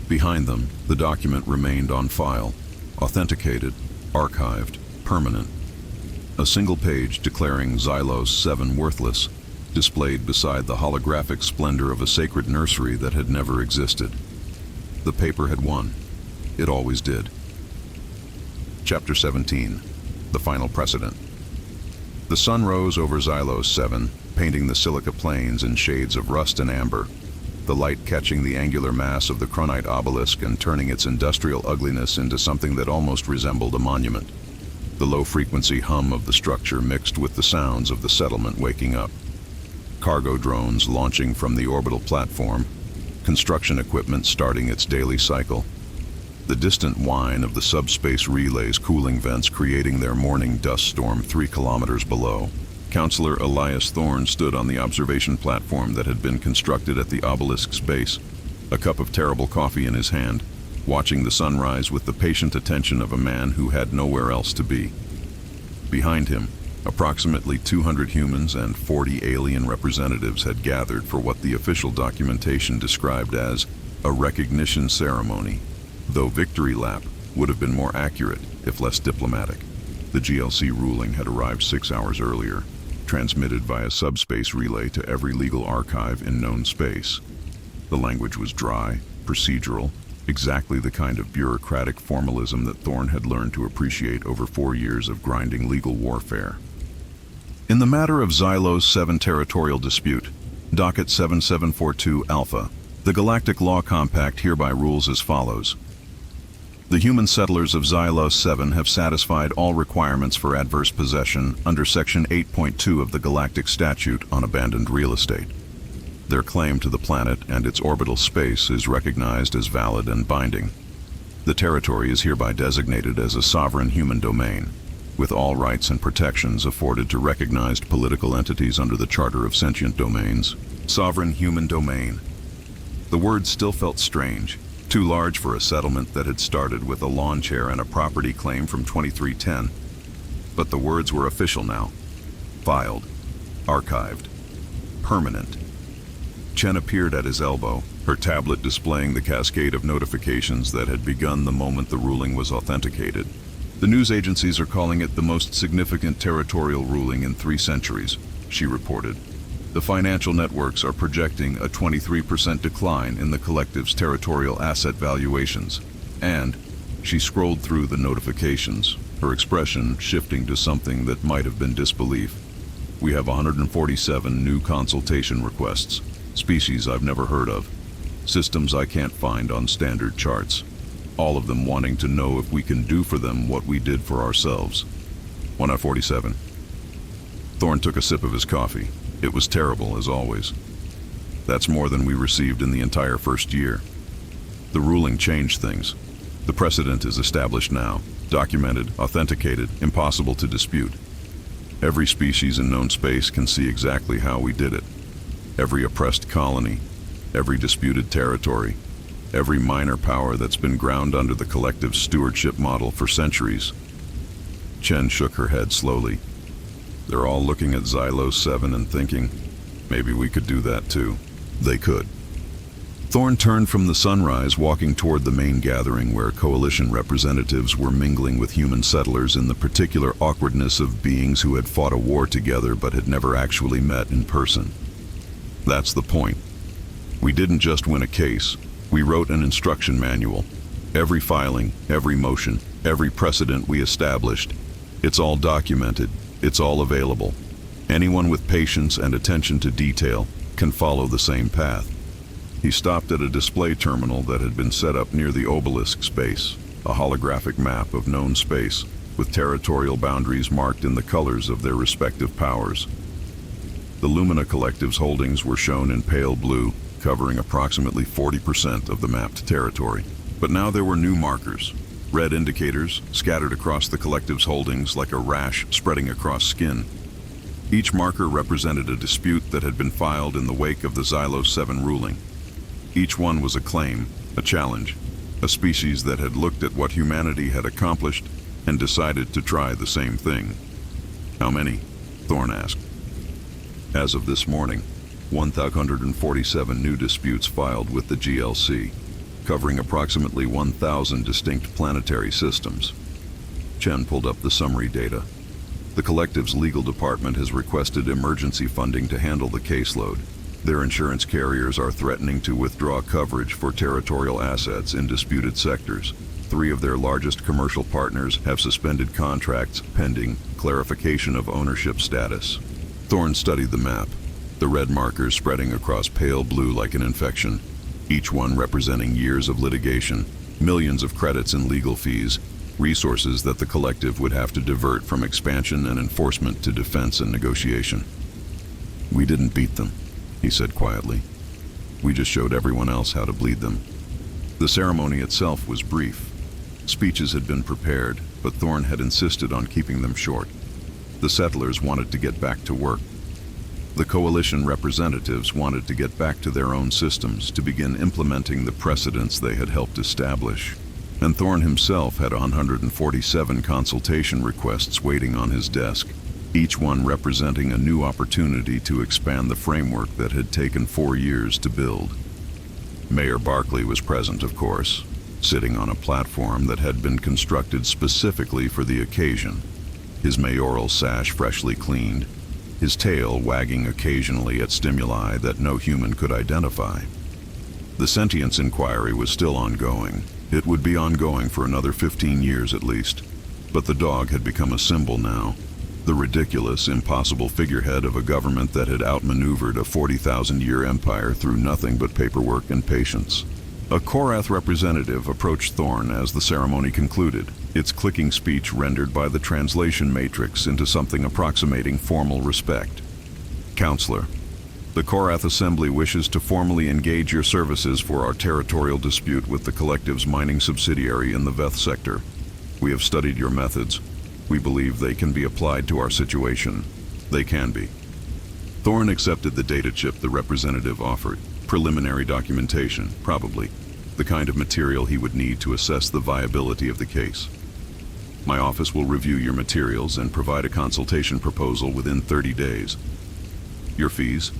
Behind them, the document remained on file, authenticated, archived, permanent. A single page declaring Xylos 7 worthless, displayed beside the holographic splendor of a sacred nursery that had never existed. The paper had won. It always did. Chapter 17. The Final Precedent. The sun rose over Xylos 7, painting the silica plains in shades of rust and amber, the light catching the angular mass of the cronite obelisk and turning its industrial ugliness into something that almost resembled a monument. The low-frequency hum of the structure mixed with the sounds of the settlement waking up. Cargo drones launching from the orbital platform, construction equipment starting its daily cycle, the distant whine of the subspace relay's cooling vents creating their morning dust storm 3 kilometers below. Counselor Elias Thorne stood on the observation platform that had been constructed at the obelisk's base, a cup of terrible coffee in his hand, watching the sunrise with the patient attention of a man who had nowhere else to be. Behind him, approximately 200 humans and 40 alien representatives had gathered for what the official documentation described as a recognition ceremony, though victory lap would have been more accurate if less diplomatic. The GLC ruling had arrived 6 hours earlier, transmitted via subspace relay to every legal archive in known space. The language was dry, procedural, exactly the kind of bureaucratic formalism that Thorne had learned to appreciate over 4 years of grinding legal warfare. In the matter of Xylos 7 territorial dispute, docket 7742 Alpha, the Galactic Law Compact hereby rules as follows. The human settlers of Xylos 7 have satisfied all requirements for adverse possession under Section 8.2 of the Galactic Statute on Abandoned Real Estate. Their claim to the planet and its orbital space is recognized as valid and binding. The territory is hereby designated as a sovereign human domain, with all rights and protections afforded to recognized political entities under the Charter of Sentient Domains. Sovereign human domain. The word still felt strange. Too large for a settlement that had started with a lawn chair and a property claim from 2310. But the words were official now. Filed. Archived. Permanent. Chen appeared at his elbow, her tablet displaying the cascade of notifications that had begun the moment the ruling was authenticated. The news agencies are calling it the most significant territorial ruling in 3 centuries, she reported. The financial networks are projecting a 23% decline in the collective's territorial asset valuations. And she scrolled through the notifications, her expression shifting to something that might have been disbelief. We have 147 new consultation requests, species I've never heard of, systems I can't find on standard charts, all of them wanting to know if we can do for them what we did for ourselves. 147. Thorne took a sip of his coffee. It was terrible, as always. That's more than we received in the entire first year. The ruling changed things. The precedent is established now, documented, authenticated, impossible to dispute. Every species in known space can see exactly how we did it. Every oppressed colony, every disputed territory, every minor power that's been ground under the collective stewardship model for centuries. Chen shook her head slowly. They're all looking at Xylos 7 and thinking, maybe we could do that too. They could. Thorne turned from the sunrise, walking toward the main gathering where coalition representatives were mingling with human settlers in the particular awkwardness of beings who had fought a war together but had never actually met in person. That's the point. We didn't just win a case. We wrote an instruction manual. Every filing, every motion, every precedent we established, it's all documented. It's all available. Anyone with patience and attention to detail can follow the same path. He stopped at a display terminal that had been set up near the obelisk's base, a holographic map of known space, with territorial boundaries marked in the colors of their respective powers. The Lumina Collective's holdings were shown in pale blue, covering approximately 40% of the mapped territory. But now there were new markers. Red indicators scattered across the collective's holdings like a rash spreading across skin. Each marker represented a dispute that had been filed in the wake of the Xylos 7 ruling. Each one was a claim, A challenge, a species that had looked at what humanity had accomplished and decided to try the same thing. How many? Thorne asked. As of this morning, 1,147 new disputes filed with the GLC, covering approximately 1,000 distinct planetary systems. Chen pulled up the summary data. The collective's legal department has requested emergency funding to handle the caseload. Their insurance carriers are threatening to withdraw coverage for territorial assets in disputed sectors. 3 of their largest commercial partners have suspended contracts pending clarification of ownership status. Thorne studied the map, the red markers spreading across pale blue like an infection, each one representing years of litigation, millions of credits in legal fees, resources that the collective would have to divert from expansion and enforcement to defense and negotiation. "We didn't beat them," he said quietly. "We just showed everyone else how to bleed them." The ceremony itself was brief. Speeches had been prepared, but Thorne had insisted on keeping them short. The settlers wanted to get back to work. The coalition representatives wanted to get back to their own systems to begin implementing the precedents they had helped establish. And Thorne himself had 147 consultation requests waiting on his desk, each one representing a new opportunity to expand the framework that had taken 4 years to build. Mayor Barkley was present, of course, sitting on a platform that had been constructed specifically for the occasion, his mayoral sash freshly cleaned, his tail wagging occasionally at stimuli that no human could identify. The sentience inquiry was still ongoing. It would be ongoing for another 15 years at least, but the dog had become a symbol now, the ridiculous, impossible figurehead of a government that had outmaneuvered a 40,000-year empire through nothing but paperwork and patience. A Korath representative approached Thorne as the ceremony concluded, its clicking speech rendered by the translation matrix into something approximating formal respect. "Counselor, the Korath Assembly wishes to formally engage your services for our territorial dispute with the collective's mining subsidiary in the Veth sector. We have studied your methods. We believe they can be applied to our situation. They can be." Thorne accepted the data chip the representative offered. Preliminary documentation, probably. The kind of material he would need to assess the viability of the case. "My office will review your materials and provide a consultation proposal within 30 days. Your fees?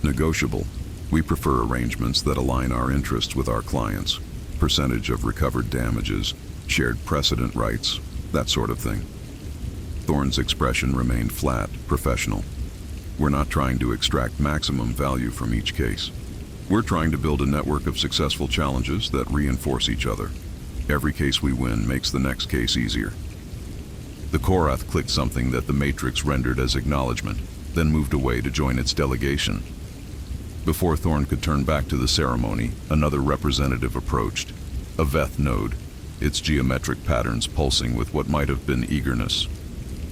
Negotiable. We prefer arrangements that align our interests with our clients. Percentage of recovered damages, shared precedent rights, that sort of thing." Thorne's expression remained flat, professional. "We're not trying to extract maximum value from each case. We're trying to build a network of successful challenges that reinforce each other. Every case we win makes the next case easier." The Korath clicked something that the Matrix rendered as acknowledgement, then moved away to join its delegation. Before Thorne could turn back to the ceremony, another representative approached, a Veth node, its geometric patterns pulsing with what might have been eagerness.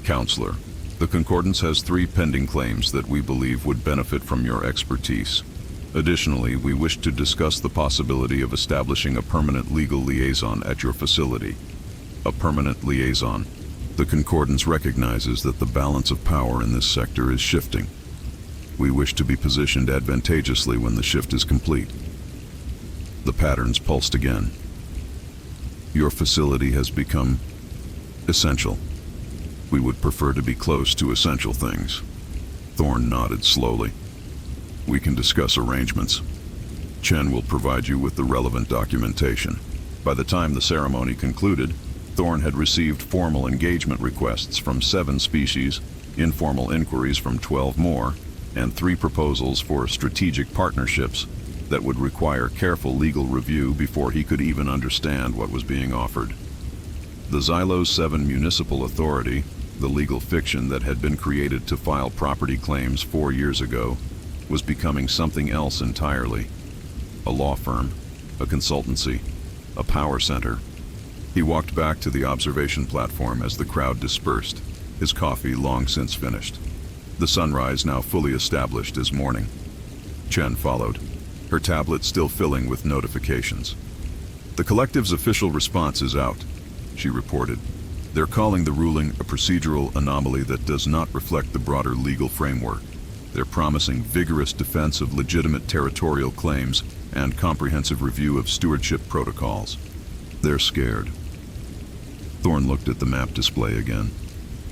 "Counselor, the Concordance has 3 pending claims that we believe would benefit from your expertise. Additionally, we wish to discuss the possibility of establishing a permanent legal liaison at your facility." A permanent liaison. The Concordance recognizes that the balance of power in this sector is shifting. We wish to be positioned advantageously when the shift is complete. The patterns pulsed again. "Your facility has become essential. We would prefer to be close to essential things." Thorne nodded slowly. "We can discuss arrangements. Chen will provide you with the relevant documentation." By the time the ceremony concluded, Thorne had received formal engagement requests from 7 species, informal inquiries from 12 more, and 3 proposals for strategic partnerships that would require careful legal review before he could even understand what was being offered. The Xylos 7 Municipal Authority, the legal fiction that had been created to file property claims 4 years ago, was becoming something else entirely. A law firm, a consultancy, a power center. He walked back to the observation platform as the crowd dispersed, his coffee long since finished. The sunrise now fully established as morning. Chen followed, her tablet still filling with notifications. "The collective's official response is out," she reported. "They're calling the ruling a procedural anomaly that does not reflect the broader legal framework. They're promising vigorous defense of legitimate territorial claims and comprehensive review of stewardship protocols. They're scared. Thorne looked at the map display again.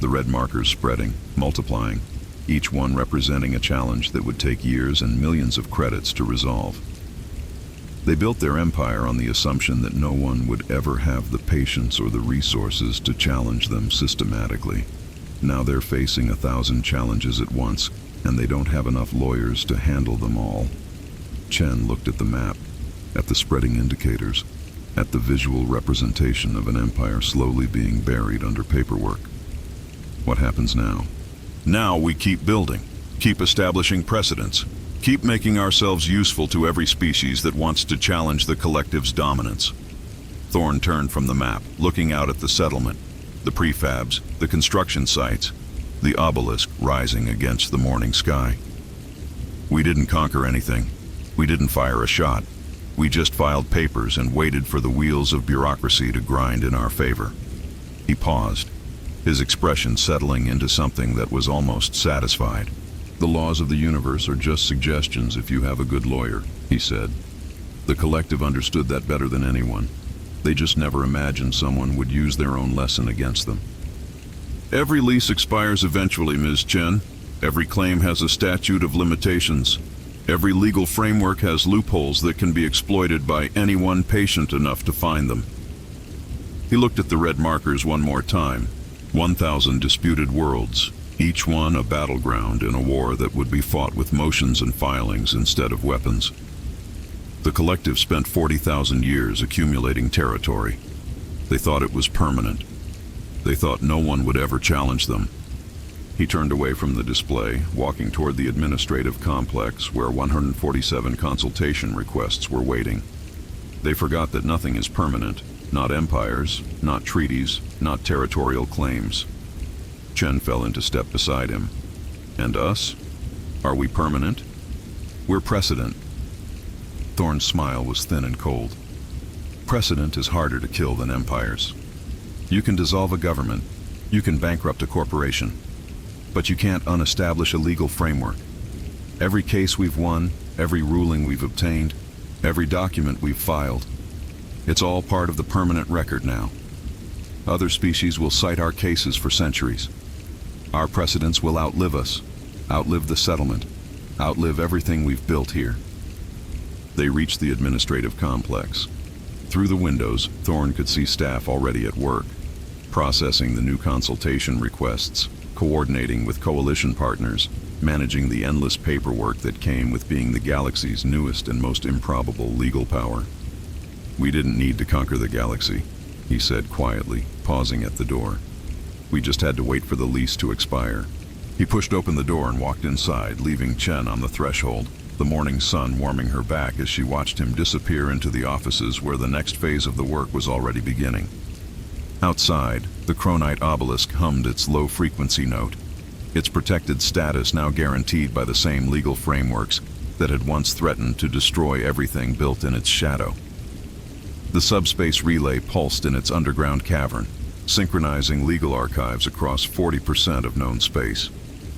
The red markers spreading, multiplying, each one representing a challenge that would take years and millions of credits to resolve. They built their empire on the assumption that no one would ever have the patience or the resources to challenge them systematically. Now they're facing 1,000 challenges at once, and they don't have enough lawyers to handle them all. Chen looked at the map, at the spreading indicators, at the visual representation of an empire slowly being buried under paperwork. What happens now? Now we keep building, keep establishing precedents, keep making ourselves useful to every species that wants to challenge the collective's dominance. Thorne turned from the map, looking out at the settlement, the prefabs, the construction sites, the obelisk rising against the morning sky. We didn't conquer anything. We didn't fire a shot. We just filed papers and waited for the wheels of bureaucracy to grind in our favor. He paused, his expression settling into something that was almost satisfied. The laws of the universe are just suggestions if you have a good lawyer, he said. The collective understood that better than anyone. They just never imagined someone would use their own lesson against them. Every lease expires eventually, Ms. Chen. Every claim has a statute of limitations. Every legal framework has loopholes that can be exploited by anyone patient enough to find them. He looked at the red markers one more time. 1,000 disputed worlds, each one a battleground in a war that would be fought with motions and filings instead of weapons. The collective spent 40,000 years accumulating territory. They thought it was permanent. They thought no one would ever challenge them. He turned away from the display, walking toward the administrative complex where 147 consultation requests were waiting. They forgot that nothing is permanent, not empires, not treaties, not territorial claims. Chen fell into step beside him. And us? Are we permanent? We're precedent. Thorne's smile was thin and cold. Precedent is harder to kill than empires. You can dissolve a government, you can bankrupt a corporation, but you can't unestablish a legal framework. Every case we've won, every ruling we've obtained, every document we've filed, it's all part of the permanent record now. Other species will cite our cases for centuries. Our precedents will outlive us, outlive the settlement, outlive everything we've built here. They reached the administrative complex. Through the windows, Thorne could see staff already at work, processing the new consultation requests, coordinating with coalition partners, managing the endless paperwork that came with being the galaxy's newest and most improbable legal power. We didn't need to conquer the galaxy, he said quietly, pausing at the door. We just had to wait for the lease to expire. He pushed open the door and walked inside, leaving Chen on the threshold, the morning sun warming her back as she watched him disappear into the offices where the next phase of the work was already beginning. Outside, the Chronite obelisk hummed its low-frequency note, its protected status now guaranteed by the same legal frameworks that had once threatened to destroy everything built in its shadow. The subspace relay pulsed in its underground cavern, synchronizing legal archives across 40% of known space.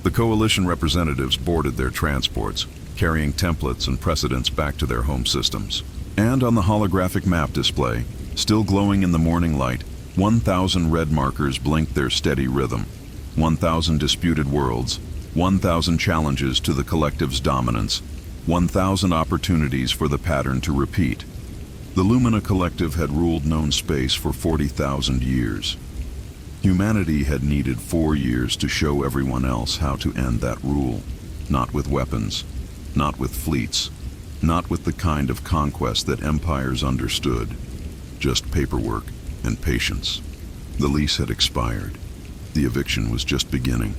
The coalition representatives boarded their transports, carrying templates and precedents back to their home systems. And on the holographic map display, still glowing in the morning light, 1,000 red markers blinked their steady rhythm. 1,000 disputed worlds, 1,000 challenges to the collective's dominance, 1,000 opportunities for the pattern to repeat. The Lumina Collective had ruled known space for 40,000 years. Humanity had needed 4 years to show everyone else how to end that rule. Not with weapons, not with fleets, not with the kind of conquest that empires understood. Just paperwork and patience. The lease had expired. The eviction was just beginning.